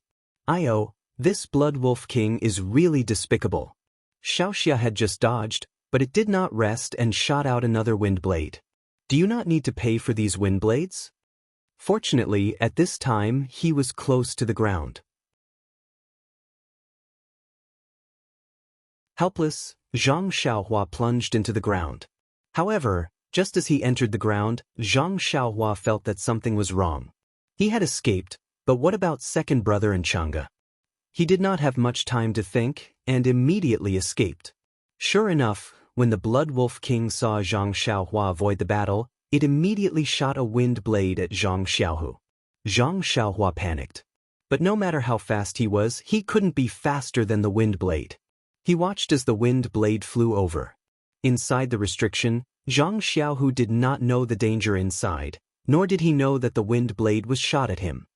This Blood Wolf King is really despicable. Xiaoxia had just dodged, but it did not rest and shot out another wind blade. Do you not need to pay for these wind blades? Fortunately, at this time, he was close to the ground. Helpless, Zhang Xiaohua plunged into the ground. However, just as he entered the ground, Zhang Xiaohua felt that something was wrong. He had escaped, but what about second brother and Chang'e? He did not have much time to think, and immediately escaped. Sure enough, when the Blood Wolf King saw Zhang Xiaohua avoid the battle, it immediately shot a wind blade at Zhang Xiaohu. Zhang Xiaohua panicked. But no matter how fast he was, he couldn't be faster than the wind blade. He watched as the wind blade flew over. Inside the restriction, Zhang Xiaohu did not know the danger inside, nor did he know that the wind blade was shot at him.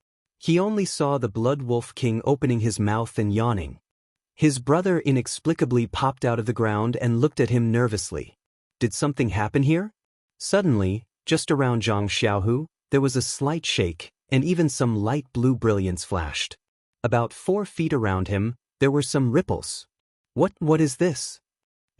He only saw the Blood Wolf King opening his mouth and yawning. His brother inexplicably popped out of the ground and looked at him nervously. Did something happen here? Suddenly, just around Zhang Xiaohu, there was a slight shake, and even some light blue brilliance flashed. About 4 feet around him, there were some ripples. What is this?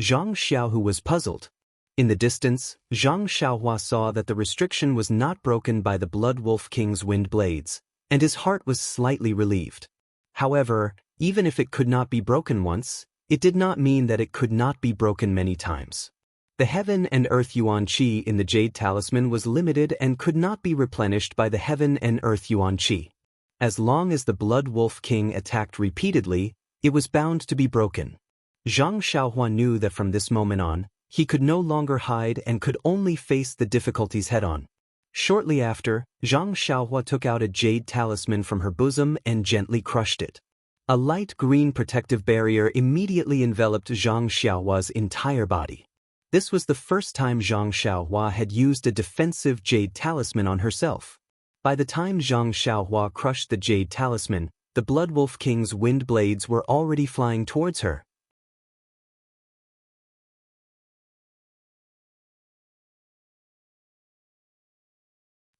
Zhang Xiaohu was puzzled. In the distance, Zhang Xiaohua saw that the restriction was not broken by the Blood Wolf King's wind blades, and his heart was slightly relieved. However, even if it could not be broken once, it did not mean that it could not be broken many times. The Heaven and Earth Yuan Qi in the Jade Talisman was limited and could not be replenished by the Heaven and Earth Yuan Qi. As long as the Blood Wolf King attacked repeatedly, it was bound to be broken. Zhang Xiaohua knew that from this moment on, he could no longer hide and could only face the difficulties head-on. Shortly after, Zhang Xiaohua took out a jade talisman from her bosom and gently crushed it. A light green protective barrier immediately enveloped Zhang Xiaohua's entire body. This was the first time Zhang Xiaohua had used a defensive jade talisman on herself. By the time Zhang Xiaohua crushed the jade talisman, the Blood Wolf King's wind blades were already flying towards her.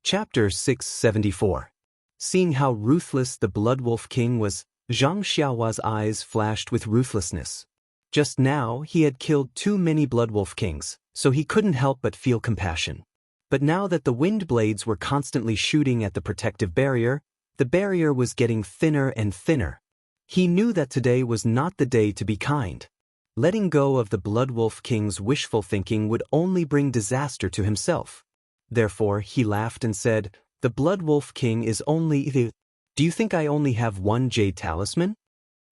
Chapter 674. Seeing how ruthless the Blood Wolf King was, Zhang Xiaohua's eyes flashed with ruthlessness. Just now, he had killed too many Blood Wolf Kings, so he couldn't help but feel compassion. But now that the wind blades were constantly shooting at the protective barrier, the barrier was getting thinner and thinner. He knew that today was not the day to be kind. Letting go of the Blood Wolf King's wishful thinking would only bring disaster to himself. Therefore, he laughed and said, "The Blood Wolf King is only the... Do you think I only have one jade talisman?"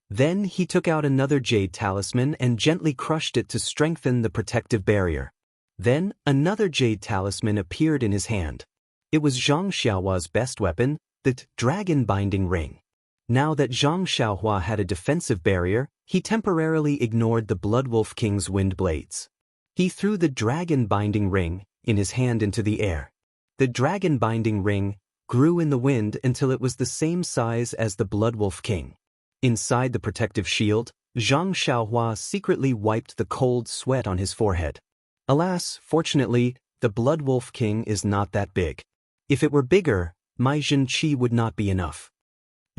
Then he took out another jade talisman and gently crushed it to strengthen the protective barrier. Then, another jade talisman appeared in his hand. It was Zhang Xiaohua's best weapon, the dragon binding ring. Now that Zhang Xiaohua had a defensive barrier, he temporarily ignored the Blood Wolf King's wind blades. He threw the dragon binding ring in his hand into the air. The dragon binding ring grew in the wind until it was the same size as the Blood Wolf King. Inside the protective shield, Zhang Xiaohua secretly wiped the cold sweat on his forehead. Alas, fortunately, the Blood Wolf King is not that big. If it were bigger, my Jin Qi would not be enough.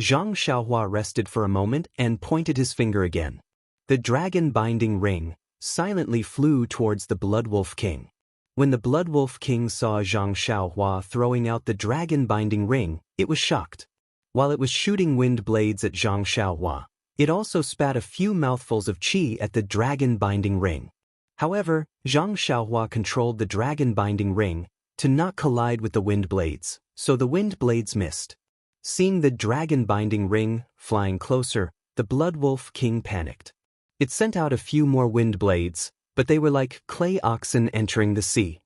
Zhang Xiaohua rested for a moment and pointed his finger again. The dragon binding ring silently flew towards the Blood Wolf King. When the Blood Wolf King saw Zhang Xiaohua throwing out the dragon binding ring, it was shocked. While it was shooting wind blades at Zhang Xiaohua, it also spat a few mouthfuls of qi at the dragon binding ring. However, Zhang Xiaohua controlled the dragon binding ring to not collide with the wind blades, so the wind blades missed. Seeing the dragon binding ring flying closer, the Blood Wolf King panicked. It sent out a few more wind blades, but they were like clay oxen entering the sea.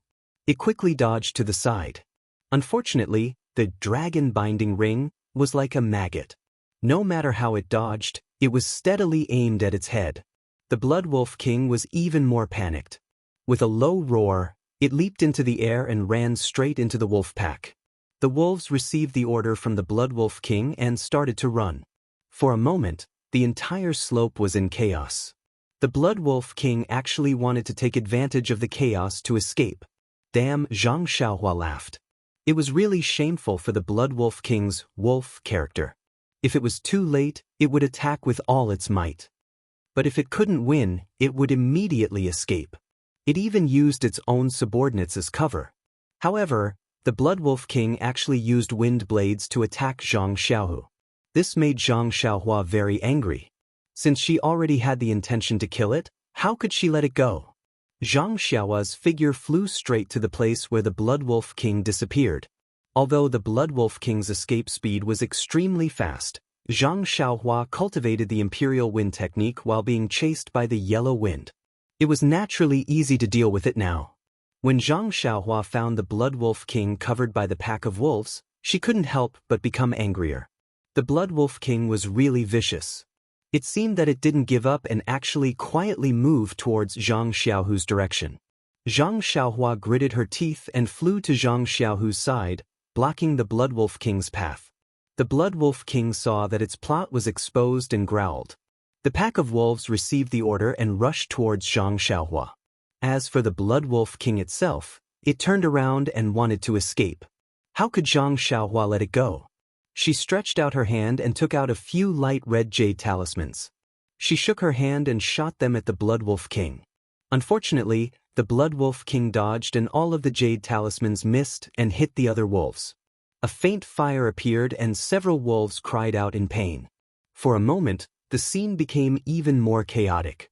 It quickly dodged to the side. Unfortunately, the dragon binding ring was like a maggot. No matter how it dodged, it was steadily aimed at its head. The Blood Wolf King was even more panicked. With a low roar, it leaped into the air and ran straight into the wolf pack. The wolves received the order from the Blood Wolf King and started to run. For a moment, the entire slope was in chaos. The Blood Wolf King actually wanted to take advantage of the chaos to escape. Damn, Zhang Xiaohua laughed. It was really shameful for the Blood Wolf King's wolf character. If it was too late, it would attack with all its might. But if it couldn't win, it would immediately escape. It even used its own subordinates as cover. However, the Blood Wolf King actually used wind blades to attack Zhang Xiaohu. This made Zhang Xiaohua very angry. Since she already had the intention to kill it, how could she let it go? Zhang Xiaohua's figure flew straight to the place where the Blood Wolf King disappeared. Although the Blood Wolf King's escape speed was extremely fast, Zhang Xiaohua cultivated the Imperial Wind technique while being chased by the yellow wind. It was naturally easy to deal with it now. When Zhang Xiaohua found the Blood Wolf King covered by the pack of wolves, she couldn't help but become angrier. The Blood Wolf King was really vicious. It seemed that it didn't give up and actually quietly moved towards Zhang Xiaohu's direction. Zhang Xiaohua gritted her teeth and flew to Zhang Xiaohu's side, blocking the Blood Wolf King's path. The Blood Wolf King saw that its plot was exposed and growled. The pack of wolves received the order and rushed towards Zhang Xiaohua. As for the Blood Wolf King itself, it turned around and wanted to escape. How could Zhang Xiaohua let it go? She stretched out her hand and took out a few light red jade talismans. She shook her hand and shot them at the Blood Wolf King. Unfortunately, the Blood Wolf King dodged and all of the jade talismans missed and hit the other wolves. A faint fire appeared and several wolves cried out in pain. For a moment, the scene became even more chaotic.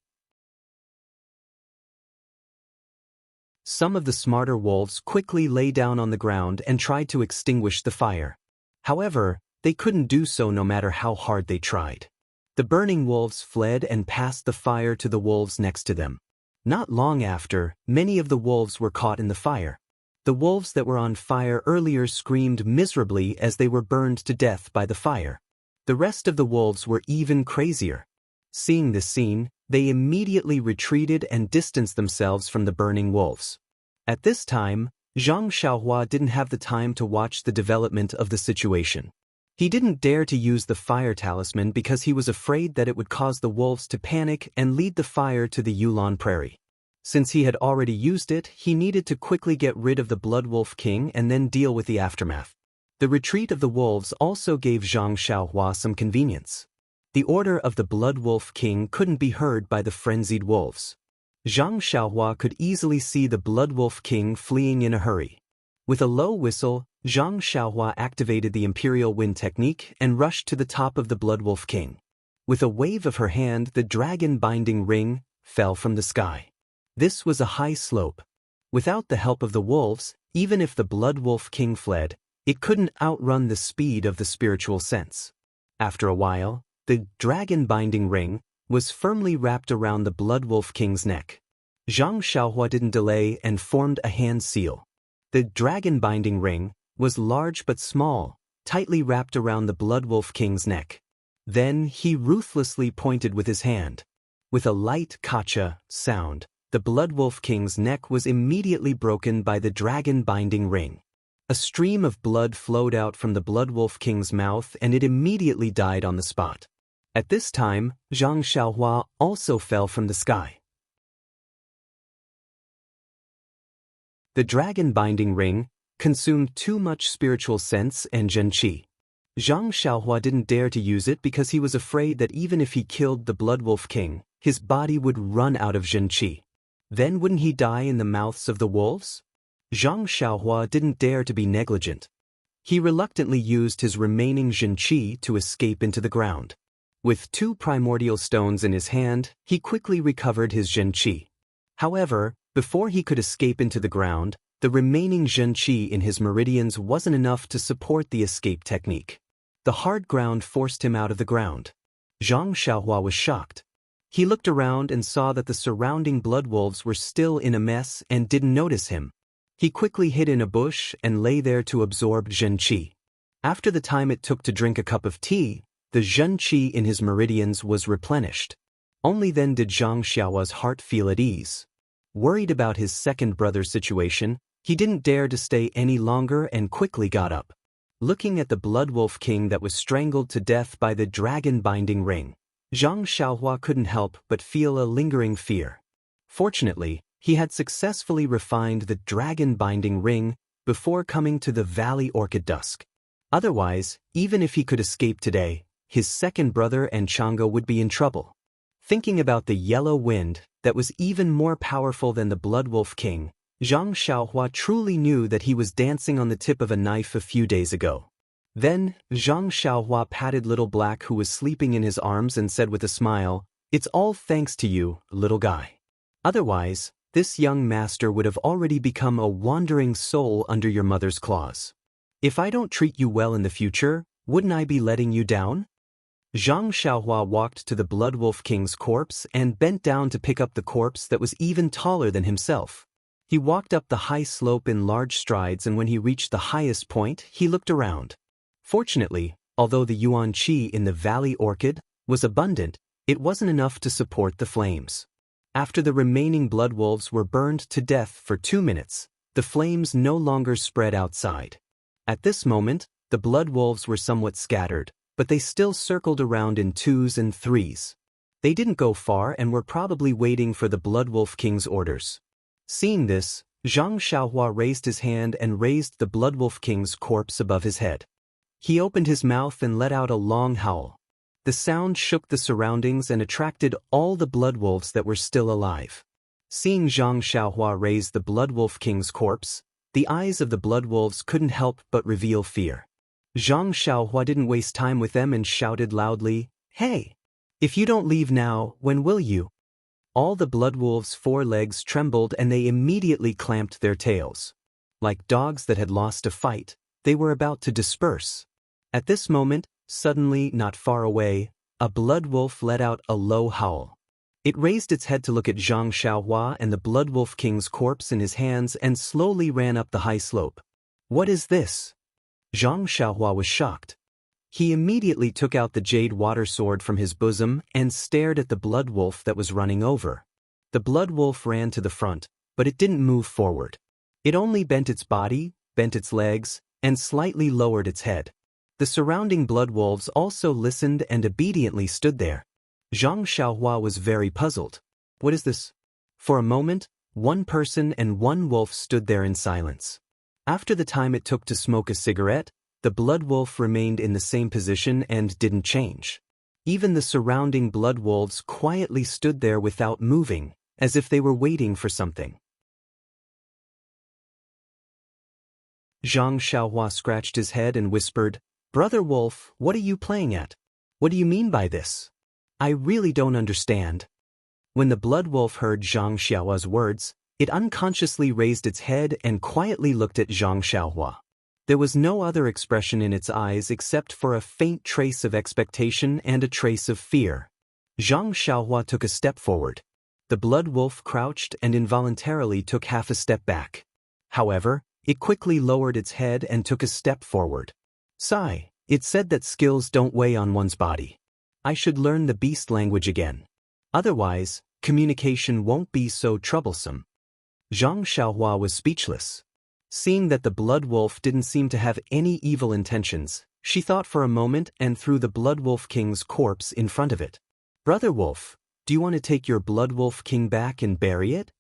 Some of the smarter wolves quickly lay down on the ground and tried to extinguish the fire. However, they couldn't do so no matter how hard they tried. The burning wolves fled and passed the fire to the wolves next to them. Not long after, many of the wolves were caught in the fire. The wolves that were on fire earlier screamed miserably as they were burned to death by the fire. The rest of the wolves were even crazier. Seeing this scene, they immediately retreated and distanced themselves from the burning wolves. At this time, Zhang Xiaohua didn't have the time to watch the development of the situation. He didn't dare to use the fire talisman because he was afraid that it would cause the wolves to panic and lead the fire to the Yulon Prairie. Since he had already used it, he needed to quickly get rid of the Blood Wolf King and then deal with the aftermath. The retreat of the wolves also gave Zhang Xiaohua some convenience. The order of the Blood Wolf King couldn't be heard by the frenzied wolves. Zhang Xiaohua could easily see the Blood Wolf King fleeing in a hurry. With a low whistle, Zhang Xiaohua activated the Imperial Wind technique and rushed to the top of the Blood Wolf King. With a wave of her hand, the dragon binding ring fell from the sky. This was a high slope. Without the help of the wolves, even if the Blood Wolf King fled, it couldn't outrun the speed of the spiritual sense. After a while, the dragon binding ring was firmly wrapped around the Blood Wolf King's neck. Zhang Xiaohua didn't delay and formed a hand seal. The dragon binding ring was large but small, tightly wrapped around the Blood Wolf King's neck. Then he ruthlessly pointed with his hand. With a light kacha sound, the Blood Wolf King's neck was immediately broken by the dragon binding ring. A stream of blood flowed out from the Blood Wolf King's mouth and it immediately died on the spot. At this time, Zhang Xiaohua also fell from the sky. The dragon binding ring consumed too much spiritual sense and zhenqi. Zhang Xiaohua didn't dare to use it because he was afraid that even if he killed the Blood Wolf King, his body would run out of zhenqi. Then wouldn't he die in the mouths of the wolves? Zhang Xiaohua didn't dare to be negligent. He reluctantly used his remaining zhenqi to escape into the ground. With 2 primordial stones in his hand, he quickly recovered his zhenqi. However, before he could escape into the ground, the remaining zhenqi in his meridians wasn't enough to support the escape technique. The hard ground forced him out of the ground. Zhang Xiaohua was shocked. He looked around and saw that the surrounding blood wolves were still in a mess and didn't notice him. He quickly hid in a bush and lay there to absorb zhenqi. After the time it took to drink a cup of tea, the zhenqi in his meridians was replenished. Only then did Zhang Xiaohua's heart feel at ease. Worried about his second brother's situation, he didn't dare to stay any longer and quickly got up. Looking at the Blood Wolf King that was strangled to death by the dragon binding ring, Zhang Xiaohua couldn't help but feel a lingering fear. Fortunately, he had successfully refined the dragon binding ring before coming to the Valley Orchid Dusk. Otherwise, even if he could escape today, his second brother and Jianghu would be in trouble. Thinking about the yellow wind that was even more powerful than the Blood Wolf King, Zhang Xiaohua truly knew that he was dancing on the tip of a knife a few days ago. Then, Zhang Xiaohua patted Little Black who was sleeping in his arms and said with a smile, "It's all thanks to you, little guy. Otherwise, this young master would have already become a wandering soul under your mother's claws. If I don't treat you well in the future, wouldn't I be letting you down?" Zhang Xiaohua walked to the Blood Wolf King's corpse and bent down to pick up the corpse that was even taller than himself. He walked up the high slope in large strides, and when he reached the highest point, he looked around. Fortunately, although the yuan qi in the Valley Orchid was abundant, it wasn't enough to support the flames. After the remaining blood wolves were burned to death for 2 minutes, the flames no longer spread outside. At this moment, the blood wolves were somewhat scattered, but they still circled around in 2s and 3s. They didn't go far and were probably waiting for the Blood Wolf King's orders. Seeing this, Zhang Xiaohua raised his hand and raised the Blood Wolf King's corpse above his head. He opened his mouth and let out a long howl. The sound shook the surroundings and attracted all the blood wolves that were still alive. Seeing Zhang Xiaohua raise the Blood Wolf King's corpse, the eyes of the blood wolves couldn't help but reveal fear. Zhang Xiaohua didn't waste time with them and shouted loudly, "Hey! If you don't leave now, when will you?" All the blood wolves' 4 legs trembled and they immediately clamped their tails. Like dogs that had lost a fight, they were about to disperse. At this moment, suddenly, not far away, a blood wolf let out a low howl. It raised its head to look at Zhang Xiaohua and the Blood Wolf King's corpse in his hands and slowly ran up the high slope. "What is this?" Zhang Xiaohua was shocked. He immediately took out the jade water sword from his bosom and stared at the blood wolf that was running over. The blood wolf ran to the front, but it didn't move forward. It only bent its body, bent its legs, and slightly lowered its head. The surrounding blood wolves also listened and obediently stood there. Zhang Xiaohua was very puzzled. What is this? For a moment, one person and one wolf stood there in silence. After the time it took to smoke a cigarette, the blood wolf remained in the same position and didn't change. Even the surrounding blood wolves quietly stood there without moving, as if they were waiting for something. Zhang Xiaohua scratched his head and whispered, "Brother Wolf, what are you playing at? What do you mean by this? I really don't understand." When the blood wolf heard Zhang Xiaohua's words, it unconsciously raised its head and quietly looked at Zhang Xiaohua. There was no other expression in its eyes except for a faint trace of expectation and a trace of fear. Zhang Xiaohua took a step forward. The blood wolf crouched and involuntarily took half a step back. However, it quickly lowered its head and took a step forward. Sigh, it said that skills don't weigh on one's body. I should learn the beast language again. Otherwise, communication won't be so troublesome. Zhang Xiaohua was speechless. Seeing that the blood wolf didn't seem to have any evil intentions, she thought for a moment and threw the blood wolf king's corpse in front of it. "Brother wolf, do you want to take your blood wolf king back and bury it?"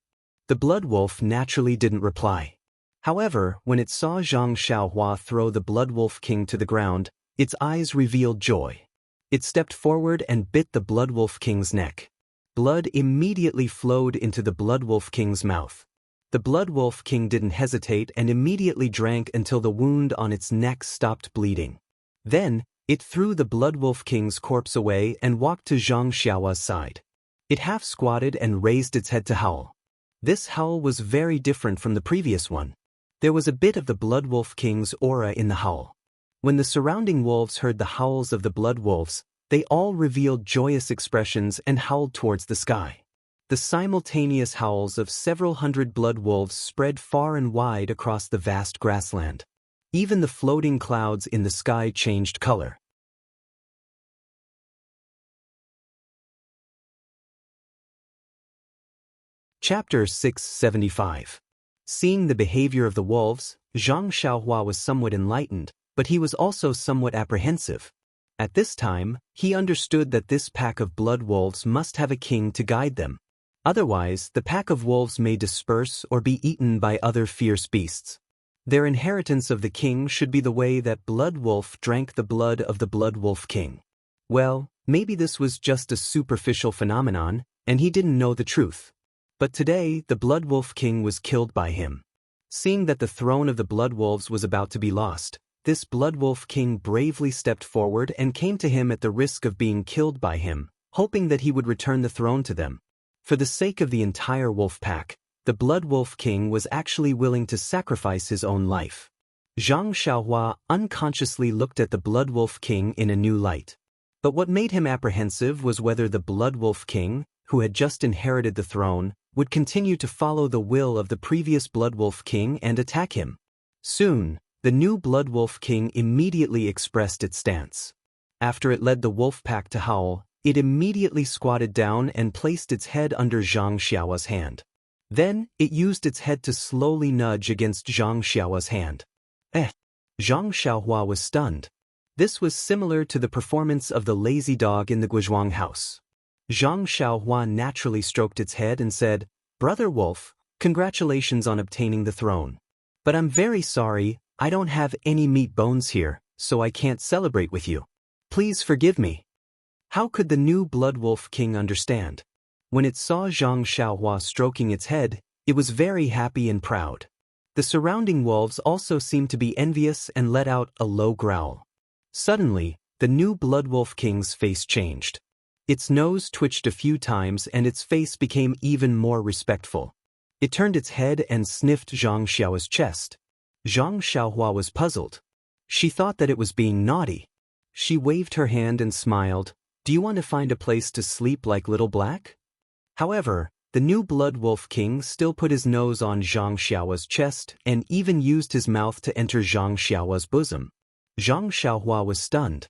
The blood wolf naturally didn't reply. However, when it saw Zhang Xiaohua throw the blood wolf king to the ground, its eyes revealed joy. It stepped forward and bit the blood wolf king's neck. Blood immediately flowed into the blood wolf king's mouth. The blood wolf king didn't hesitate and immediately drank until the wound on its neck stopped bleeding. Then, it threw the blood wolf king's corpse away and walked to Zhang Xiaohua's side. It half squatted and raised its head to howl. This howl was very different from the previous one. There was a bit of the blood wolf king's aura in the howl. When the surrounding wolves heard the howls of the blood wolves, they all revealed joyous expressions and howled towards the sky. The simultaneous howls of several hundred blood wolves spread far and wide across the vast grassland. Even the floating clouds in the sky changed color. Chapter 675. Seeing the behavior of the wolves, Zhang Xiaohua was somewhat enlightened, but he was also somewhat apprehensive. At this time, he understood that this pack of blood wolves must have a king to guide them. Otherwise, the pack of wolves may disperse or be eaten by other fierce beasts. Their inheritance of the king should be the way that blood wolf drank the blood of the blood wolf king. Well, maybe this was just a superficial phenomenon, and he didn't know the truth. But today, the blood wolf king was killed by him. Seeing that the throne of the blood wolves was about to be lost, this blood wolf king bravely stepped forward and came to him at the risk of being killed by him, hoping that he would return the throne to them. For the sake of the entire wolf pack, the blood wolf king was actually willing to sacrifice his own life. Zhang Xiaohua unconsciously looked at the blood wolf king in a new light. But what made him apprehensive was whether the blood wolf king, who had just inherited the throne, would continue to follow the will of the previous blood wolf king and attack him. Soon, the new blood wolf king immediately expressed its stance. After it led the wolf pack to howl, it immediately squatted down and placed its head under Zhang Xiaohua's hand. Then, it used its head to slowly nudge against Zhang Xiaohua's hand. Zhang Xiaohua was stunned. This was similar to the performance of the lazy dog in the Guizhuang house. Zhang Xiaohua naturally stroked its head and said, "Brother Wolf, congratulations on obtaining the throne. But I'm very sorry, I don't have any meat bones here, so I can't celebrate with you. Please forgive me." How could the new blood wolf king understand? When it saw Zhang Xiaohua stroking its head, it was very happy and proud. The surrounding wolves also seemed to be envious and let out a low growl. Suddenly, the new blood wolf king's face changed. Its nose twitched a few times and its face became even more respectful. It turned its head and sniffed Zhang Xiaohua's chest. Zhang Xiaohua was puzzled. She thought that it was being naughty. She waved her hand and smiled. "Do you want to find a place to sleep like Little Black?" However, the new blood wolf king still put his nose on Zhang Xiaohua's chest and even used his mouth to enter Zhang Xiaohua's bosom. Zhang Xiaohua was stunned.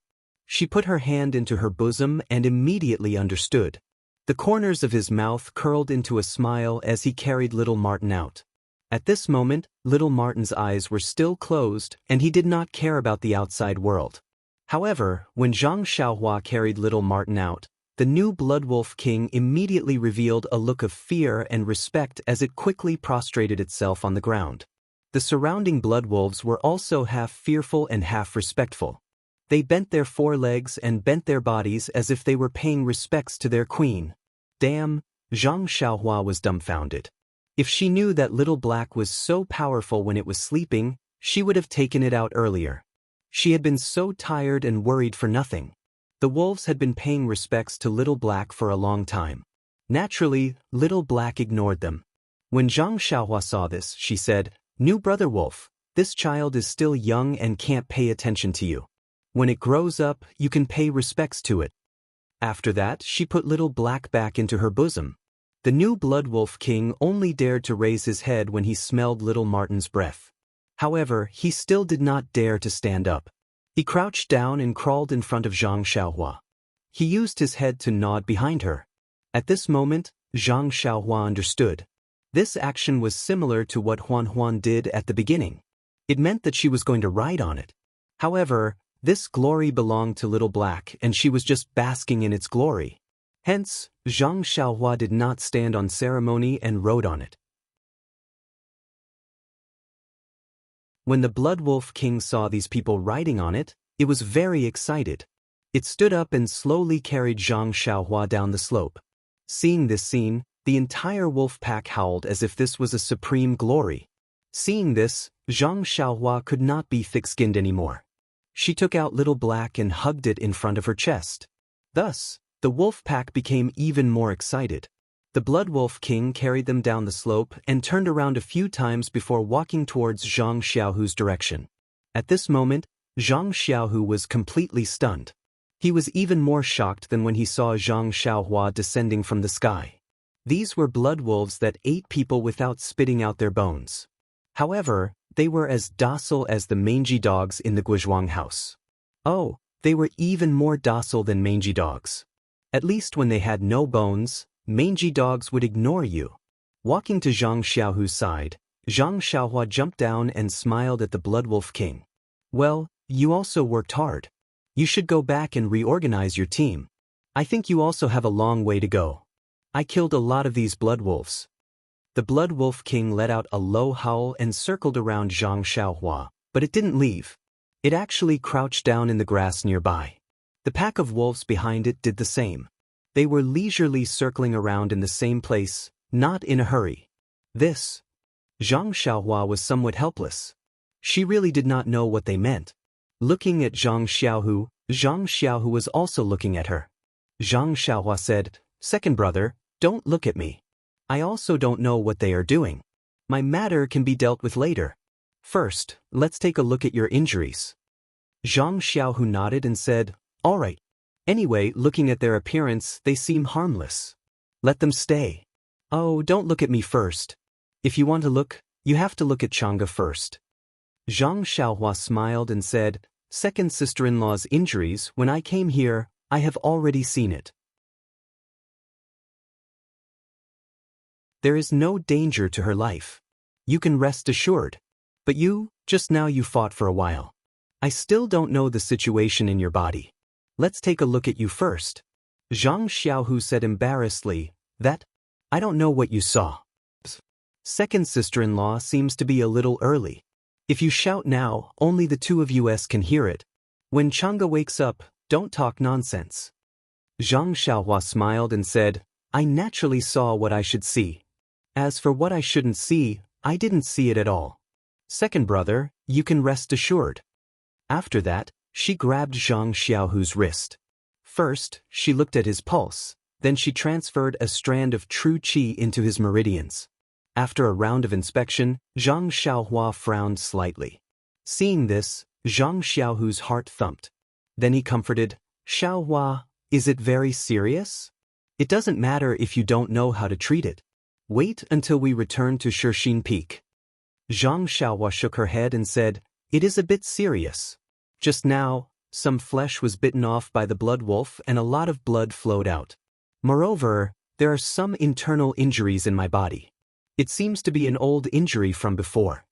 She put her hand into her bosom and immediately understood. The corners of his mouth curled into a smile as he carried little Martin out. At this moment, little Martin's eyes were still closed and he did not care about the outside world. However, when Zhang Xiaohua carried little Martin out, the new Blood Wolf King immediately revealed a look of fear and respect as it quickly prostrated itself on the ground. The surrounding blood wolves were also half fearful and half respectful. They bent their forelegs and bent their bodies as if they were paying respects to their queen. Damn, Zhang Xiaohua was dumbfounded. If she knew that Little Black was so powerful when it was sleeping, she would have taken it out earlier. She had been so tired and worried for nothing. The wolves had been paying respects to Little Black for a long time. Naturally, Little Black ignored them. When Zhang Xiaohua saw this, she said, "New brother wolf, this child is still young and can't pay attention to you. When it grows up, you can pay respects to it." After that, she put Little Black back into her bosom. The new Blood Wolf King only dared to raise his head when he smelled little Martin's breath. However, he still did not dare to stand up. He crouched down and crawled in front of Zhang Xiaohua. He used his head to nod behind her. At this moment, Zhang Xiaohua understood. This action was similar to what Huan Huan did at the beginning. It meant that she was going to ride on it. However, this glory belonged to Little Black and she was just basking in its glory. Hence, Zhang Xiaohua did not stand on ceremony and rode on it. When the Blood Wolf King saw these people riding on it, it was very excited. It stood up and slowly carried Zhang Xiaohua down the slope. Seeing this scene, the entire wolf pack howled as if this was a supreme glory. Seeing this, Zhang Xiaohua could not be thick-skinned anymore. She took out Little Black and hugged it in front of her chest. Thus, the wolf pack became even more excited. The Blood Wolf King carried them down the slope and turned around a few times before walking towards Zhang Xiaohu's direction. At this moment, Zhang Xiaohu was completely stunned. He was even more shocked than when he saw Zhang Xiaohua descending from the sky. These were blood wolves that ate people without spitting out their bones. However, they were as docile as the mangy dogs in the Guizhuang house. Oh, they were even more docile than mangy dogs. At least when they had no bones, mangy dogs would ignore you. Walking to Zhang Xiaohu's side, Zhang Xiaohua jumped down and smiled at the Blood Wolf King. "Well, you also worked hard. You should go back and reorganize your team. I think you also have a long way to go. I killed a lot of these blood wolves." The Blood Wolf King let out a low howl and circled around Zhang Xiaohua, but it didn't leave. It actually crouched down in the grass nearby. The pack of wolves behind it did the same. They were leisurely circling around in the same place, not in a hurry. Zhang Xiaohua was somewhat helpless. She really did not know what they meant. Looking at Zhang Xiaohu was also looking at her. Zhang Xiaohua said, "Second brother, don't look at me. I also don't know what they are doing. My matter can be dealt with later. First, let's take a look at your injuries." Zhang Xiaohu nodded and said, "All right. Anyway, looking at their appearance, they seem harmless. Let them stay. Oh, don't look at me first. If you want to look, you have to look at Chang'e first." Zhang Xiaohua smiled and said, "Second sister-in-law's injuries, when I came here, I have already seen it. There is no danger to her life. You can rest assured. But just now you fought for a while. I still don't know the situation in your body. Let's take a look at you first." Zhang Xiaohu said embarrassedly, I don't know what you saw. Second sister-in-law seems to be a little early. If you shout now, only the two of us can hear it. When Chang'e wakes up, don't talk nonsense." Zhang Xiaohua smiled and said, "I naturally saw what I should see. As for what I shouldn't see, I didn't see it at all. Second brother, you can rest assured." After that, she grabbed Zhang Xiaohu's wrist. First, she looked at his pulse, then she transferred a strand of true qi into his meridians. After a round of inspection, Zhang Xiaohua frowned slightly. Seeing this, Zhang Xiaohu's heart thumped. Then he comforted, "Xiaohua, is it very serious? It doesn't matter if you don't know how to treat it. Wait until we return to Shixin Peak." Zhang Xiaohua shook her head and said, "It is a bit serious. Just now, some flesh was bitten off by the blood wolf and a lot of blood flowed out. Moreover, there are some internal injuries in my body. It seems to be an old injury from before.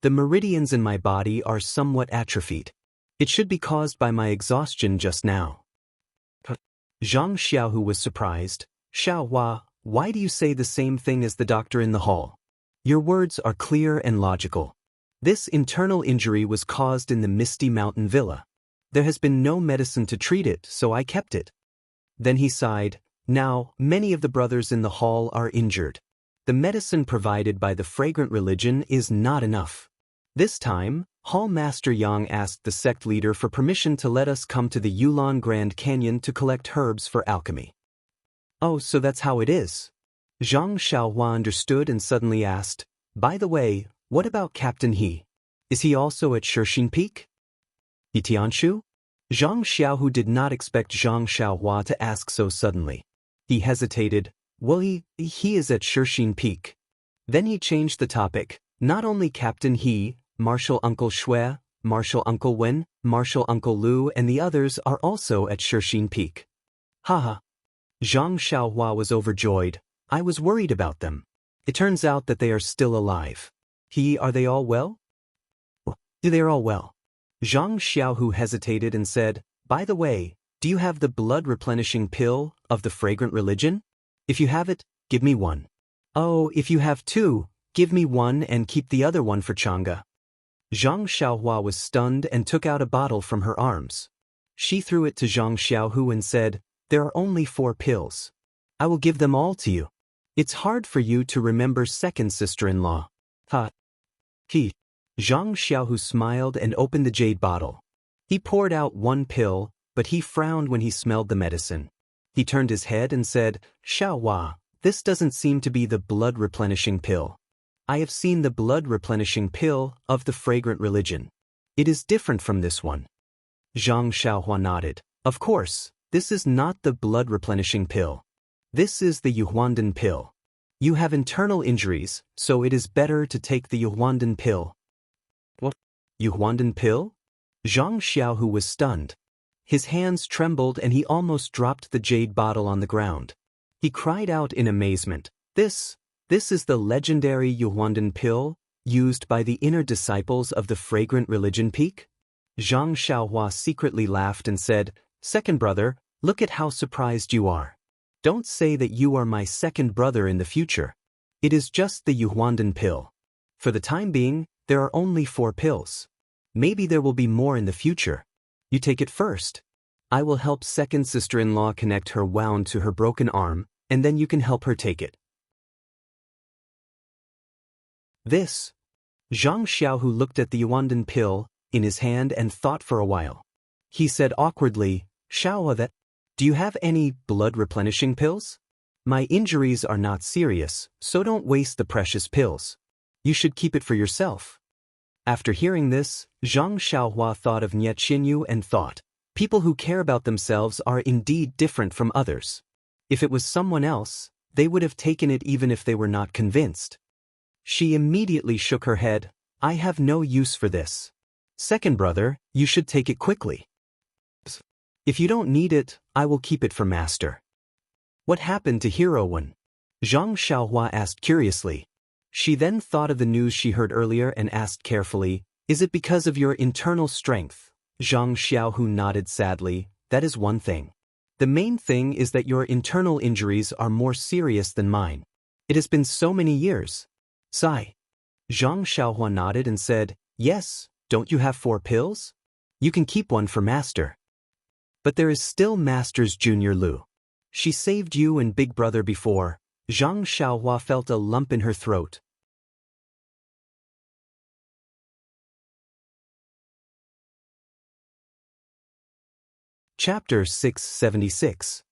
The meridians in my body are somewhat atrophied. It should be caused by my exhaustion just now. Zhang Xiaohu was surprised. Xiaohua, why do you say the same thing as the doctor in the hall? Your words are clear and logical. This internal injury was caused in the Misty Mountain Villa. There has been no medicine to treat it, so I kept it. Then he sighed. Now, many of the brothers in the hall are injured. The medicine provided by the fragrant religion is not enough. This time, Hall Master Yang asked the sect leader for permission to let us come to the Yulon Grand Canyon to collect herbs for alchemy. Oh, so that's how it is. Zhang Xiaohua understood and suddenly asked, by the way, what about Captain He? Is he also at Shixin Peak? Tianshu? Zhang Xiaohu did not expect Zhang Xiaohua to ask so suddenly. He hesitated. Well, he is at Shixin Peak. Then he changed the topic. Not only Captain He, Marshal Uncle Shui, Marshal Uncle Wen, Marshal Uncle Lu and the others are also at Shixin Peak. Haha. Zhang Xiaohua was overjoyed. I was worried about them. It turns out that they are still alive. Are they all well? They are all well. Zhang Xiaohu hesitated and said, by the way, do you have the blood-replenishing pill of the fragrant religion? If you have it, give me one. Oh, if you have two, give me one and keep the other one for Chang'e. Zhang Xiaohua was stunned and took out a bottle from her arms. She threw it to Zhang Xiaohu and said, there are only 4 pills. I will give them all to you. It's hard for you to remember second sister-in-law. Ha. Zhang Xiaohu smiled and opened the jade bottle. He poured out 1 pill, but he frowned when he smelled the medicine. He turned his head and said, Xiaohua, this doesn't seem to be the blood-replenishing pill. I have seen the blood-replenishing pill of the fragrant religion. It is different from this one. Zhang Xiaohua nodded. Of course, this is not the blood-replenishing pill. This is the Yuhuandan pill. You have internal injuries, so it is better to take the Yuhuandan pill. What? Yuhuandan pill? Zhang Xiaohu was stunned. His hands trembled and he almost dropped the jade bottle on the ground. He cried out in amazement. This is the legendary Yuhuandan pill, used by the inner disciples of the fragrant religion peak? Zhang Xiaohua secretly laughed and said, second brother, look at how surprised you are. Don't say that you are my second brother in the future. It is just the Yuhuandan pill. For the time being, there are only 4 pills. Maybe there will be more in the future. You take it first. I will help second sister-in-law connect her wound to her broken arm, and then you can help her take it. This. Zhang Xiaohu looked at the Yuhuandan pill in his hand and thought for a while. He said awkwardly, Xiaohua, do you have any blood-replenishing pills? My injuries are not serious, so don't waste the precious pills. You should keep it for yourself. After hearing this, Zhang Xiaohua thought of Niet Xinyu and thought, people who care about themselves are indeed different from others. If it was someone else, they would have taken it even if they were not convinced. She immediately shook her head. I have no use for this. Second brother, you should take it quickly. If you don't need it, I will keep it for master. What happened to Heroine? Zhang Xiaohua asked curiously. She then thought of the news she heard earlier and asked carefully, is it because of your internal strength? Zhang Xiaohu nodded sadly. That is one thing. The main thing is that your internal injuries are more serious than mine. It has been so many years. Sigh. Zhang Xiaohua nodded and said, yes, don't you have 4 pills? You can keep one for master. But there is still master's junior Lu. She saved you and big brother before. Zhang Xiaohua felt a lump in her throat. Chapter 676.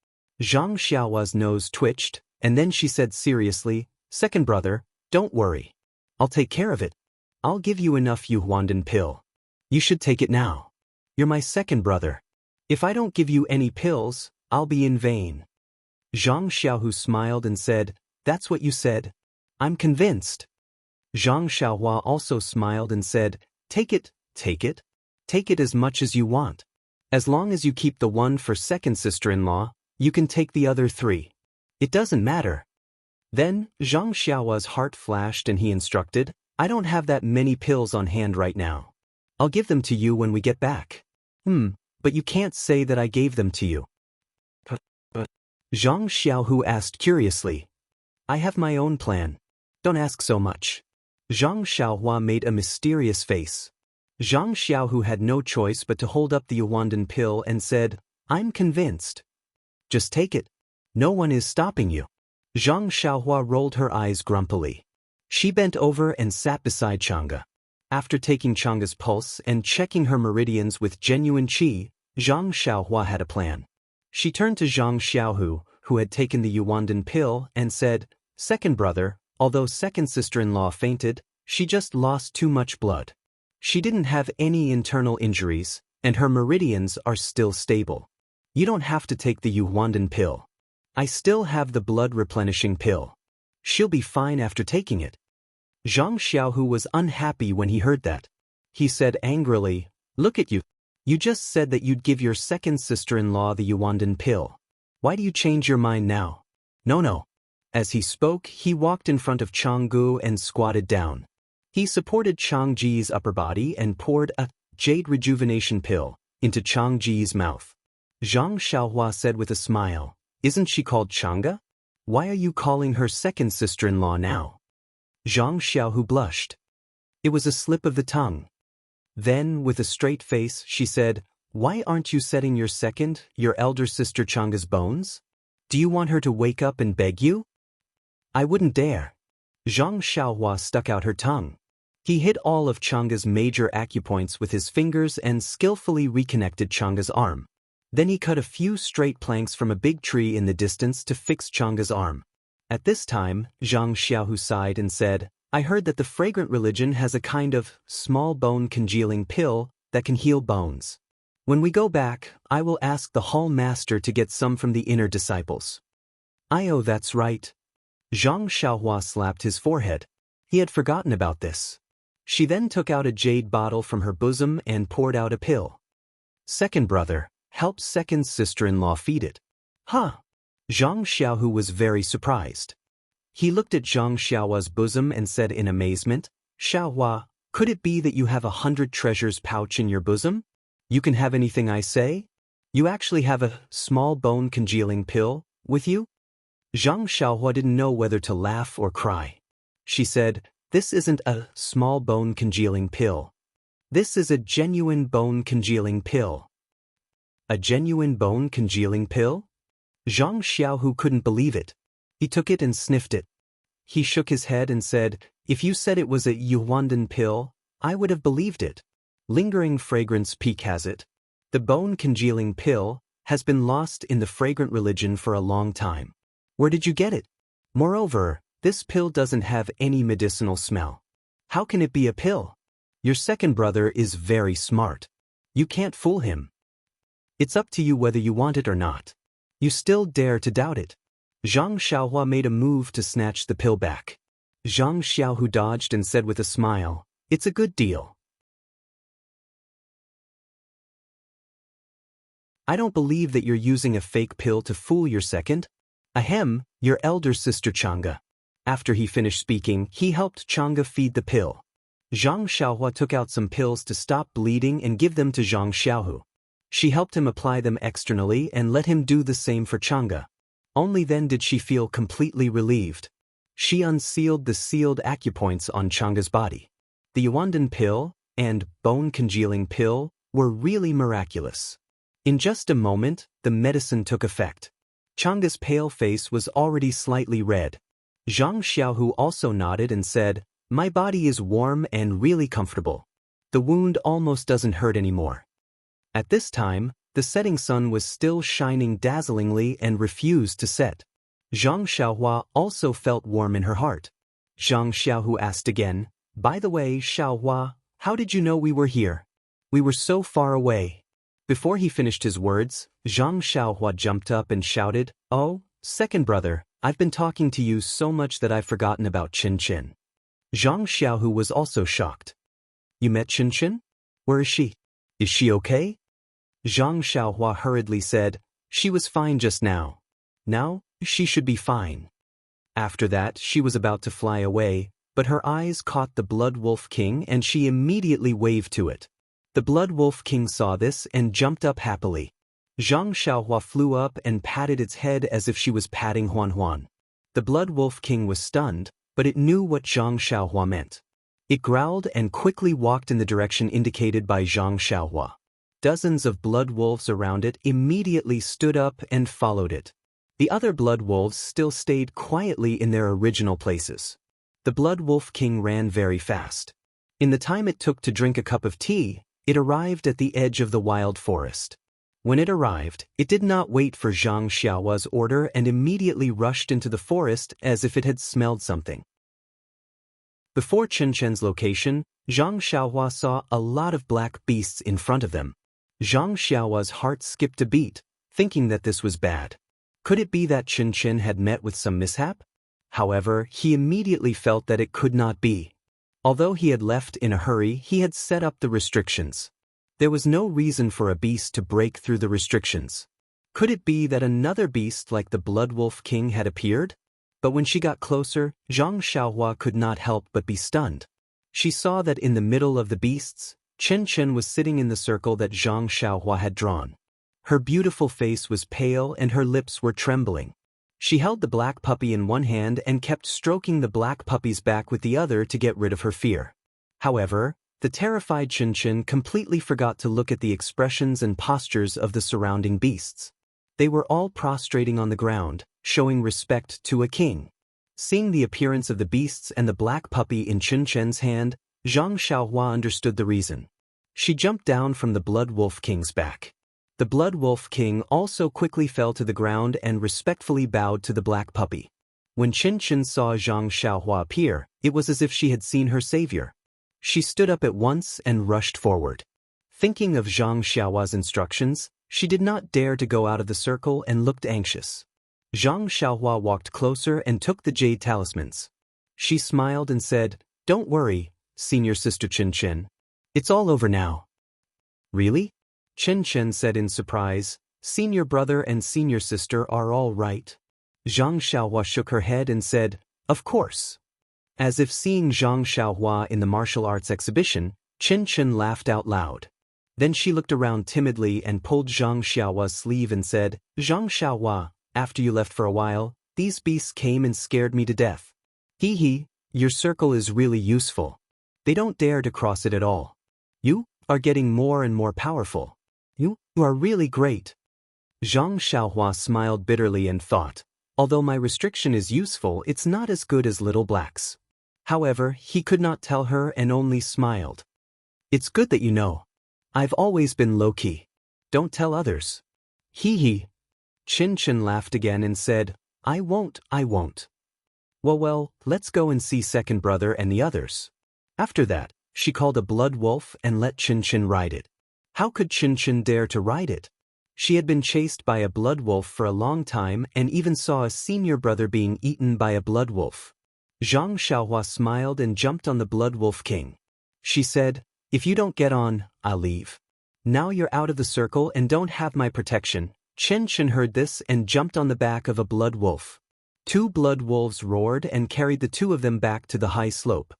Zhang Xiaohua's nose twitched, and then she said seriously, second brother, don't worry. I'll take care of it. I'll give you enough Yuhuandan pill. You should take it now. You're my second brother. If I don't give you any pills, I'll be in vain. Zhang Xiaohu smiled and said, that's what you said. I'm convinced. Zhang Xiaohua also smiled and said, take it, take it. Take it as much as you want. As long as you keep the one for second sister-in-law, you can take the other 3. It doesn't matter. Then, Zhang Xiaohua's heart flashed and he instructed, I don't have that many pills on hand right now. I'll give them to you when we get back. But you can't say that I gave them to you. But Zhang Xiaohu asked curiously. I have my own plan. Don't ask so much. Zhang Xiaohua made a mysterious face. Zhang Xiaohu had no choice but to hold up the Yuandan pill and said, I'm convinced. Just take it. No one is stopping you. Zhang Xiaohua rolled her eyes grumpily. She bent over and sat beside Chang'e. After taking Chang'e's pulse and checking her meridians with genuine qi, Zhang Xiaohua had a plan. She turned to Zhang Xiaohu, who had taken the Yuandan pill, and said, Second brother, although second sister-in-law fainted, she just lost too much blood. She didn't have any internal injuries, and her meridians are still stable. You don't have to take the Yuandan pill. I still have the blood-replenishing pill. She'll be fine after taking it. Zhang Xiaohu was unhappy when he heard that. He said angrily, Look at you. You just said that you'd give your second sister-in-law the Yuandan pill. Why do you change your mind now? No. As he spoke, he walked in front of Chang'e and squatted down. He supported Changji's upper body and poured a jade rejuvenation pill into Changji's mouth. Zhang Xiaohua said with a smile, Isn't she called Chang'e? Why are you calling her second sister-in-law now? Zhang Xiaohu blushed. It was a slip of the tongue. Then, with a straight face, she said, Why aren't you setting your elder sister Chang'e's bones? Do you want her to wake up and beg you? I wouldn't dare. Zhang Xiaohua stuck out her tongue. He hit all of Chang'e's major acupoints with his fingers and skillfully reconnected Chang'e's arm. Then he cut a few straight planks from a big tree in the distance to fix Chang'e's arm. At this time, Zhang Xiaohu sighed and said, I heard that the fragrant religion has a kind of small bone congealing pill that can heal bones. When we go back, I will ask the hall master to get some from the inner disciples. That's right. Zhang Xiaohua slapped his forehead. He had forgotten about this. She then took out a jade bottle from her bosom and poured out a pill. Second brother, help second sister-in-law feed it. Huh? Zhang Xiaohu was very surprised. He looked at Zhang Xiaohua's bosom and said in amazement, Xiaohua, could it be that you have 100 treasures pouch in your bosom? You can have anything I say? You actually have a small bone congealing pill with you? Zhang Xiaohua didn't know whether to laugh or cry. She said, This isn't a small bone congealing pill. This is a genuine bone congealing pill. A genuine bone congealing pill? Zhang Xiaohu couldn't believe it. He took it and sniffed it. He shook his head and said, If you said it was a Yuandan pill, I would have believed it. Lingering fragrance peak has it. The bone congealing pill has been lost in the fragrant religion for a long time. Where did you get it? Moreover, this pill doesn't have any medicinal smell. How can it be a pill? Your second brother is very smart. You can't fool him. It's up to you whether you want it or not. You still dare to doubt it. Zhang Xiaohua made a move to snatch the pill back. Zhang Xiaohu dodged and said with a smile, It's a good deal. I don't believe that you're using a fake pill to fool your second. Ahem, your elder sister Chang'e. After he finished speaking, he helped Chang'e feed the pill. Zhang Xiaohua took out some pills to stop bleeding and give them to Zhang Xiaohu. She helped him apply them externally and let him do the same for Chang'e. Only then did she feel completely relieved. She unsealed the sealed acupoints on Chang'e's body. The Yuandan pill and bone congealing pill were really miraculous. In just a moment, the medicine took effect. Chang'e's pale face was already slightly red. Zhang Xiaohu also nodded and said, My body is warm and really comfortable. The wound almost doesn't hurt anymore. At this time, the setting sun was still shining dazzlingly and refused to set. Zhang Xiaohua also felt warm in her heart. Zhang Xiaohu asked again, By the way, Xiaohua, how did you know we were here? We were so far away. Before he finished his words, Zhang Xiaohua jumped up and shouted, Oh, second brother, I've been talking to you so much that I've forgotten about Qin Qin. Zhang Xiaohu was also shocked. You met Qin Qin? Where is she? Is she okay? Zhang Xiaohua hurriedly said, "She was fine just now. Now, she should be fine." After that, she was about to fly away, but her eyes caught the Blood Wolf King and she immediately waved to it. The Blood Wolf King saw this and jumped up happily. Zhang Xiaohua flew up and patted its head as if she was patting Huan Huan. The Blood Wolf King was stunned, but it knew what Zhang Xiaohua meant. It growled and quickly walked in the direction indicated by Zhang Xiaohua. Dozens of blood wolves around it immediately stood up and followed it. The other blood wolves still stayed quietly in their original places. The Blood Wolf King ran very fast. In the time it took to drink a cup of tea, it arrived at the edge of the wild forest. When it arrived, it did not wait for Zhang Xiaohua's order and immediately rushed into the forest as if it had smelled something. Before Chen Chen's location, Zhang Xiaohua saw a lot of black beasts in front of them. Zhang Xiaohua's heart skipped a beat, thinking that this was bad. Could it be that Chen Chen had met with some mishap? However, he immediately felt that it could not be. Although he had left in a hurry, he had set up the restrictions. There was no reason for a beast to break through the restrictions. Could it be that another beast like the Blood Wolf King had appeared? But when she got closer, Zhang Xiaohua could not help but be stunned. She saw that in the middle of the beasts, Chen Chen was sitting in the circle that Zhang Xiaohua had drawn. Her beautiful face was pale and her lips were trembling. She held the black puppy in one hand and kept stroking the black puppy's back with the other to get rid of her fear. However, the terrified Chen Chen completely forgot to look at the expressions and postures of the surrounding beasts. They were all prostrating on the ground, showing respect to a king. Seeing the appearance of the beasts and the black puppy in Chen Chen's hand, Zhang Xiaohua understood the reason. She jumped down from the Blood Wolf King's back. The Blood Wolf King also quickly fell to the ground and respectfully bowed to the black puppy. When Chen Chen saw Zhang Xiaohua appear, it was as if she had seen her savior. She stood up at once and rushed forward. Thinking of Zhang Xiaohua's instructions, she did not dare to go out of the circle and looked anxious. Zhang Xiaohua walked closer and took the jade talismans. She smiled and said, "Don't worry, senior sister Chen Chen. It's all over now." "Really?" Chen Chen said in surprise, "Senior brother and senior sister are all right?" Zhang Xiaohua shook her head and said, "Of course." As if seeing Zhang Xiaohua in the martial arts exhibition, Chen Chen laughed out loud. Then she looked around timidly and pulled Zhang Xiaohua's sleeve and said, "Zhang Xiaohua, after you left for a while, these beasts came and scared me to death. Hee hee, your circle is really useful. They don't dare to cross it at all. You are getting more and more powerful. You are really great." Zhang Xiaohua smiled bitterly and thought, although my restriction is useful, it's not as good as Little Black's. However, he could not tell her and only smiled. "It's good that you know. I've always been low-key. Don't tell others." "Hee hee." Chen Chen laughed again and said, I won't. Well, let's go and see second brother and the others." After that, she called a blood wolf and let Chen Chen ride it. How could Chen Chen dare to ride it? She had been chased by a blood wolf for a long time and even saw a senior brother being eaten by a blood wolf. Zhang Xiaohua smiled and jumped on the Blood Wolf King. She said, "If you don't get on, I'll leave. Now you're out of the circle and don't have my protection." Chen Chen heard this and jumped on the back of a blood wolf. 2 blood wolves roared and carried the 2 of them back to the high slope.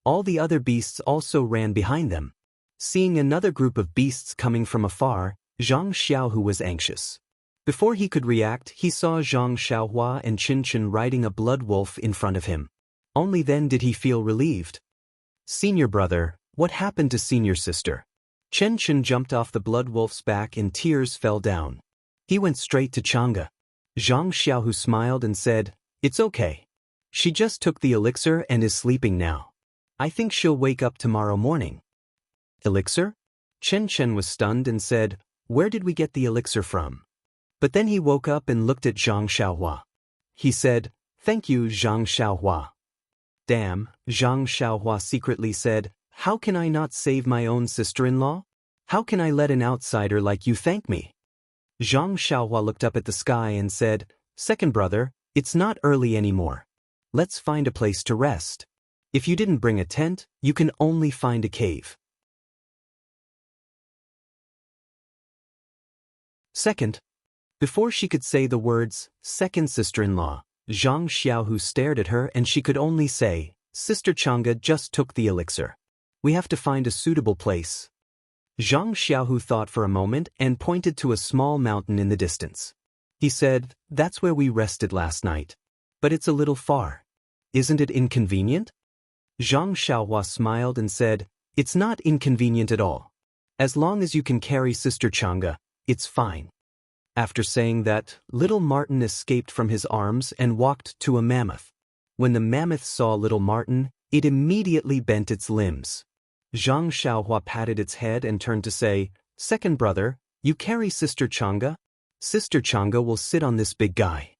All the other beasts also ran behind them. Seeing another group of beasts coming from afar, Zhang Xiaohu was anxious. Before he could react, he saw Zhang Xiaohua and Chen Chen riding a blood wolf in front of him. Only then did he feel relieved. "Senior brother, what happened to senior sister?" Chen Chen jumped off the blood wolf's back and tears fell down. He went straight to Chang'e. Zhang Xiaohu smiled and said, "It's okay. She just took the elixir and is sleeping now. I think she'll wake up tomorrow morning." "Elixir?" Chen Chen was stunned and said, "Where did we get the elixir from?" But then he woke up and looked at Zhang Xiaohua. He said, "Thank you, Zhang Xiaohua." "Damn," Zhang Xiaohua secretly said, "how can I not save my own sister-in-law? How can I let an outsider like you thank me?" Zhang Xiaohua looked up at the sky and said, "Second brother, it's not early anymore. Let's find a place to rest. If you didn't bring a tent, you can only find a cave." Second. Before she could say the words, second sister-in-law, Zhang Xiaohu stared at her and she could only say, Sister Chang'e just took the elixir. We have to find a suitable place. Zhang Xiaohu thought for a moment and pointed to a small mountain in the distance. He said, that's where we rested last night. But it's a little far. Isn't it inconvenient? Zhang Xiaohua smiled and said, it's not inconvenient at all. As long as you can carry Sister Chang'e, it's fine. After saying that, little Martin escaped from his arms and walked to a mammoth. When the mammoth saw little Martin, it immediately bent its limbs. Zhang Xiaohua patted its head and turned to say, second brother, you carry Sister Chang'e? Sister Chang'e will sit on this big guy.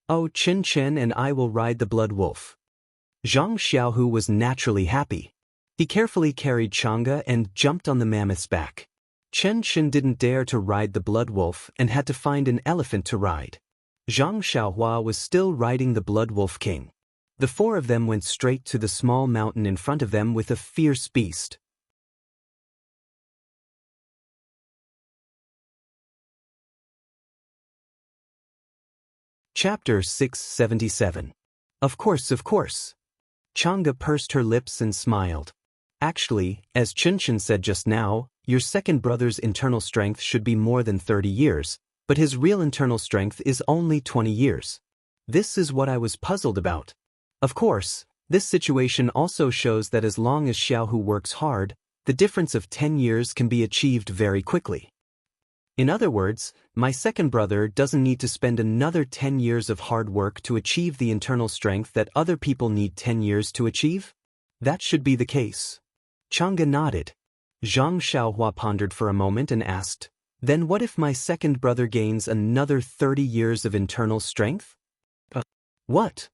Oh, Chen Chen and I will ride the blood wolf. Zhang Xiaohu was naturally happy. He carefully carried Chang'e and jumped on the mammoth's back. Chen Chen didn't dare to ride the blood wolf and had to find an elephant to ride. Zhang Xiaohua was still riding the blood wolf king. The four of them went straight to the small mountain in front of them with a fierce beast. Chapter 677. Of course. Chang'e pursed her lips and smiled. Actually, as Chen Chen said just now, your second brother's internal strength should be more than 30 years, but his real internal strength is only 20 years. This is what I was puzzled about. Of course, this situation also shows that as long as Xiaohu works hard, the difference of 10 years can be achieved very quickly. In other words, my second brother doesn't need to spend another 10 years of hard work to achieve the internal strength that other people need 10 years to achieve? That should be the case. Chang'e nodded. Zhang Xiaohua pondered for a moment and asked, then what if my second brother gains another 30 years of internal strength? What?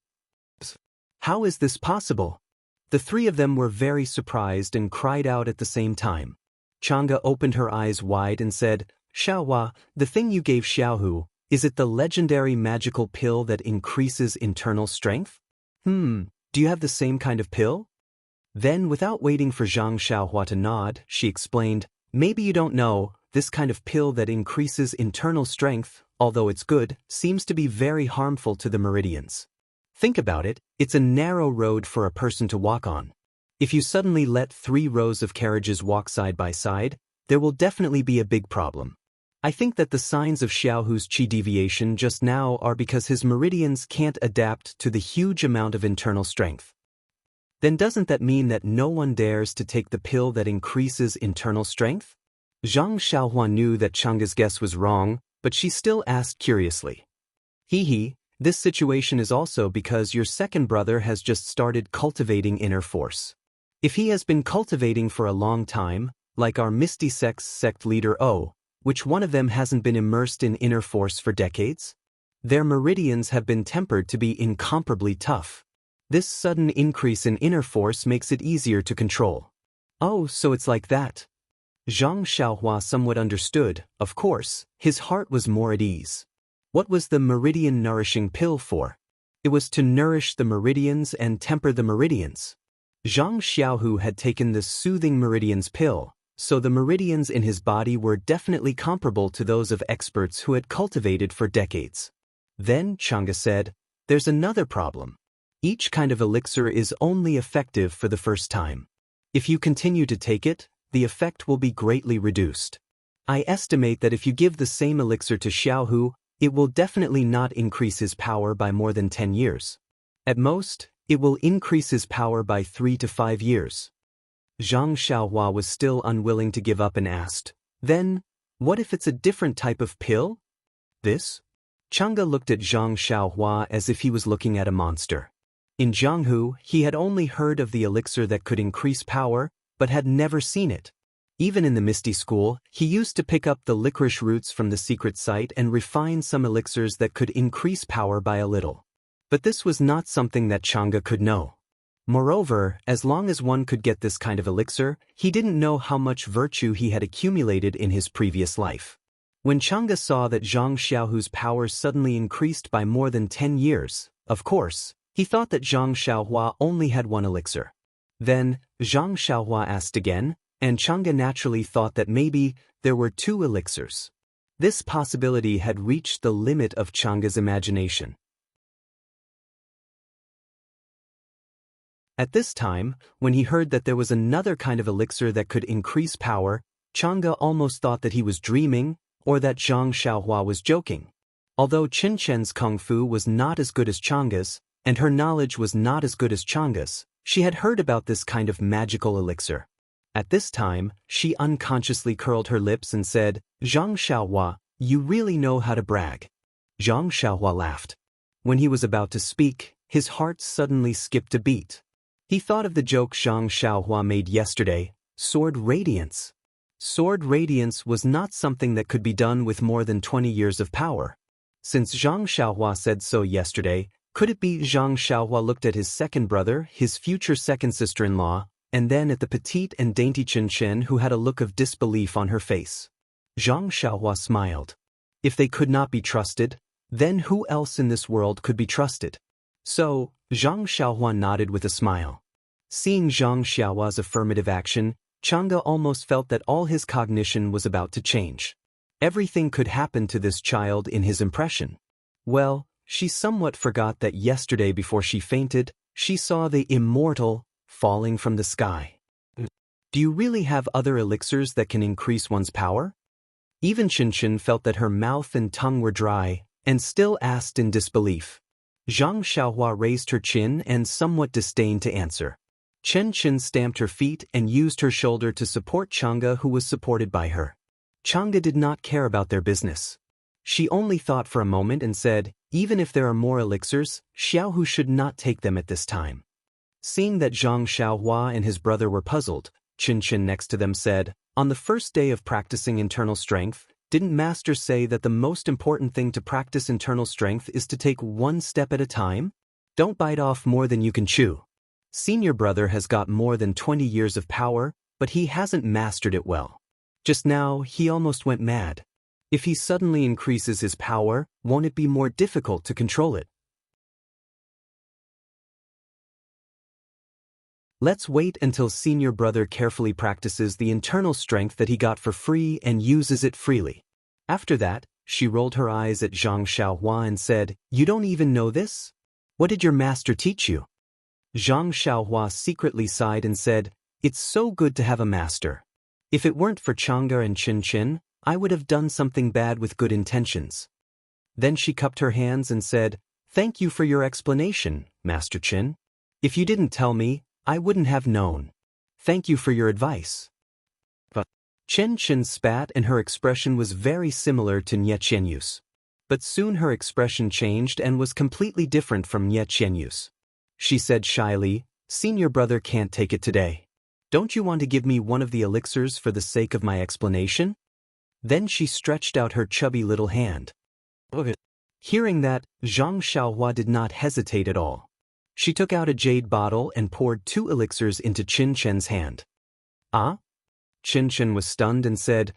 How is this possible? The three of them were very surprised and cried out at the same time. Chang'e opened her eyes wide and said, Xiaohua, the thing you gave Xiaohu, is it the legendary magical pill that increases internal strength? Do you have the same kind of pill? Then, without waiting for Zhang Xiaohua to nod, she explained, maybe you don't know, this kind of pill that increases internal strength, although it's good, seems to be very harmful to the meridians. Think about it, it's a narrow road for a person to walk on. If you suddenly let 3 rows of carriages walk side by side, there will definitely be a big problem. I think that the signs of Xiaohu's qi deviation just now are because his meridians can't adapt to the huge amount of internal strength. Then doesn't that mean that no one dares to take the pill that increases internal strength? Zhang Xiaohua knew that Chang'e's guess was wrong, but she still asked curiously. This situation is also because your second brother has just started cultivating inner force. If he has been cultivating for a long time, like our Misty Sect's sect leader O, which one of them hasn't been immersed in inner force for decades? Their meridians have been tempered to be incomparably tough. This sudden increase in inner force makes it easier to control. Oh, so it's like that. Zhang Xiaohua somewhat understood, of course, his heart was more at ease. What was the meridian nourishing pill for? It was to nourish the meridians and temper the meridians. Zhang Xiaohu had taken the soothing meridians pill, so the meridians in his body were definitely comparable to those of experts who had cultivated for decades. Then Chang'e said, there's another problem. Each kind of elixir is only effective for the first time. If you continue to take it, the effect will be greatly reduced. I estimate that if you give the same elixir to Xiaohu, it will definitely not increase his power by more than 10 years. At most, it will increase his power by 3 to 5 years. Zhang Xiaohua was still unwilling to give up and asked, then, what if it's a different type of pill? This? Chang'e looked at Zhang Xiaohua as if he was looking at a monster. In Jianghu, he had only heard of the elixir that could increase power, but had never seen it. Even in the Misty School, he used to pick up the licorice roots from the secret site and refine some elixirs that could increase power by a little. But this was not something that Chang'e could know. Moreover, as long as one could get this kind of elixir, he didn't know how much virtue he had accumulated in his previous life. When Chang'e saw that Zhang Xiaohu's powers suddenly increased by more than 10 years, of course, he thought that Zhang Xiaohua only had one elixir. Then, Zhang Xiaohua asked again, and Chang'e naturally thought that maybe there were 2 elixirs. This possibility had reached the limit of Changa's imagination. At this time, when he heard that there was another kind of elixir that could increase power, Changa almost thought that he was dreaming, or that Zhang Xiaohua was joking. Although Qin Chen's kung fu was not as good as Changa's, and her knowledge was not as good as Changa's, she had heard about this kind of magical elixir. At this time, she unconsciously curled her lips and said, "Zhang Xiaohua, you really know how to brag." Zhang Xiaohua laughed. When he was about to speak, his heart suddenly skipped a beat. He thought of the joke Zhang Xiaohua made yesterday, Sword Radiance. Sword Radiance was not something that could be done with more than 20 years of power. Since Zhang Xiaohua said so yesterday, could it be Zhang Xiaohua looked at his second brother, his future second sister-in-law, and then at the petite and dainty Qin Chen who had a look of disbelief on her face? Zhang Xiaohua smiled. If they could not be trusted, then who else in this world could be trusted? So, Zhang Xiaohua nodded with a smile. Seeing Zhang Xiaohua's affirmative action, Changa almost felt that all his cognition was about to change. Everything could happen to this child in his impression. Well, she somewhat forgot that yesterday before she fainted, she saw the Immortal falling from the sky. Do you really have other elixirs that can increase one's power? Even Qin Chen felt that her mouth and tongue were dry, and still asked in disbelief. Zhang Xiaohua raised her chin and somewhat disdained to answer. Qin Chen stamped her feet and used her shoulder to support Changa, who was supported by her. Changa did not care about their business. She only thought for a moment and said, even if there are more elixirs, Xiaohu should not take them at this time. Seeing that Zhang Xiaohua and his brother were puzzled, Qin Chen next to them said, on the first day of practicing internal strength, didn't Master say that the most important thing to practice internal strength is to take one step at a time? Don't bite off more than you can chew. Senior brother has got more than 20 years of power, but he hasn't mastered it well. Just now, he almost went mad. If he suddenly increases his power, won't it be more difficult to control it? Let's wait until senior brother carefully practices the internal strength that he got for free and uses it freely. After that, she rolled her eyes at Zhang Xiaohua and said, "You don't even know this? What did your master teach you?" Zhang Xiaohua secretly sighed and said, "It's so good to have a master. If it weren't for Changa and Qin Chen, I would have done something bad with good intentions." Then she cupped her hands and said, "Thank you for your explanation, Master Qin. If you didn't tell me, I wouldn't have known. Thank you for your advice." But Qin Chen spat and her expression was very similar to Nie Qianyu's. But soon her expression changed and was completely different from Nie Qianyu's. She said shyly, "Senior brother can't take it today. Don't you want to give me one of the elixirs for the sake of my explanation?" Then she stretched out her chubby little hand. Okay. Hearing that, Zhang Xiaohua did not hesitate at all. She took out a jade bottle and poured 2 elixirs into Qin Chen's hand. "Ah?" Qin Chen was stunned and said,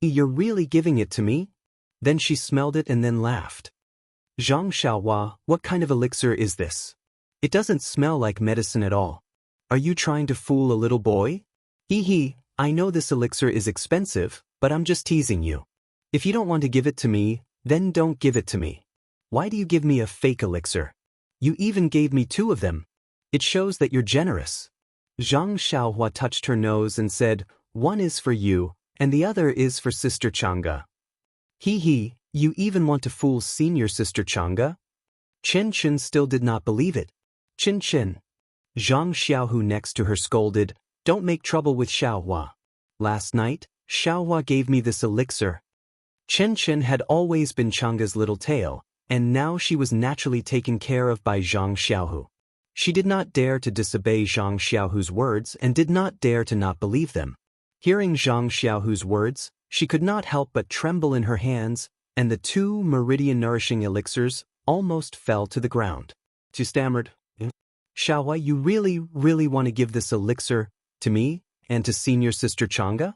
"You're really giving it to me?" Then she smelled it and then laughed. "Zhang Xiaohua, what kind of elixir is this? It doesn't smell like medicine at all. Are you trying to fool a little boy?" "Hee, I know this elixir is expensive, but I'm just teasing you. If you don't want to give it to me, then don't give it to me. Why do you give me a fake elixir? You even gave me 2 of them. It shows that you're generous." Zhang Xiaohua touched her nose and said, "One is for you, and the other is for Sister Changa." "Hee, you even want to fool senior Sister Changa?" Qin Chen still did not believe it. "Qin Chen." Zhang Xiaohu next to her scolded, "Don't make trouble with Xiaohua. Last night, Xiaohua gave me this elixir." Qin Chen had always been Changa's little tail, and now she was naturally taken care of by Zhang Xiaohu. She did not dare to disobey Zhang Xiaohu's words and did not dare to not believe them. Hearing Zhang Xiaohu's words, she could not help but tremble in her hands, and the 2 meridian-nourishing elixirs almost fell to the ground. She stammered, "Xiaohua, you really want to give this elixir to me and to senior sister Changa?"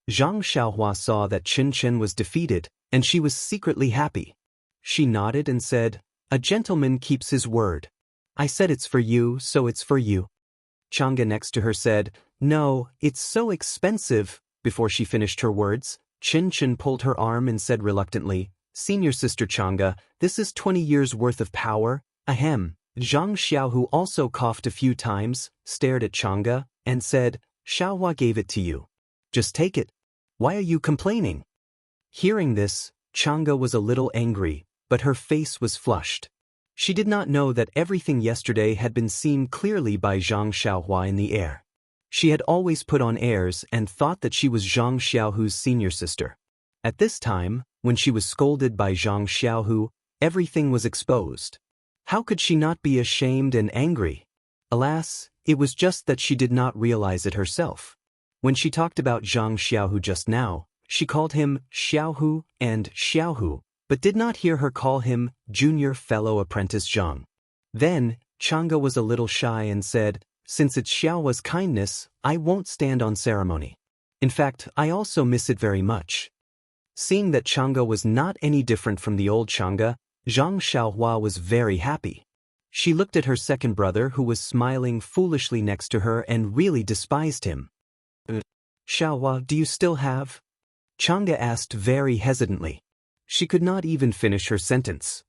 Zhang Xiaohua saw that Qin Chen was defeated, and she was secretly happy. She nodded and said, "A gentleman keeps his word. I said it's for you, so it's for you." Changa next to her said, "No, it's so expensive." Before she finished her words, Chin Chin pulled her arm and said reluctantly, Senior Sister Chang'e, this is 20 years worth of power, ahem. Zhang Xiaohu also coughed a few times, stared at Chang'e, and said, Xiaohua gave it to you. Just take it. Why are you complaining? Hearing this, Chang'e was a little angry, but her face was flushed. She did not know that everything yesterday had been seen clearly by Zhang Xiaohua in the air. She had always put on airs and thought that she was Zhang Xiaohu's senior sister. At this time, when she was scolded by Zhang Xiaohu, everything was exposed. How could she not be ashamed and angry? Alas, it was just that she did not realize it herself. When she talked about Zhang Xiaohu just now, she called him Xiaohu and Xiaohu, but did not hear her call him Junior Fellow Apprentice Zhang. Then, Chang'e was a little shy and said, Since it's Xiaohua's kindness, I won't stand on ceremony. In fact, I also miss it very much. Seeing that Chang'e was not any different from the old Chang'e, Zhang Xiaohua was very happy. She looked at her second brother who was smiling foolishly next to her and really despised him. Xiaohua, do you still have? Chang'e asked very hesitantly. She could not even finish her sentence.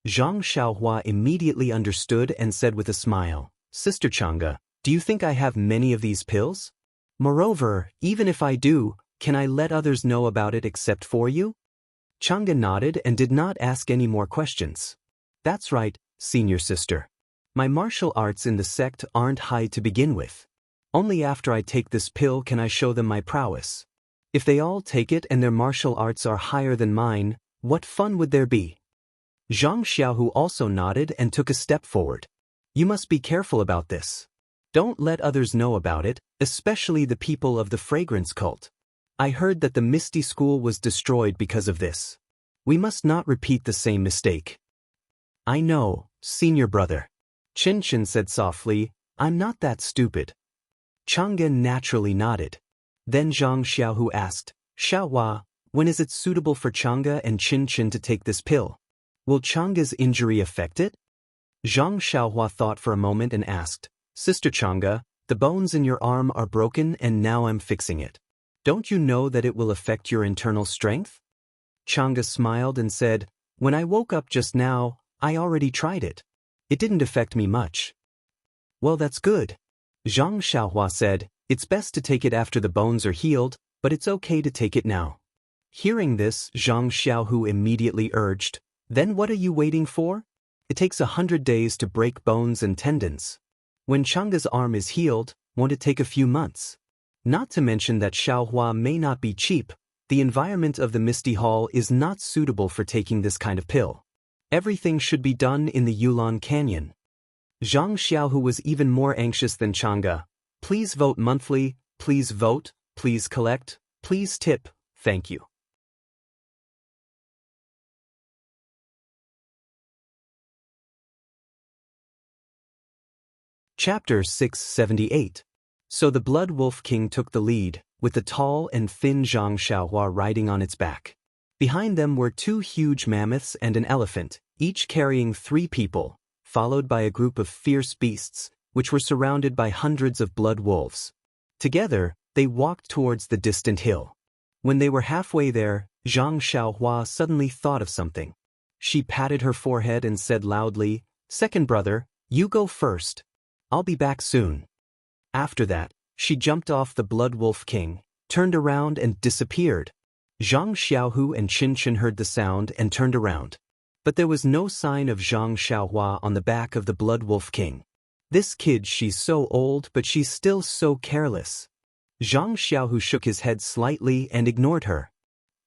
Zhang Xiaohua immediately understood and said with a smile, Sister Chang'e, do you think I have many of these pills? Moreover, even if I do, can I let others know about it except for you? Chang'e nodded and did not ask any more questions. That's right, senior sister. My martial arts in the sect aren't high to begin with. Only after I take this pill can I show them my prowess. If they all take it and their martial arts are higher than mine, what fun would there be? Zhang Xiaohu also nodded and took a step forward. You must be careful about this. Don't let others know about it, especially the people of the fragrance cult. I heard that the Misty School was destroyed because of this. We must not repeat the same mistake. I know, senior brother. Chin Chin said softly, I'm not that stupid. Chang'e naturally nodded. Then Zhang Xiaohu asked, Xiaohua, when is it suitable for Chang'e and Chin Chin to take this pill? Will Chang'e's injury affect it? Zhang Xiaohua thought for a moment and asked, Sister Chang'e, the bones in your arm are broken and now I'm fixing it. Don't you know that it will affect your internal strength? Chang'e smiled and said, When I woke up just now, I already tried it. It didn't affect me much. Well, that's good. Zhang Xiaohua said, It's best to take it after the bones are healed, but it's okay to take it now. Hearing this, Zhang Xiaohu immediately urged, Then what are you waiting for? It takes 100 days to break bones and tendons. When Chang'e's arm is healed, won't it take a few months? Not to mention that Xiaohua may not be cheap, the environment of the Misty Hall is not suitable for taking this kind of pill. Everything should be done in the Yulon Canyon. Zhang Xiaohu was even more anxious than Chang'e. Please vote monthly, please vote, please collect, please tip, thank you. Chapter 678. So the Blood Wolf King took the lead, with the tall and thin Zhang Xiaohua riding on its back. Behind them were 2 huge mammoths and an elephant, each carrying 3 people, followed by a group of fierce beasts, which were surrounded by hundreds of blood wolves. Together, they walked towards the distant hill. When they were halfway there, Zhang Xiaohua suddenly thought of something. She patted her forehead and said loudly, Second brother, you go first. I'll be back soon. After that, she jumped off the Blood Wolf King, turned around and disappeared. Zhang Xiaohu and Chin Chin heard the sound and turned around. But there was no sign of Zhang Xiaohua on the back of the Blood Wolf King. This kid, she's so old but she's still so careless. Zhang Xiaohu shook his head slightly and ignored her.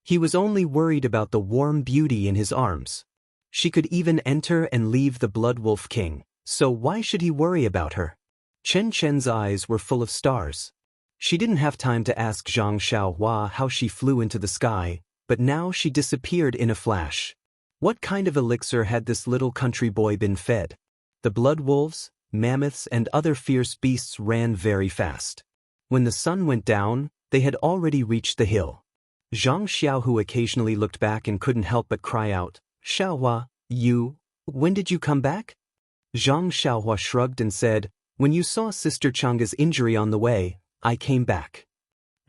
He was only worried about the warm beauty in his arms. She could even enter and leave the Blood Wolf King, so why should he worry about her? Chen Chen's eyes were full of stars. She didn't have time to ask Zhang Xiaohua how she flew into the sky, but now she disappeared in a flash. What kind of elixir had this little country boy been fed? The blood wolves, mammoths and other fierce beasts ran very fast. When the sun went down, they had already reached the hill. Zhang Xiaohu occasionally looked back and couldn't help but cry out, Xiaohua, when did you come back? Zhang Xiaohua shrugged and said, When you saw Sister Chang'e's injury on the way, I came back.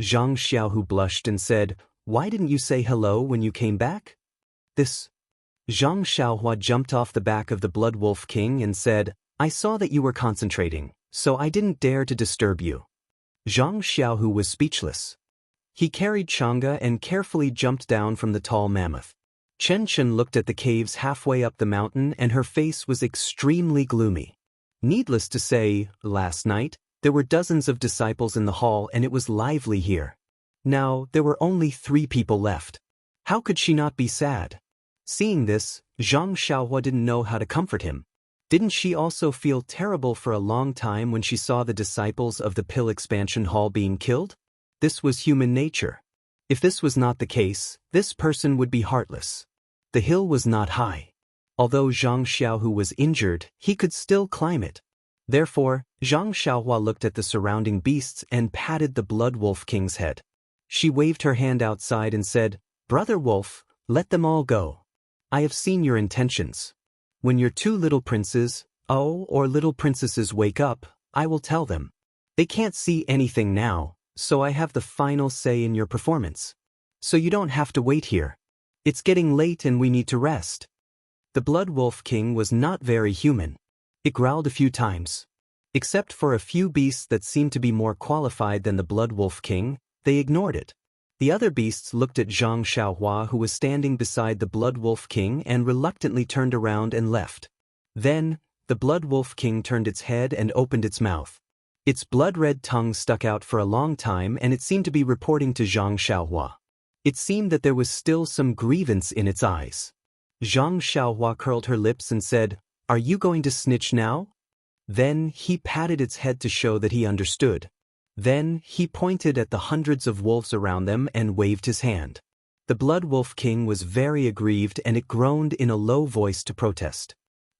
Zhang Xiaohu blushed and said, "Why didn't you say hello when you came back?" This. Zhang Xiaohua jumped off the back of the Blood Wolf King and said, "I saw that you were concentrating, so I didn't dare to disturb you." Zhang Xiaohu was speechless. He carried Chang'e and carefully jumped down from the tall mammoth. Chen Chen looked at the caves halfway up the mountain and her face was extremely gloomy. Needless to say, last night, there were dozens of disciples in the hall and it was lively here. Now, there were only 3 people left. How could she not be sad? Seeing this, Zhang Xiaohua didn't know how to comfort him. Didn't she also feel terrible for a long time when she saw the disciples of the Pill Expansion Hall being killed? This was human nature. If this was not the case, this person would be heartless. The hill was not high. Although Zhang Xiaohu was injured, he could still climb it. Therefore, Zhang Xiaohua looked at the surrounding beasts and patted the Blood Wolf King's head. She waved her hand outside and said, "Brother Wolf, let them all go. I have seen your intentions. When your 2 little princes, or little princesses wake up, I will tell them. They can't see anything now, so I have the final say in your performance. So you don't have to wait here. It's getting late and we need to rest." The Blood Wolf King was not very human. It growled a few times. Except for a few beasts that seemed to be more qualified than the Blood Wolf King, they ignored it. The other beasts looked at Zhang Xiaohua who was standing beside the Blood Wolf King and reluctantly turned around and left. Then, the Blood Wolf King turned its head and opened its mouth. Its blood-red tongue stuck out for a long time and it seemed to be reporting to Zhang Xiaohua. It seemed that there was still some grievance in its eyes. Zhang Xiaohua curled her lips and said, "Are you going to snitch now?" Then he patted its head to show that he understood. Then he pointed at the hundreds of wolves around them and waved his hand. The Blood Wolf King was very aggrieved and it groaned in a low voice to protest.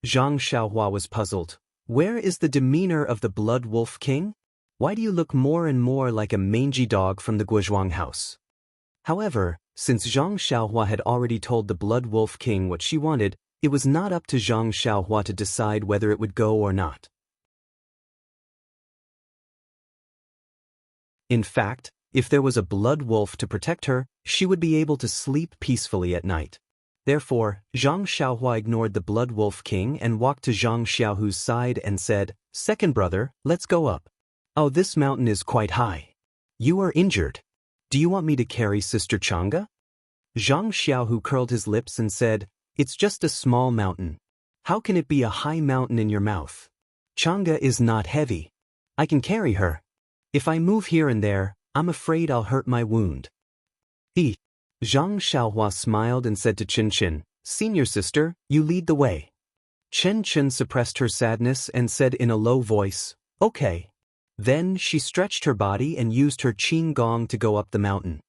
Zhang Xiaohua was puzzled. Where is the demeanor of the Blood Wolf King? Why do you look more and more like a mangy dog from the Guozhuang house? However, since Zhang Xiaohua had already told the Blood Wolf King what she wanted, it was not up to Zhang Xiaohua to decide whether it would go or not. In fact, if there was a blood wolf to protect her, she would be able to sleep peacefully at night. Therefore, Zhang Xiaohua ignored the Blood Wolf King and walked to Zhang Xiaohu's side and said, "Second brother, let's go up. Oh, this mountain is quite high. You are injured. Do you want me to carry Sister Chang'e?" Zhang Xiaohu curled his lips and said, "It's just a small mountain. How can it be a high mountain in your mouth? Chang'e is not heavy. I can carry her. If I move here and there, I'm afraid I'll hurt my wound." Zhang Xiaohua smiled and said to Chen Chen, "Senior sister, you lead the way." Chen Chen suppressed her sadness and said in a low voice, "Okay." Then she stretched her body and used her qing gong to go up the mountain.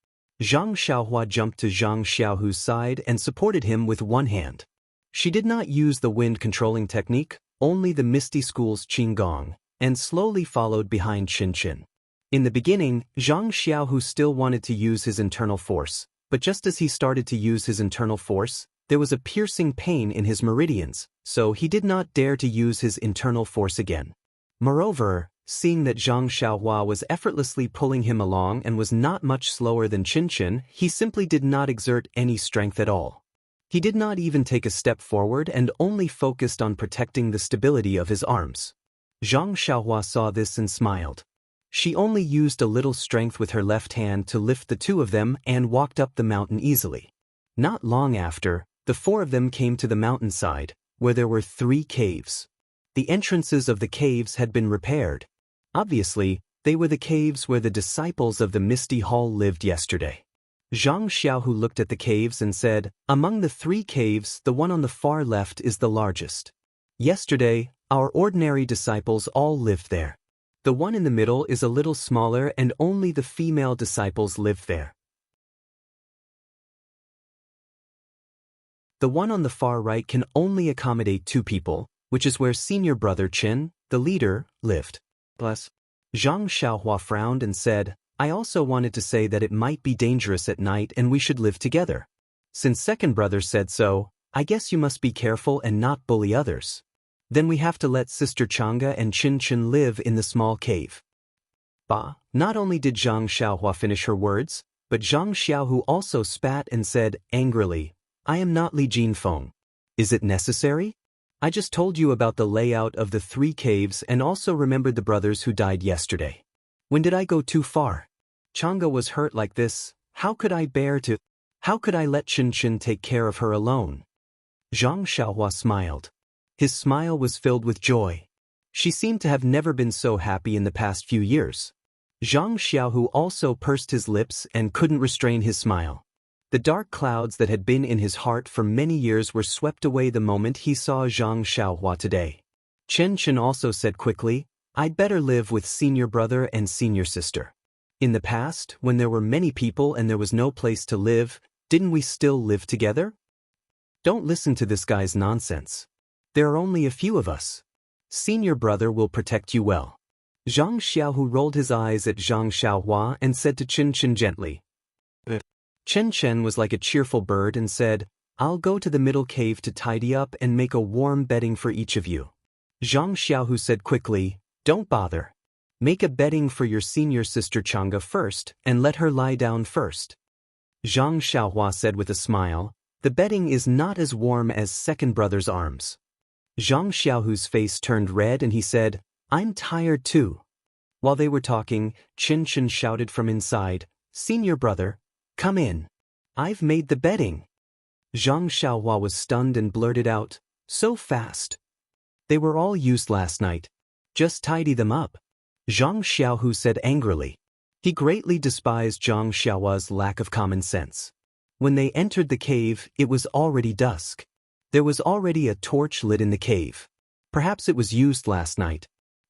Zhang Xiaohua jumped to Zhang Xiaohu's side and supported him with one hand. She did not use the wind-controlling technique, only the Misty School's qing gong, and slowly followed behind Chen Chen. In the beginning, Zhang Xiaohu still wanted to use his internal force, but just as he started to use his internal force, there was a piercing pain in his meridians, so he did not dare to use his internal force again. Moreover, seeing that Zhang Xiaohua was effortlessly pulling him along and was not much slower than Chen Chen, he simply did not exert any strength at all. He did not even take a step forward and only focused on protecting the stability of his arms. Zhang Xiaohua saw this and smiled. She only used a little strength with her left hand to lift the 2 of them and walked up the mountain easily. Not long after, the 4 of them came to the mountainside, where there were 3 caves. The entrances of the caves had been repaired. Obviously, they were the caves where the disciples of the Misty Hall lived yesterday. Zhang Xiaohu looked at the caves and said, "Among the 3 caves, the one on the far left is the largest. Yesterday, our ordinary disciples all lived there. The one in the middle is a little smaller and only the female disciples lived there. The one on the far right can only accommodate 2 people, which is where senior brother Chen, the leader, lived." Plus, Zhang Xiaohua frowned and said, "I also wanted to say that it might be dangerous at night and we should live together. Since second brother said so, I guess you must be careful and not bully others. Then we have to let Sister Chang'e and Chin Chin live in the small cave." Bah! Not only did Zhang Xiaohua finish her words, but Zhang Xiaohu also spat and said, angrily, I am not Li Jinfeng. Is it necessary? I just told you about the layout of the 3 caves and also remembered the brothers who died yesterday. When did I go too far? Chang'e was hurt like this, how could I let Chen take care of her alone? Zhang Xiaohua smiled. His smile was filled with joy. She seemed to have never been so happy in the past few years. Zhang Xiaohu also pursed his lips and couldn't restrain his smile. The dark clouds that had been in his heart for many years were swept away the moment he saw Zhang Xiaohua today. Chen also said quickly, I'd better live with senior brother and senior sister. In the past, when there were many people and there was no place to live, didn't we still live together? Don't listen to this guy's nonsense. There are only a few of us. Senior brother will protect you well. Zhang Xiaohu rolled his eyes at Zhang Xiaohua and said to Chen gently. Chen was like a cheerful bird and said, I'll go to the middle cave to tidy up and make a warm bedding for each of you. Zhang Xiaohu said quickly, don't bother. Make a bedding for your senior sister Chang'e first and let her lie down first. Zhang Xiaohua said with a smile, the bedding is not as warm as second brother's arms. Zhang Xiaohu's face turned red and he said, I'm tired too. While they were talking, Chen shouted from inside, Senior brother, come in. I've made the bedding. Zhang Xiaohua was stunned and blurted out, so fast. They were all used last night. Just tidy them up. Zhang Xiaohu said angrily. He greatly despised Zhang Xiaohua's lack of common sense. When they entered the cave, it was already dusk. There was already a torch lit in the cave. Perhaps it was used last night.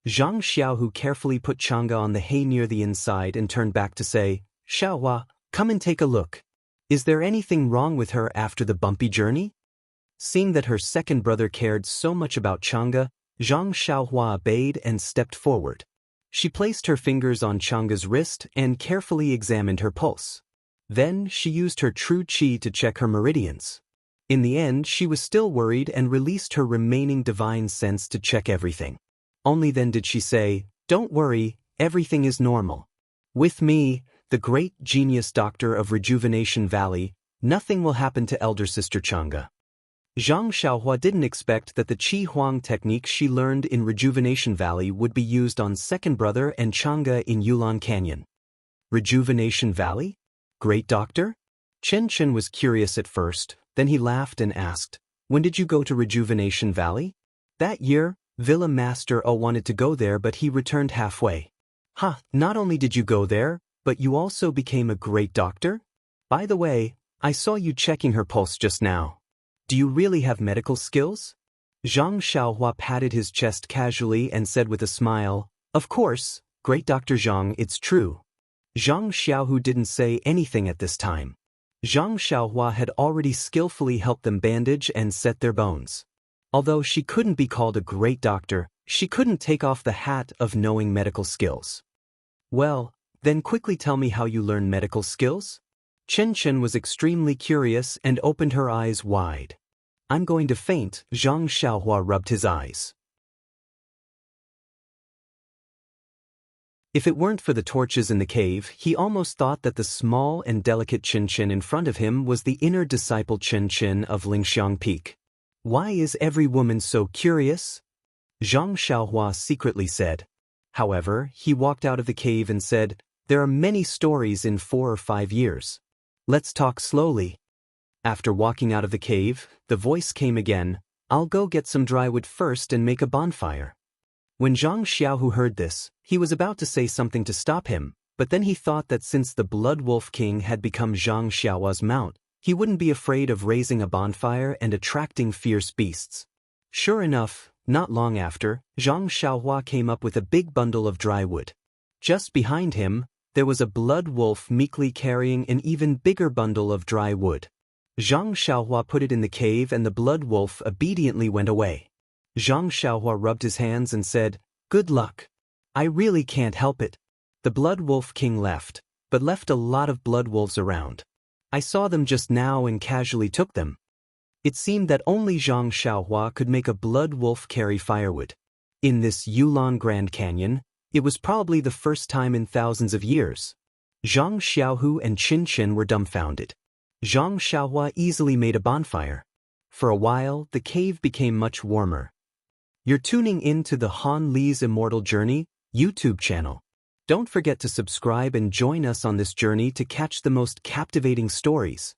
Zhang Xiaohu carefully put Chang'e on the hay near the inside and turned back to say, Xiaohua, come and take a look. Is there anything wrong with her after the bumpy journey? Seeing that her second brother cared so much about Chang'e, Zhang Xiaohua obeyed and stepped forward. She placed her fingers on Chang'e's wrist and carefully examined her pulse. Then she used her true qi to check her meridians. In the end, she was still worried and released her remaining divine sense to check everything. Only then did she say, don't worry, everything is normal. With me, the great genius doctor of Rejuvenation Valley, nothing will happen to elder sister Chang'e. Zhang Xiaohua didn't expect that the Qi Huang technique she learned in Rejuvenation Valley would be used on second brother and Chang'e in Yulon Canyon. Rejuvenation Valley? Great doctor? Chen was curious at first, then he laughed and asked, when did you go to Rejuvenation Valley? That year, Villa Master O wanted to go there but he returned halfway. Not only did you go there, but you also became a great doctor? By the way, I saw you checking her pulse just now. Do you really have medical skills? Zhang Xiaohua patted his chest casually and said with a smile, of course, great Dr. Zhang, it's true. Zhang Xiaohu didn't say anything at this time. Zhang Xiaohua had already skillfully helped them bandage and set their bones. Although she couldn't be called a great doctor, she couldn't take off the hat of knowing medical skills. Well, then quickly tell me how you learn medical skills? Chen was extremely curious and opened her eyes wide. I'm going to faint, Zhang Xiaohua rubbed his eyes. If it weren't for the torches in the cave, he almost thought that the small and delicate Chen in front of him was the inner disciple Chen of Lingxiang Peak. Why is every woman so curious? Zhang Xiaohua secretly said. However, he walked out of the cave and said, there are many stories in 4 or 5 years. Let's talk slowly. After walking out of the cave, the voice came again, I'll go get some dry wood first and make a bonfire. When Zhang Xiaohu heard this, he was about to say something to stop him, but then he thought that since the Blood Wolf King had become Zhang Xiaohua's mount, he wouldn't be afraid of raising a bonfire and attracting fierce beasts. Sure enough, not long after, Zhang Xiaohua came up with a big bundle of dry wood. Just behind him, there was a blood wolf meekly carrying an even bigger bundle of dry wood. Zhang Xiaohua put it in the cave and the blood wolf obediently went away. Zhang Xiaohua rubbed his hands and said, good luck. I really can't help it. The Blood Wolf King left, but left a lot of blood wolves around. I saw them just now and casually took them. It seemed that only Zhang Xiaohua could make a blood wolf carry firewood. In this Yulon Grand Canyon, It was probably the first time in thousands of years. Zhang Xiaohu and Qin Chen were dumbfounded. Zhang Xiaohua easily made a bonfire. For a while, the cave became much warmer. You're tuning in to the Han Li's Immortal Journey YouTube channel. Don't forget to subscribe and join us on this journey to catch the most captivating stories.